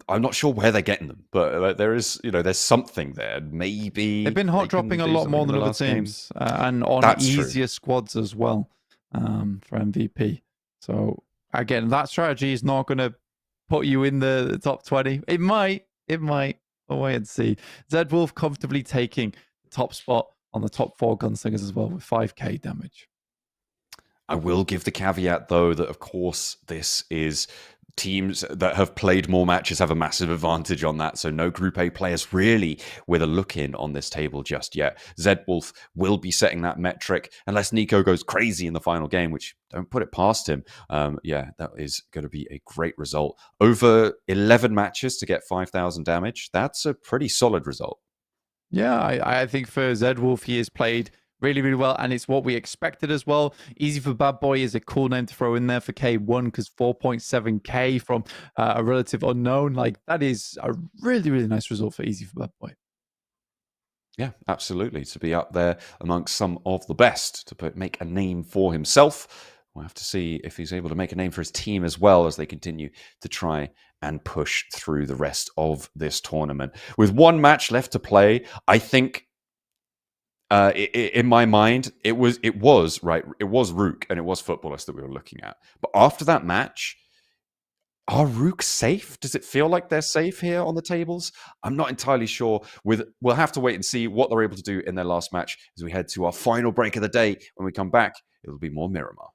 I'm not sure where they're getting them, but there is, there's something there. Maybe they've been hot dropping a lot more than other teams, and on easier squads as well. For MVP. So again, that strategy is not going to put you in the top 20. It might. We'll wait and see. Zed Wolf comfortably taking the top spot on the top 4 gunslingers as well with 5k damage. I will give the caveat though that of course this is teams that have played more matches have a massive advantage on that. So no Group A players really with a look in on this table just yet. Zed Wolf will be setting that metric unless Nico goes crazy in the final game, which don't put it past him. Yeah, that is going to be a great result. Over 11 matches to get 5,000 damage. That's a pretty solid result. Yeah, I think for Zed Wolf, he has played really, really well, and it's what we expected as well. Easy for Bad Boy is a cool name to throw in there for K1 because 4.7k from a relative unknown. Like, that is a really, really nice result for Easy for Bad Boy. Yeah, absolutely. To be up there amongst some of the best, to make a name for himself. We'll have to see if he's able to make a name for his team as well as they continue to try and push through the rest of this tournament. With 1 match left to play, I think in my mind, it was RUKH and it was Footballers that we were looking at. But after that match, are RUKH safe? Does it feel like they're safe here on the tables? I'm not entirely sure. We'll have to wait and see what they're able to do in their last match as we head to our final break of the day. When we come back, it'll be more Miramar.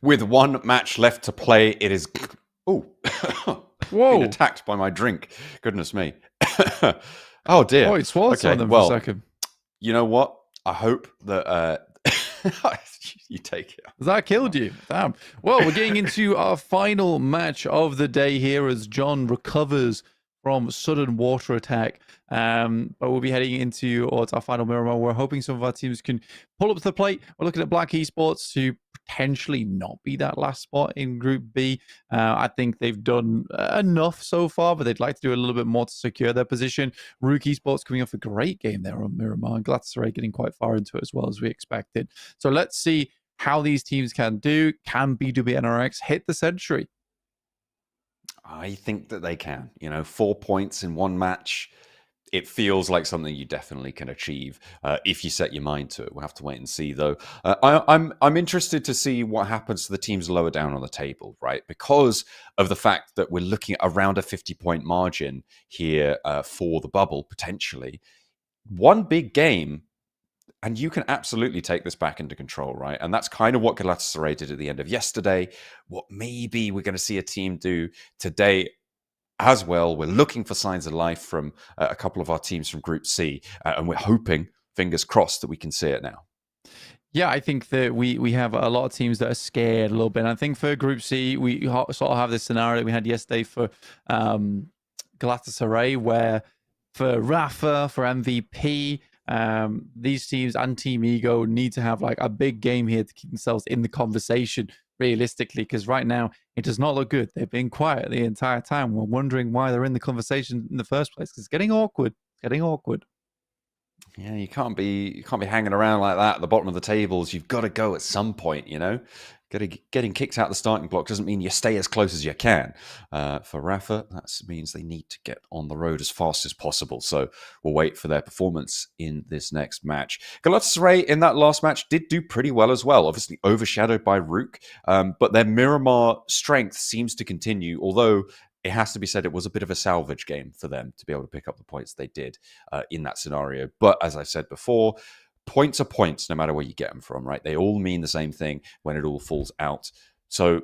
with one match left to play. It is... Oh, Whoa. been attacked by my drink. Goodness me. Oh, dear. Oh, you swallowed some of them for a second. You know what? I hope that... you take it. That killed you. Damn. Well, we're getting into our final match of the day here as John recovers from sudden water attack. But we'll be heading into our final Miramar. We're hoping some of our teams can pull up to the plate. We're looking at RUKH Esports to potentially not be that last spot in Group B. I think they've done enough so far, but they'd like to do a little bit more to secure their position. RUKH Esports coming off a great game there on Miramar, and Galatasaray getting quite far into it as well as we expected. So let's see how these teams can do. Can BWNRX hit the century? I think that they can. 4 points in one match. It feels like something you definitely can achieve if you set your mind to it. We'll have to wait and see, though. I'm interested to see what happens to the teams lower down on the table, right? Because of the fact that we're looking at around a 50-point margin here for the bubble, potentially. One big game, and you can absolutely take this back into control, right? And that's kind of what Galatasaray did at the end of yesterday. What maybe we're going to see a team do today as well. We're looking for signs of life from a couple of our teams from Group C, and we're hoping, fingers crossed, that we can see it now. Yeah, I think that we have a lot of teams that are scared a little bit. And I think for Group C, we sort of have this scenario that we had yesterday for Galatasaray, where for Rafa, for MVP, these teams and Team Ego need to have like a big game here to keep themselves in the conversation realistically, because right now it does not look good. They've been quiet the entire time. We're wondering why they're in the conversation in the first place, because it's getting awkward. Yeah, you can't be hanging around like that at the bottom of the tables. You've got to go at some point, Getting kicked out the starting block doesn't mean you stay as close as you can. For Rafa, that means they need to get on the road as fast as possible. So we'll wait for their performance in this next match. Galatasaray in that last match did do pretty well as well, obviously overshadowed by RUKH. But their Miramar strength seems to continue, although it has to be said it was a bit of a salvage game for them to be able to pick up the points they did in that scenario. But as I said before, points are points no matter where you get them from, right? They all mean the same thing when it all falls out. So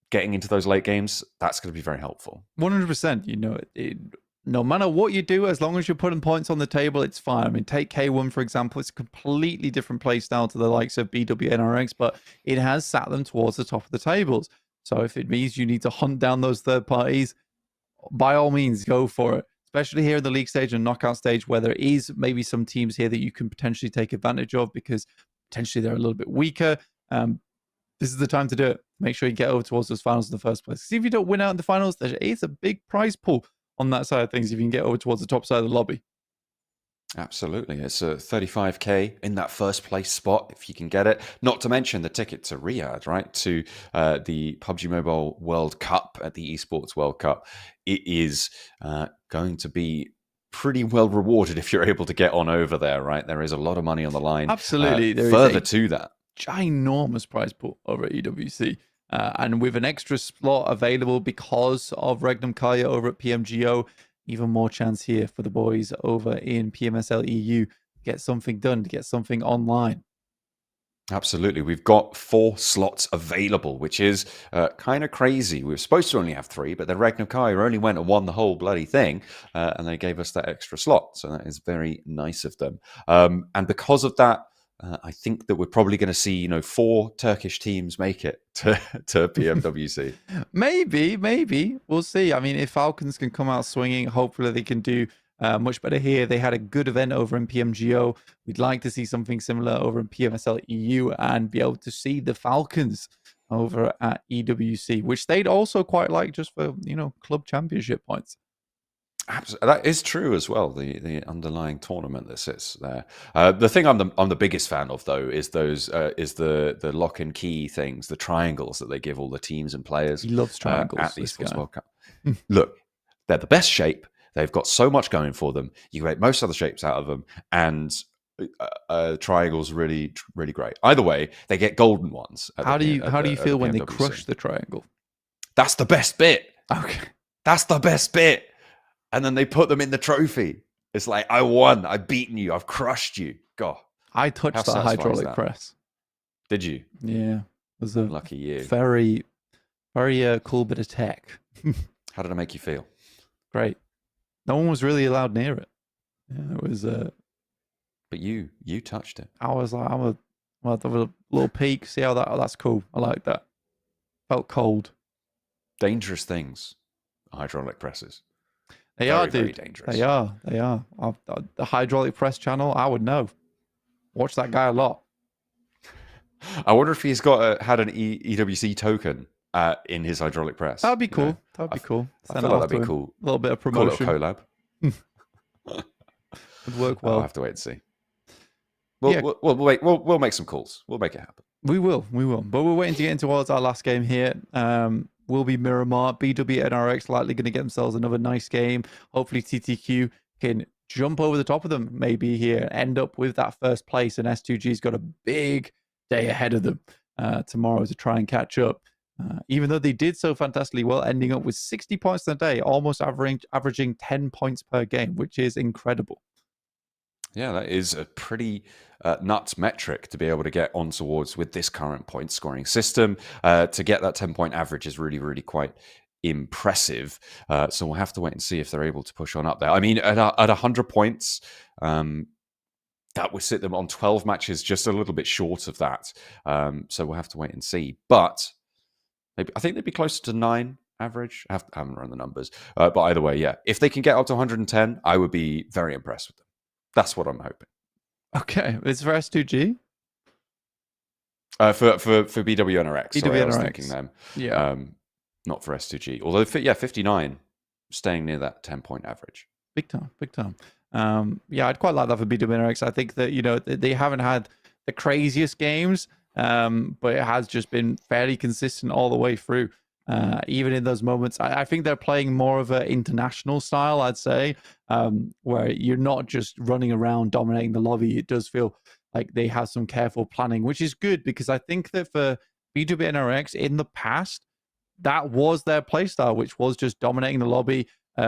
getting into those late games, that's going to be very helpful. 100%. No matter what you do, as long as you're putting points on the table, it's fine. I mean, take K1, for example. It's a completely different play style to the likes of BWNRX, but it has sat them towards the top of the tables. So if it means you need to hunt down those third parties, by all means, go for it. Especially here in the league stage and knockout stage, where there is maybe some teams here that you can potentially take advantage of because potentially they're a little bit weaker. This is the time to do it. Make sure you get over towards those finals in the first place. See if you don't win out in the finals, there is a big prize pool on that side of things if you can get over towards the top side of the lobby. Absolutely. It's a 35k in that first place spot if you can get it. Not to mention the ticket to Riyadh, right? To the PUBG Mobile World Cup at the Esports World Cup. It is going to be pretty well rewarded if you're able to get on over there, right? There is a lot of money on the line. Absolutely. Further to that, ginormous prize pool over at EWC. And with an extra slot available because of Regnum Carya over at PMGO, even more chance here for the boys over in PMSL EU to get something done, to get something online. Absolutely. We've got 4 slots available, which is kind of crazy. We were supposed to only have 3, but the Regnum Carya only went and won the whole bloody thing, and they gave us that extra slot. So that is very nice of them. And because of that, I think that we're probably going to see, 4 Turkish teams make it to PMWC. Maybe. We'll see. I mean, if Falcons can come out swinging, hopefully they can do much better here. They had a good event over in PMGO. We'd like to see something similar over in PMSL EU and be able to see the Falcons over at EWC, which they'd also quite like just for, club championship points. Absolutely. That is true as well. The underlying tournament that sits there. The thing I'm the biggest fan of though is the lock and key things, the triangles that they give all the teams and players. He loves triangles at the Esports World Cup. Look, they're the best shape. They've got so much going for them. You can make most other shapes out of them, and triangles really really great. Either way, they get golden ones. How do you feel when they crush the triangle? That's the best bit. Okay, that's the best bit. And then they put them in the trophy. It's like, I won. I've beaten you. I've crushed you. God. I touched that hydraulic press. Did you? Yeah. was a Lucky you. very, very cool bit of tech. How did it make you feel? Great. No one was really allowed near it. Yeah, it was. But you touched it. I was like, I'll have a little peek, see how that's cool. I like that. Felt cold. Dangerous things, hydraulic presses. They Very, are, dude. very dangerous. They are. The hydraulic press channel, I would know. Watch that guy a lot. I wonder if he's got had an EWC token in his hydraulic press. That'd be cool. You know? That'd be cool. I feel like that'd be cool. A little bit of Cool promotion. little collab. Would work well. I'll have to wait and see. We'll make some calls. We'll make it happen. We will. But we're waiting to get into our last game here. Will be Miramar. BW and RX likely going to get themselves another nice game. Hopefully TTQ can jump over the top of them maybe here, end up with that first place, and S2G's got a big day ahead of them tomorrow to try and catch up. Even though they did so fantastically well, ending up with 60 points in a day, almost averaging 10 points per game, which is incredible. Yeah, that is a pretty nuts metric to be able to get on towards with this current point scoring system. To get that 10-point average is really, really quite impressive. So we'll have to wait and see if they're able to push on up there. I mean, at 100 points, that would sit them on 12 matches, just a little bit short of that. So we'll have to wait and see. But I think they'd be closer to 9 average. I haven't run the numbers. But either way, yeah. If they can get up to 110, I would be very impressed with them. That's what I'm hoping. Okay, it's for S2G? For BW and RX. Sorry, I was BW and thinking them. Yeah. Not for S2G. Although, 59, staying near that 10-point average. Big time. Yeah, I'd quite like that for BW and RX. I think that, they haven't had the craziest games, but it has just been fairly consistent all the way through. Even in those moments, I think they're playing more of an international style, I'd say, where you're not just running around dominating the lobby. It does feel like they have some careful planning, which is good, because I think that for BW and RX in the past, that was their playstyle, which was just dominating the lobby,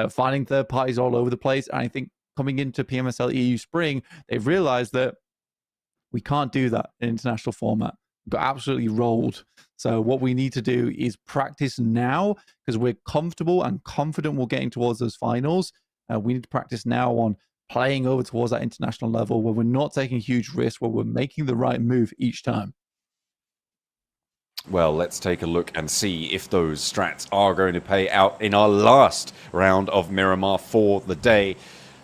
finding third parties all over the place. And I think coming into Pmsl EU Spring, they've realized that we can't do that in international format. We got absolutely rolled. So what we need to do is practice now, because we're comfortable and confident we're getting towards those finals. We need to practice now on playing over towards that international level, where we're not taking huge risks, where we're making the right move each time. Well, let's take a look and see if those strats are going to pay out in our last round of Miramar for the day.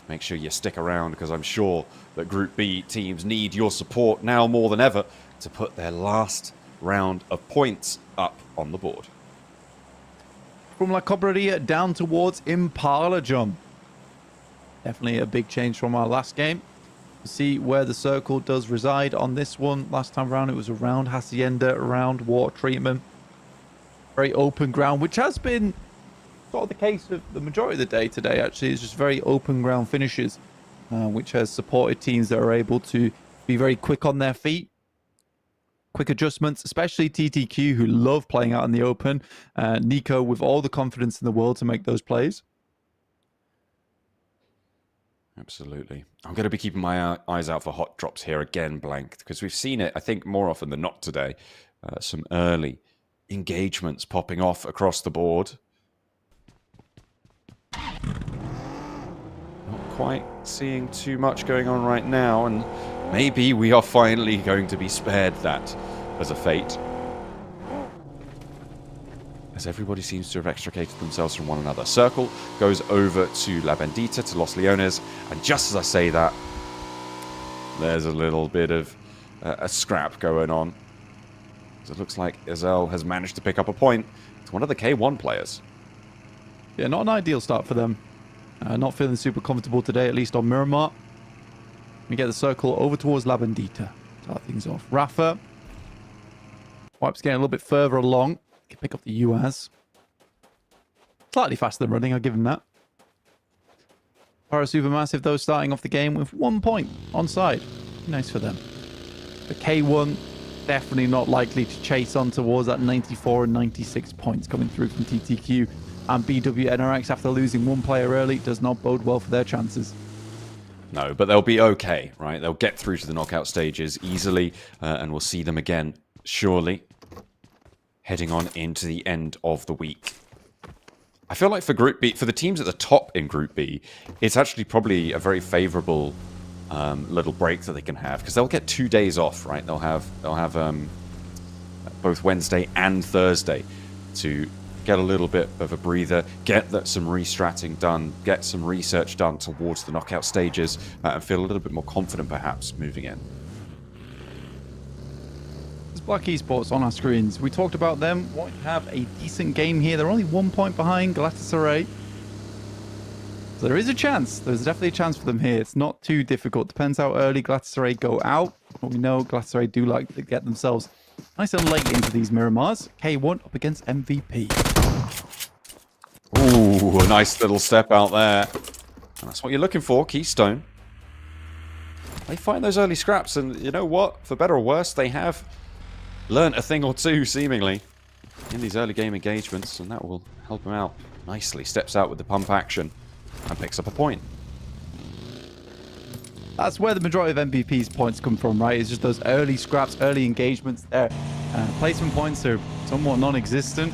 Make sure you stick around, because I'm sure that Group B teams need your support now more than ever to put their last round of points up on the board. From La Cobreria down towards Impala, John. Definitely a big change from our last game. We'll see where the circle does reside on this one. Last time around, it was around Hacienda, around water treatment. Very open ground, which has been sort of the case of the majority of the day today, actually. It's just very open ground finishes, which has supported teams that are able to be very quick on their feet. Quick adjustments, especially TTQ, who love playing out in the open. Nico with all the confidence in the world to make those plays. Absolutely. I'm going to be keeping my eyes out for hot drops here again, Blank, because we've seen it, I think, more often than not today. Some early engagements popping off across the board. Not quite seeing too much going on right now, and maybe we are finally going to be spared that as a fate, as everybody seems to have extricated themselves from one another. Circle goes over to La Bendita, to Los Leones, and just as I say that, there's a little bit of a scrap going on. So it looks like Erangel has managed to pick up a point. It's one of the K1 players. Yeah, not an ideal start for them. Not feeling super comfortable today, at least on Miramar. We get the circle over towards La Bendita. Start things off. Rafa. Wipes getting a little bit further along. Can pick up the UAZ. Slightly faster than running, I'll give him that. Papara SuperMassive, though, starting off the game with 1 point on side. Nice for them. The K1, definitely not likely to chase on towards that 94 and 96 points coming through from TTQ. And BW and RX, after losing one player early, does not bode well for their chances. No, but they'll be okay, right? They'll get through to the knockout stages easily, and we'll see them again, surely. heading on into the end of the week. I feel like for Group B, for the teams at the top in Group B, it's actually probably a very favourable little break that they can have, because they'll get 2 days off, right? They'll have both Wednesday and Thursday to get a little bit of a breather, get some restratting done, get some research done towards the knockout stages, and feel a little bit more confident perhaps moving in. There's RUKH Esports on our screens. We talked about them. Want to have a decent game here. They're only 1 point behind Galatasaray. So there is a chance. There's definitely a chance for them here. It's not too difficult. Depends how early Galatasaray go out. But we know Galatasaray do like to get themselves nice and late into these Miramars. K1 up against MVP. Ooh, a nice little step out there. And that's what you're looking for, Keystone. They find those early scraps, and you know what? For better or worse, they have learnt a thing or two, seemingly, in these early game engagements, and that will help them out nicely. Steps out with the pump action and picks up a point. That's where the majority of MVP's points come from, right? It's just those early scraps, early engagements there. Placement points are somewhat non-existent.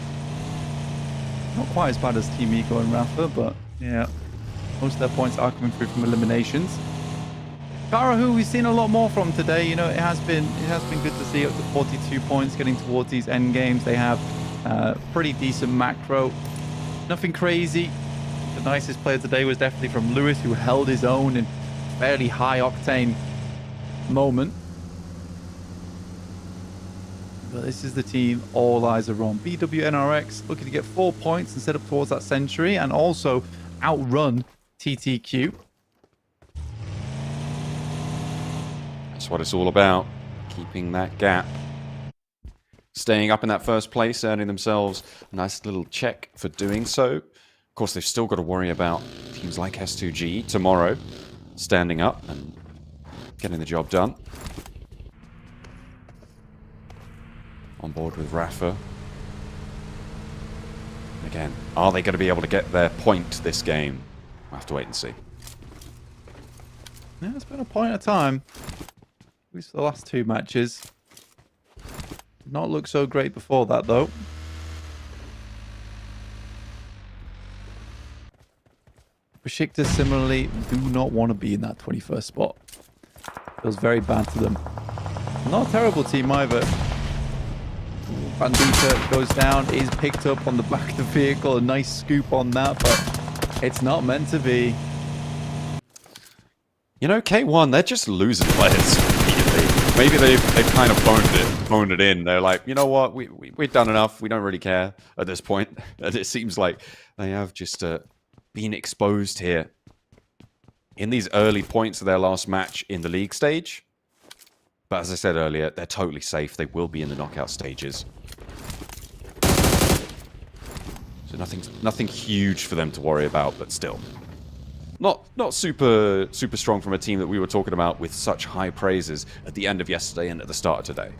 Not quite as bad as Team Eco and Rafa, but yeah, most of their points are coming through from eliminations. Carya, who we've seen a lot more from today, you know, it has been good to see up to 42 points getting towards these end games. They have pretty decent macro, nothing crazy. The nicest player today was definitely from Lewis, who held his own in fairly high octane moment. But this is the team all eyes are on. BWNRX looking to get 4 points and set up towards that century, and also outrun TTQ. That's what it's all about, keeping that gap. Staying up in that first place, earning themselves a nice little check for doing so. Of course, they've still got to worry about teams like S2G tomorrow standing up and getting the job done. On board with Rafa. Again, are they going to be able to get their point this game? We'll have to wait and see. Yeah, it's been a point at a time. At least for the last 2 matches. Did not look so great before that, though. Beşiktaş similarly do not want to be in that 21st spot. Feels very bad to them. Not a terrible team either. Bandita goes down, is picked up on the back of the vehicle. A nice scoop on that, but it's not meant to be. You know, K1, they're just losing players immediately. Maybe they've kind of phoned it in. They're like, you know what, we've done enough. We don't really care at this point. And it seems like they have just been exposed here in these early points of their last match in the league stage. But as I said earlier, they're totally safe. They will be in the knockout stages. So nothing huge for them to worry about, but still. Not super strong from a team that we were talking about with such high praises at the end of yesterday and at the start of today.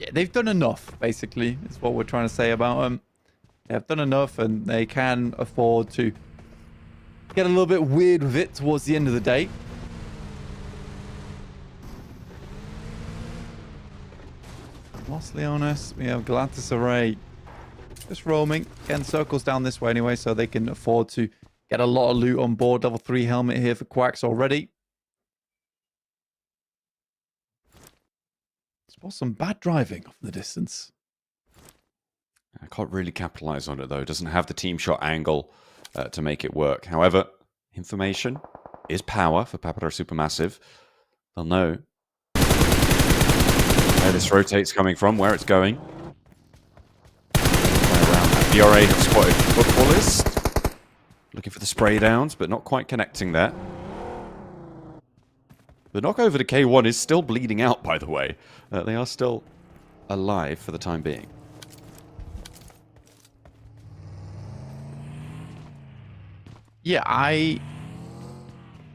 Yeah, they've done enough, basically, is what we're trying to say about them. They have done enough, and they can afford to get a little bit weird with it towards the end of the day. Los Leones, we have Galatasaray just roaming. Again, circles down this way anyway, so they can afford to get a lot of loot on board. Level 3 helmet here for Quacks already. Spot some bad driving off in the distance. I can't really capitalize on it, though. It doesn't have the team shot angle to make it work. However, information is power for Papara SuperMassive. They'll know where this rotate's coming from, where it's going. Around that. BRA have spotted footballers. Looking for the spray downs, but not quite connecting there. The knock over to K1 is still bleeding out, by the way. They are still alive for the time being. Yeah, I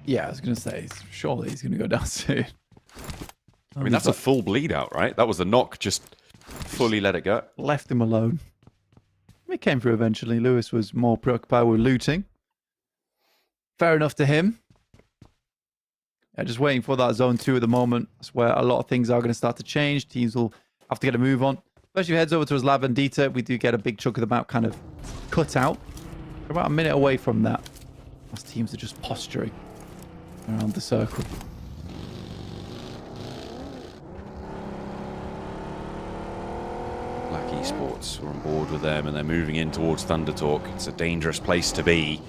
was going to say, surely he's going to go down soon. I mean, that's a full bleed out, right? That was the knock, just fully let it go. Left him alone. It came through eventually. Lewis was more preoccupied with looting. Fair enough to him. Yeah, just waiting for that zone 2 at the moment. That's where a lot of things are going to start to change. Teams will have to get a move on. Especially if he heads over to his La Vendita, we do get a big chunk of the map kind of cut out. We're about a minute away from that. As teams are just posturing around the circle. RUKH Esports are on board with them, and they're moving in towards Thunder Talk. It's a dangerous place to be,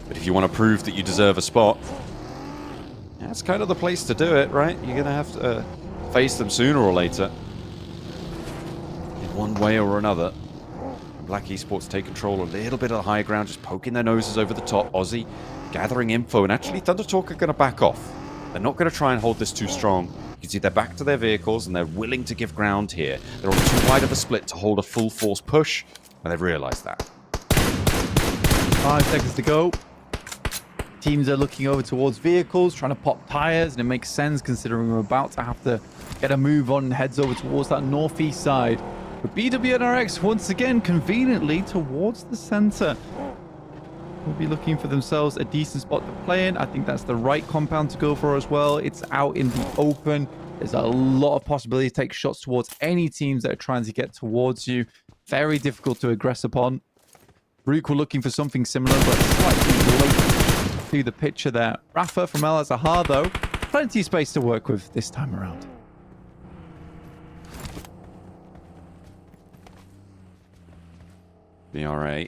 but if you want to prove that you deserve a spot, that's kind of the place to do it, right? You're going to have to face them sooner or later, in one way or another. RUKH Esports take control a little bit of the high ground, just poking their noses over the top. Aussie gathering info, and actually Thunder Talk are going to back off. They're not going to try and hold this too strong. You can see they're back to their vehicles, and they're willing to give ground here. They're on too wide of a split to hold a full force push, and they've realized that. 5 seconds to go. Teams are looking over towards vehicles, trying to pop tires, and it makes sense considering we're about to have to get a move on and heads over towards that northeast side. But BWNRX once again conveniently towards the center. Will be looking for themselves a decent spot to play in. I think that's the right compound to go for as well. It's out in the open. There's a lot of possibility to take shots towards any teams that are trying to get towards you. Very difficult to aggress upon. RUKH were looking for something similar, but slightly late to the picture there. Rafa from El Azhar, though, plenty of space to work with this time around. BRA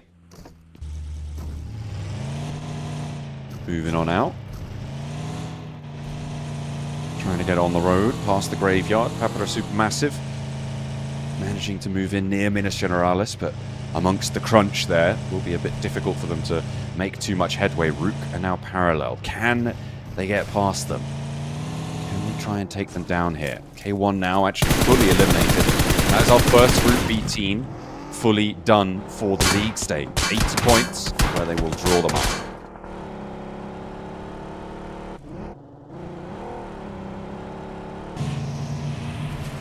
moving on out. Trying to get on the road past the graveyard. Papara SuperMassive managing to move in near Minas Generalis, but amongst the crunch there will be a bit difficult for them to make too much headway. RUKH are now parallel. Can they get past them? Can we try and take them down here? K1 now actually fully eliminated. That is our first Group B team fully done for the league stage. 8 points where they will draw them up.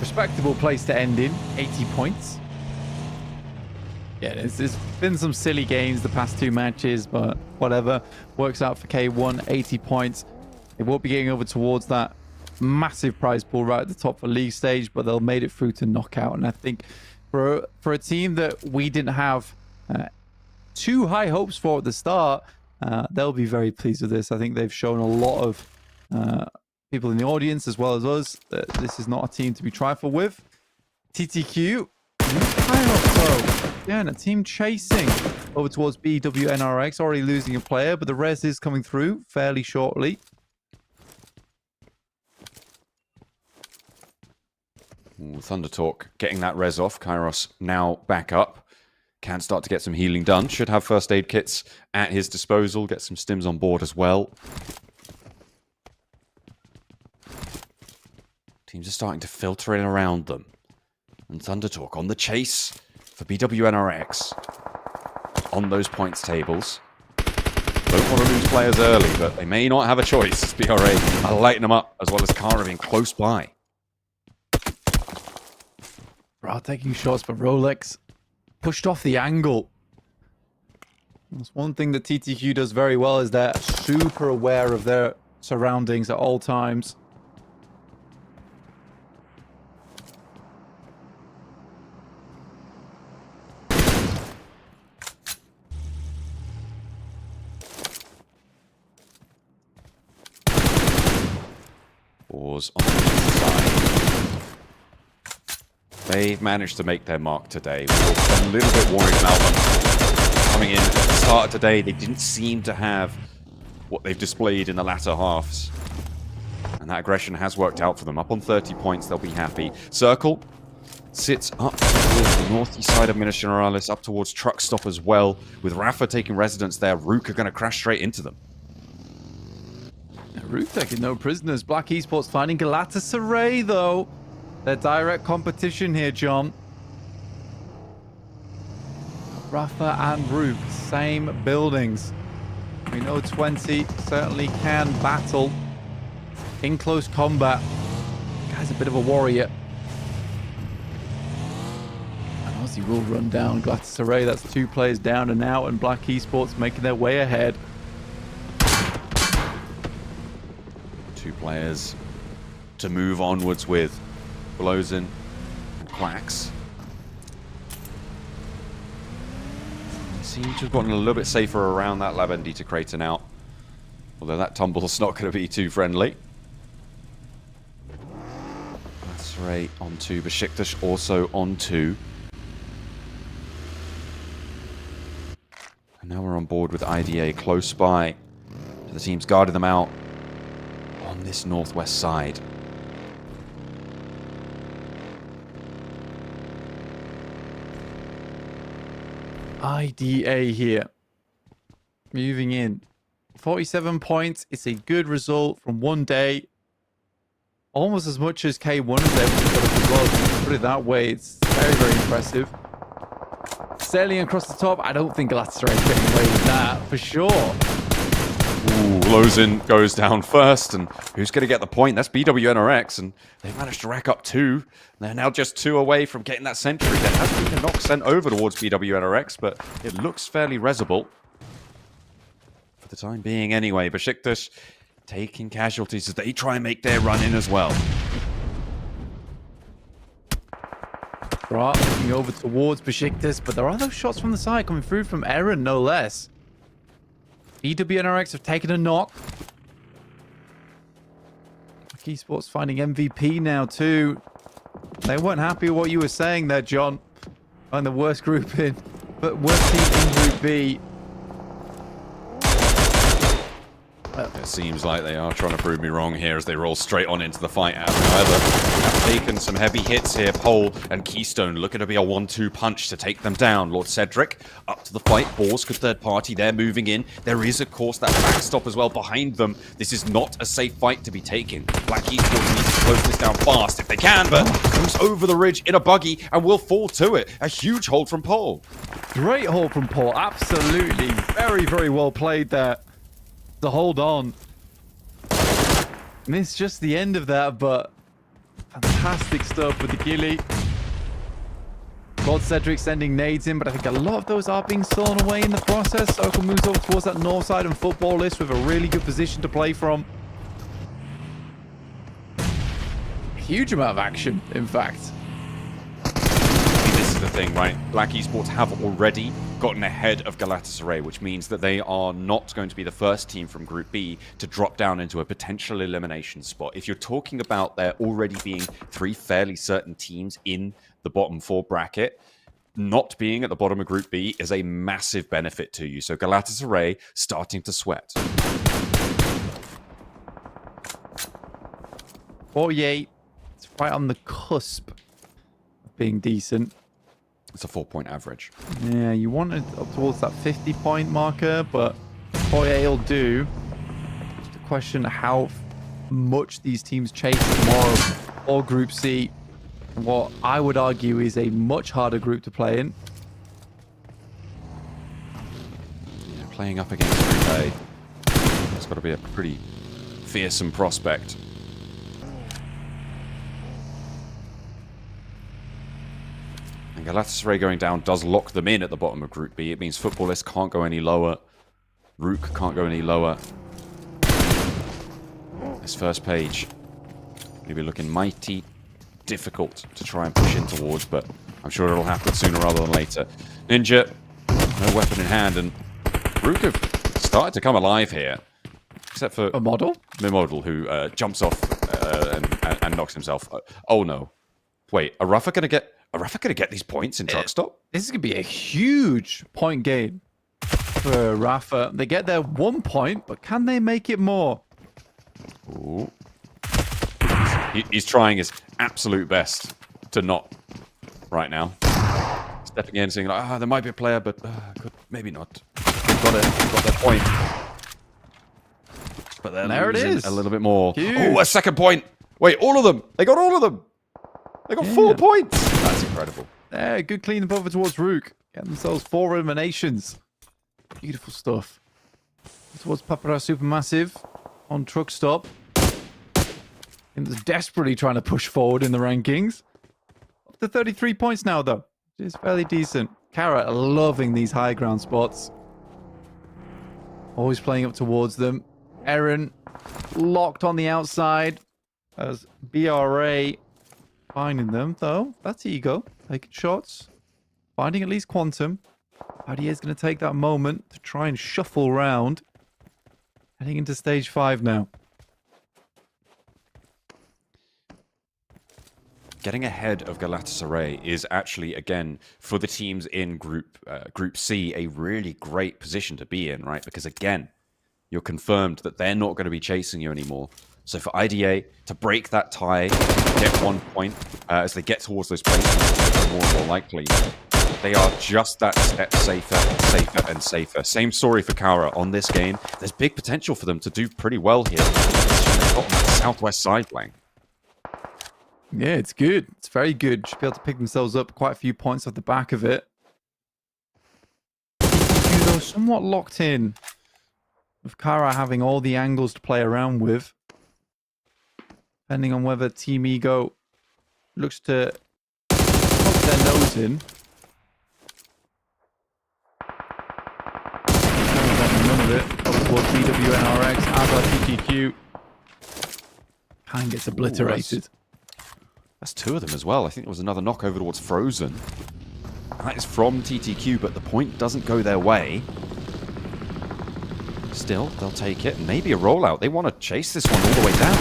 Respectable place to end in, 80 points. Yeah, there's been some silly games the past 2 matches, but whatever. Works out for K1, 80 points. They won't be getting over towards that massive prize pool right at the top for league stage, but they'll made it through to knockout. And I think for a team that we didn't have too high hopes for at the start, they'll be very pleased with this. I think they've shown a lot of people in the audience as well as us that this is not a team to be trifled with. TTQ, kind of so. Yeah, and a team chasing over towards BWNRX, already losing a player, but the res is coming through fairly shortly. Ooh, Thunder Talk getting that res off. Kairos now back up. Can start to get some healing done. Should have first aid kits at his disposal. Get some stims on board as well. Teams are starting to filter in around them. And Thunder Talk on the chase for BWNRX. On those points tables. Don't want to lose players early, but they may not have a choice. BRA are lighting them up, as well as Carya being close by. Bro, taking shots, but Rolex pushed off the angle. That's one thing that TTQ does very well, is they're super aware of their surroundings at all times. Boars on the side. They've managed to make their mark today. We're a little bit worried about them coming in at the start of today. They didn't seem to have what they've displayed in the latter halves. And that aggression has worked out for them. Up on 30 points, they'll be happy. Circle sits up towards the northeast side of Minas Generalis, up towards Truck Stop as well. With Rafa taking residence there, RUKH are going to crash straight into them. RUKH taking no prisoners. RUKH Esports finding Galatasaray, though. Their direct competition here, John. Rafa and RUKH, same buildings. We know 20 certainly can battle in close combat. Guy's a bit of a warrior. And Aussie will run down Galatasaray. That's 2 players down and out, and RUKH Esports making their way ahead. 2 players to move onwards with. Blowzen and Quacks. seem to have gotten a little bit safer around that Labendita crater now. Although that tumble's not going to be too friendly. That's right, on 2. Beşiktaş also on 2. And now we're on board with IDA close by. The team's guarded them out on this northwest side. IDA here. Moving in. 47 points. It's a good result from one day. Almost as much as K1 is able to put up as well. If you put it that way, it's very, very impressive. Sailing across the top. I don't think Galatasaray is getting away with that, for sure. Ooh, Lozin goes down first, and who's going to get the point? That's BWNRX, and they've managed to rack up 2. They're now just 2 away from getting that century. There has been a knock sent over towards BWNRX, but it looks fairly resible. For the time being anyway, Beşiktaş taking casualties as they try and make their run in as well. Right, looking over towards Beşiktaş, but there are those shots from the side coming through from Eren, no less. BWNRX have taken a knock. RUKH Esports finding MVP now too. They weren't happy with what you were saying there, John. Find the worst group in, but worst team in Group B. It seems like they are trying to prove me wrong here as they roll straight on into the fight. However, have taken some heavy hits here. Pole and Keystone looking to be a 1-2 punch to take them down. Lord Cedric up to the fight. Boars could third party. They're moving in. There is, of course, that backstop as well behind them. This is not a safe fight to be taken. Black Esports needs to close this down fast if they can, but comes over the ridge in a buggy and will fall to it. A huge hold from Pole. Great hold from Paul. Absolutely. Very, very well played there. To hold on. And it's just the end of that, but fantastic stuff with the ghillie. Lord Cedric sending nades in, but I think a lot of those are being stolen away in the process. Soko moves over towards that north side and football list with a really good position to play from. Huge amount of action, in fact. This is the thing, right? Black Esports have already gotten ahead of Galatasaray, which means that they are not going to be the first team from Group B to drop down into a potential elimination spot. If you're talking about there already being 3 fairly certain teams in the bottom 4 bracket, not being at the bottom of Group B is a massive benefit to you. So Galatasaray starting to sweat. 48. It's right on the cusp of being decent. It's a 4-point average. Yeah, you want it up towards that 50-point marker, but 48 will do. Just a question how much these teams chase tomorrow or Group C. What I would argue is a much harder group to play in. Yeah, playing up against Group A, it's got to be a pretty fearsome prospect. And Galatasaray going down does lock them in at the bottom of Group B. It means Footballists can't go any lower. RUKH can't go any lower. This first page will be looking mighty difficult to try and push in towards, but I'm sure it'll happen sooner rather than later. Ninja, no weapon in hand, and RUKH have started to come alive here. Except for A model? Mimodal, who jumps off and knocks himself. Oh no. Wait, are RUKH gonna get these points in truck stop? This is going to be a huge point gain for Rafa. They get their 1 point, but can they make it more? Ooh. He's trying his absolute best to not right now. Stepping in, saying, like, there might be a player, but maybe not. They've got their point. But they're there it losing is. a little bit more. Huge. Oh, a second point. Wait, all of them. They got all of them. They got 4 points. That's incredible. There, good clean up over towards RUKH. Get themselves 4 eliminations. Beautiful stuff. Towards Papara SuperMassive on truck stop. And they're desperately trying to push forward in the rankings. Up to 33 points now, though. Which is fairly decent. Carya loving these high ground spots. Always playing up towards them. Eren locked on the outside. As BRA finding them, though. That's Ego. Taking shots. Finding at least Quantum. Carya is going to take that moment to try and shuffle around. Heading into stage 5 now. Getting ahead of Galatasaray is actually, again, for the teams in Group C, a really great position to be in, right? Because, again, you're confirmed that they're not going to be chasing you anymore. So for IDA to break that tie, get 1 point as they get towards those placements, more and more likely, they are just that step safer, safer, and safer. Same story for Carya on this game. There's big potential for them to do pretty well here. They've got on that southwest side flank. Yeah, it's good. It's very good. Should be able to pick themselves up quite a few points off the back of it. TTQ, though, somewhat locked in, with Carya having all the angles to play around with. Depending on whether Team Ego looks to poke their nose in. None of it. Up towards BWNRX, as our TTQ. Kind gets obliterated. That's 2 of them as well. I think there was another knock over towards Frozen. That is from TTQ, but the point doesn't go their way. Still, they'll take it. Maybe a rollout. They want to chase this one all the way down.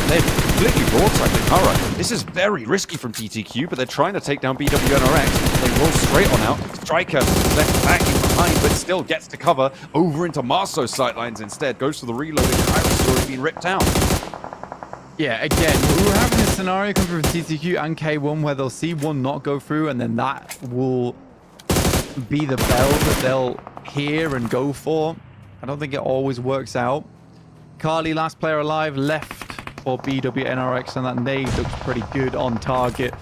They're completely broadside to Carya. This is very risky from TTQ, but they're trying to take down BWNRX. They roll straight on out. Striker left back in behind, but still gets to cover. Over into Marso's sightlines instead. Goes for the reloading. Carya's already been ripped down. Yeah, again, we're having a scenario come through from TTQ and K1 where they'll see one not go through, and then that will be the bell that they'll hear and go for. I don't think it always works out. Carly, last player alive, left for BWNRX, and that nade looks pretty good on target.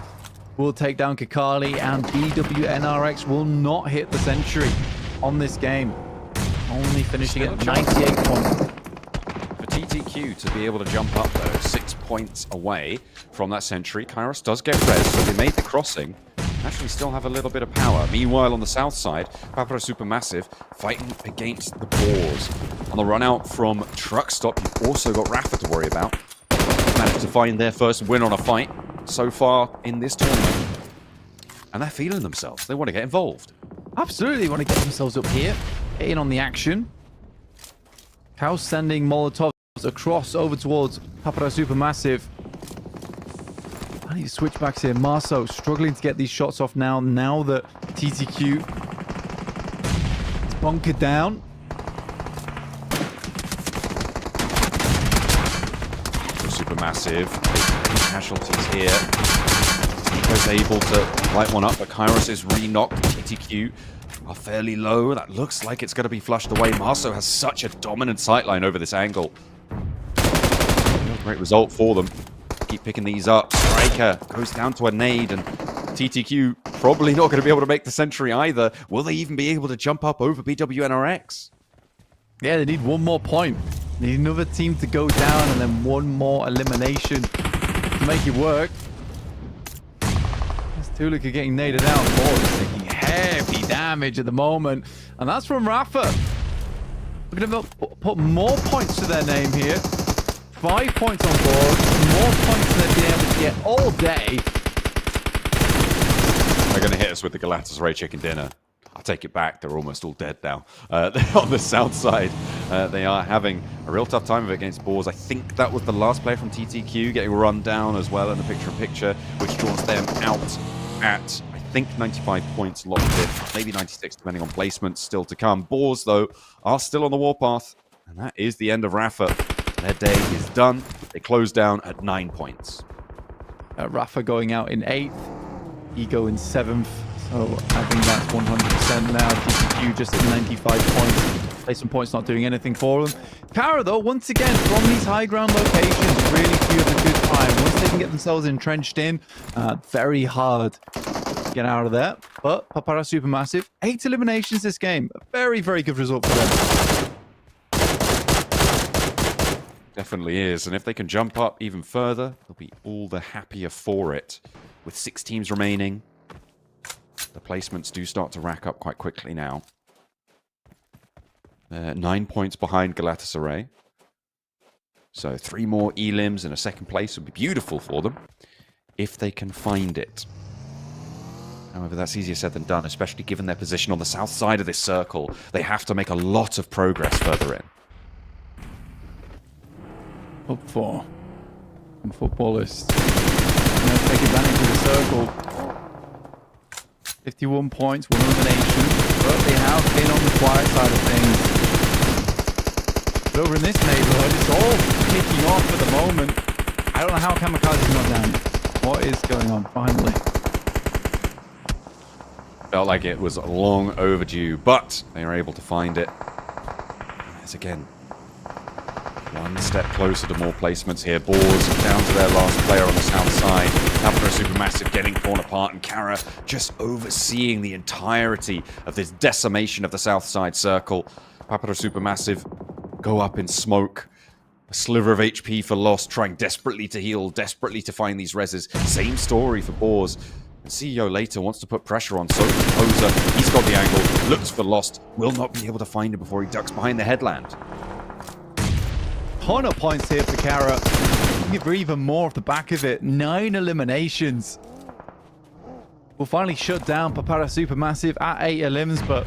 Will take down Kakali, and BWNRX will not hit the century on this game. Only finishing at 98 points. TTQ to be able to jump up though, 6 points away from that century. Kairos does get res, so they made the crossing. Actually still have a little bit of power. Meanwhile, on the south side, Papara SuperMassive fighting against the Boars. On the run out from Truck Stop, you've also got Rafa to worry about. They've managed to find their first win on a fight so far in this tournament. And they're feeling themselves. They want to get involved. Absolutely want to get themselves up here, get in on the action. Cow sending Molotovs across over towards Papara SuperMassive. I need to switch backs here. Marso struggling to get these shots off now that TTQ is bunkered down. SuperMassive taking casualties here. Nico's able to light one up, but Kairos is re-knocked. TTQ are fairly low. That looks like it's going to be flushed away. Marso has such a dominant sightline over this angle. Great result for them. Keep picking these up. Striker goes down to a nade, and TTQ probably not going to be able to make the century either. Will they even be able to jump up over BWNRX? Yeah, they need one more point. They need another team to go down, and then one more elimination to make it work. As Tulika getting naded out. Boars is taking heavy damage at the moment, and that's from Rafa. We're going to put more points to their name here. 5 points on board, more points than they've been able to get all day. They're going to hit us with the Galatasaray chicken dinner. I'll take it back. They're almost all dead now. On the south side, they are having a real tough time of it against Boars. I think that was the last player from TTQ getting run down as well in the picture-in-picture, which draws them out at, I think, 95 points locked in. Maybe 96, depending on placements still to come. Boars, though, are still on the warpath, and that is the end of Rafa. Their day is done. They close down at 9 points. Rafa going out in 8th. Ego in 7th. So I think that's 100% now. TTQ just at 95 points. Placement points not doing anything for them. Carya, though, once again, from these high ground locations, really few of a good time. Once they can get themselves entrenched in, very hard to get out of there. But Papara SuperMassive, 8 eliminations this game. A very, very good result for them. Definitely is, and if they can jump up even further, they'll be all the happier for it. With 6 teams remaining, the placements do start to rack up quite quickly now. 9 points behind Galatasaray. So 3 more elims in a second place would be beautiful for them, if they can find it. However, that's easier said than done, especially given their position on the south side of this circle. They have to make a lot of progress further in. Up 4. And footballers. Now take advantage of the circle. 51 points, 1 elimination. But they have been on the quiet side of things. But over in this neighborhood, it's all kicking off at the moment. I don't know how Kamikaze's not down. What is going on, finally? Felt like it was long overdue, but they were able to find it. As again, one step closer to more placements here. Boars down to their last player on the south side. Papara SuperMassive getting torn apart, and Carya just overseeing the entirety of this decimation of the south side circle. Papara SuperMassive go up in smoke. A sliver of HP for Lost, trying desperately to heal, desperately to find these reses. Same story for Boars. And CEO later wants to put pressure on Soap Poser. He's got the angle, looks for Lost, will not be able to find him before he ducks behind the headland. Ton of points here for Carya. Looking for even more off the back of it. 9 eliminations. Will finally shut down Papara SuperMassive at 8 elims, but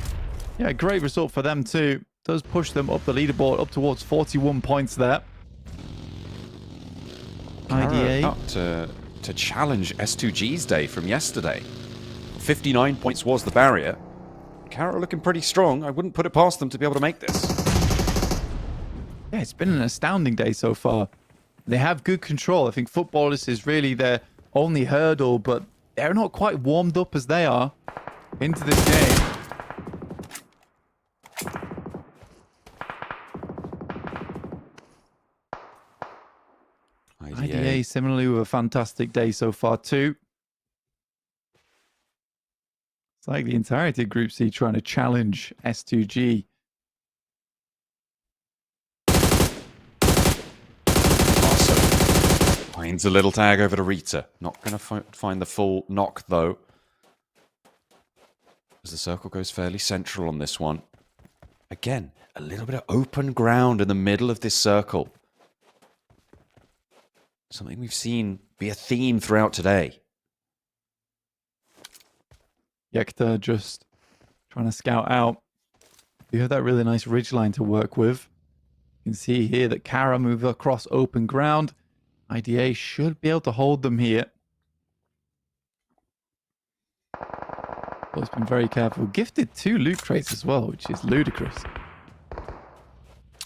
yeah, great result for them too. Does push them up the leaderboard up towards 41 points there. IDA up to challenge S2G's day from yesterday. 59 points was the barrier. Carya looking pretty strong. I wouldn't put it past them to be able to make this. Yeah, it's been an astounding day so far. They have good control. I think footballers is really their only hurdle, but they're not quite warmed up as they are into this game. IDA similarly with a fantastic day so far too. It's like the entirety of Group C trying to challenge S2G. Finds a little tag over to Rita. Not going to find the full knock, though. As the circle goes fairly central on this one. Again, a little bit of open ground in the middle of this circle. Something we've seen be a theme throughout today. Yekta just trying to scout out. You have that really nice ridgeline to work with. You can see here that Carya move across open ground. IDA should be able to hold them here. But it's been very careful. Gifted 2 loot crates as well, which is ludicrous.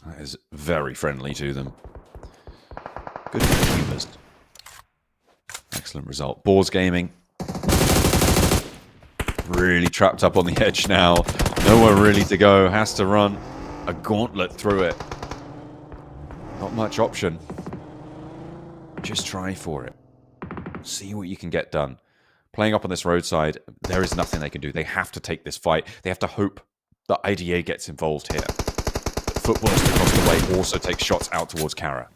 That is very friendly to them. Good consumers. Excellent result. Boars Gaming. Really trapped up on the edge now. Nowhere really to go. Has to run a gauntlet through it. Not much option. Just try for it. See what you can get done. Playing up on this roadside, there is nothing they can do. They have to take this fight. They have to hope that IDA gets involved here. Footballers across the way also take shots out towards Carya.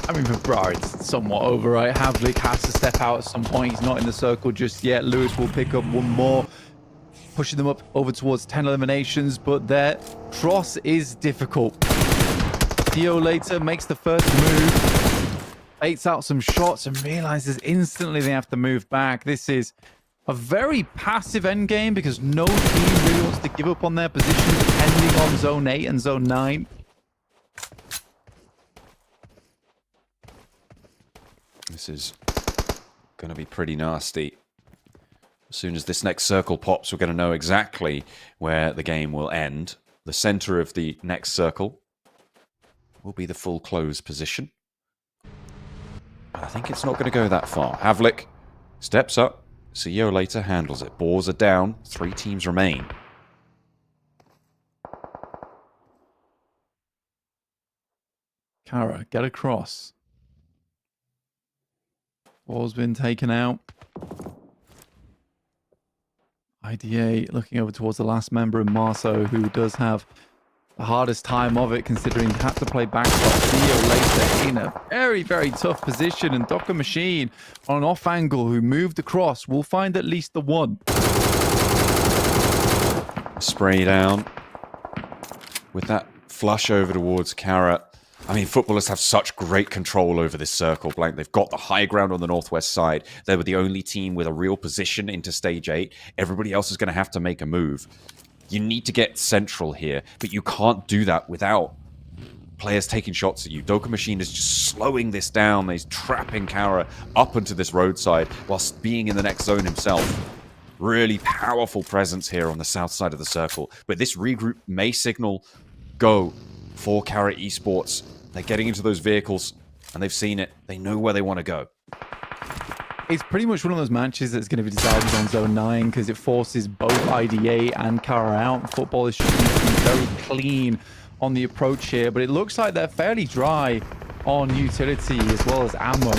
I mean, for Bra, it's somewhat over, right? Havlik has to step out at some point. He's not in the circle just yet. Lewis will pick up one more, pushing them up over towards 10 eliminations, but their cross is difficult. Theo later makes the first move, baits out some shots, and realizes instantly they have to move back. This is a very passive endgame because no team really wants to give up on their position depending on Zone 8 and Zone 9. This is going to be pretty nasty. As soon as this next circle pops, we're going to know exactly where the game will end. The center of the next circle will be the full close position. I think it's not going to go that far. Havlik steps up. CEO later handles it. Boars are down. 3 teams remain. Carya, get across. Ball's been taken out. IDA looking over towards the last member of Marso, who does have the hardest time of it, considering he had to play backstop. CEO later in a very, very tough position, and Docker Machine on an off angle who moved across will find at least the one. Spray down with that flush over towards Carya. I mean, footballers have such great control over this circle, Blank. They've got the high ground on the northwest side. They were the only team with a real position into stage 8. Everybody else is going to have to make a move. You need to get central here, but you can't do that without players taking shots at you. Doka Machine is just slowing this down. He's trapping Carya up into this roadside whilst being in the next zone himself. Really powerful presence here on the south side of the circle. But this regroup may signal go for Carya Esports. They're getting into those vehicles, and they've seen it. They know where they want to go. It's pretty much one of those matches that's going to be decided on Zone 9 because it forces both IDA and Carya out. Football is just very clean on the approach here, but it looks like they're fairly dry on utility as well as ammo.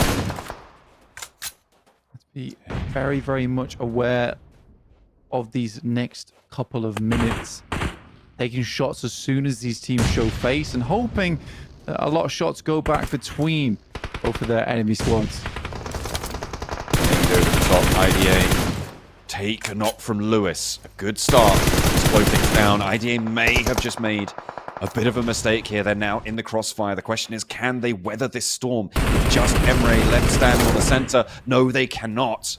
Let's be very, very much aware of these next couple of minutes. Taking shots as soon as these teams show face and hoping that a lot of shots go back between both of their enemy squads. Over the top, IDA take a knock from Lewis. A good start to slow things down. IDA may have just made a bit of a mistake here. They're now in the crossfire. The question is, can they weather this storm? With just Emre left standing on the center. No, they cannot.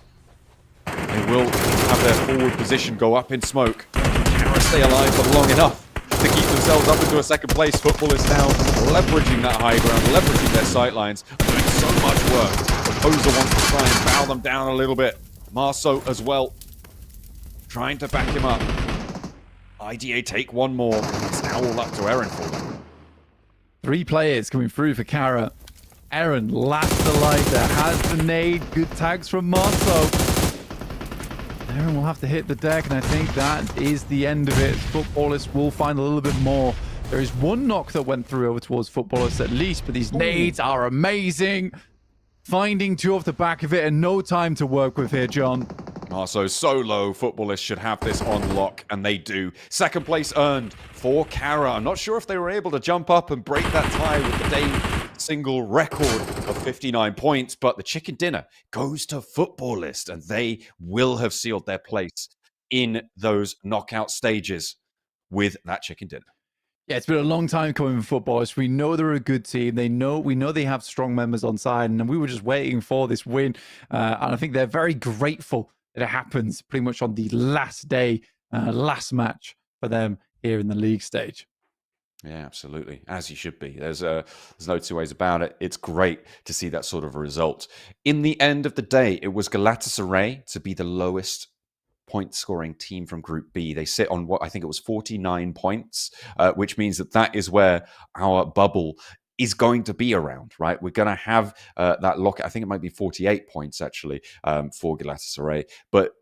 They will have their forward position go up in smoke. Carya stay alive for long enough to keep themselves up into a second place. Football is now leveraging that high ground, leveraging their sightlines, and doing so much work. Poser wants to try and bow them down a little bit. Marceau as well, trying to back him up. IDA take one more. It's now all up to Aaron for them. 3 players coming through for Carya. Aaron, last the lighter, has the nade. Good tags from Marceau. Aaron will have to hit the deck, and I think that is the end of it. Footballers will find a little bit more. There is one knock that went through over towards Footballers at least, but these nades are amazing. Finding 2 off the back of it and no time to work with here, John. Marceau so low. Footballers should have this on lock, and they do. Second place earned for Carya. I'm not sure if they were able to jump up and break that tie with the day single record of 59 points, but the chicken dinner goes to Footballist, and they will have sealed their place in those knockout stages with that chicken dinner. Yeah, it's been a long time coming for Footballers. We know they're a good team. We know they have strong members on side, and we were just waiting for this win. And I think they're very grateful that it happens pretty much on the last day, last match for them here in the league stage. Yeah, absolutely. As you should be. There's no two ways about it. It's great to see that sort of a result. In the end of the day, it was Galatasaray to be the lowest point scoring team from Group B. They sit on what I think it was 49 points, which means that is where our bubble is going to be around, right? We're going to have that lock. I think it might be 48 points actually for Galatasaray, but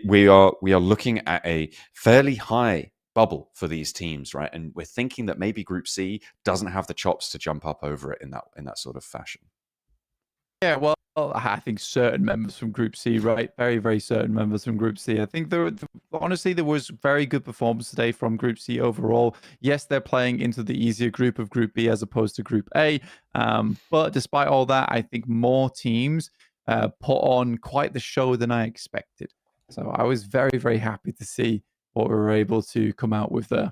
we are looking at a fairly high bubble for these teams, right? And we're thinking that maybe Group C doesn't have the chops to jump up over it in that sort of fashion. Yeah, well, I think certain members from Group C, right? Very, very certain members from Group C. I think honestly, there was very good performance today from Group C overall. Yes, they're playing into the easier group of Group B as opposed to Group A. But despite all that, I think more teams put on quite the show than I expected. So I was very, very happy to see what we were able to come out with there.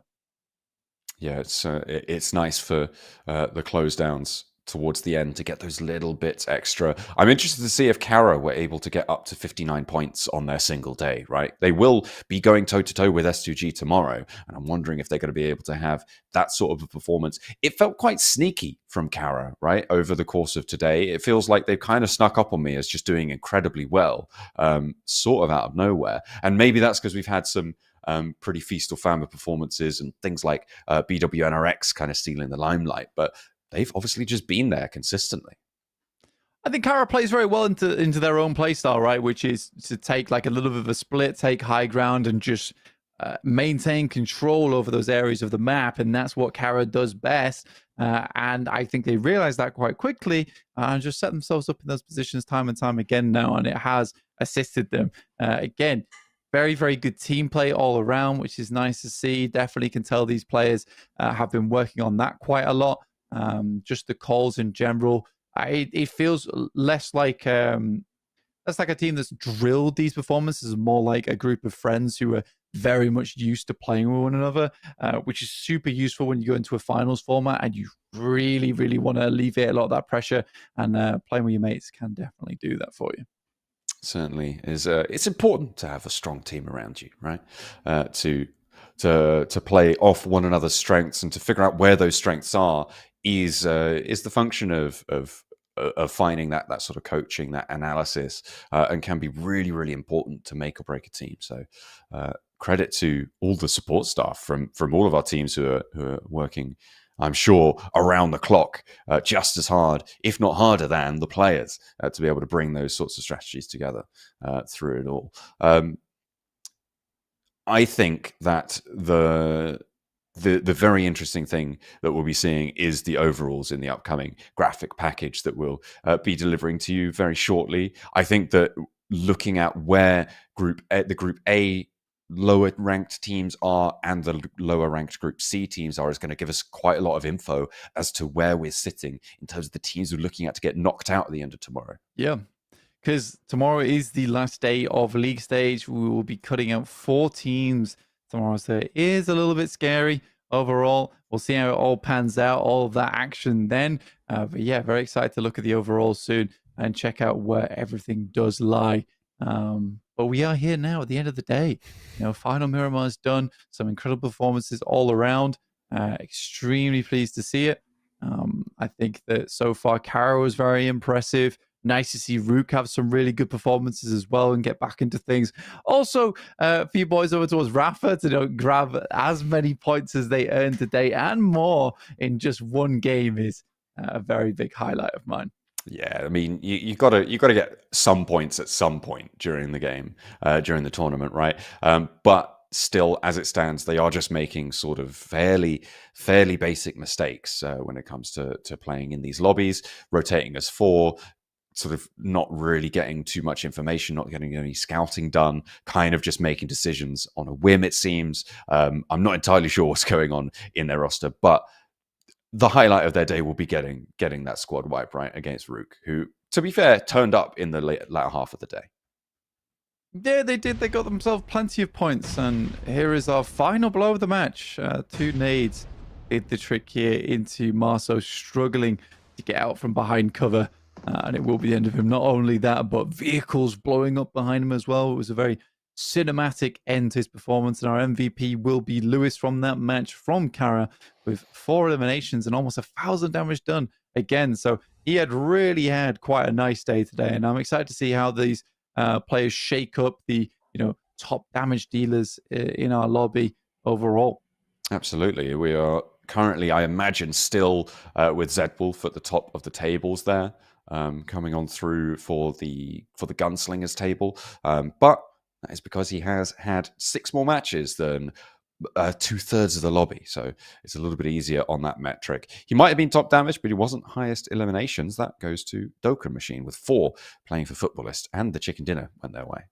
Yeah, it's nice for the close downs towards the end to get those little bits extra. I'm interested to see if Carya were able to get up to 59 points on their single day, right? They will be going toe-to-toe with S2G tomorrow, and I'm wondering if they're going to be able to have that sort of a performance. It felt quite sneaky from Carya, right, over the course of today. It feels like they've kind of snuck up on me as just doing incredibly well, sort of out of nowhere. And maybe that's because we've had some pretty feast or famine performances and things like BWNRX kind of stealing the limelight, but they've obviously just been there consistently. I think Carya plays very well into their own play style, right? Which is to take like a little bit of a split, take high ground, and just maintain control over those areas of the map. And that's what Carya does best. And I think they realized that quite quickly and just set themselves up in those positions time and time again now. And it has assisted them. Again, very, very good team play all around, which is nice to see. Definitely can tell these players have been working on that quite a lot. Just the calls in general. It feels less like that's like a team that's drilled these performances, more like a group of friends who are very much used to playing with one another, which is super useful when you go into a finals format and you really, really want to alleviate a lot of that pressure. And playing with your mates can definitely do that for you. Certainly is. It's important to have a strong team around you, right? To play off one another's strengths and to figure out where those strengths are is the function of finding that sort of coaching, that analysis, and can be really, really important to make or break a team. So credit to all the support staff from all of our teams who are working, I'm sure, around the clock, just as hard, if not harder than the players, to be able to bring those sorts of strategies together through it all. I think that the very interesting thing that we'll be seeing is the overalls in the upcoming graphic package that we'll be delivering to you very shortly. I think that looking at where the Group A lower ranked teams are and the lower ranked Group C teams are is going to give us quite a lot of info as to where we're sitting in terms of the teams we're looking at to get knocked out at the end of tomorrow. Yeah, because tomorrow is the last day of league stage. We will be cutting out 4 teams tomorrow, so it is a little bit scary overall. We'll see how it all pans out, all of that action then. But yeah, very excited to look at the overall soon and check out where everything does lie. But we are here now at the end of the day. Final Miramar is done. Some incredible performances all around. Extremely pleased to see it. I think that so far Carya was very impressive. Nice to see RUKH have some really good performances as well and get back into things. Also, for you boys over towards Rafa to grab as many points as they earned today and more in just one game is a very big highlight of mine. Yeah, I mean, you got to get some points at some point during the game, during the tournament, right? But still, as it stands, they are just making sort of fairly basic mistakes when it comes to playing in these lobbies, rotating as 4, sort of not really getting too much information, not getting any scouting done, kind of just making decisions on a whim, it seems. I'm not entirely sure what's going on in their roster, but the highlight of their day will be getting that squad wipe, right, against RUKH, who, to be fair, turned up in the latter half of the day. Yeah, they did. They got themselves plenty of points. And here is our final blow of the match. 2 nades did the trick here into Marceau, struggling to get out from behind cover. And it will be the end of him. Not only that, but vehicles blowing up behind him as well. It was a very cinematic end to his performance. And our MVP will be Lewis from that match from Carya with 4 eliminations and almost 1,000 damage done again. So he had really had quite a nice day today. And I'm excited to see how these players shake up the top damage dealers in our lobby overall. Absolutely. We are currently, I imagine, still with Zedwolf at the top of the tables there, coming on through for the Gunslingers table. But that is because he has had 6 more matches than 2/3 of the lobby. So it's a little bit easier on that metric. He might have been top damage, but he wasn't highest eliminations. That goes to Dokkan Machine with 4 playing for Footballist, and the Chicken Dinner went their way.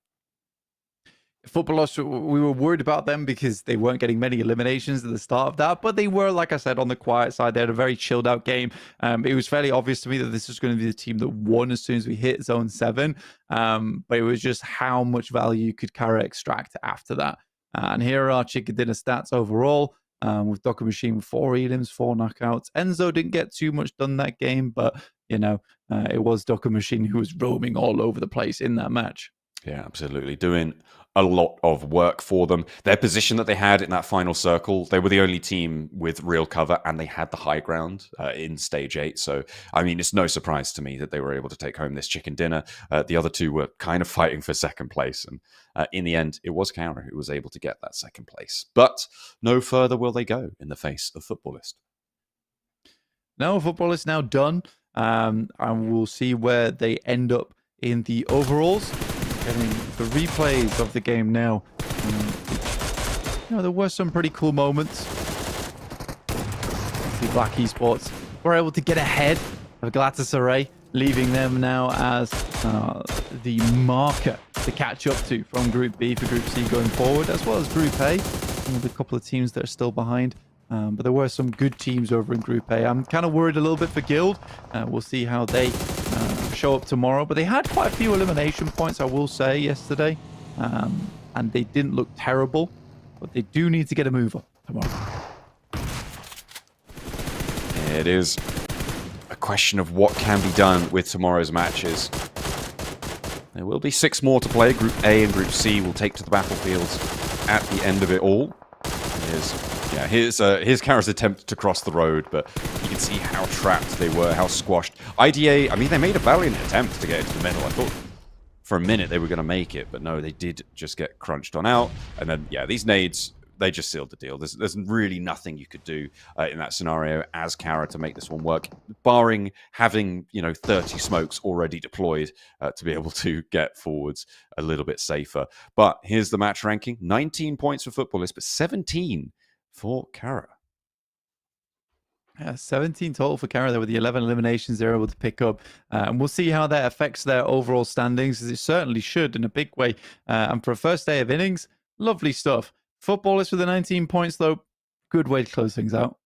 Footballers, we were worried about them because they weren't getting many eliminations at the start of that, but they were, like I said, on the quiet side. They had a very chilled out game. It was fairly obvious to me that this was going to be the team that won as soon as we hit zone 7. But it was just how much value could Carya extract after that. And here are our Chicken Dinner stats overall. With Dokkan Machine with 4 elims, 4 knockouts. Enzo didn't get too much done that game, but it was Dokkan Machine who was roaming all over the place in that match. Yeah, absolutely. Doing a lot of work for them. Their position that they had in that final circle, they were the only team with real cover, and they had the high ground in stage 8. So, I mean, it's no surprise to me that they were able to take home this Chicken Dinner. The other 2 were kind of fighting for second place. And in the end, it was Carya who was able to get that second place. But no further will they go in the face of Footballist. No, Footballist now done. And we'll see where they end up in the overalls. Getting the replays of the game now. There were some pretty cool moments. The RUKH Esports were able to get ahead of Galatasaray, leaving them now as the marker to catch up to from Group B for Group C going forward, as well as Group A. With a couple of teams that are still behind. But there were some good teams over in Group A. I'm kind of worried a little bit for Guild. We'll see how they show up tomorrow. But they had quite a few elimination points, I will say, yesterday. And they didn't look terrible. but they do need to get a move up tomorrow. It is a question of what can be done with tomorrow's matches. There will be 6 more to play. Group A and Group C will take to the battlefields at the end of it all. Here's Carya's attempt to cross the road, but you can see how trapped they were, how squashed. IDA, I mean, they made a valiant attempt to get into the middle. I thought for a minute they were going to make it, but no, they did just get crunched on out. And then, yeah, these nades, they just sealed the deal. There's really nothing you could do in that scenario as Carya to make this one work, barring having 30 smokes already deployed to be able to get forwards a little bit safer. But here's the match ranking: 19 points for Futbolists, but 17 for Carya. Yeah, 17 total for Carya there with the 11 eliminations they're able to pick up. And we'll see how that affects their overall standings, as it certainly should in a big way. And for a first day of innings, lovely stuff. Futbolists with the 19 points, though, good way to close things out.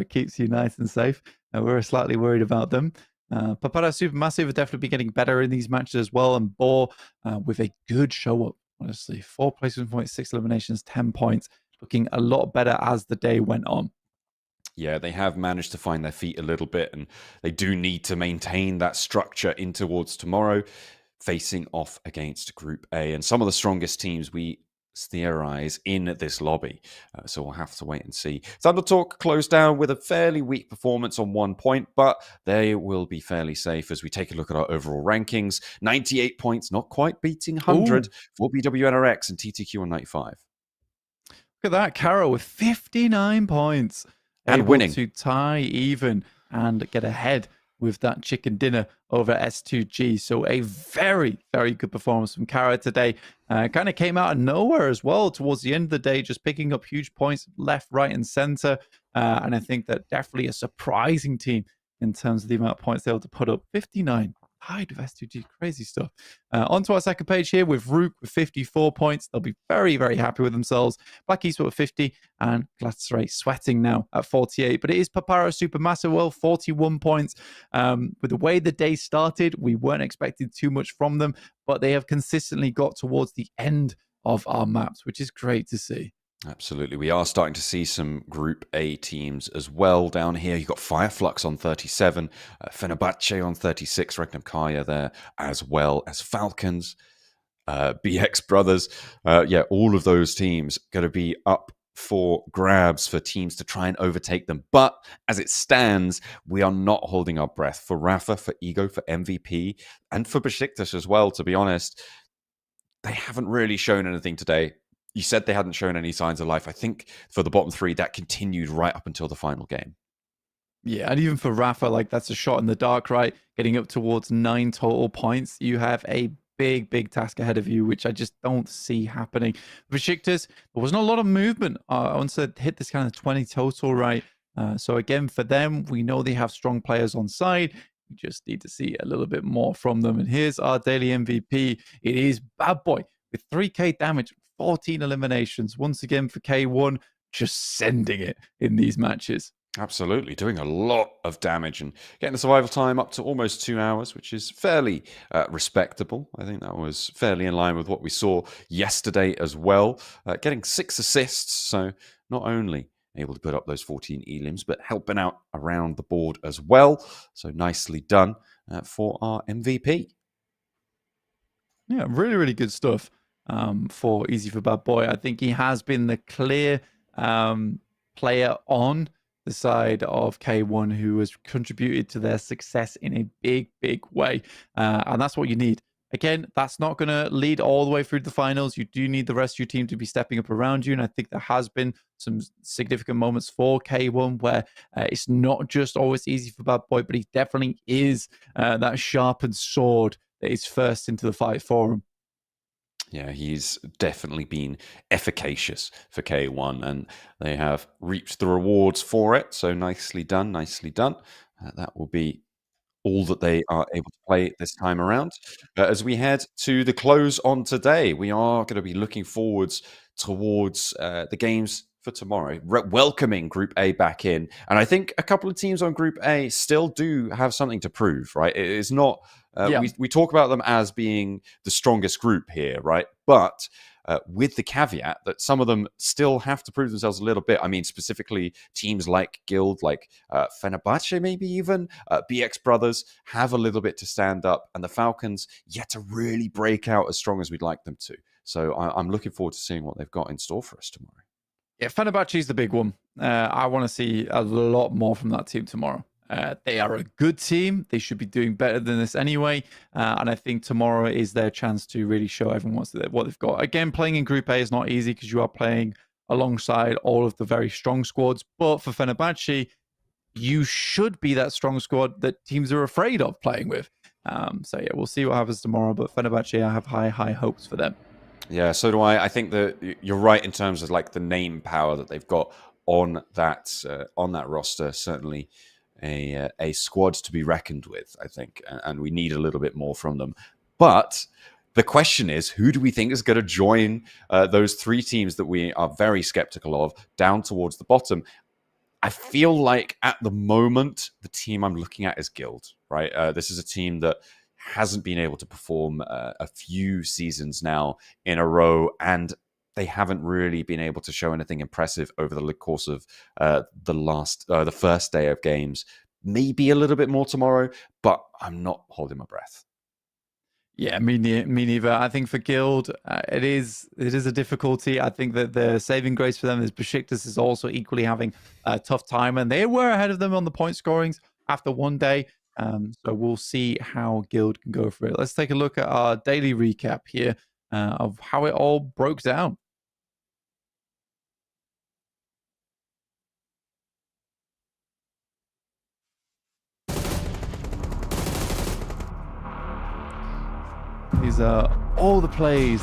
Keeps you nice and safe. We're slightly worried about them. Papara SuperMassive are definitely getting better in these matches as well. And Boar with a good show up, honestly. 4 placement points, 6 eliminations, 10 points. Looking a lot better as the day went on. Yeah, they have managed to find their feet a little bit, and they do need to maintain that structure in towards tomorrow, facing off against Group A and some of the strongest teams we theorize in this lobby. So we'll have to wait and see. Talq closed down with a fairly weak performance on 1 point, but they will be fairly safe as we take a look at our overall rankings. 98 points, not quite beating 100 for BWNRX and TTQ on 95. Look at that, Carya with 59 points. And able winning. To tie even and get ahead with that chicken dinner over S2G. So a very, very good performance from Carya today. Kind of came out of nowhere as well towards the end of the day, just picking up huge points left, right, and center. And I think that definitely a surprising team in terms of the amount of points they were able to put up. 59. Tied with S2G, crazy stuff. Onto our second page here with RUKH with 54 points. They'll be very, very happy with themselves. BRX Esports with 50 and Galatasaray sweating now at 48. But it is Papara SuperMassive, 41 points. With the way the day started, we weren't expecting too much from them, but they have consistently got towards the end of our maps, which is great to see. Absolutely. We are starting to see some Group A teams as well down here. You've got Flux on 37, Fenerbahçe on 36, Regnum Carya there, as well as Falcons, BX Brothers. All of those teams going to be up for grabs for teams to try and overtake them. But as it stands, we are not holding our breath for Rafa, for Ego, for MVP, and for Beşiktaş as well, to be honest. They haven't really shown anything today. You said they hadn't shown any signs of life. I think for the bottom 3, that continued right up until the final game. Yeah, and even for Rafa, that's a shot in the dark, right? Getting up towards 9 total points. You have a big, big task ahead of you, which I just don't see happening. Beşiktaş, there wasn't a lot of movement. Once they hit this kind of 20 total, right? So again, for them, we know they have strong players on side. We just need to see a little bit more from them. And here's our daily MVP. It is Bad Boy with 3k damage. 14 eliminations. Once again for K1, just sending it in these matches. Absolutely, doing a lot of damage and getting the survival time up to almost 2 hours, which is fairly respectable. I think that was fairly in line with what we saw yesterday as well. Getting 6 assists, so not only able to put up those 14 elims, but helping out around the board as well. So nicely done for our MVP. Yeah, really, really good stuff. For Easy for Bad Boy. I think he has been the clear player on the side of K1 who has contributed to their success in a big, big way. And that's what you need. Again, that's not going to lead all the way through the finals. You do need the rest of your team to be stepping up around you. And I think there has been some significant moments for K1 where it's not just always Easy for Bad Boy, but he definitely is that sharpened sword that is first into the fight for him. Yeah, he's definitely been efficacious for K1, and they have reaped the rewards for it. So nicely done, nicely done. That will be all that they are able to play this time around. As we head to the close on today, we are going to be looking forwards towards the games for tomorrow, welcoming Group A back in. And I think a couple of teams on Group A still do have something to prove, right? It is not... We talk about them as being the strongest group here, right? But with the caveat that some of them still have to prove themselves a little bit. I mean, specifically teams like Guild, like Fenerbahçe, maybe even BX Brothers have a little bit to stand up, and the Falcons yet to really break out as strong as we'd like them to. So I'm looking forward to seeing what they've got in store for us tomorrow. Yeah, Fenerbahçe is the big one. I want to see a lot more from that team tomorrow. They are a good team. They should be doing better than this anyway. And I think tomorrow is their chance to really show everyone what they've got. Again, playing in Group A is not easy because you are playing alongside all of the very strong squads. But for Fenerbahçe, you should be that strong squad that teams are afraid of playing with. So yeah, we'll see what happens tomorrow. But Fenerbahçe, I have high hopes for them. Yeah, so do I. I think that you're right in terms of like the name power that they've got on that roster. Certainly a squad to be reckoned with, I think, and we need a little bit more from them. But the question is, who do we think is going to join those three teams that we are very skeptical of down towards the bottom? I feel like at the moment, the team I'm looking at is Guild, right? This is a team that hasn't been able to perform a few seasons now in a row, and they haven't really been able to show anything impressive over the course of the first day of games. Maybe a little bit more tomorrow, but I'm not holding my breath. Yeah, me neither. I think for Guild, it is a difficulty. I think that the saving grace for them is Beşiktaş is also equally having a tough time, and they were ahead of them on the point scorings after one day. So we'll see how Guild can go for it. Let's take a look at our daily recap here of how it all broke down. These are all the plays